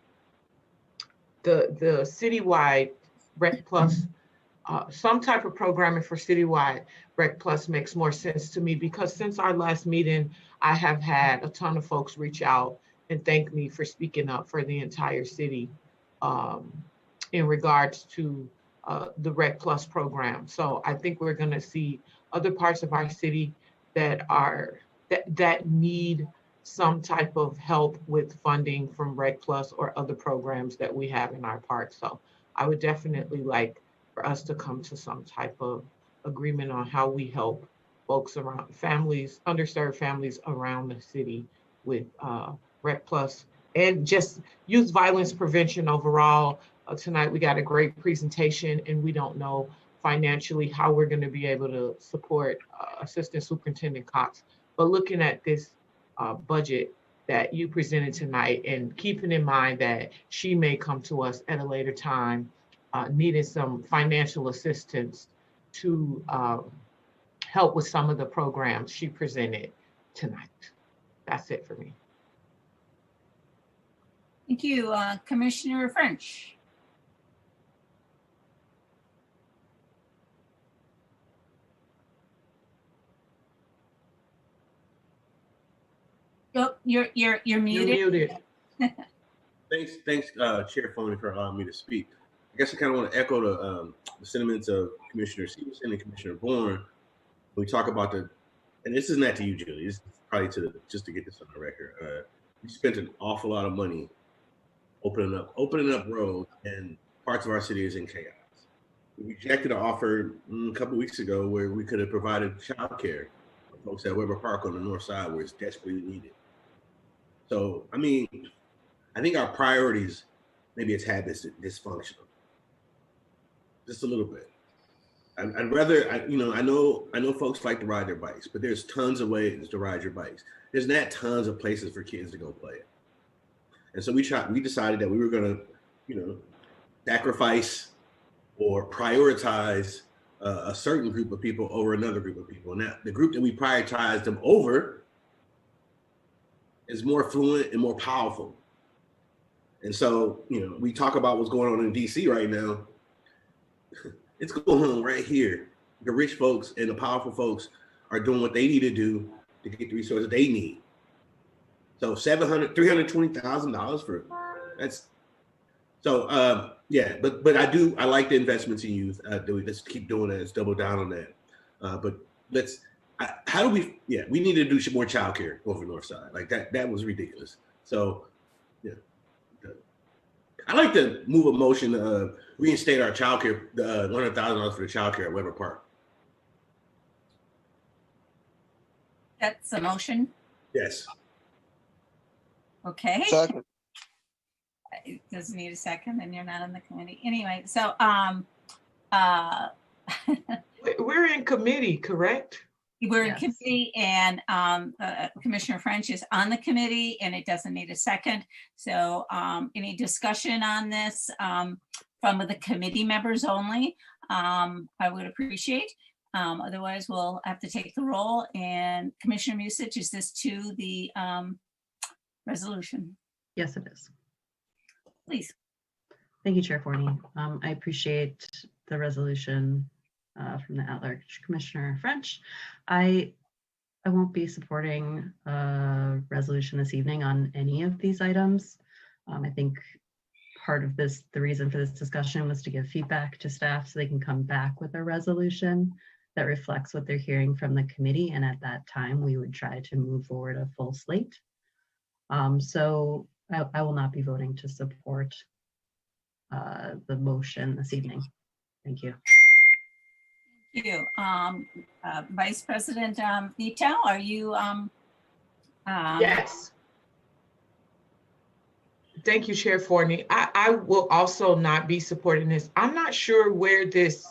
citywide Rec Plus, some type of programming for citywide Rec Plus makes more sense to me, because since our last meeting, I have had a ton of folks reach out and thank me for speaking up for the entire city in regards to the Rec Plus program. So I think we're going to see other parts of our city that need some type of help with funding from Rec Plus or other programs that we have in our park. So I would definitely like for us to come to some type of agreement on how we help folks around families, underserved families around the city with Rec Plus and just youth violence prevention overall. Tonight we got a great presentation, and we don't know financially how we're going to be able to support Assistant Superintendent Cox. But looking at this budget that you presented tonight, and keeping in mind that she may come to us at a later time, needing some financial assistance to help with some of the programs she presented tonight. That's it for me. Thank you. Commissioner French. Oh, you're muted. You're muted. Thanks, Chair Foley, for allowing me to speak. I guess I kind of want to echo the sentiments of Commissioner Severson and Commissioner Bourne when we talk about and this is not to you, Julie, this is probably just to get this on the record. We spent an awful lot of money opening up roads, and parts of our city is in chaos. We rejected an offer a couple of weeks ago where we could have provided childcare for folks at Weber Park on the north side where it's desperately needed. So, I mean, I think our priorities, maybe it's had this dysfunctional, just a little bit. I'd rather, I know folks like to ride their bikes, but there's tons of ways to ride your bikes. There's not tons of places for kids to go play it. And so we decided that we were going to, sacrifice or prioritize a certain group of people over another group of people. And that the group that we prioritized them over is more fluent and more powerful. And so, we talk about what's going on in DC right now. It's going on right here. The rich folks and the powerful folks are doing what they need to do to get the resources they need. So $320,000 for that's. So but I like the investments in youth. Let's keep doing that. Let's double down on that. But we need to do more childcare over the north side. Like that was ridiculous. So I'd like to move a motion to reinstate our childcare, $100,000 for the childcare at Weber Park. That's a motion. Yes. Okay. Second. It doesn't need a second, and you're not on the committee. Anyway, so We're in committee, correct? we're in committee, and Commissioner French is on the committee, and it doesn't need a second. So any discussion on this from the committee members only, I would appreciate. Otherwise, we'll have to take the roll. And Commissioner Musich, is this to the resolution? Yes, it is. Please. Thank you, Chair Forney. I appreciate the resolution from the at-large Commissioner French. I won't be supporting a resolution this evening on any of these items. I think part of this, the reason for this discussion was to give feedback to staff so they can come back with a resolution that reflects what they're hearing from the committee. And at that time, we would try to move forward a full slate. So I will not be voting to support the motion this evening. Thank you. Thank you. Vice President Vito, are you? Yes. Thank you, Chair Forney. I will also not be supporting this. I'm not sure where this,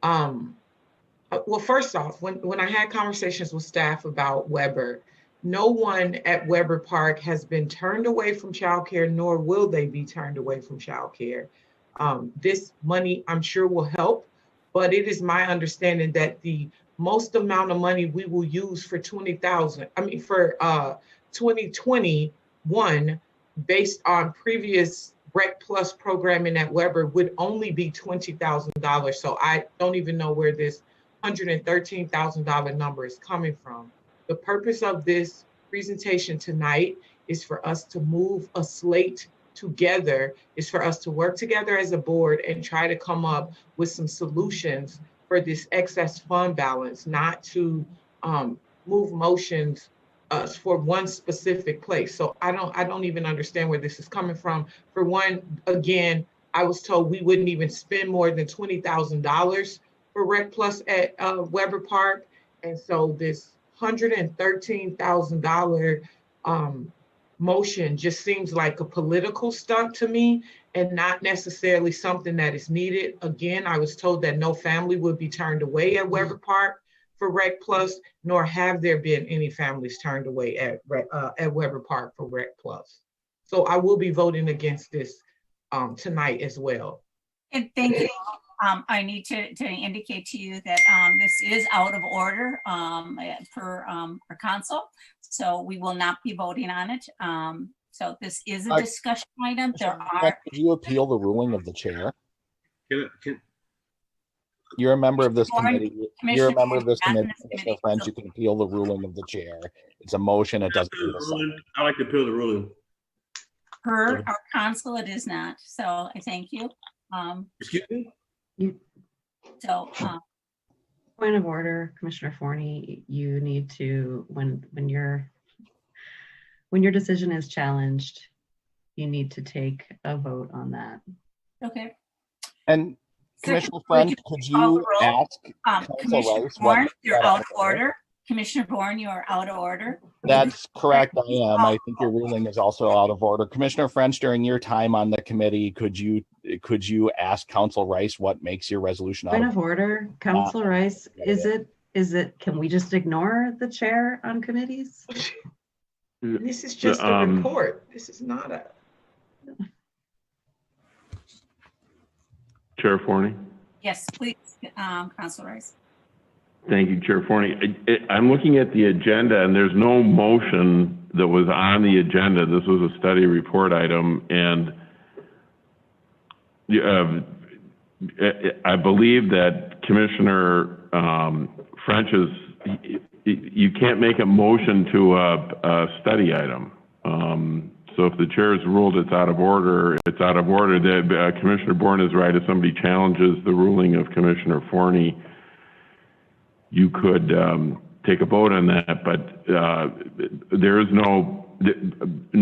well, first off, when I had conversations with staff about Weber, no one at Weber Park has been turned away from childcare, nor will they be turned away from childcare. This money, I'm sure, will help, but it is my understanding that the most amount of money we will use for 2021, based on previous Rec Plus programming at Weber, would only be $20,000. So I don't even know where this $113,000 number is coming from. The purpose of this presentation tonight is for us to move a slate together, is for us to work together as a board and try to come up with some solutions for this excess fund balance, not to move motions for one specific place. So I don't even understand where this is coming from. For one, again, I was told we wouldn't even spend more than $20,000 for Rec Plus at Weber Park. And so this $113,000 motion just seems like a political stunt to me and not necessarily something that is needed. Again, I was told that no family would be turned away at Weber Park for Rec Plus, nor have there been any families turned away at Weber Park for Rec Plus. So I will be voting against this tonight as well. And thank you. I need to indicate to you that this is out of order for our council, so we will not be voting on it. So this is a discussion item. There are. Could you appeal the ruling of the chair? You're a member of this committee. You're a member of this committee, Commissioner French. You can appeal the ruling of the chair. It's a motion. It doesn't need a second. I like to appeal the ruling. Per our council, it is not. So I thank you. Excuse me? So, point of order, Commissioner Forney, you need to, when your decision is challenged, you need to take a vote on that. Okay. And Commissioner French, could you ask Commissioner Bourne, you're out of order. Commissioner Bourne, you are out of order. That's correct. I am. I think your ruling is also out of order. Commissioner French, during your time on the committee, could you ask Council Rice what makes your resolution out Point of order, Council Rice, is it, can we just ignore the chair on committees? This is just a report. This is not a. Chair Forney. Yes, please, Council Rice. Thank you, Chair Forney. I'm looking at the agenda, and there's no motion that was on the agenda. This was a study report item, and I believe that Commissioner French's, you can't make a motion to a study item. So if the chair has ruled it's out of order, it's out of order. Commissioner Bourne is right. If somebody challenges the ruling of Commissioner Forney, you could take a vote on that, but there is no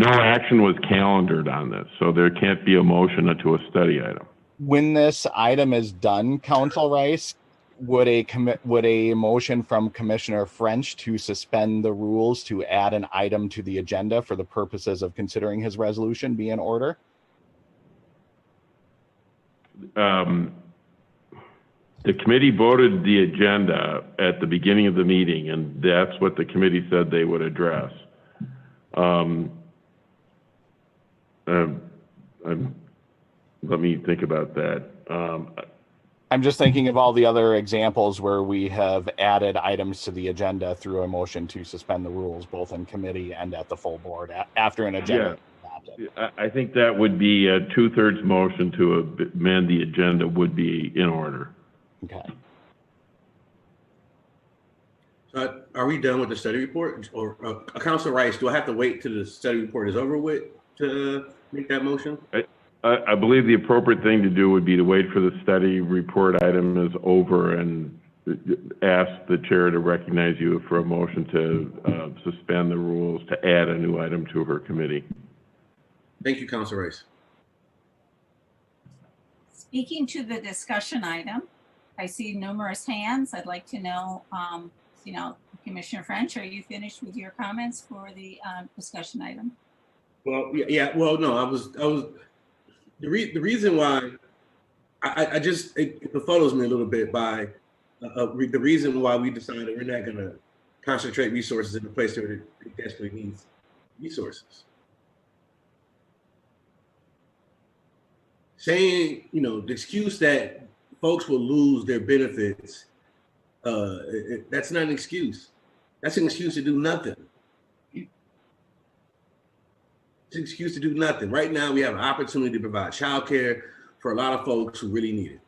action was calendared on this, so there can't be a motion to a study item. When this item is done, Council Rice, would a motion from Commissioner French to suspend the rules to add an item to the agenda for the purposes of considering his resolution be in order? The committee voted the agenda at the beginning of the meeting, and that's what the committee said they would address. Let me think about that. I'm just thinking of all the other examples where we have added items to the agenda through a motion to suspend the rules, both in committee and at the full board after an agenda. Yeah, I think that would be a 2/3 motion to amend the agenda would be in order. Okay. Are we done with the study report? Or Councilor Rice, do I have to wait till the study report is over with to make that motion? I believe the appropriate thing to do would be to wait for the study report item is over and ask the chair to recognize you for a motion to suspend the rules to add a new item to her committee. Thank you, Councilor Rice. Speaking to the discussion item, I see numerous hands. I'd like to know, Commissioner French, are you finished with your comments for the discussion item? Well, yeah. Well, no, I was. The reason why I just it befuddles me a little bit by the reason why we decided we're not going to concentrate resources in the place where it desperately needs resources. Saying, the excuse that folks will lose their benefits, that's not an excuse. That's an excuse to do nothing. It's an excuse to do nothing. Right now, we have an opportunity to provide childcare for a lot of folks who really need it.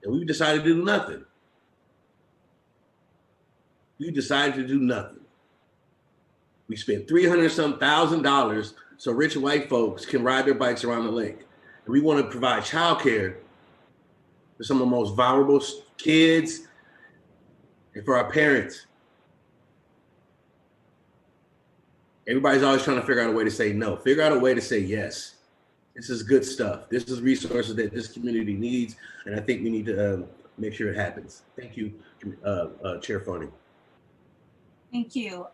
And we've decided to do nothing. We decided to do nothing. We spent $300,000 so rich white folks can ride their bikes around the lake. And we want to provide childcare for some of the most vulnerable kids and for our parents. Everybody's always trying to figure out a way to say no. Figure out a way to say yes. This is good stuff. This is resources that this community needs, and I think we need to make sure it happens. Thank you, Chair Farney. Thank you.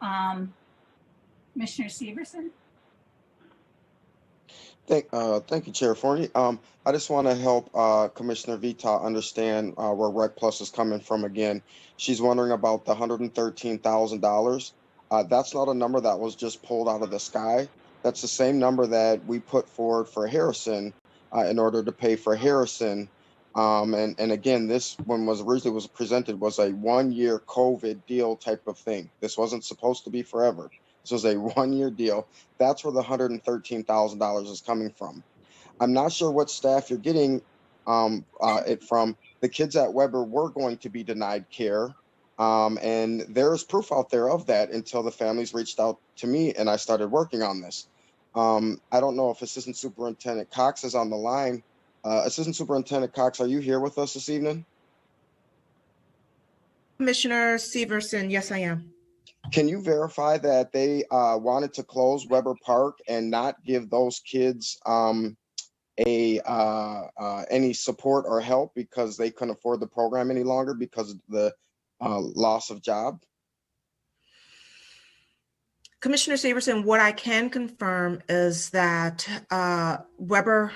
Commissioner Severson? Thank you, Chair Forney. I just want to help Commissioner Vita understand where Rec Plus is coming from again. She's wondering about the $113,000. That's not a number that was just pulled out of the sky. That's the same number that we put forward for Harrison in order to pay for Harrison. And again, this one was originally presented was a 1-year COVID deal type of thing. This wasn't supposed to be forever. This was a 1-year deal. That's where the $113,000 is coming from. I'm not sure what staff you're getting it from. The kids at Weber were going to be denied care. And there's proof out there of that until the families reached out to me and I started working on this. I don't know if Assistant Superintendent Cox is on the line. Assistant Superintendent Cox, are you here with us this evening? Commissioner Severson, yes, I am. Can you verify that they wanted to close Weber Park and not give those kids any support or help because they couldn't afford the program any longer because of the loss of job? Commissioner Severson, what I can confirm is that Weber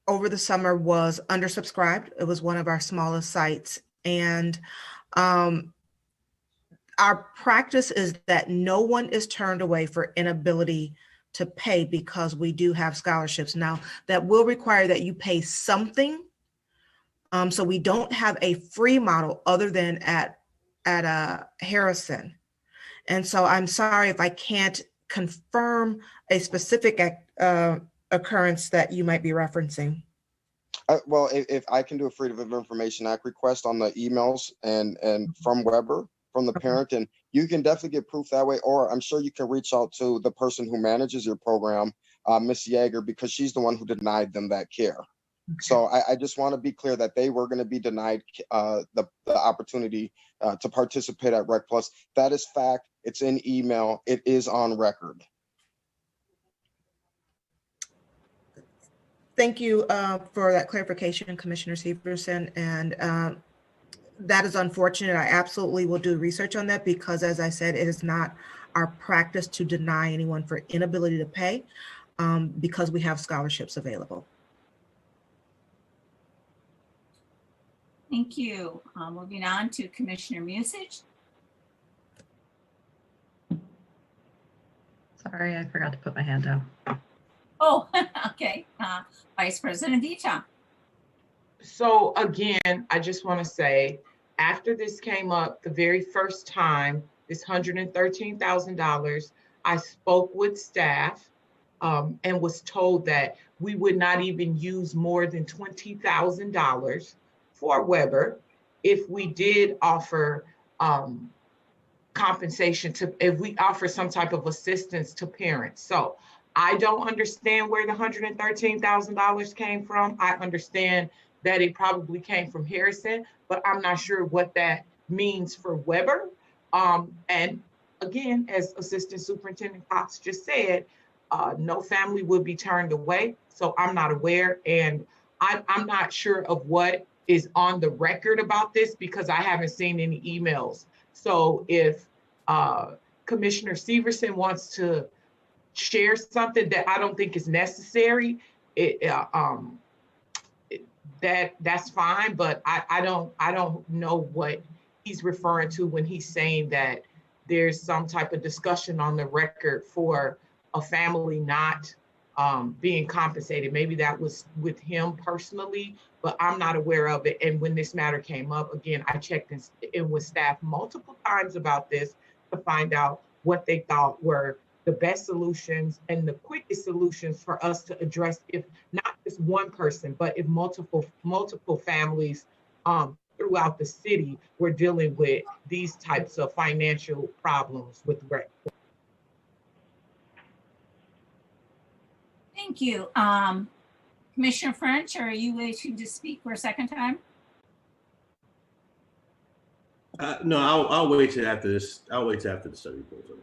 over the summer was undersubscribed. It was one of our smallest sites. And our practice is that no one is turned away for inability to pay because we do have scholarships. Now, that will require that you pay something. So we don't have a free model other than at Harrison. And so I'm sorry if I can't confirm a specific occurrence that you might be referencing. Well, if I can do a Freedom of Information Act request on the emails and from Weber, from the parent, and you can definitely get proof that way, or I'm sure you can reach out to the person who manages your program, Miss Yeager, because she's the one who denied them that care. Okay. So I just want to be clear that they were going to be denied the opportunity to participate at Rec Plus. That is fact. It's in email. It is on record. Thank you for that clarification, Commissioner Severson. And That is unfortunate. I absolutely will do research on that because, as I said, it is not our practice to deny anyone for inability to pay because we have scholarships available. Thank you. Moving on to Commissioner Musich. Sorry, I forgot to put my hand down. Oh, okay. Vice President Vita. So again, I just want to say, after this came up the very first time, this $113,000, I spoke with staff and was told that we would not even use more than $20,000 for Weber if we did offer compensation if we offer some type of assistance to parents. So I don't understand where the $113,000 came from. I understand that it probably came from Harrison, but I'm not sure what that means for Weber. And again, as Assistant Superintendent Cox just said, no family would be turned away. So I'm not aware, and I'm not sure of what is on the record about this because I haven't seen any emails. So if Commissioner Severson wants to share something that I don't think is necessary, that's fine. But I don't know what he's referring to when he's saying that there's some type of discussion on the record for a family not being compensated. Maybe that was with him personally, but I'm not aware of it. And when this matter came up, again, I checked in with staff multiple times about this to find out what they thought were the best solutions and the quickest solutions for us to address if not just one person, but if multiple families throughout the city were dealing with these types of financial problems with rent. Thank you. Commissioner French, are you waiting to speak for a second time? No, I'll wait till after this. I'll wait till after the study report's over.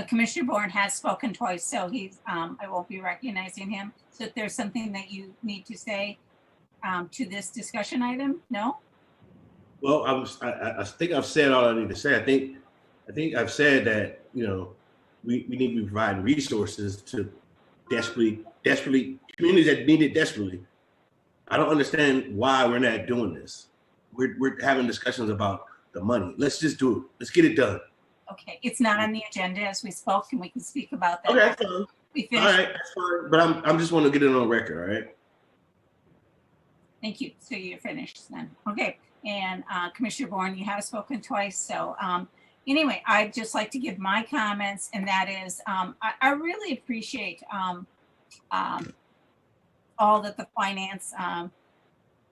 Commissioner Bourne has spoken twice, so he's I won't be recognizing him. So if there's something that you need to say to this discussion item, no? Well, I think I've said all I need to say. I think I've said that, you know, we need to be providing resources to desperately communities that need it desperately. I don't understand why we're not doing this. We're having discussions about the money. Let's just do it. Let's get it done. Okay, it's not on the agenda as we spoke, and we can speak about that. Okay, that's fine. We All finished. right, that's fine. But I'm just want to get it on record. All right. Thank you. So you're finished then. Okay. And Commissioner Bourne, you have spoken twice. So anyway, I'd just like to give my comments, and that is I really appreciate all that the finance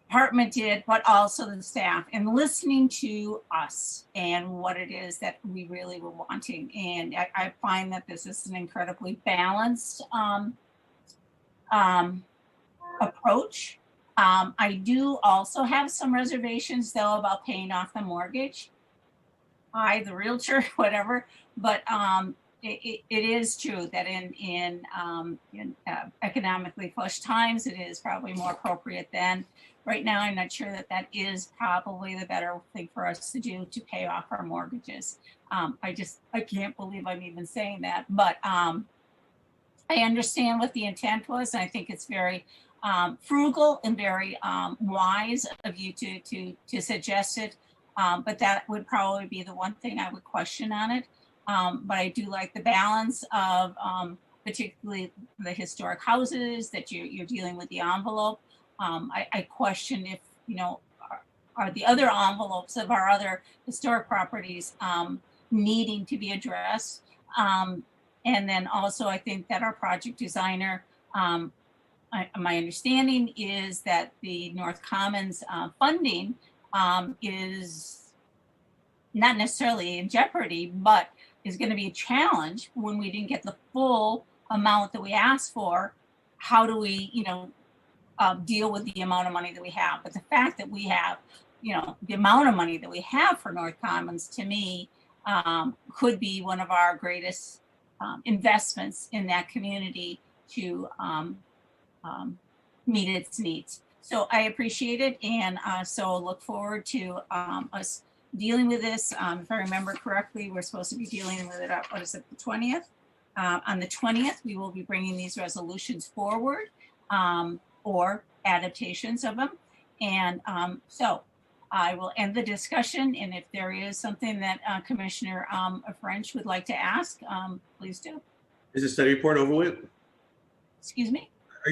department did, but also the staff, and listening to us and what it is that we really were wanting. And I find that this is an incredibly balanced approach. I do also have some reservations though about paying off the mortgage. The realtor, whatever, but it is true that in economically flush times, it is probably more appropriate than right now. I'm not sure that is probably the better thing for us to do, to pay off our mortgages. I can't believe I'm even saying that, but I understand what the intent was. And I think it's very frugal and very wise of you to suggest it. But that would probably be the one thing I would question on it. But I do like the balance of particularly the historic houses that you're dealing with the envelope. I question if, you know, are the other envelopes of our other historic properties needing to be addressed. And then also I think that our project designer, my understanding is that the North Commons funding is not necessarily in jeopardy, but is going to be a challenge when we didn't get the full amount that we asked for. How do we, you know, deal with the amount of money that we have? But the fact that we have, you know, the amount of money that we have for North Commons, to me, could be one of our greatest investments in that community to meet its needs. So I appreciate it, and so look forward to us dealing with this. If I remember correctly, we're supposed to be dealing with it, what is it, the 20th? On the 20th, we will be bringing these resolutions forward, or adaptations of them. And so I will end the discussion, and if there is something that Commissioner French would like to ask, please do. Is the study report over with? Excuse me? Are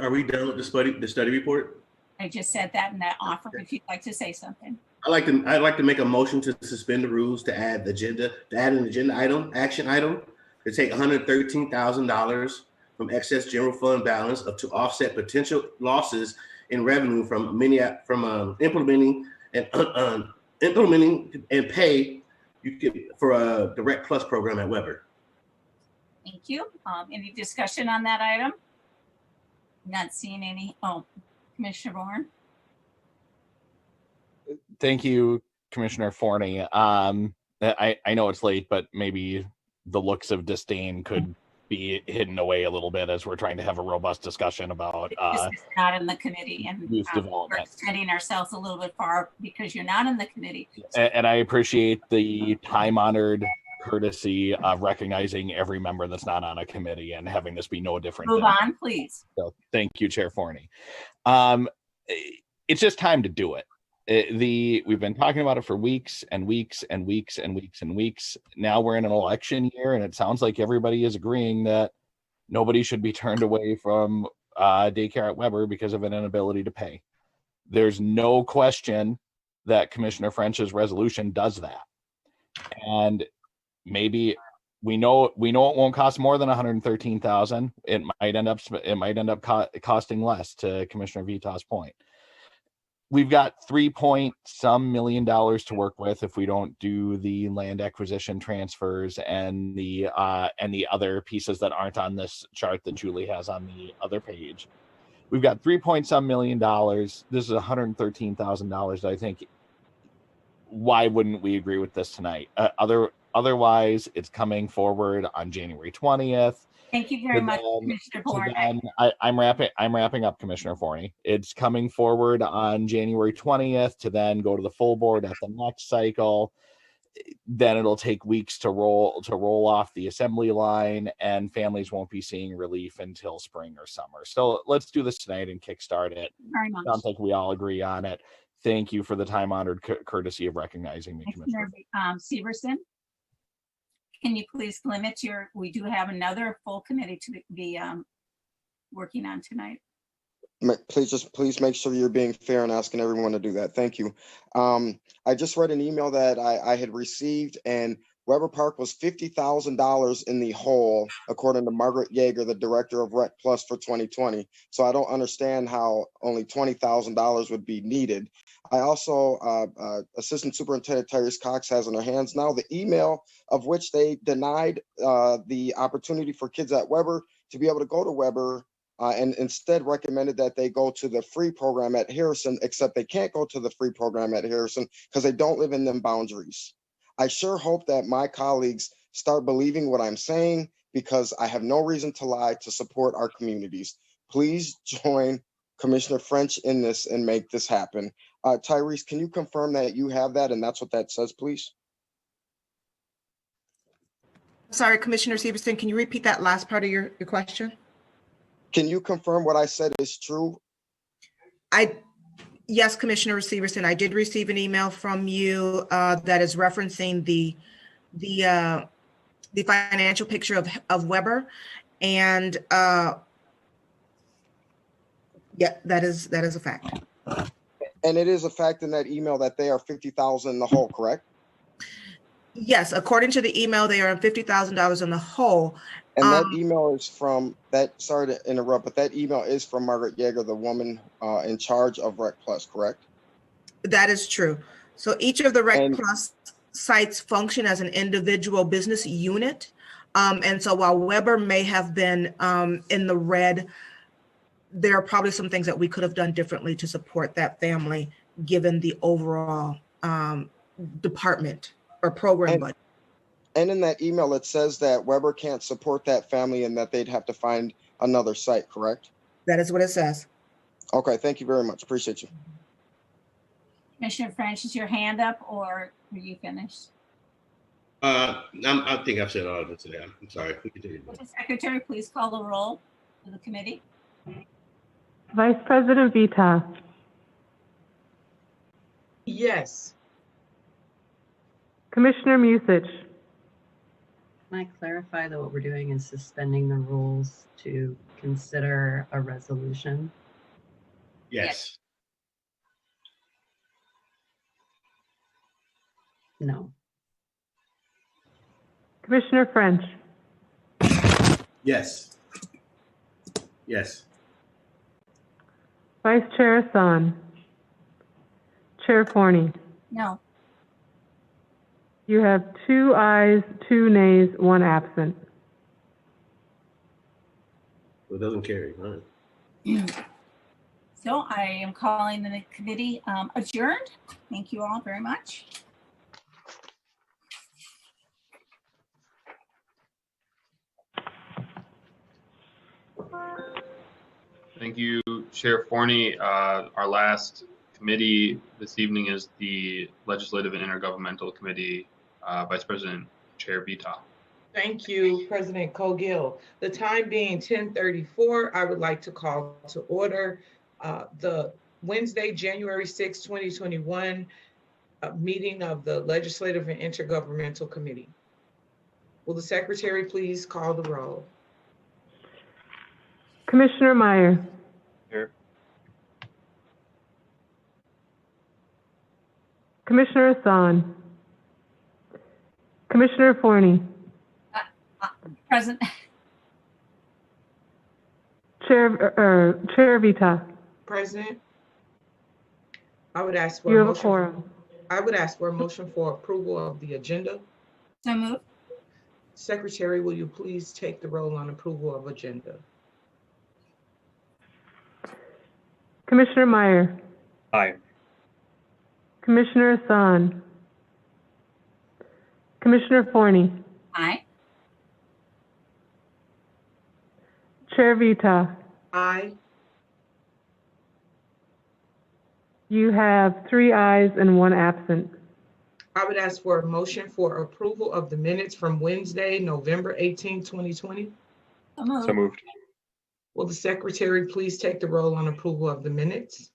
we done with the study report? I just said that in that offer, if you'd like to say something. I'd like to make a motion to suspend the rules to add an agenda item, action item, to take $113,000 from excess general fund balance to offset potential losses in revenue from implementing and pay for a Direct Plus program at Weber. Thank you. Any discussion on that item? Not seeing any. Oh, Commissioner Bourne. Thank you, Commissioner Forney. I know it's late, but maybe the looks of disdain could be hidden away a little bit as we're trying to have a robust discussion about This is not in the committee, and youth we're development. extending ourselves a little bit far because you're not in the committee. And I appreciate the time-honored courtesy of recognizing every member that's not on a committee and having this be no different. Move on, please. So thank you, Chair Forney. It's just time to do it. We've been talking about it for weeks and weeks and weeks and weeks and weeks. Now we're in an election year, and it sounds like everybody is agreeing that nobody should be turned away from daycare at Weber because of an inability to pay. There's no question that Commissioner French's resolution does that. And maybe we know it won't cost more than $113,000. It might end up costing less, to Commissioner Vita's point. We've got $3-some million to work with if we don't do the land acquisition transfers and the other pieces that aren't on this chart that Julie has on the other page. We've got $3-some million. This is $113,000. I think. Why wouldn't we agree with this tonight? Otherwise, it's coming forward on January 20th. Thank you very much, Commissioner Forney. I'm wrapping up, Commissioner Forney. It's coming forward on January 20th to then go to the full board at the next cycle. Then it'll take weeks to roll off the assembly line, and families won't be seeing relief until spring or summer. So let's do this tonight and kickstart it. Very much. Sounds like we all agree on it. Thank you for the time-honored courtesy of recognizing me, Commissioner. Severson, can you please limit we do have another full committee to be working on tonight. Please make sure you're being fair and asking everyone to do that. Thank you. I just read an email that I had received, and Weber Park was $50,000 in the hole, according to Margaret Yeager, the director of Rec Plus for 2020. So I don't understand how only $20,000 would be needed. I also, Assistant Superintendent Tyrese Cox has in her hands now the email of which they denied the opportunity for kids at Weber to be able to go to Weber, and instead recommended that they go to the free program at Harrison, except they can't go to the free program at Harrison because they don't live in them boundaries. I sure hope that my colleagues start believing what I'm saying, because I have no reason to lie to support our communities. Please join Commissioner French in this and make this happen. Tyrese, can you confirm that you have that and that's what that says, please? Sorry, Commissioner Severson, can you repeat that last part of your question? Can you confirm what I said is true? Yes, Commissioner Severson, I did receive an email from you that is referencing the financial picture of Weber, and yeah, that is a fact. And it is a fact in that email that they are $50,000 in the hole, correct? Yes, according to the email, they are $50,000 in the hole. And that email is from sorry to interrupt, but that email is from Margaret Yeager, the woman in charge of Rec Plus, correct? That is true. So each of the Rec Plus sites function as an individual business unit. And so while Weber may have been in the red, there are probably some things that we could have done differently to support that family, given the overall department or program budget. And in that email, it says that Weber can't support that family and that they'd have to find another site, correct? That is what it says. Okay, thank you very much. Appreciate you. Commissioner French, is your hand up or were you finished? I think I've said all of it today. I'm sorry. We continue. Would the secretary please call the roll for the committee? Vice President Vita, Yes. Commissioner Musich, Can I clarify that what we're doing is suspending the rules to consider a resolution? Yes. No. Commissioner French, Yes. Yes. Vice Chair Hassan, Chair Forney. No. You have 2 ayes, 2 nays, 1 absent. Well, it doesn't carry. All right. So I am calling the committee adjourned. Thank you all very much. Thank you, Chair Forney. Our last committee this evening is the Legislative and Intergovernmental Committee, Vice President Chair Vita. Thank you, President Cogill. The time being 10:34, I would like to call to order the Wednesday, January 6, 2021 meeting of the Legislative and Intergovernmental Committee. Will the secretary please call the roll? Commissioner Meyer, Here. Commissioner Hassan, Commissioner Forney, Present. Chair Vita. President, I would ask for You a have a motion. quorum. I would ask for a motion for approval of the agenda. So moved. Secretary, will you please take the roll on approval of agenda? Commissioner Meyer, Aye. Commissioner Hassan, Commissioner Forney, Aye. Chair Vita. Aye. You have 3 ayes and 1 absent. I would ask for a motion for approval of the minutes from Wednesday, November 18, 2020. So moved. So moved. Will the secretary please take the roll on approval of the minutes?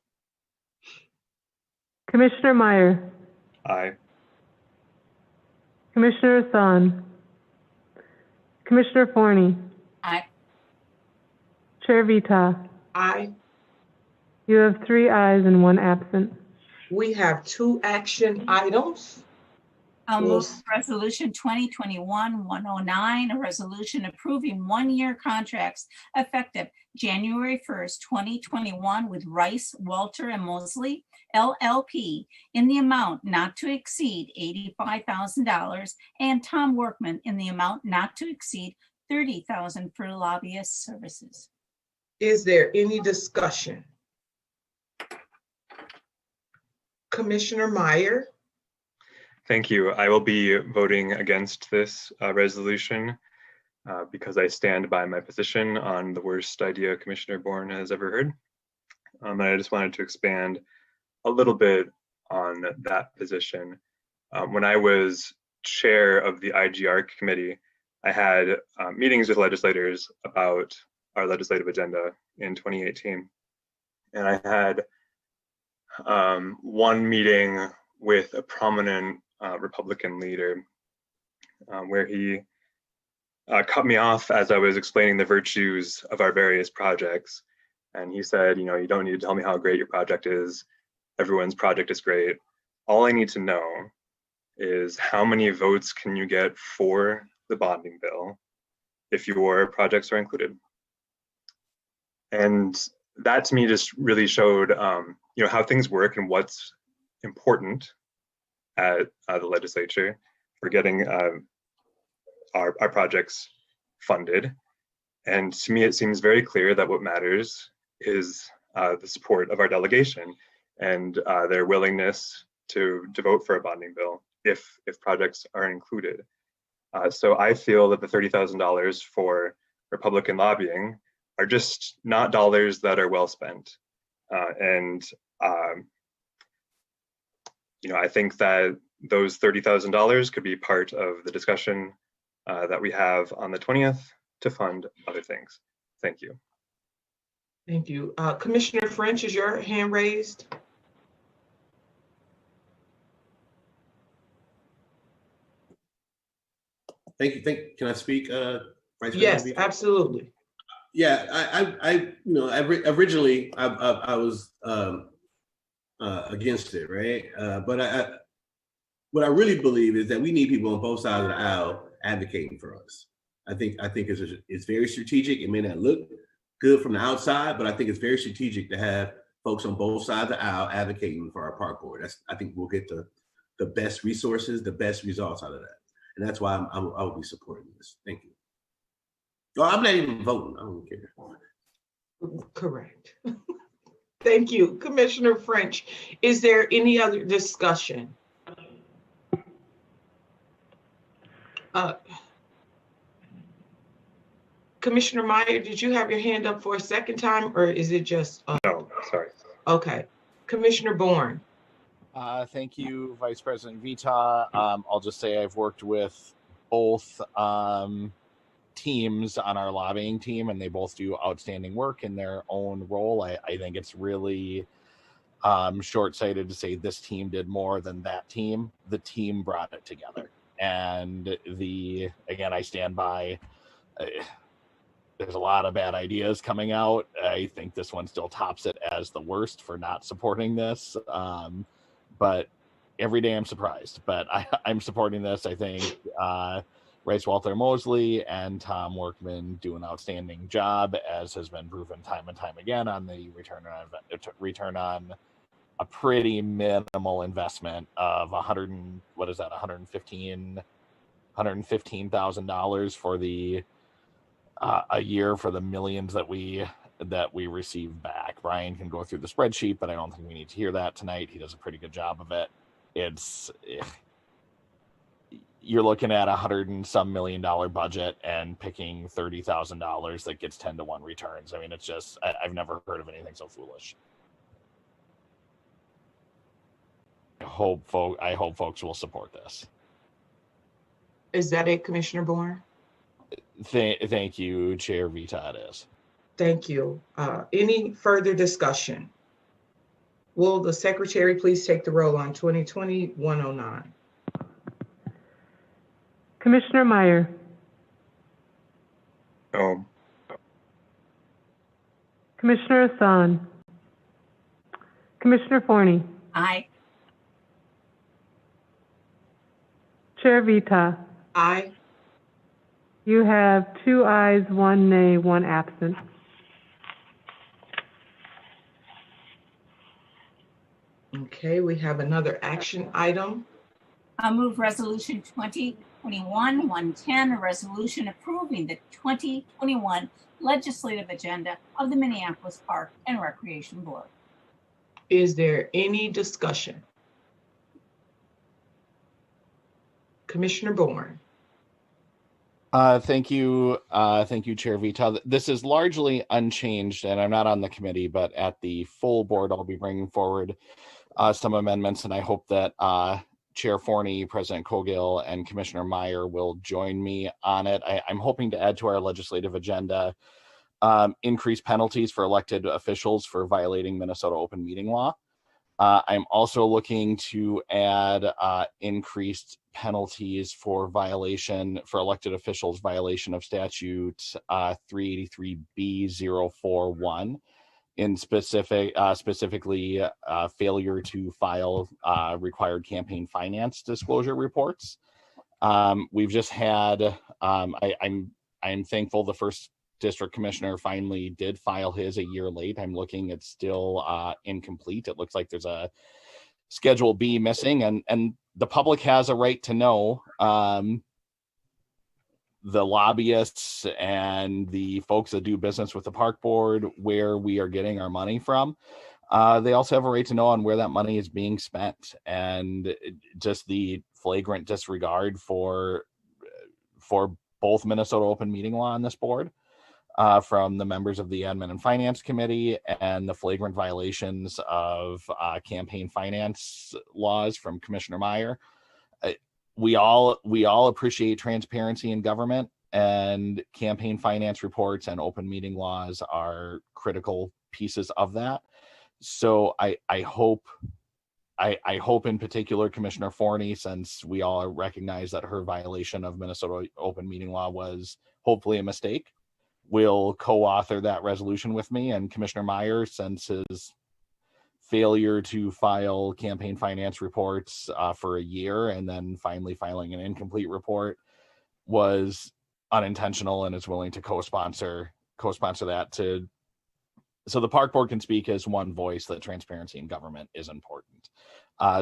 Commissioner Meyer, Aye. Commissioner Hassan, Commissioner Forney, Aye. Chair Vita. Aye. You have 3 ayes and 1 absent. We have 2 action items. I'll Will- move Resolution 2021-109, a resolution approving 1-year contracts effective January 1st, 2021 with Rice, Walter, and Mosley, LLP, in the amount not to exceed $85,000, and Tom Workman in the amount not to exceed $30,000 for lobbyist services. Is there any discussion? Commissioner Meyer? Thank you. I will be voting against this resolution because I stand by my position on the worst idea Commissioner Bourne has ever heard. And I just wanted to expand a little bit on that position. When I was chair of the IGR committee, I had meetings with legislators about our legislative agenda in 2018. And I had one meeting with a prominent Republican leader where he cut me off as I was explaining the virtues of our various projects. And he said, you know, you don't need to tell me how great your project is. Everyone's project is great. All I need to know is how many votes can you get for the bonding bill if your projects are included. And that to me just really showed you know, how things work and what's important at the legislature for getting our projects funded. And to me, it seems very clear that what matters is the support of our delegation and their willingness to vote for a bonding bill if projects are included. So I feel that the $30,000 for Republican lobbying are just not dollars that are well spent. And I think that those $30,000 could be part of the discussion that we have on the 20th to fund other things. Thank you. Thank you. Commissioner French, is your hand raised? Thank you. Can I speak, Vice President? Yes, absolutely. Yeah, originally I was against it, right? But what I really believe is that we need people on both sides of the aisle advocating for us. I think it's very strategic. It may not look good from the outside, but I think it's very strategic to have folks on both sides of the aisle advocating for our park board. I think we'll get the best resources, the best results out of that. And that's why I will be supporting this. Thank you. Well, I'm not even voting. I don't care. Correct. Thank you. Commissioner French, is there any other discussion? Commissioner Meyer, did you have your hand up for a second time, or is it just? No, sorry. Okay. Commissioner Bourne. Thank you, Vice President Vita. I'll just say I've worked with both teams on our lobbying team, and they both do outstanding work in their own role. I think it's really short-sighted to say this team did more than that team. The team brought it together. And again, I stand by, there's a lot of bad ideas coming out. I think this one still tops it as the worst for not supporting this. But every day I'm surprised. But I'm supporting this. I think Rice Walther Mosley and Tom Workman do an outstanding job, as has been proven time and time again on the return on a pretty minimal investment of $115,000 for a year for the millions that we receive back. Brian can go through the spreadsheet, but I don't think we need to hear that tonight. He does a pretty good job of it. You're looking at $100 and some million budget and picking $30,000 that gets 10-to-1 returns. I mean, it's just, I've never heard of anything so foolish. I hope folks will support this. Is that it, Commissioner Bourne? Thank you, Chair Vita. It is. Thank you. Any further discussion? Will the secretary please take the roll on 2020-109? Commissioner Meyer. No. Commissioner Hassan. Commissioner Forney. Aye. Chair Vita. Aye. You have 2 ayes, 1 nay, 1 absent. Okay, we have another action item. I'll move resolution 2021-110, a resolution approving the 2021 legislative agenda of the Minneapolis Park and Recreation Board. Is there any discussion? Commissioner Bourne. Thank you, Chair Vita. This is largely unchanged, and I'm not on the committee, but at the full board, I'll be bringing forward some amendments, and I hope that Chair Forney, President Cogill, and Commissioner Meyer will join me on it. I'm hoping to add to our legislative agenda increased penalties for elected officials for violating Minnesota open meeting law. I'm also looking to add increased penalties for elected officials violation of statute 383B041, in specifically failure to file required campaign finance disclosure reports. We've just had I'm thankful the first district commissioner finally did file his a year late. I'm looking, it's still incomplete. It looks like there's a Schedule B missing, and the public has a right to know. The lobbyists and the folks that do business with the park board, where we are getting our money from. They also have a right to know on where that money is being spent, and just the flagrant disregard for both Minnesota open meeting law on this board. from the members of the Admin and Finance Committee, and the flagrant violations of campaign finance laws from Commissioner Meyer. We all appreciate transparency in government, and campaign finance reports and open meeting laws are critical pieces of that. So I hope in particular Commissioner Forney, since we all recognize that her violation of Minnesota open meeting law was hopefully a mistake, will co-author that resolution with me. And Commissioner Meyer, since his failure to file campaign finance reports for a year and then finally filing an incomplete report was unintentional, and is willing to co-sponsor that, so the park board can speak as one voice that transparency in government is important.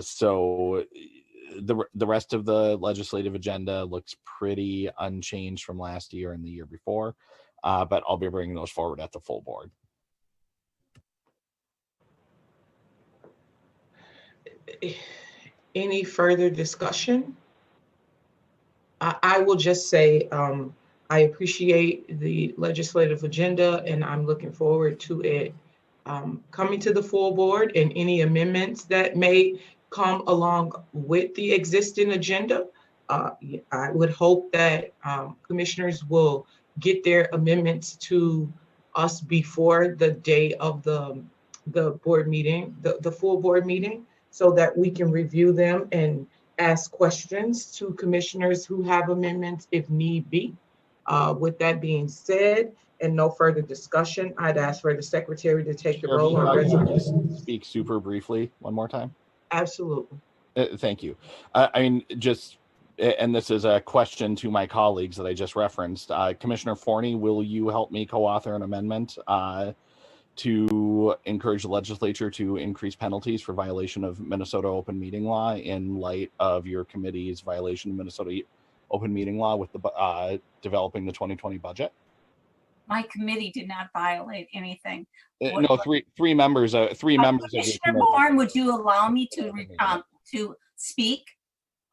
So the rest of the legislative agenda looks pretty unchanged from last year and the year before, but I'll be bringing those forward at the full board. Any further discussion? I will just say I appreciate the legislative agenda, and I'm looking forward to it coming to the full board, and any amendments that may come along with the existing agenda. I would hope that commissioners will get their amendments to us before the day of the board meeting, the full board meeting, so that we can review them and ask questions to commissioners who have amendments if need be. With that being said, and no further discussion, I'd ask for the secretary to take the roll on resolution. Speak super briefly one more time. Absolutely. Thank you. I mean, just, and this is a question to my colleagues that I just referenced. Commissioner Forney, will you help me co-author an amendment to encourage the legislature to increase penalties for violation of Minnesota open meeting law in light of your committee's violation of Minnesota open meeting law with the developing the 2020 budget? My committee did not violate anything. No, three members. Three members. Commissioner Bourne, would you allow me to speak?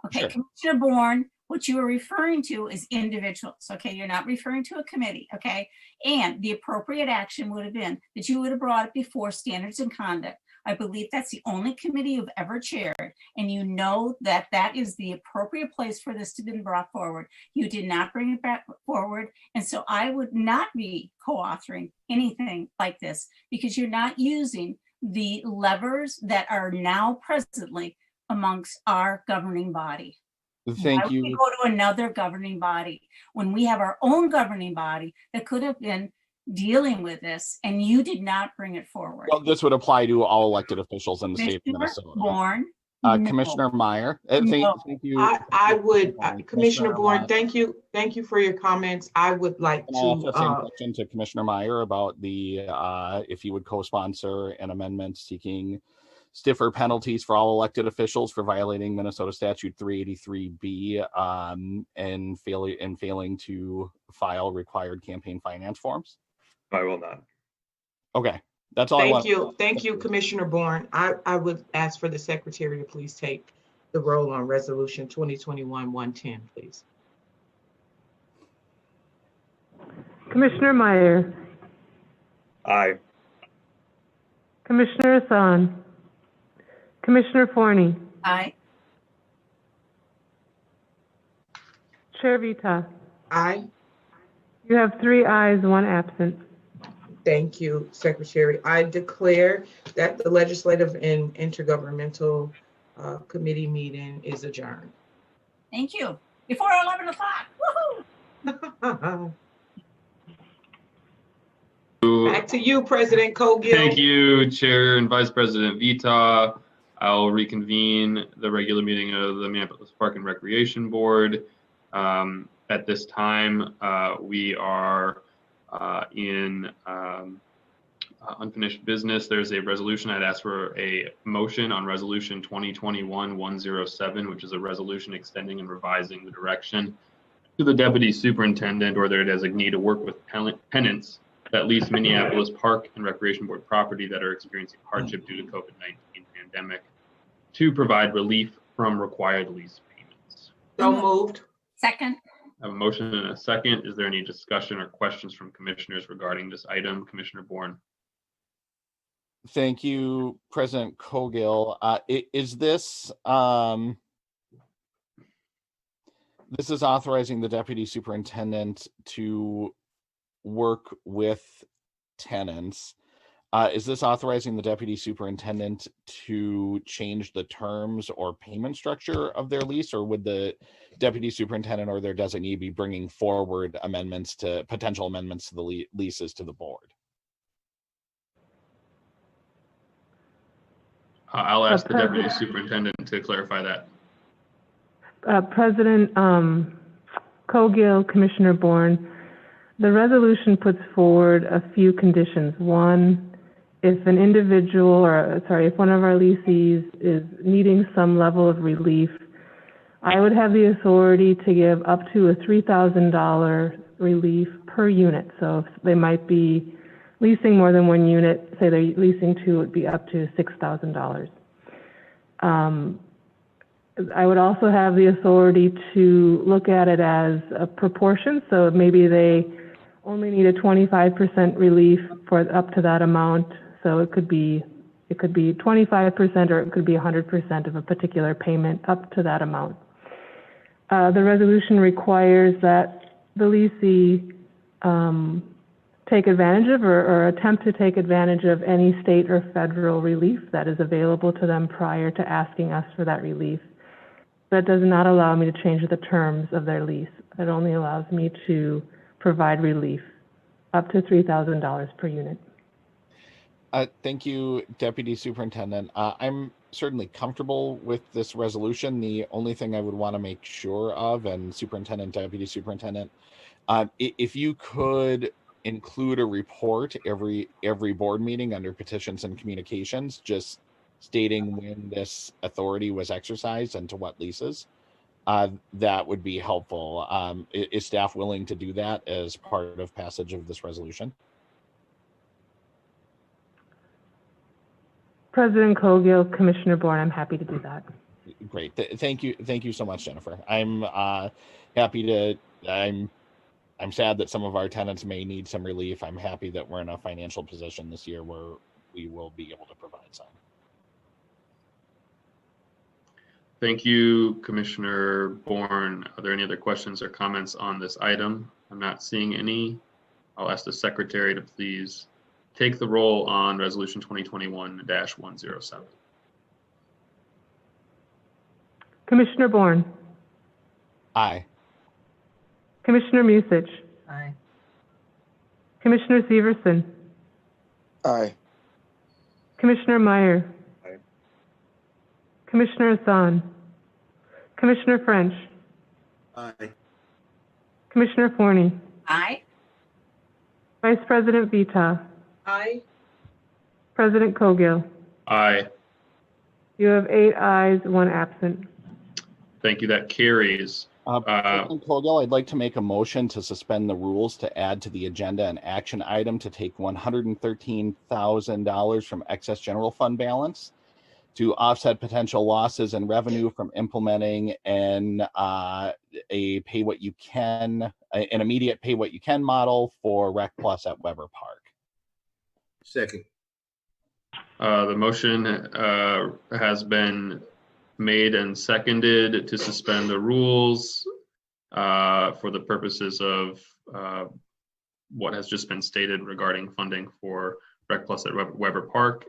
Okay, sure. Commissioner Bourne, what you are referring to is individuals. Okay, you're not referring to a committee. Okay, and the appropriate action would have been that you would have brought it before Standards and Conduct. I believe that's the only committee you've ever chaired, and you know that that is the appropriate place for this to be brought forward. You did not bring it back forward, and so I would not be co-authoring anything like this, because you're not using the levers that are now presently amongst our governing body. Thank you. Why would we go to another governing body when we have our own governing body that could have been dealing with this, and you did not bring it forward? Well, this would apply to all elected officials in the state of Minnesota. Bourne, Commissioner Meyer, thank you. I would, Commissioner Bourne, thank you for your comments. I would like to also same question to Commissioner Meyer about the if he would co-sponsor an amendment seeking stiffer penalties for all elected officials for violating Minnesota Statute 383B and failing to file required campaign finance forms. I will not. Okay, that's all. Thank you, Commissioner Bourne. I would ask for the secretary to please take the roll on resolution 2021-110, please. Commissioner Meyer. Aye. Commissioner Hassan. Commissioner Forney. Aye. Chair Vita. Aye. You have 3 ayes, 1 absent. Thank you, Secretary. I declare that the Legislative and Intergovernmental Committee meeting is adjourned. Thank you. Before 11 o'clock. Woohoo! Back to you, President Cogill. Thank you, Chair and Vice President Vita. I'll reconvene the regular meeting of the Minneapolis Park and Recreation Board. At this time, we are in unfinished business. There's a resolution. I'd ask for a motion on resolution 2021-107, which is a resolution extending and revising the direction to the deputy superintendent or their designee to work with tenants that lease Minneapolis Park and Recreation Board property that are experiencing hardship due to COVID-19 pandemic to provide relief from required lease payments. So moved. Second. I have a motion and a second. Is there any discussion or questions from commissioners regarding this item? Commissioner Bourne. Thank you, President Cogill. Is this this is authorizing the deputy superintendent to work with tenants. Is this authorizing the deputy superintendent to change the terms or payment structure of their lease, or would the deputy superintendent or their designee be bringing forward potential amendments to the leases to the board? I'll ask the deputy superintendent to clarify that. President Cogill, Commissioner Bourne, the resolution puts forward a few conditions. One, if an individual, if one of our lessees is needing some level of relief, I would have the authority to give up to a $3,000 relief per unit. So if they might be leasing more than one unit, say they're leasing two, it would be up to $6,000. I would also have the authority to look at it as a proportion. So maybe they only need a 25% relief for up to that amount. So it could be 25% or it could be 100% of a particular payment up to that amount. The resolution requires that the lessee take advantage of or attempt to take advantage of any state or federal relief that is available to them prior to asking us for that relief. That does not allow me to change the terms of their lease. It only allows me to provide relief up to $3,000 per unit. Thank you, Deputy Superintendent. I'm certainly comfortable with this resolution. The only thing I would want to make sure of, and Superintendent, Deputy Superintendent, if you could include a report every board meeting under petitions and communications, just stating when this authority was exercised and to what leases, that would be helpful. Is staff willing to do that as part of passage of this resolution? President Cogill, Commissioner Bourne, I'm happy to do that. Great. Thank you so much, Jennifer. I'm happy to. I'm sad that some of our tenants may need some relief. I'm happy that we're in a financial position this year where we will be able to provide some. Thank you, Commissioner Bourne. Are there any other questions or comments on this item? I'm not seeing any. I'll ask the secretary to please take the roll on resolution 2021-107. Commissioner Bourne. Aye. Commissioner Musich. Aye. Commissioner Severson. Aye. Commissioner Meyer. Aye. Commissioner Hassan. Commissioner French. Aye. Commissioner Forney. Aye. Vice President Vita. Aye. President Cogill. Aye. You have 8 ayes, 1 absent. Thank you. That carries. President Cogill, I'd like to make a motion to suspend the rules to add to the agenda an action item to take $113,000 from excess general fund balance to offset potential losses in revenue from implementing an immediate pay what you can model for Rec Plus at Weber Park. Second. The motion has been made and seconded to suspend the rules for the purposes of what has just been stated regarding funding for Rec Plus at Weber Park.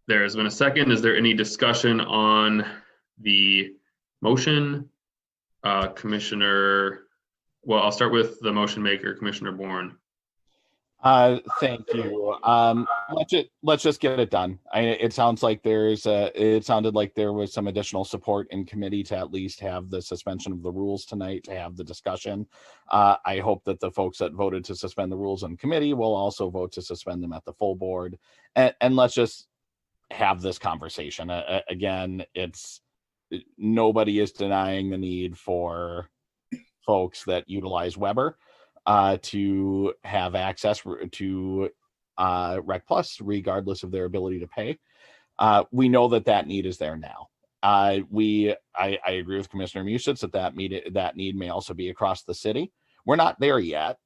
There has been a second. Is there any discussion on the motion? Commissioner, well, I'll start with the motion maker, Commissioner Bourne. Thank you. Let's just get it done. It sounded like there was some additional support in committee to at least have the suspension of the rules tonight, to have the discussion. I hope that the folks that voted to suspend the rules in committee will also vote to suspend them at the full board. And let's just have this conversation. Again, nobody is denying the need for folks that utilize Weber to have access to Rec Plus, regardless of their ability to pay. We know that need is there now. I agree with Commissioner Musitz that need may also be across the city. We're not there yet.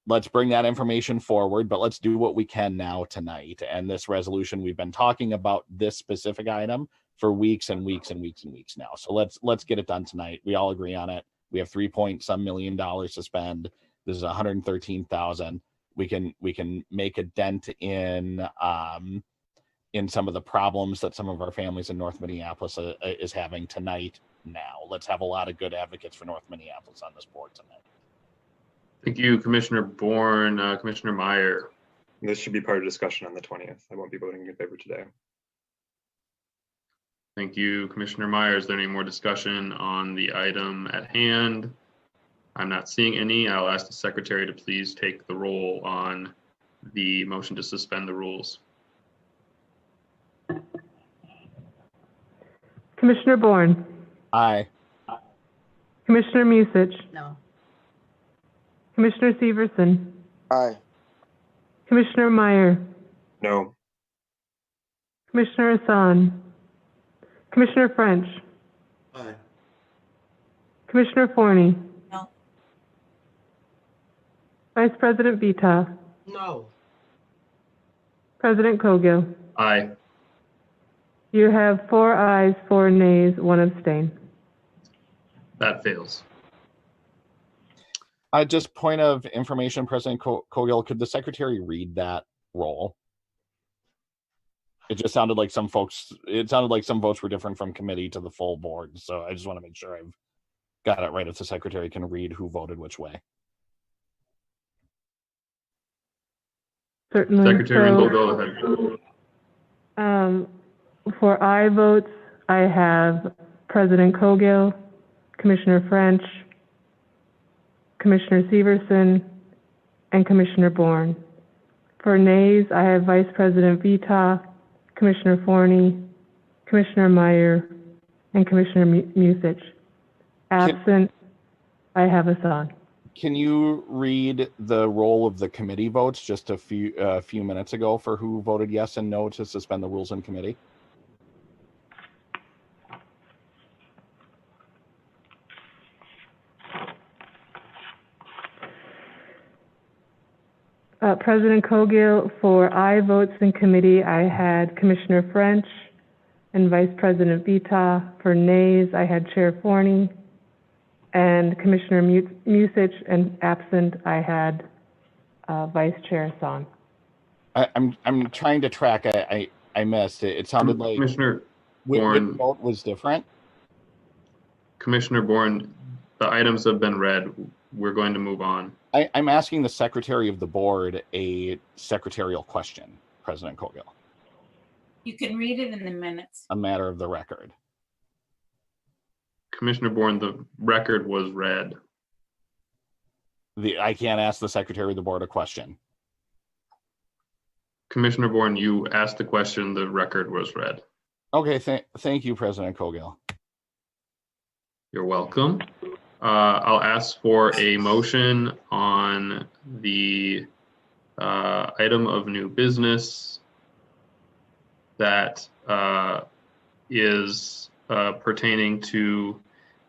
Let's bring that information forward, but let's do what we can now tonight. And this resolution, we've been talking about this specific item for weeks and weeks and weeks and weeks now. So let's get it done tonight. We all agree on it. We have $3 million to spend. This is 113,000. We can make a dent in some of the problems that some of our families in North Minneapolis is having tonight. Now let's have a lot of good advocates for North Minneapolis on this board tonight. Thank you, Commissioner Bourne. Commissioner Meyer. This should be part of discussion on the 20th. I won't be voting in favor today. Thank you, Commissioner Meyer. Is there any more discussion on the item at hand? I'm not seeing any. I'll ask the secretary to please take the roll on the motion to suspend the rules. Commissioner Bourne. Aye. Commissioner Musich. No. Commissioner Severson. Aye. Commissioner Meyer. No. Commissioner Hassan. Commissioner French. Aye. Commissioner Forney. No. Vice President Vita. No. President Cogill. Aye. You have 4 ayes, 4 nays, 1 abstain. That fails. Just point of information, President Cogill, could the secretary read that roll? It just sounded like some votes were different from committee to the full board. So I just want to make sure I've got it right if the secretary can read who voted which way. Certainly. Secretary Ringgold, go ahead. For aye votes, I have President Cogill, Commissioner French, Commissioner Severson, and Commissioner Bourne. For nays, I have Vice President Vita, Commissioner Forney, Commissioner Meyer, and Commissioner Musich. Absent, I have Hassan. Can you read the roll of the committee votes just a few minutes ago for who voted yes and no to suspend the rules in committee? President Cogill, for aye votes in committee, I had Commissioner French and Vice President Vita. For nays, I had Chair Forney and Commissioner Musich, and absent, I had Vice Chair Hassan. I'm trying to track. I missed it. It sounded like Commissioner Bourne. Which vote was different? Commissioner Bourne, the items have been read. We're going to move on. I'm asking the secretary of the board a secretarial question, President Cogill. You can read it in the minutes. A matter of the record. Commissioner Bourne, the record was read. I can't ask the secretary of the board a question. Commissioner Bourne, you asked the question, the record was read. Okay, thank you, President Cogill. You're welcome. I'll ask for a motion on the item of new business that is pertaining to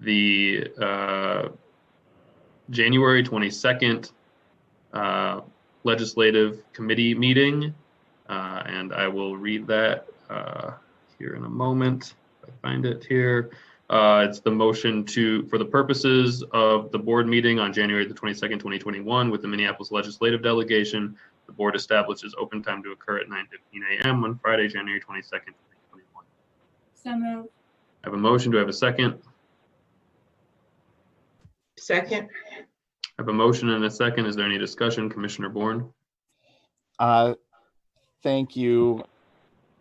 the January 22nd legislative committee meeting. And I will read that here in a moment. If I find it here. It's the motion for the purposes of the board meeting on January the 22nd, 2021 with the Minneapolis legislative delegation, the board establishes open time to occur at 9:15 a.m. on Friday, January 22nd, 2021. So moved. I have a motion. Do I have a second? Second. I have a motion and a second. Is there any discussion? Commissioner Bourne? Thank you.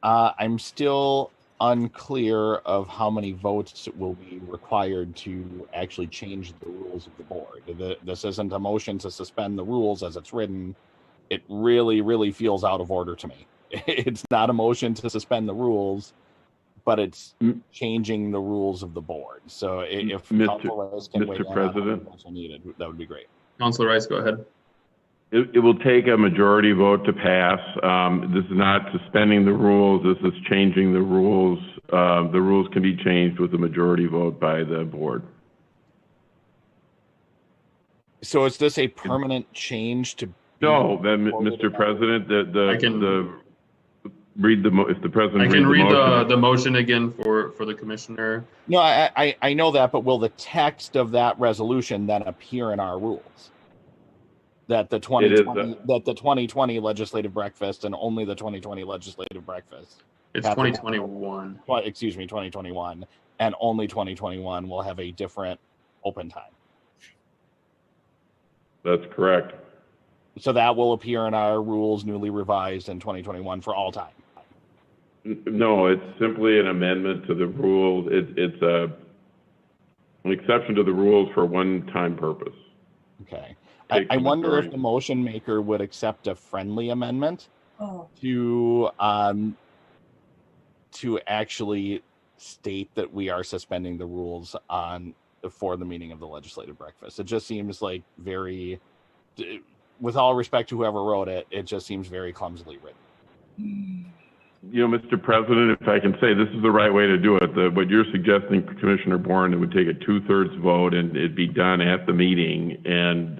I'm still unclear of how many votes will be required to actually change the rules of the board. This isn't a motion to suspend the rules as it's written. It really, really feels out of order to me. It's not a motion to suspend the rules, but it's changing the rules of the board. So if Council Rice can weigh in on how many votes are needed, that would be great. Councilor Rice, go ahead. It will take a majority vote to pass. This is not suspending the rules. This is changing the rules. The rules can be changed with a majority vote by the board. So is this a permanent change to? No, then, Mr. President, if the president I can read motion. the motion again for the commissioner. No, I know that, but will the text of that resolution then appear in our rules? That the 2020 legislative breakfast and only the 2020 legislative breakfast. It's 2021. Excuse me, 2021, and only 2021 will have a different open time. That's correct. So that will appear in our rules newly revised in 2021 for all time. No, it's simply an amendment to the rules. It's an exception to the rules for one-time purpose. Okay. I wonder if the motion maker would accept a friendly amendment to actually state that we are suspending the rules for the meeting of the legislative breakfast. It just seems like very, with all respect to whoever wrote it, it just seems very clumsily written. You know, Mr. President, if I can say, this is the right way to do it. What you're suggesting, Commissioner Bourne, it would take a 2/3 vote and it'd be done at the meeting. And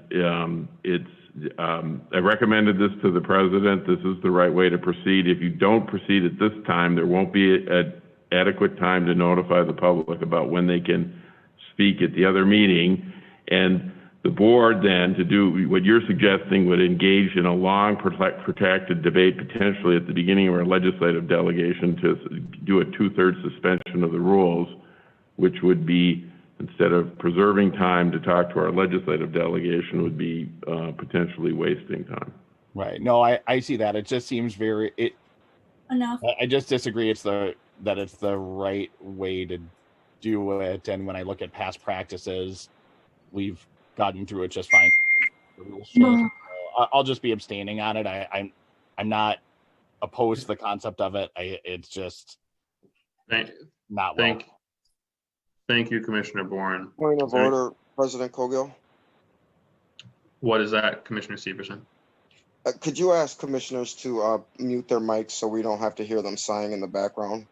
I recommended this to the president. This is the right way to proceed. If you don't proceed at this time, there won't be an adequate time to notify the public about when they can speak at the other meeting. And the board then, to do what you're suggesting, would engage in a long, protracted debate, potentially at the beginning of our legislative delegation, to do a 2/3 suspension of the rules, which would be, instead of preserving time to talk to our legislative delegation, would be potentially wasting time. Right. No, I see that. It just seems very. Enough. I just disagree. It's the right way to do it. And when I look at past practices, we've gotten through it just fine. The rules change. So I'll just be abstaining on it. I'm not opposed to the concept of it. It's just not well. Thank you, Commissioner Bourne. Point of order, President Cogill. What is that, Commissioner Severson? Could you ask commissioners to mute their mics so we don't have to hear them sighing in the background?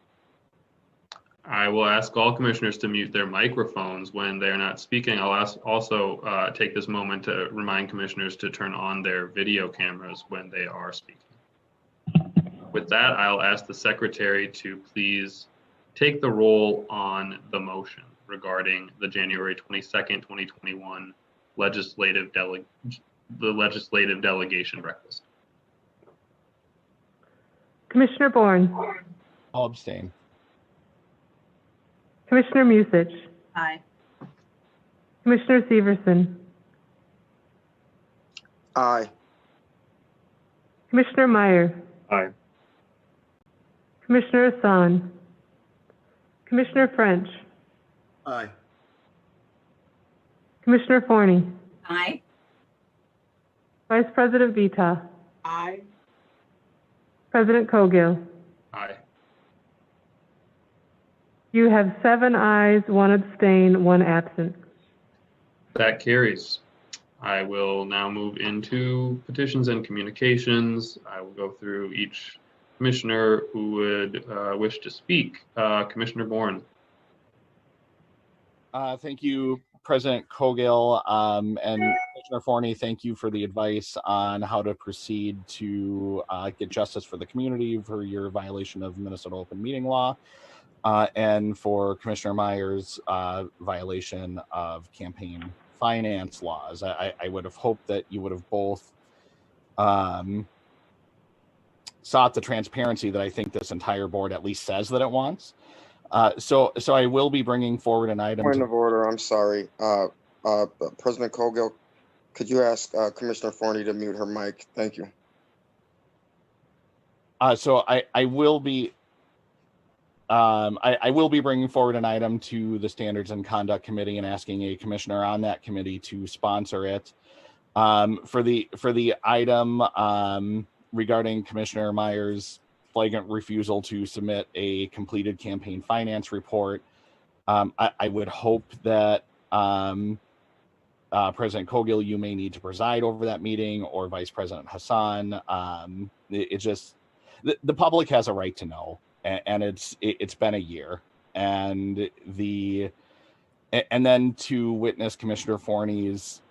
I will ask all commissioners to mute their microphones when they are not speaking. I'll also take this moment to remind commissioners to turn on their video cameras when they are speaking. With that, I'll ask the secretary to please take the roll on the motion regarding the January 22nd, 2021 legislative delegation breakfast. Commissioner Bourne. I'll abstain. Commissioner Musich. Aye. Commissioner Severson. Aye. Commissioner Meyer. Aye. Commissioner Hassan. Commissioner French. Aye. Commissioner Forney. Aye. Vice President Vita. Aye. President Cogill. Aye. You have 7 ayes, 1 abstain, 1 absent. That carries. I will now move into petitions and communications. I will go through each commissioner who would wish to speak. Commissioner Bourne. Thank you, President Cogill, and Commissioner Forney. Thank you for the advice on how to proceed to get justice for the community for your violation of Minnesota open meeting law, and for Commissioner Meyer's violation of campaign finance laws. I would have hoped that you would have both sought the transparency that I think this entire board at least says that it wants. So I will be bringing forward an item. Point of order, I'm sorry. President Cogill, could you ask Commissioner Forney to mute her mic? Thank you. So I will be I will be bringing forward an item to the Standards and Conduct Committee and asking a commissioner on that committee to sponsor it. For the item regarding Commissioner Meyer's flagrant refusal to submit a completed campaign finance report, I would hope that President Cogill, you may need to preside over that meeting, or Vice President Hassan. It just, the public has a right to know, and it's been a year, and then to witness Commissioner Forney's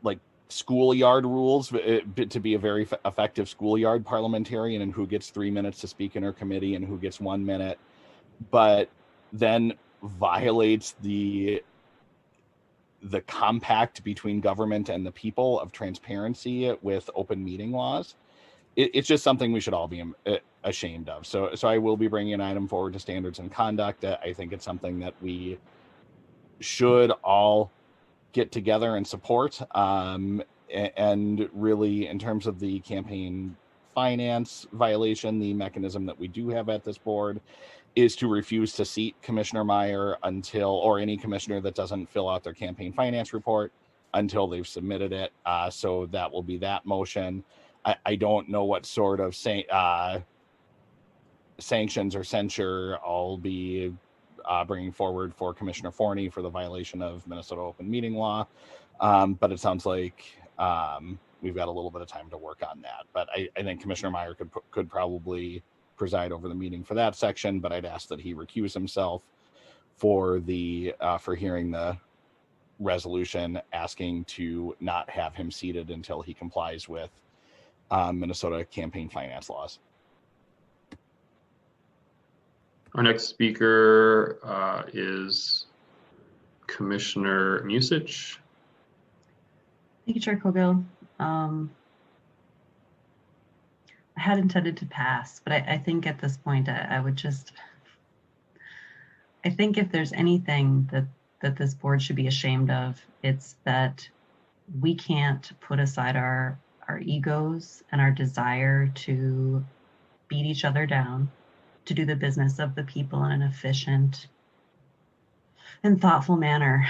like schoolyard rules to be a very effective schoolyard parliamentarian, and who gets 3 minutes to speak in her committee and who gets 1 minute, but then violates the compact between government and the people of transparency with open meeting laws. It's just something we should all be ashamed of. So I will be bringing an item forward to standards and conduct. I think it's something that we should all get together and support. And really, in terms of the campaign finance violation, the mechanism that we do have at this board is to refuse to seat Commissioner Meyer or any commissioner that doesn't fill out their campaign finance report until they've submitted it. So that will be that motion. I don't know what sort of sanctions or censure I'll be bringing forward for Commissioner Forney for the violation of Minnesota open meeting law. But it sounds like we've got a little bit of time to work on that. But I think Commissioner Meyer could probably preside over the meeting for that section, but I'd ask that he recuse himself for hearing the resolution asking to not have him seated until he complies with Minnesota campaign finance laws. Our next speaker is Commissioner Musich. Thank you, Chair Cogill. I had intended to pass, but I think at this point I think if there's anything that this board should be ashamed of, it's that we can't put aside our egos and our desire to beat each other down, to do the business of the people in an efficient and thoughtful manner.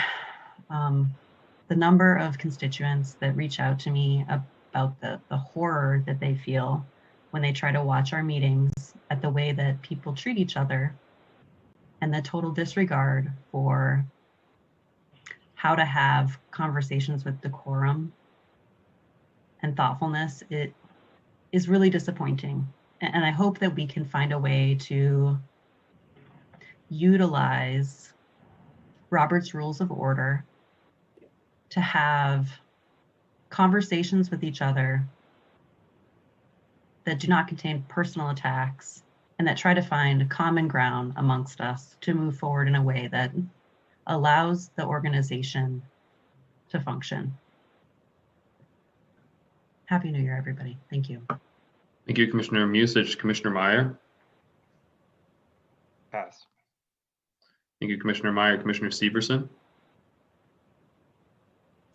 The number of constituents that reach out to me about the horror that they feel when they try to watch our meetings at the way that people treat each other, and the total disregard for how to have conversations with decorum and thoughtfulness, it is really disappointing. And I hope that we can find a way to utilize Robert's Rules of Order to have conversations with each other that do not contain personal attacks, and that try to find common ground amongst us to move forward in a way that allows the organization to function. Happy New Year, everybody. Thank you. Thank you, Commissioner Musich. Commissioner Meyer. Pass. Thank you, Commissioner Meyer. Commissioner Severson.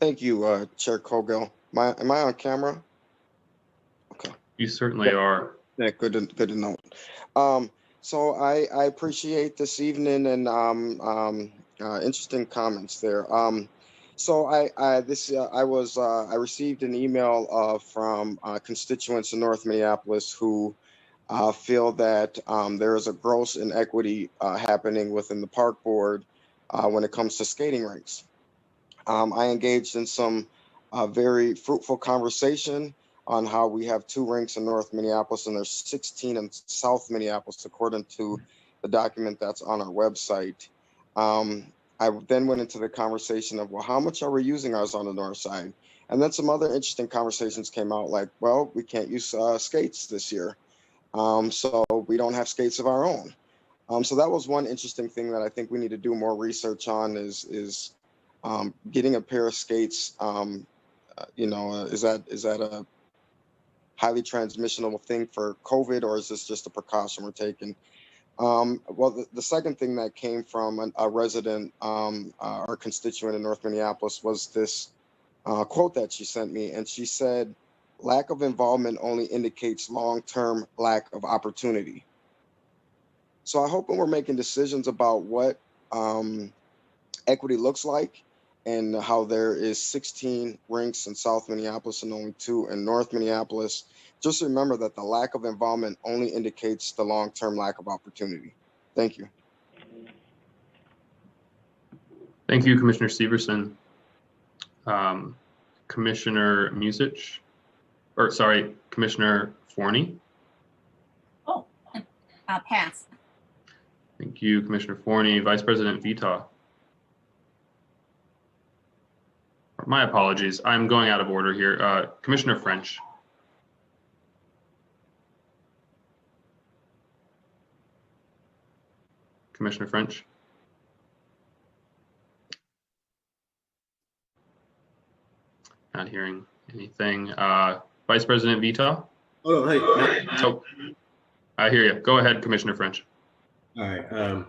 Thank you, Chair Cogill. Am I on camera? Okay. You certainly are. Yeah, good to know. So I appreciate this evening and interesting comments there. So I received an email from constituents in North Minneapolis who feel that there is a gross inequity happening within the park board when it comes to skating rinks. I engaged in some very fruitful conversation on how we have 2 rinks in North Minneapolis and there's 16 in South Minneapolis, according to the document that's on our website. I then went into the conversation of, well, how much are we using ours on the north side? And then some other interesting conversations came out like, well, we can't use skates this year. So we don't have skates of our own. So that was one interesting thing that I think we need to do more research on is getting a pair of skates. Is that a highly transmissible thing for COVID, or is this just a precaution we're taking? Well, the second thing that came from a resident, our constituent in North Minneapolis, was this quote that she sent me. And she said, lack of involvement only indicates long-term lack of opportunity. So I hope when we're making decisions about what equity looks like, and how there is 16 rinks in South Minneapolis and only 2 in North Minneapolis, just remember that the lack of involvement only indicates the long-term lack of opportunity. Thank you. Thank you, Commissioner Severson. Commissioner Musich, or sorry, Commissioner Forney. Oh, pass. Thank you, Commissioner Forney. Vice President Vita. My apologies. I'm going out of order here. Commissioner French. Commissioner French. Not hearing anything. Vice President Vita. Oh, hey. Oh, I hear you. Go ahead, Commissioner French. All right.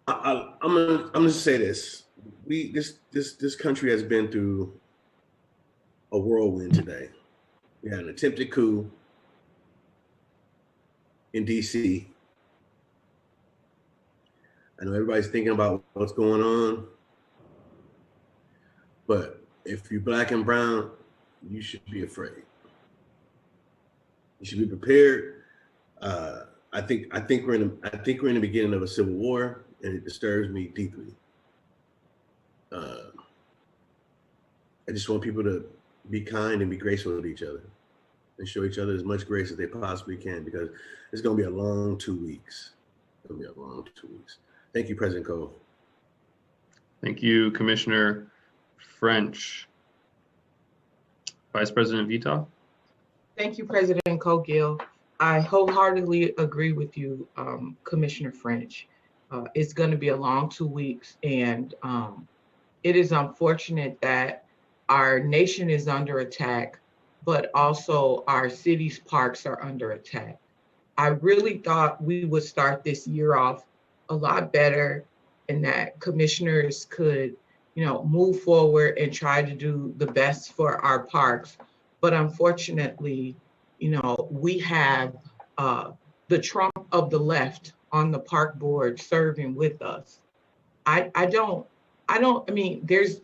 I'm gonna say this. This country has been through a whirlwind today. We had an attempted coup in DC. I know everybody's thinking about what's going on, but if you're Black and brown, you should be afraid. You should be prepared. I think we're in the beginning of a civil war, and it disturbs me deeply. I just want people to be kind and be graceful with each other and show each other as much grace as they possibly can, because it's going to be a long 2 weeks. It's going to be a long 2 weeks. Thank you, President Cole. Thank you, Commissioner French. Vice President Vita. Thank you, President Cogill. I wholeheartedly agree with you, Commissioner French. It's going to be a long 2 weeks, and it is unfortunate that our nation is under attack, but also our city's parks are under attack. I really thought we would start this year off a lot better, and that commissioners could, move forward and try to do the best for our parks. But unfortunately, we have the Trump of the left on the park board serving with us. I mean, there's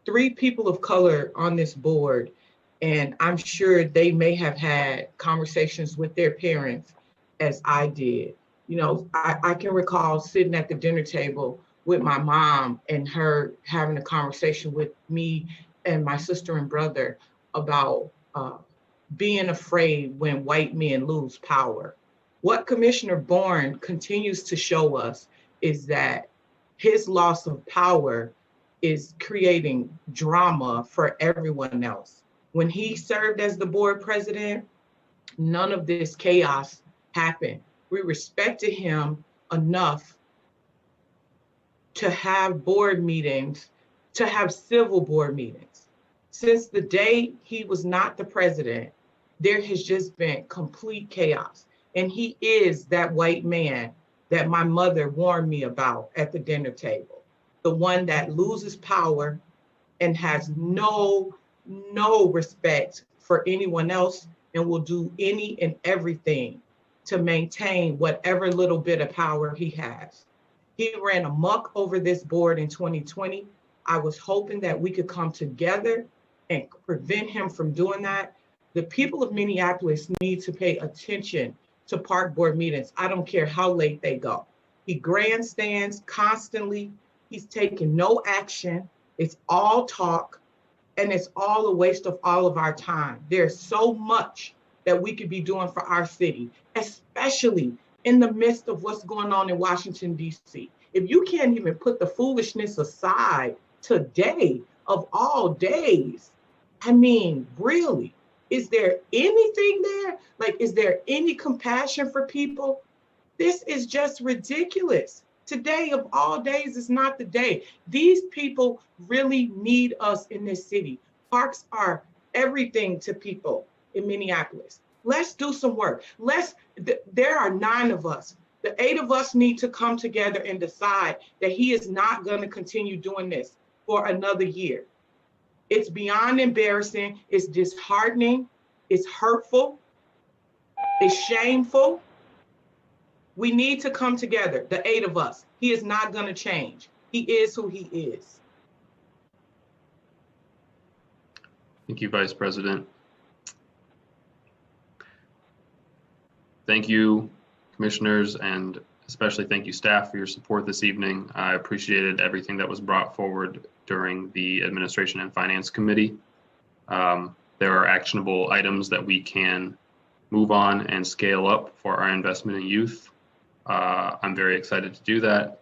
3 people of color on this board, and I'm sure they may have had conversations with their parents as I did. I can recall sitting at the dinner table with my mom and her having a conversation with me and my sister and brother about being afraid when white men lose power. What Commissioner Bourne continues to show us is that his loss of power is creating drama for everyone else. When he served as the board president, none of this chaos happened. We respected him enough to have board meetings, to have civil board meetings. Since the day he was not the president, there has just been complete chaos. And he is that white man that my mother warned me about at the dinner table, the one that loses power and has no respect for anyone else and will do any and everything to maintain whatever little bit of power he has. He ran amok over this board in 2020. I was hoping that we could come together and prevent him from doing that. The people of Minneapolis need to pay attention to park board meetings. I don't care how late they go. He grandstands constantly. He's taking no action. It's all talk, and it's all a waste of all of our time. There's so much that we could be doing for our city, especially in the midst of what's going on in Washington, D.C. If you can't even put the foolishness aside today of all days, I mean, really, is there anything there? Like, is there any compassion for people? This is just ridiculous. Today of all days is not the day. These people really need us in this city. Parks are everything to people in Minneapolis. Let's do some work. There are 9 of us. The 8 of us need to come together and decide that he is not going to continue doing this for another year. It's beyond embarrassing. It's disheartening. It's hurtful. It's shameful. We need to come together, the 8 of us. He is not going to change. He is who he is. Thank you, Vice President. Thank you, commissioners, and especially thank you, staff, for your support this evening. I appreciated everything that was brought forward during the Administration and Finance Committee. There are actionable items that we can move on and scale up for our investment in youth. I'm very excited to do that,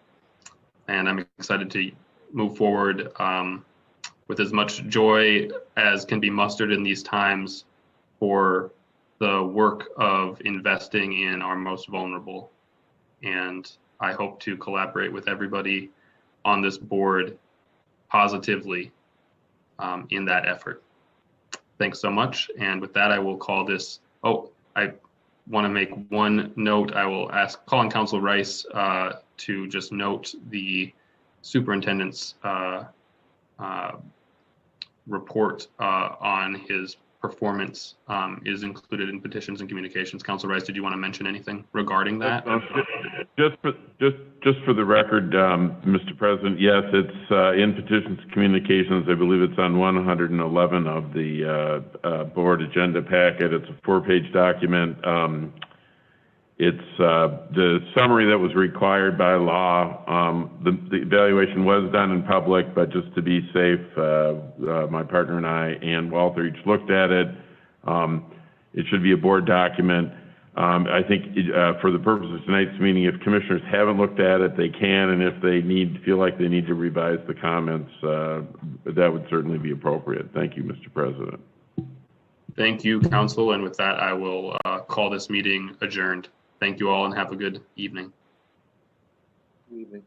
and I'm excited to move forward with as much joy as can be mustered in these times for the work of investing in our most vulnerable. And I hope to collaborate with everybody on this board positively in that effort. Thanks so much. And with that, I will call this, I want to make one note. I will call on Council Rice to just note the superintendent's report on his performance is included in petitions and communications. Council Rice, did you want to mention anything regarding that? Just for the record, Mr. President, yes, it's in petitions and communications. I believe it's on 111 of the board agenda packet. It's a 4-page document. It's the summary that was required by law. The evaluation was done in public, but just to be safe, my partner and I and Walter each looked at it. It should be a board document. I think for the purpose of tonight's meeting, if commissioners haven't looked at it, they can, and if they feel like they need to revise the comments, that would certainly be appropriate. Thank you, Mr. President. Thank you, Council. And with that, I will call this meeting adjourned. Thank you all and have a good evening. Good evening.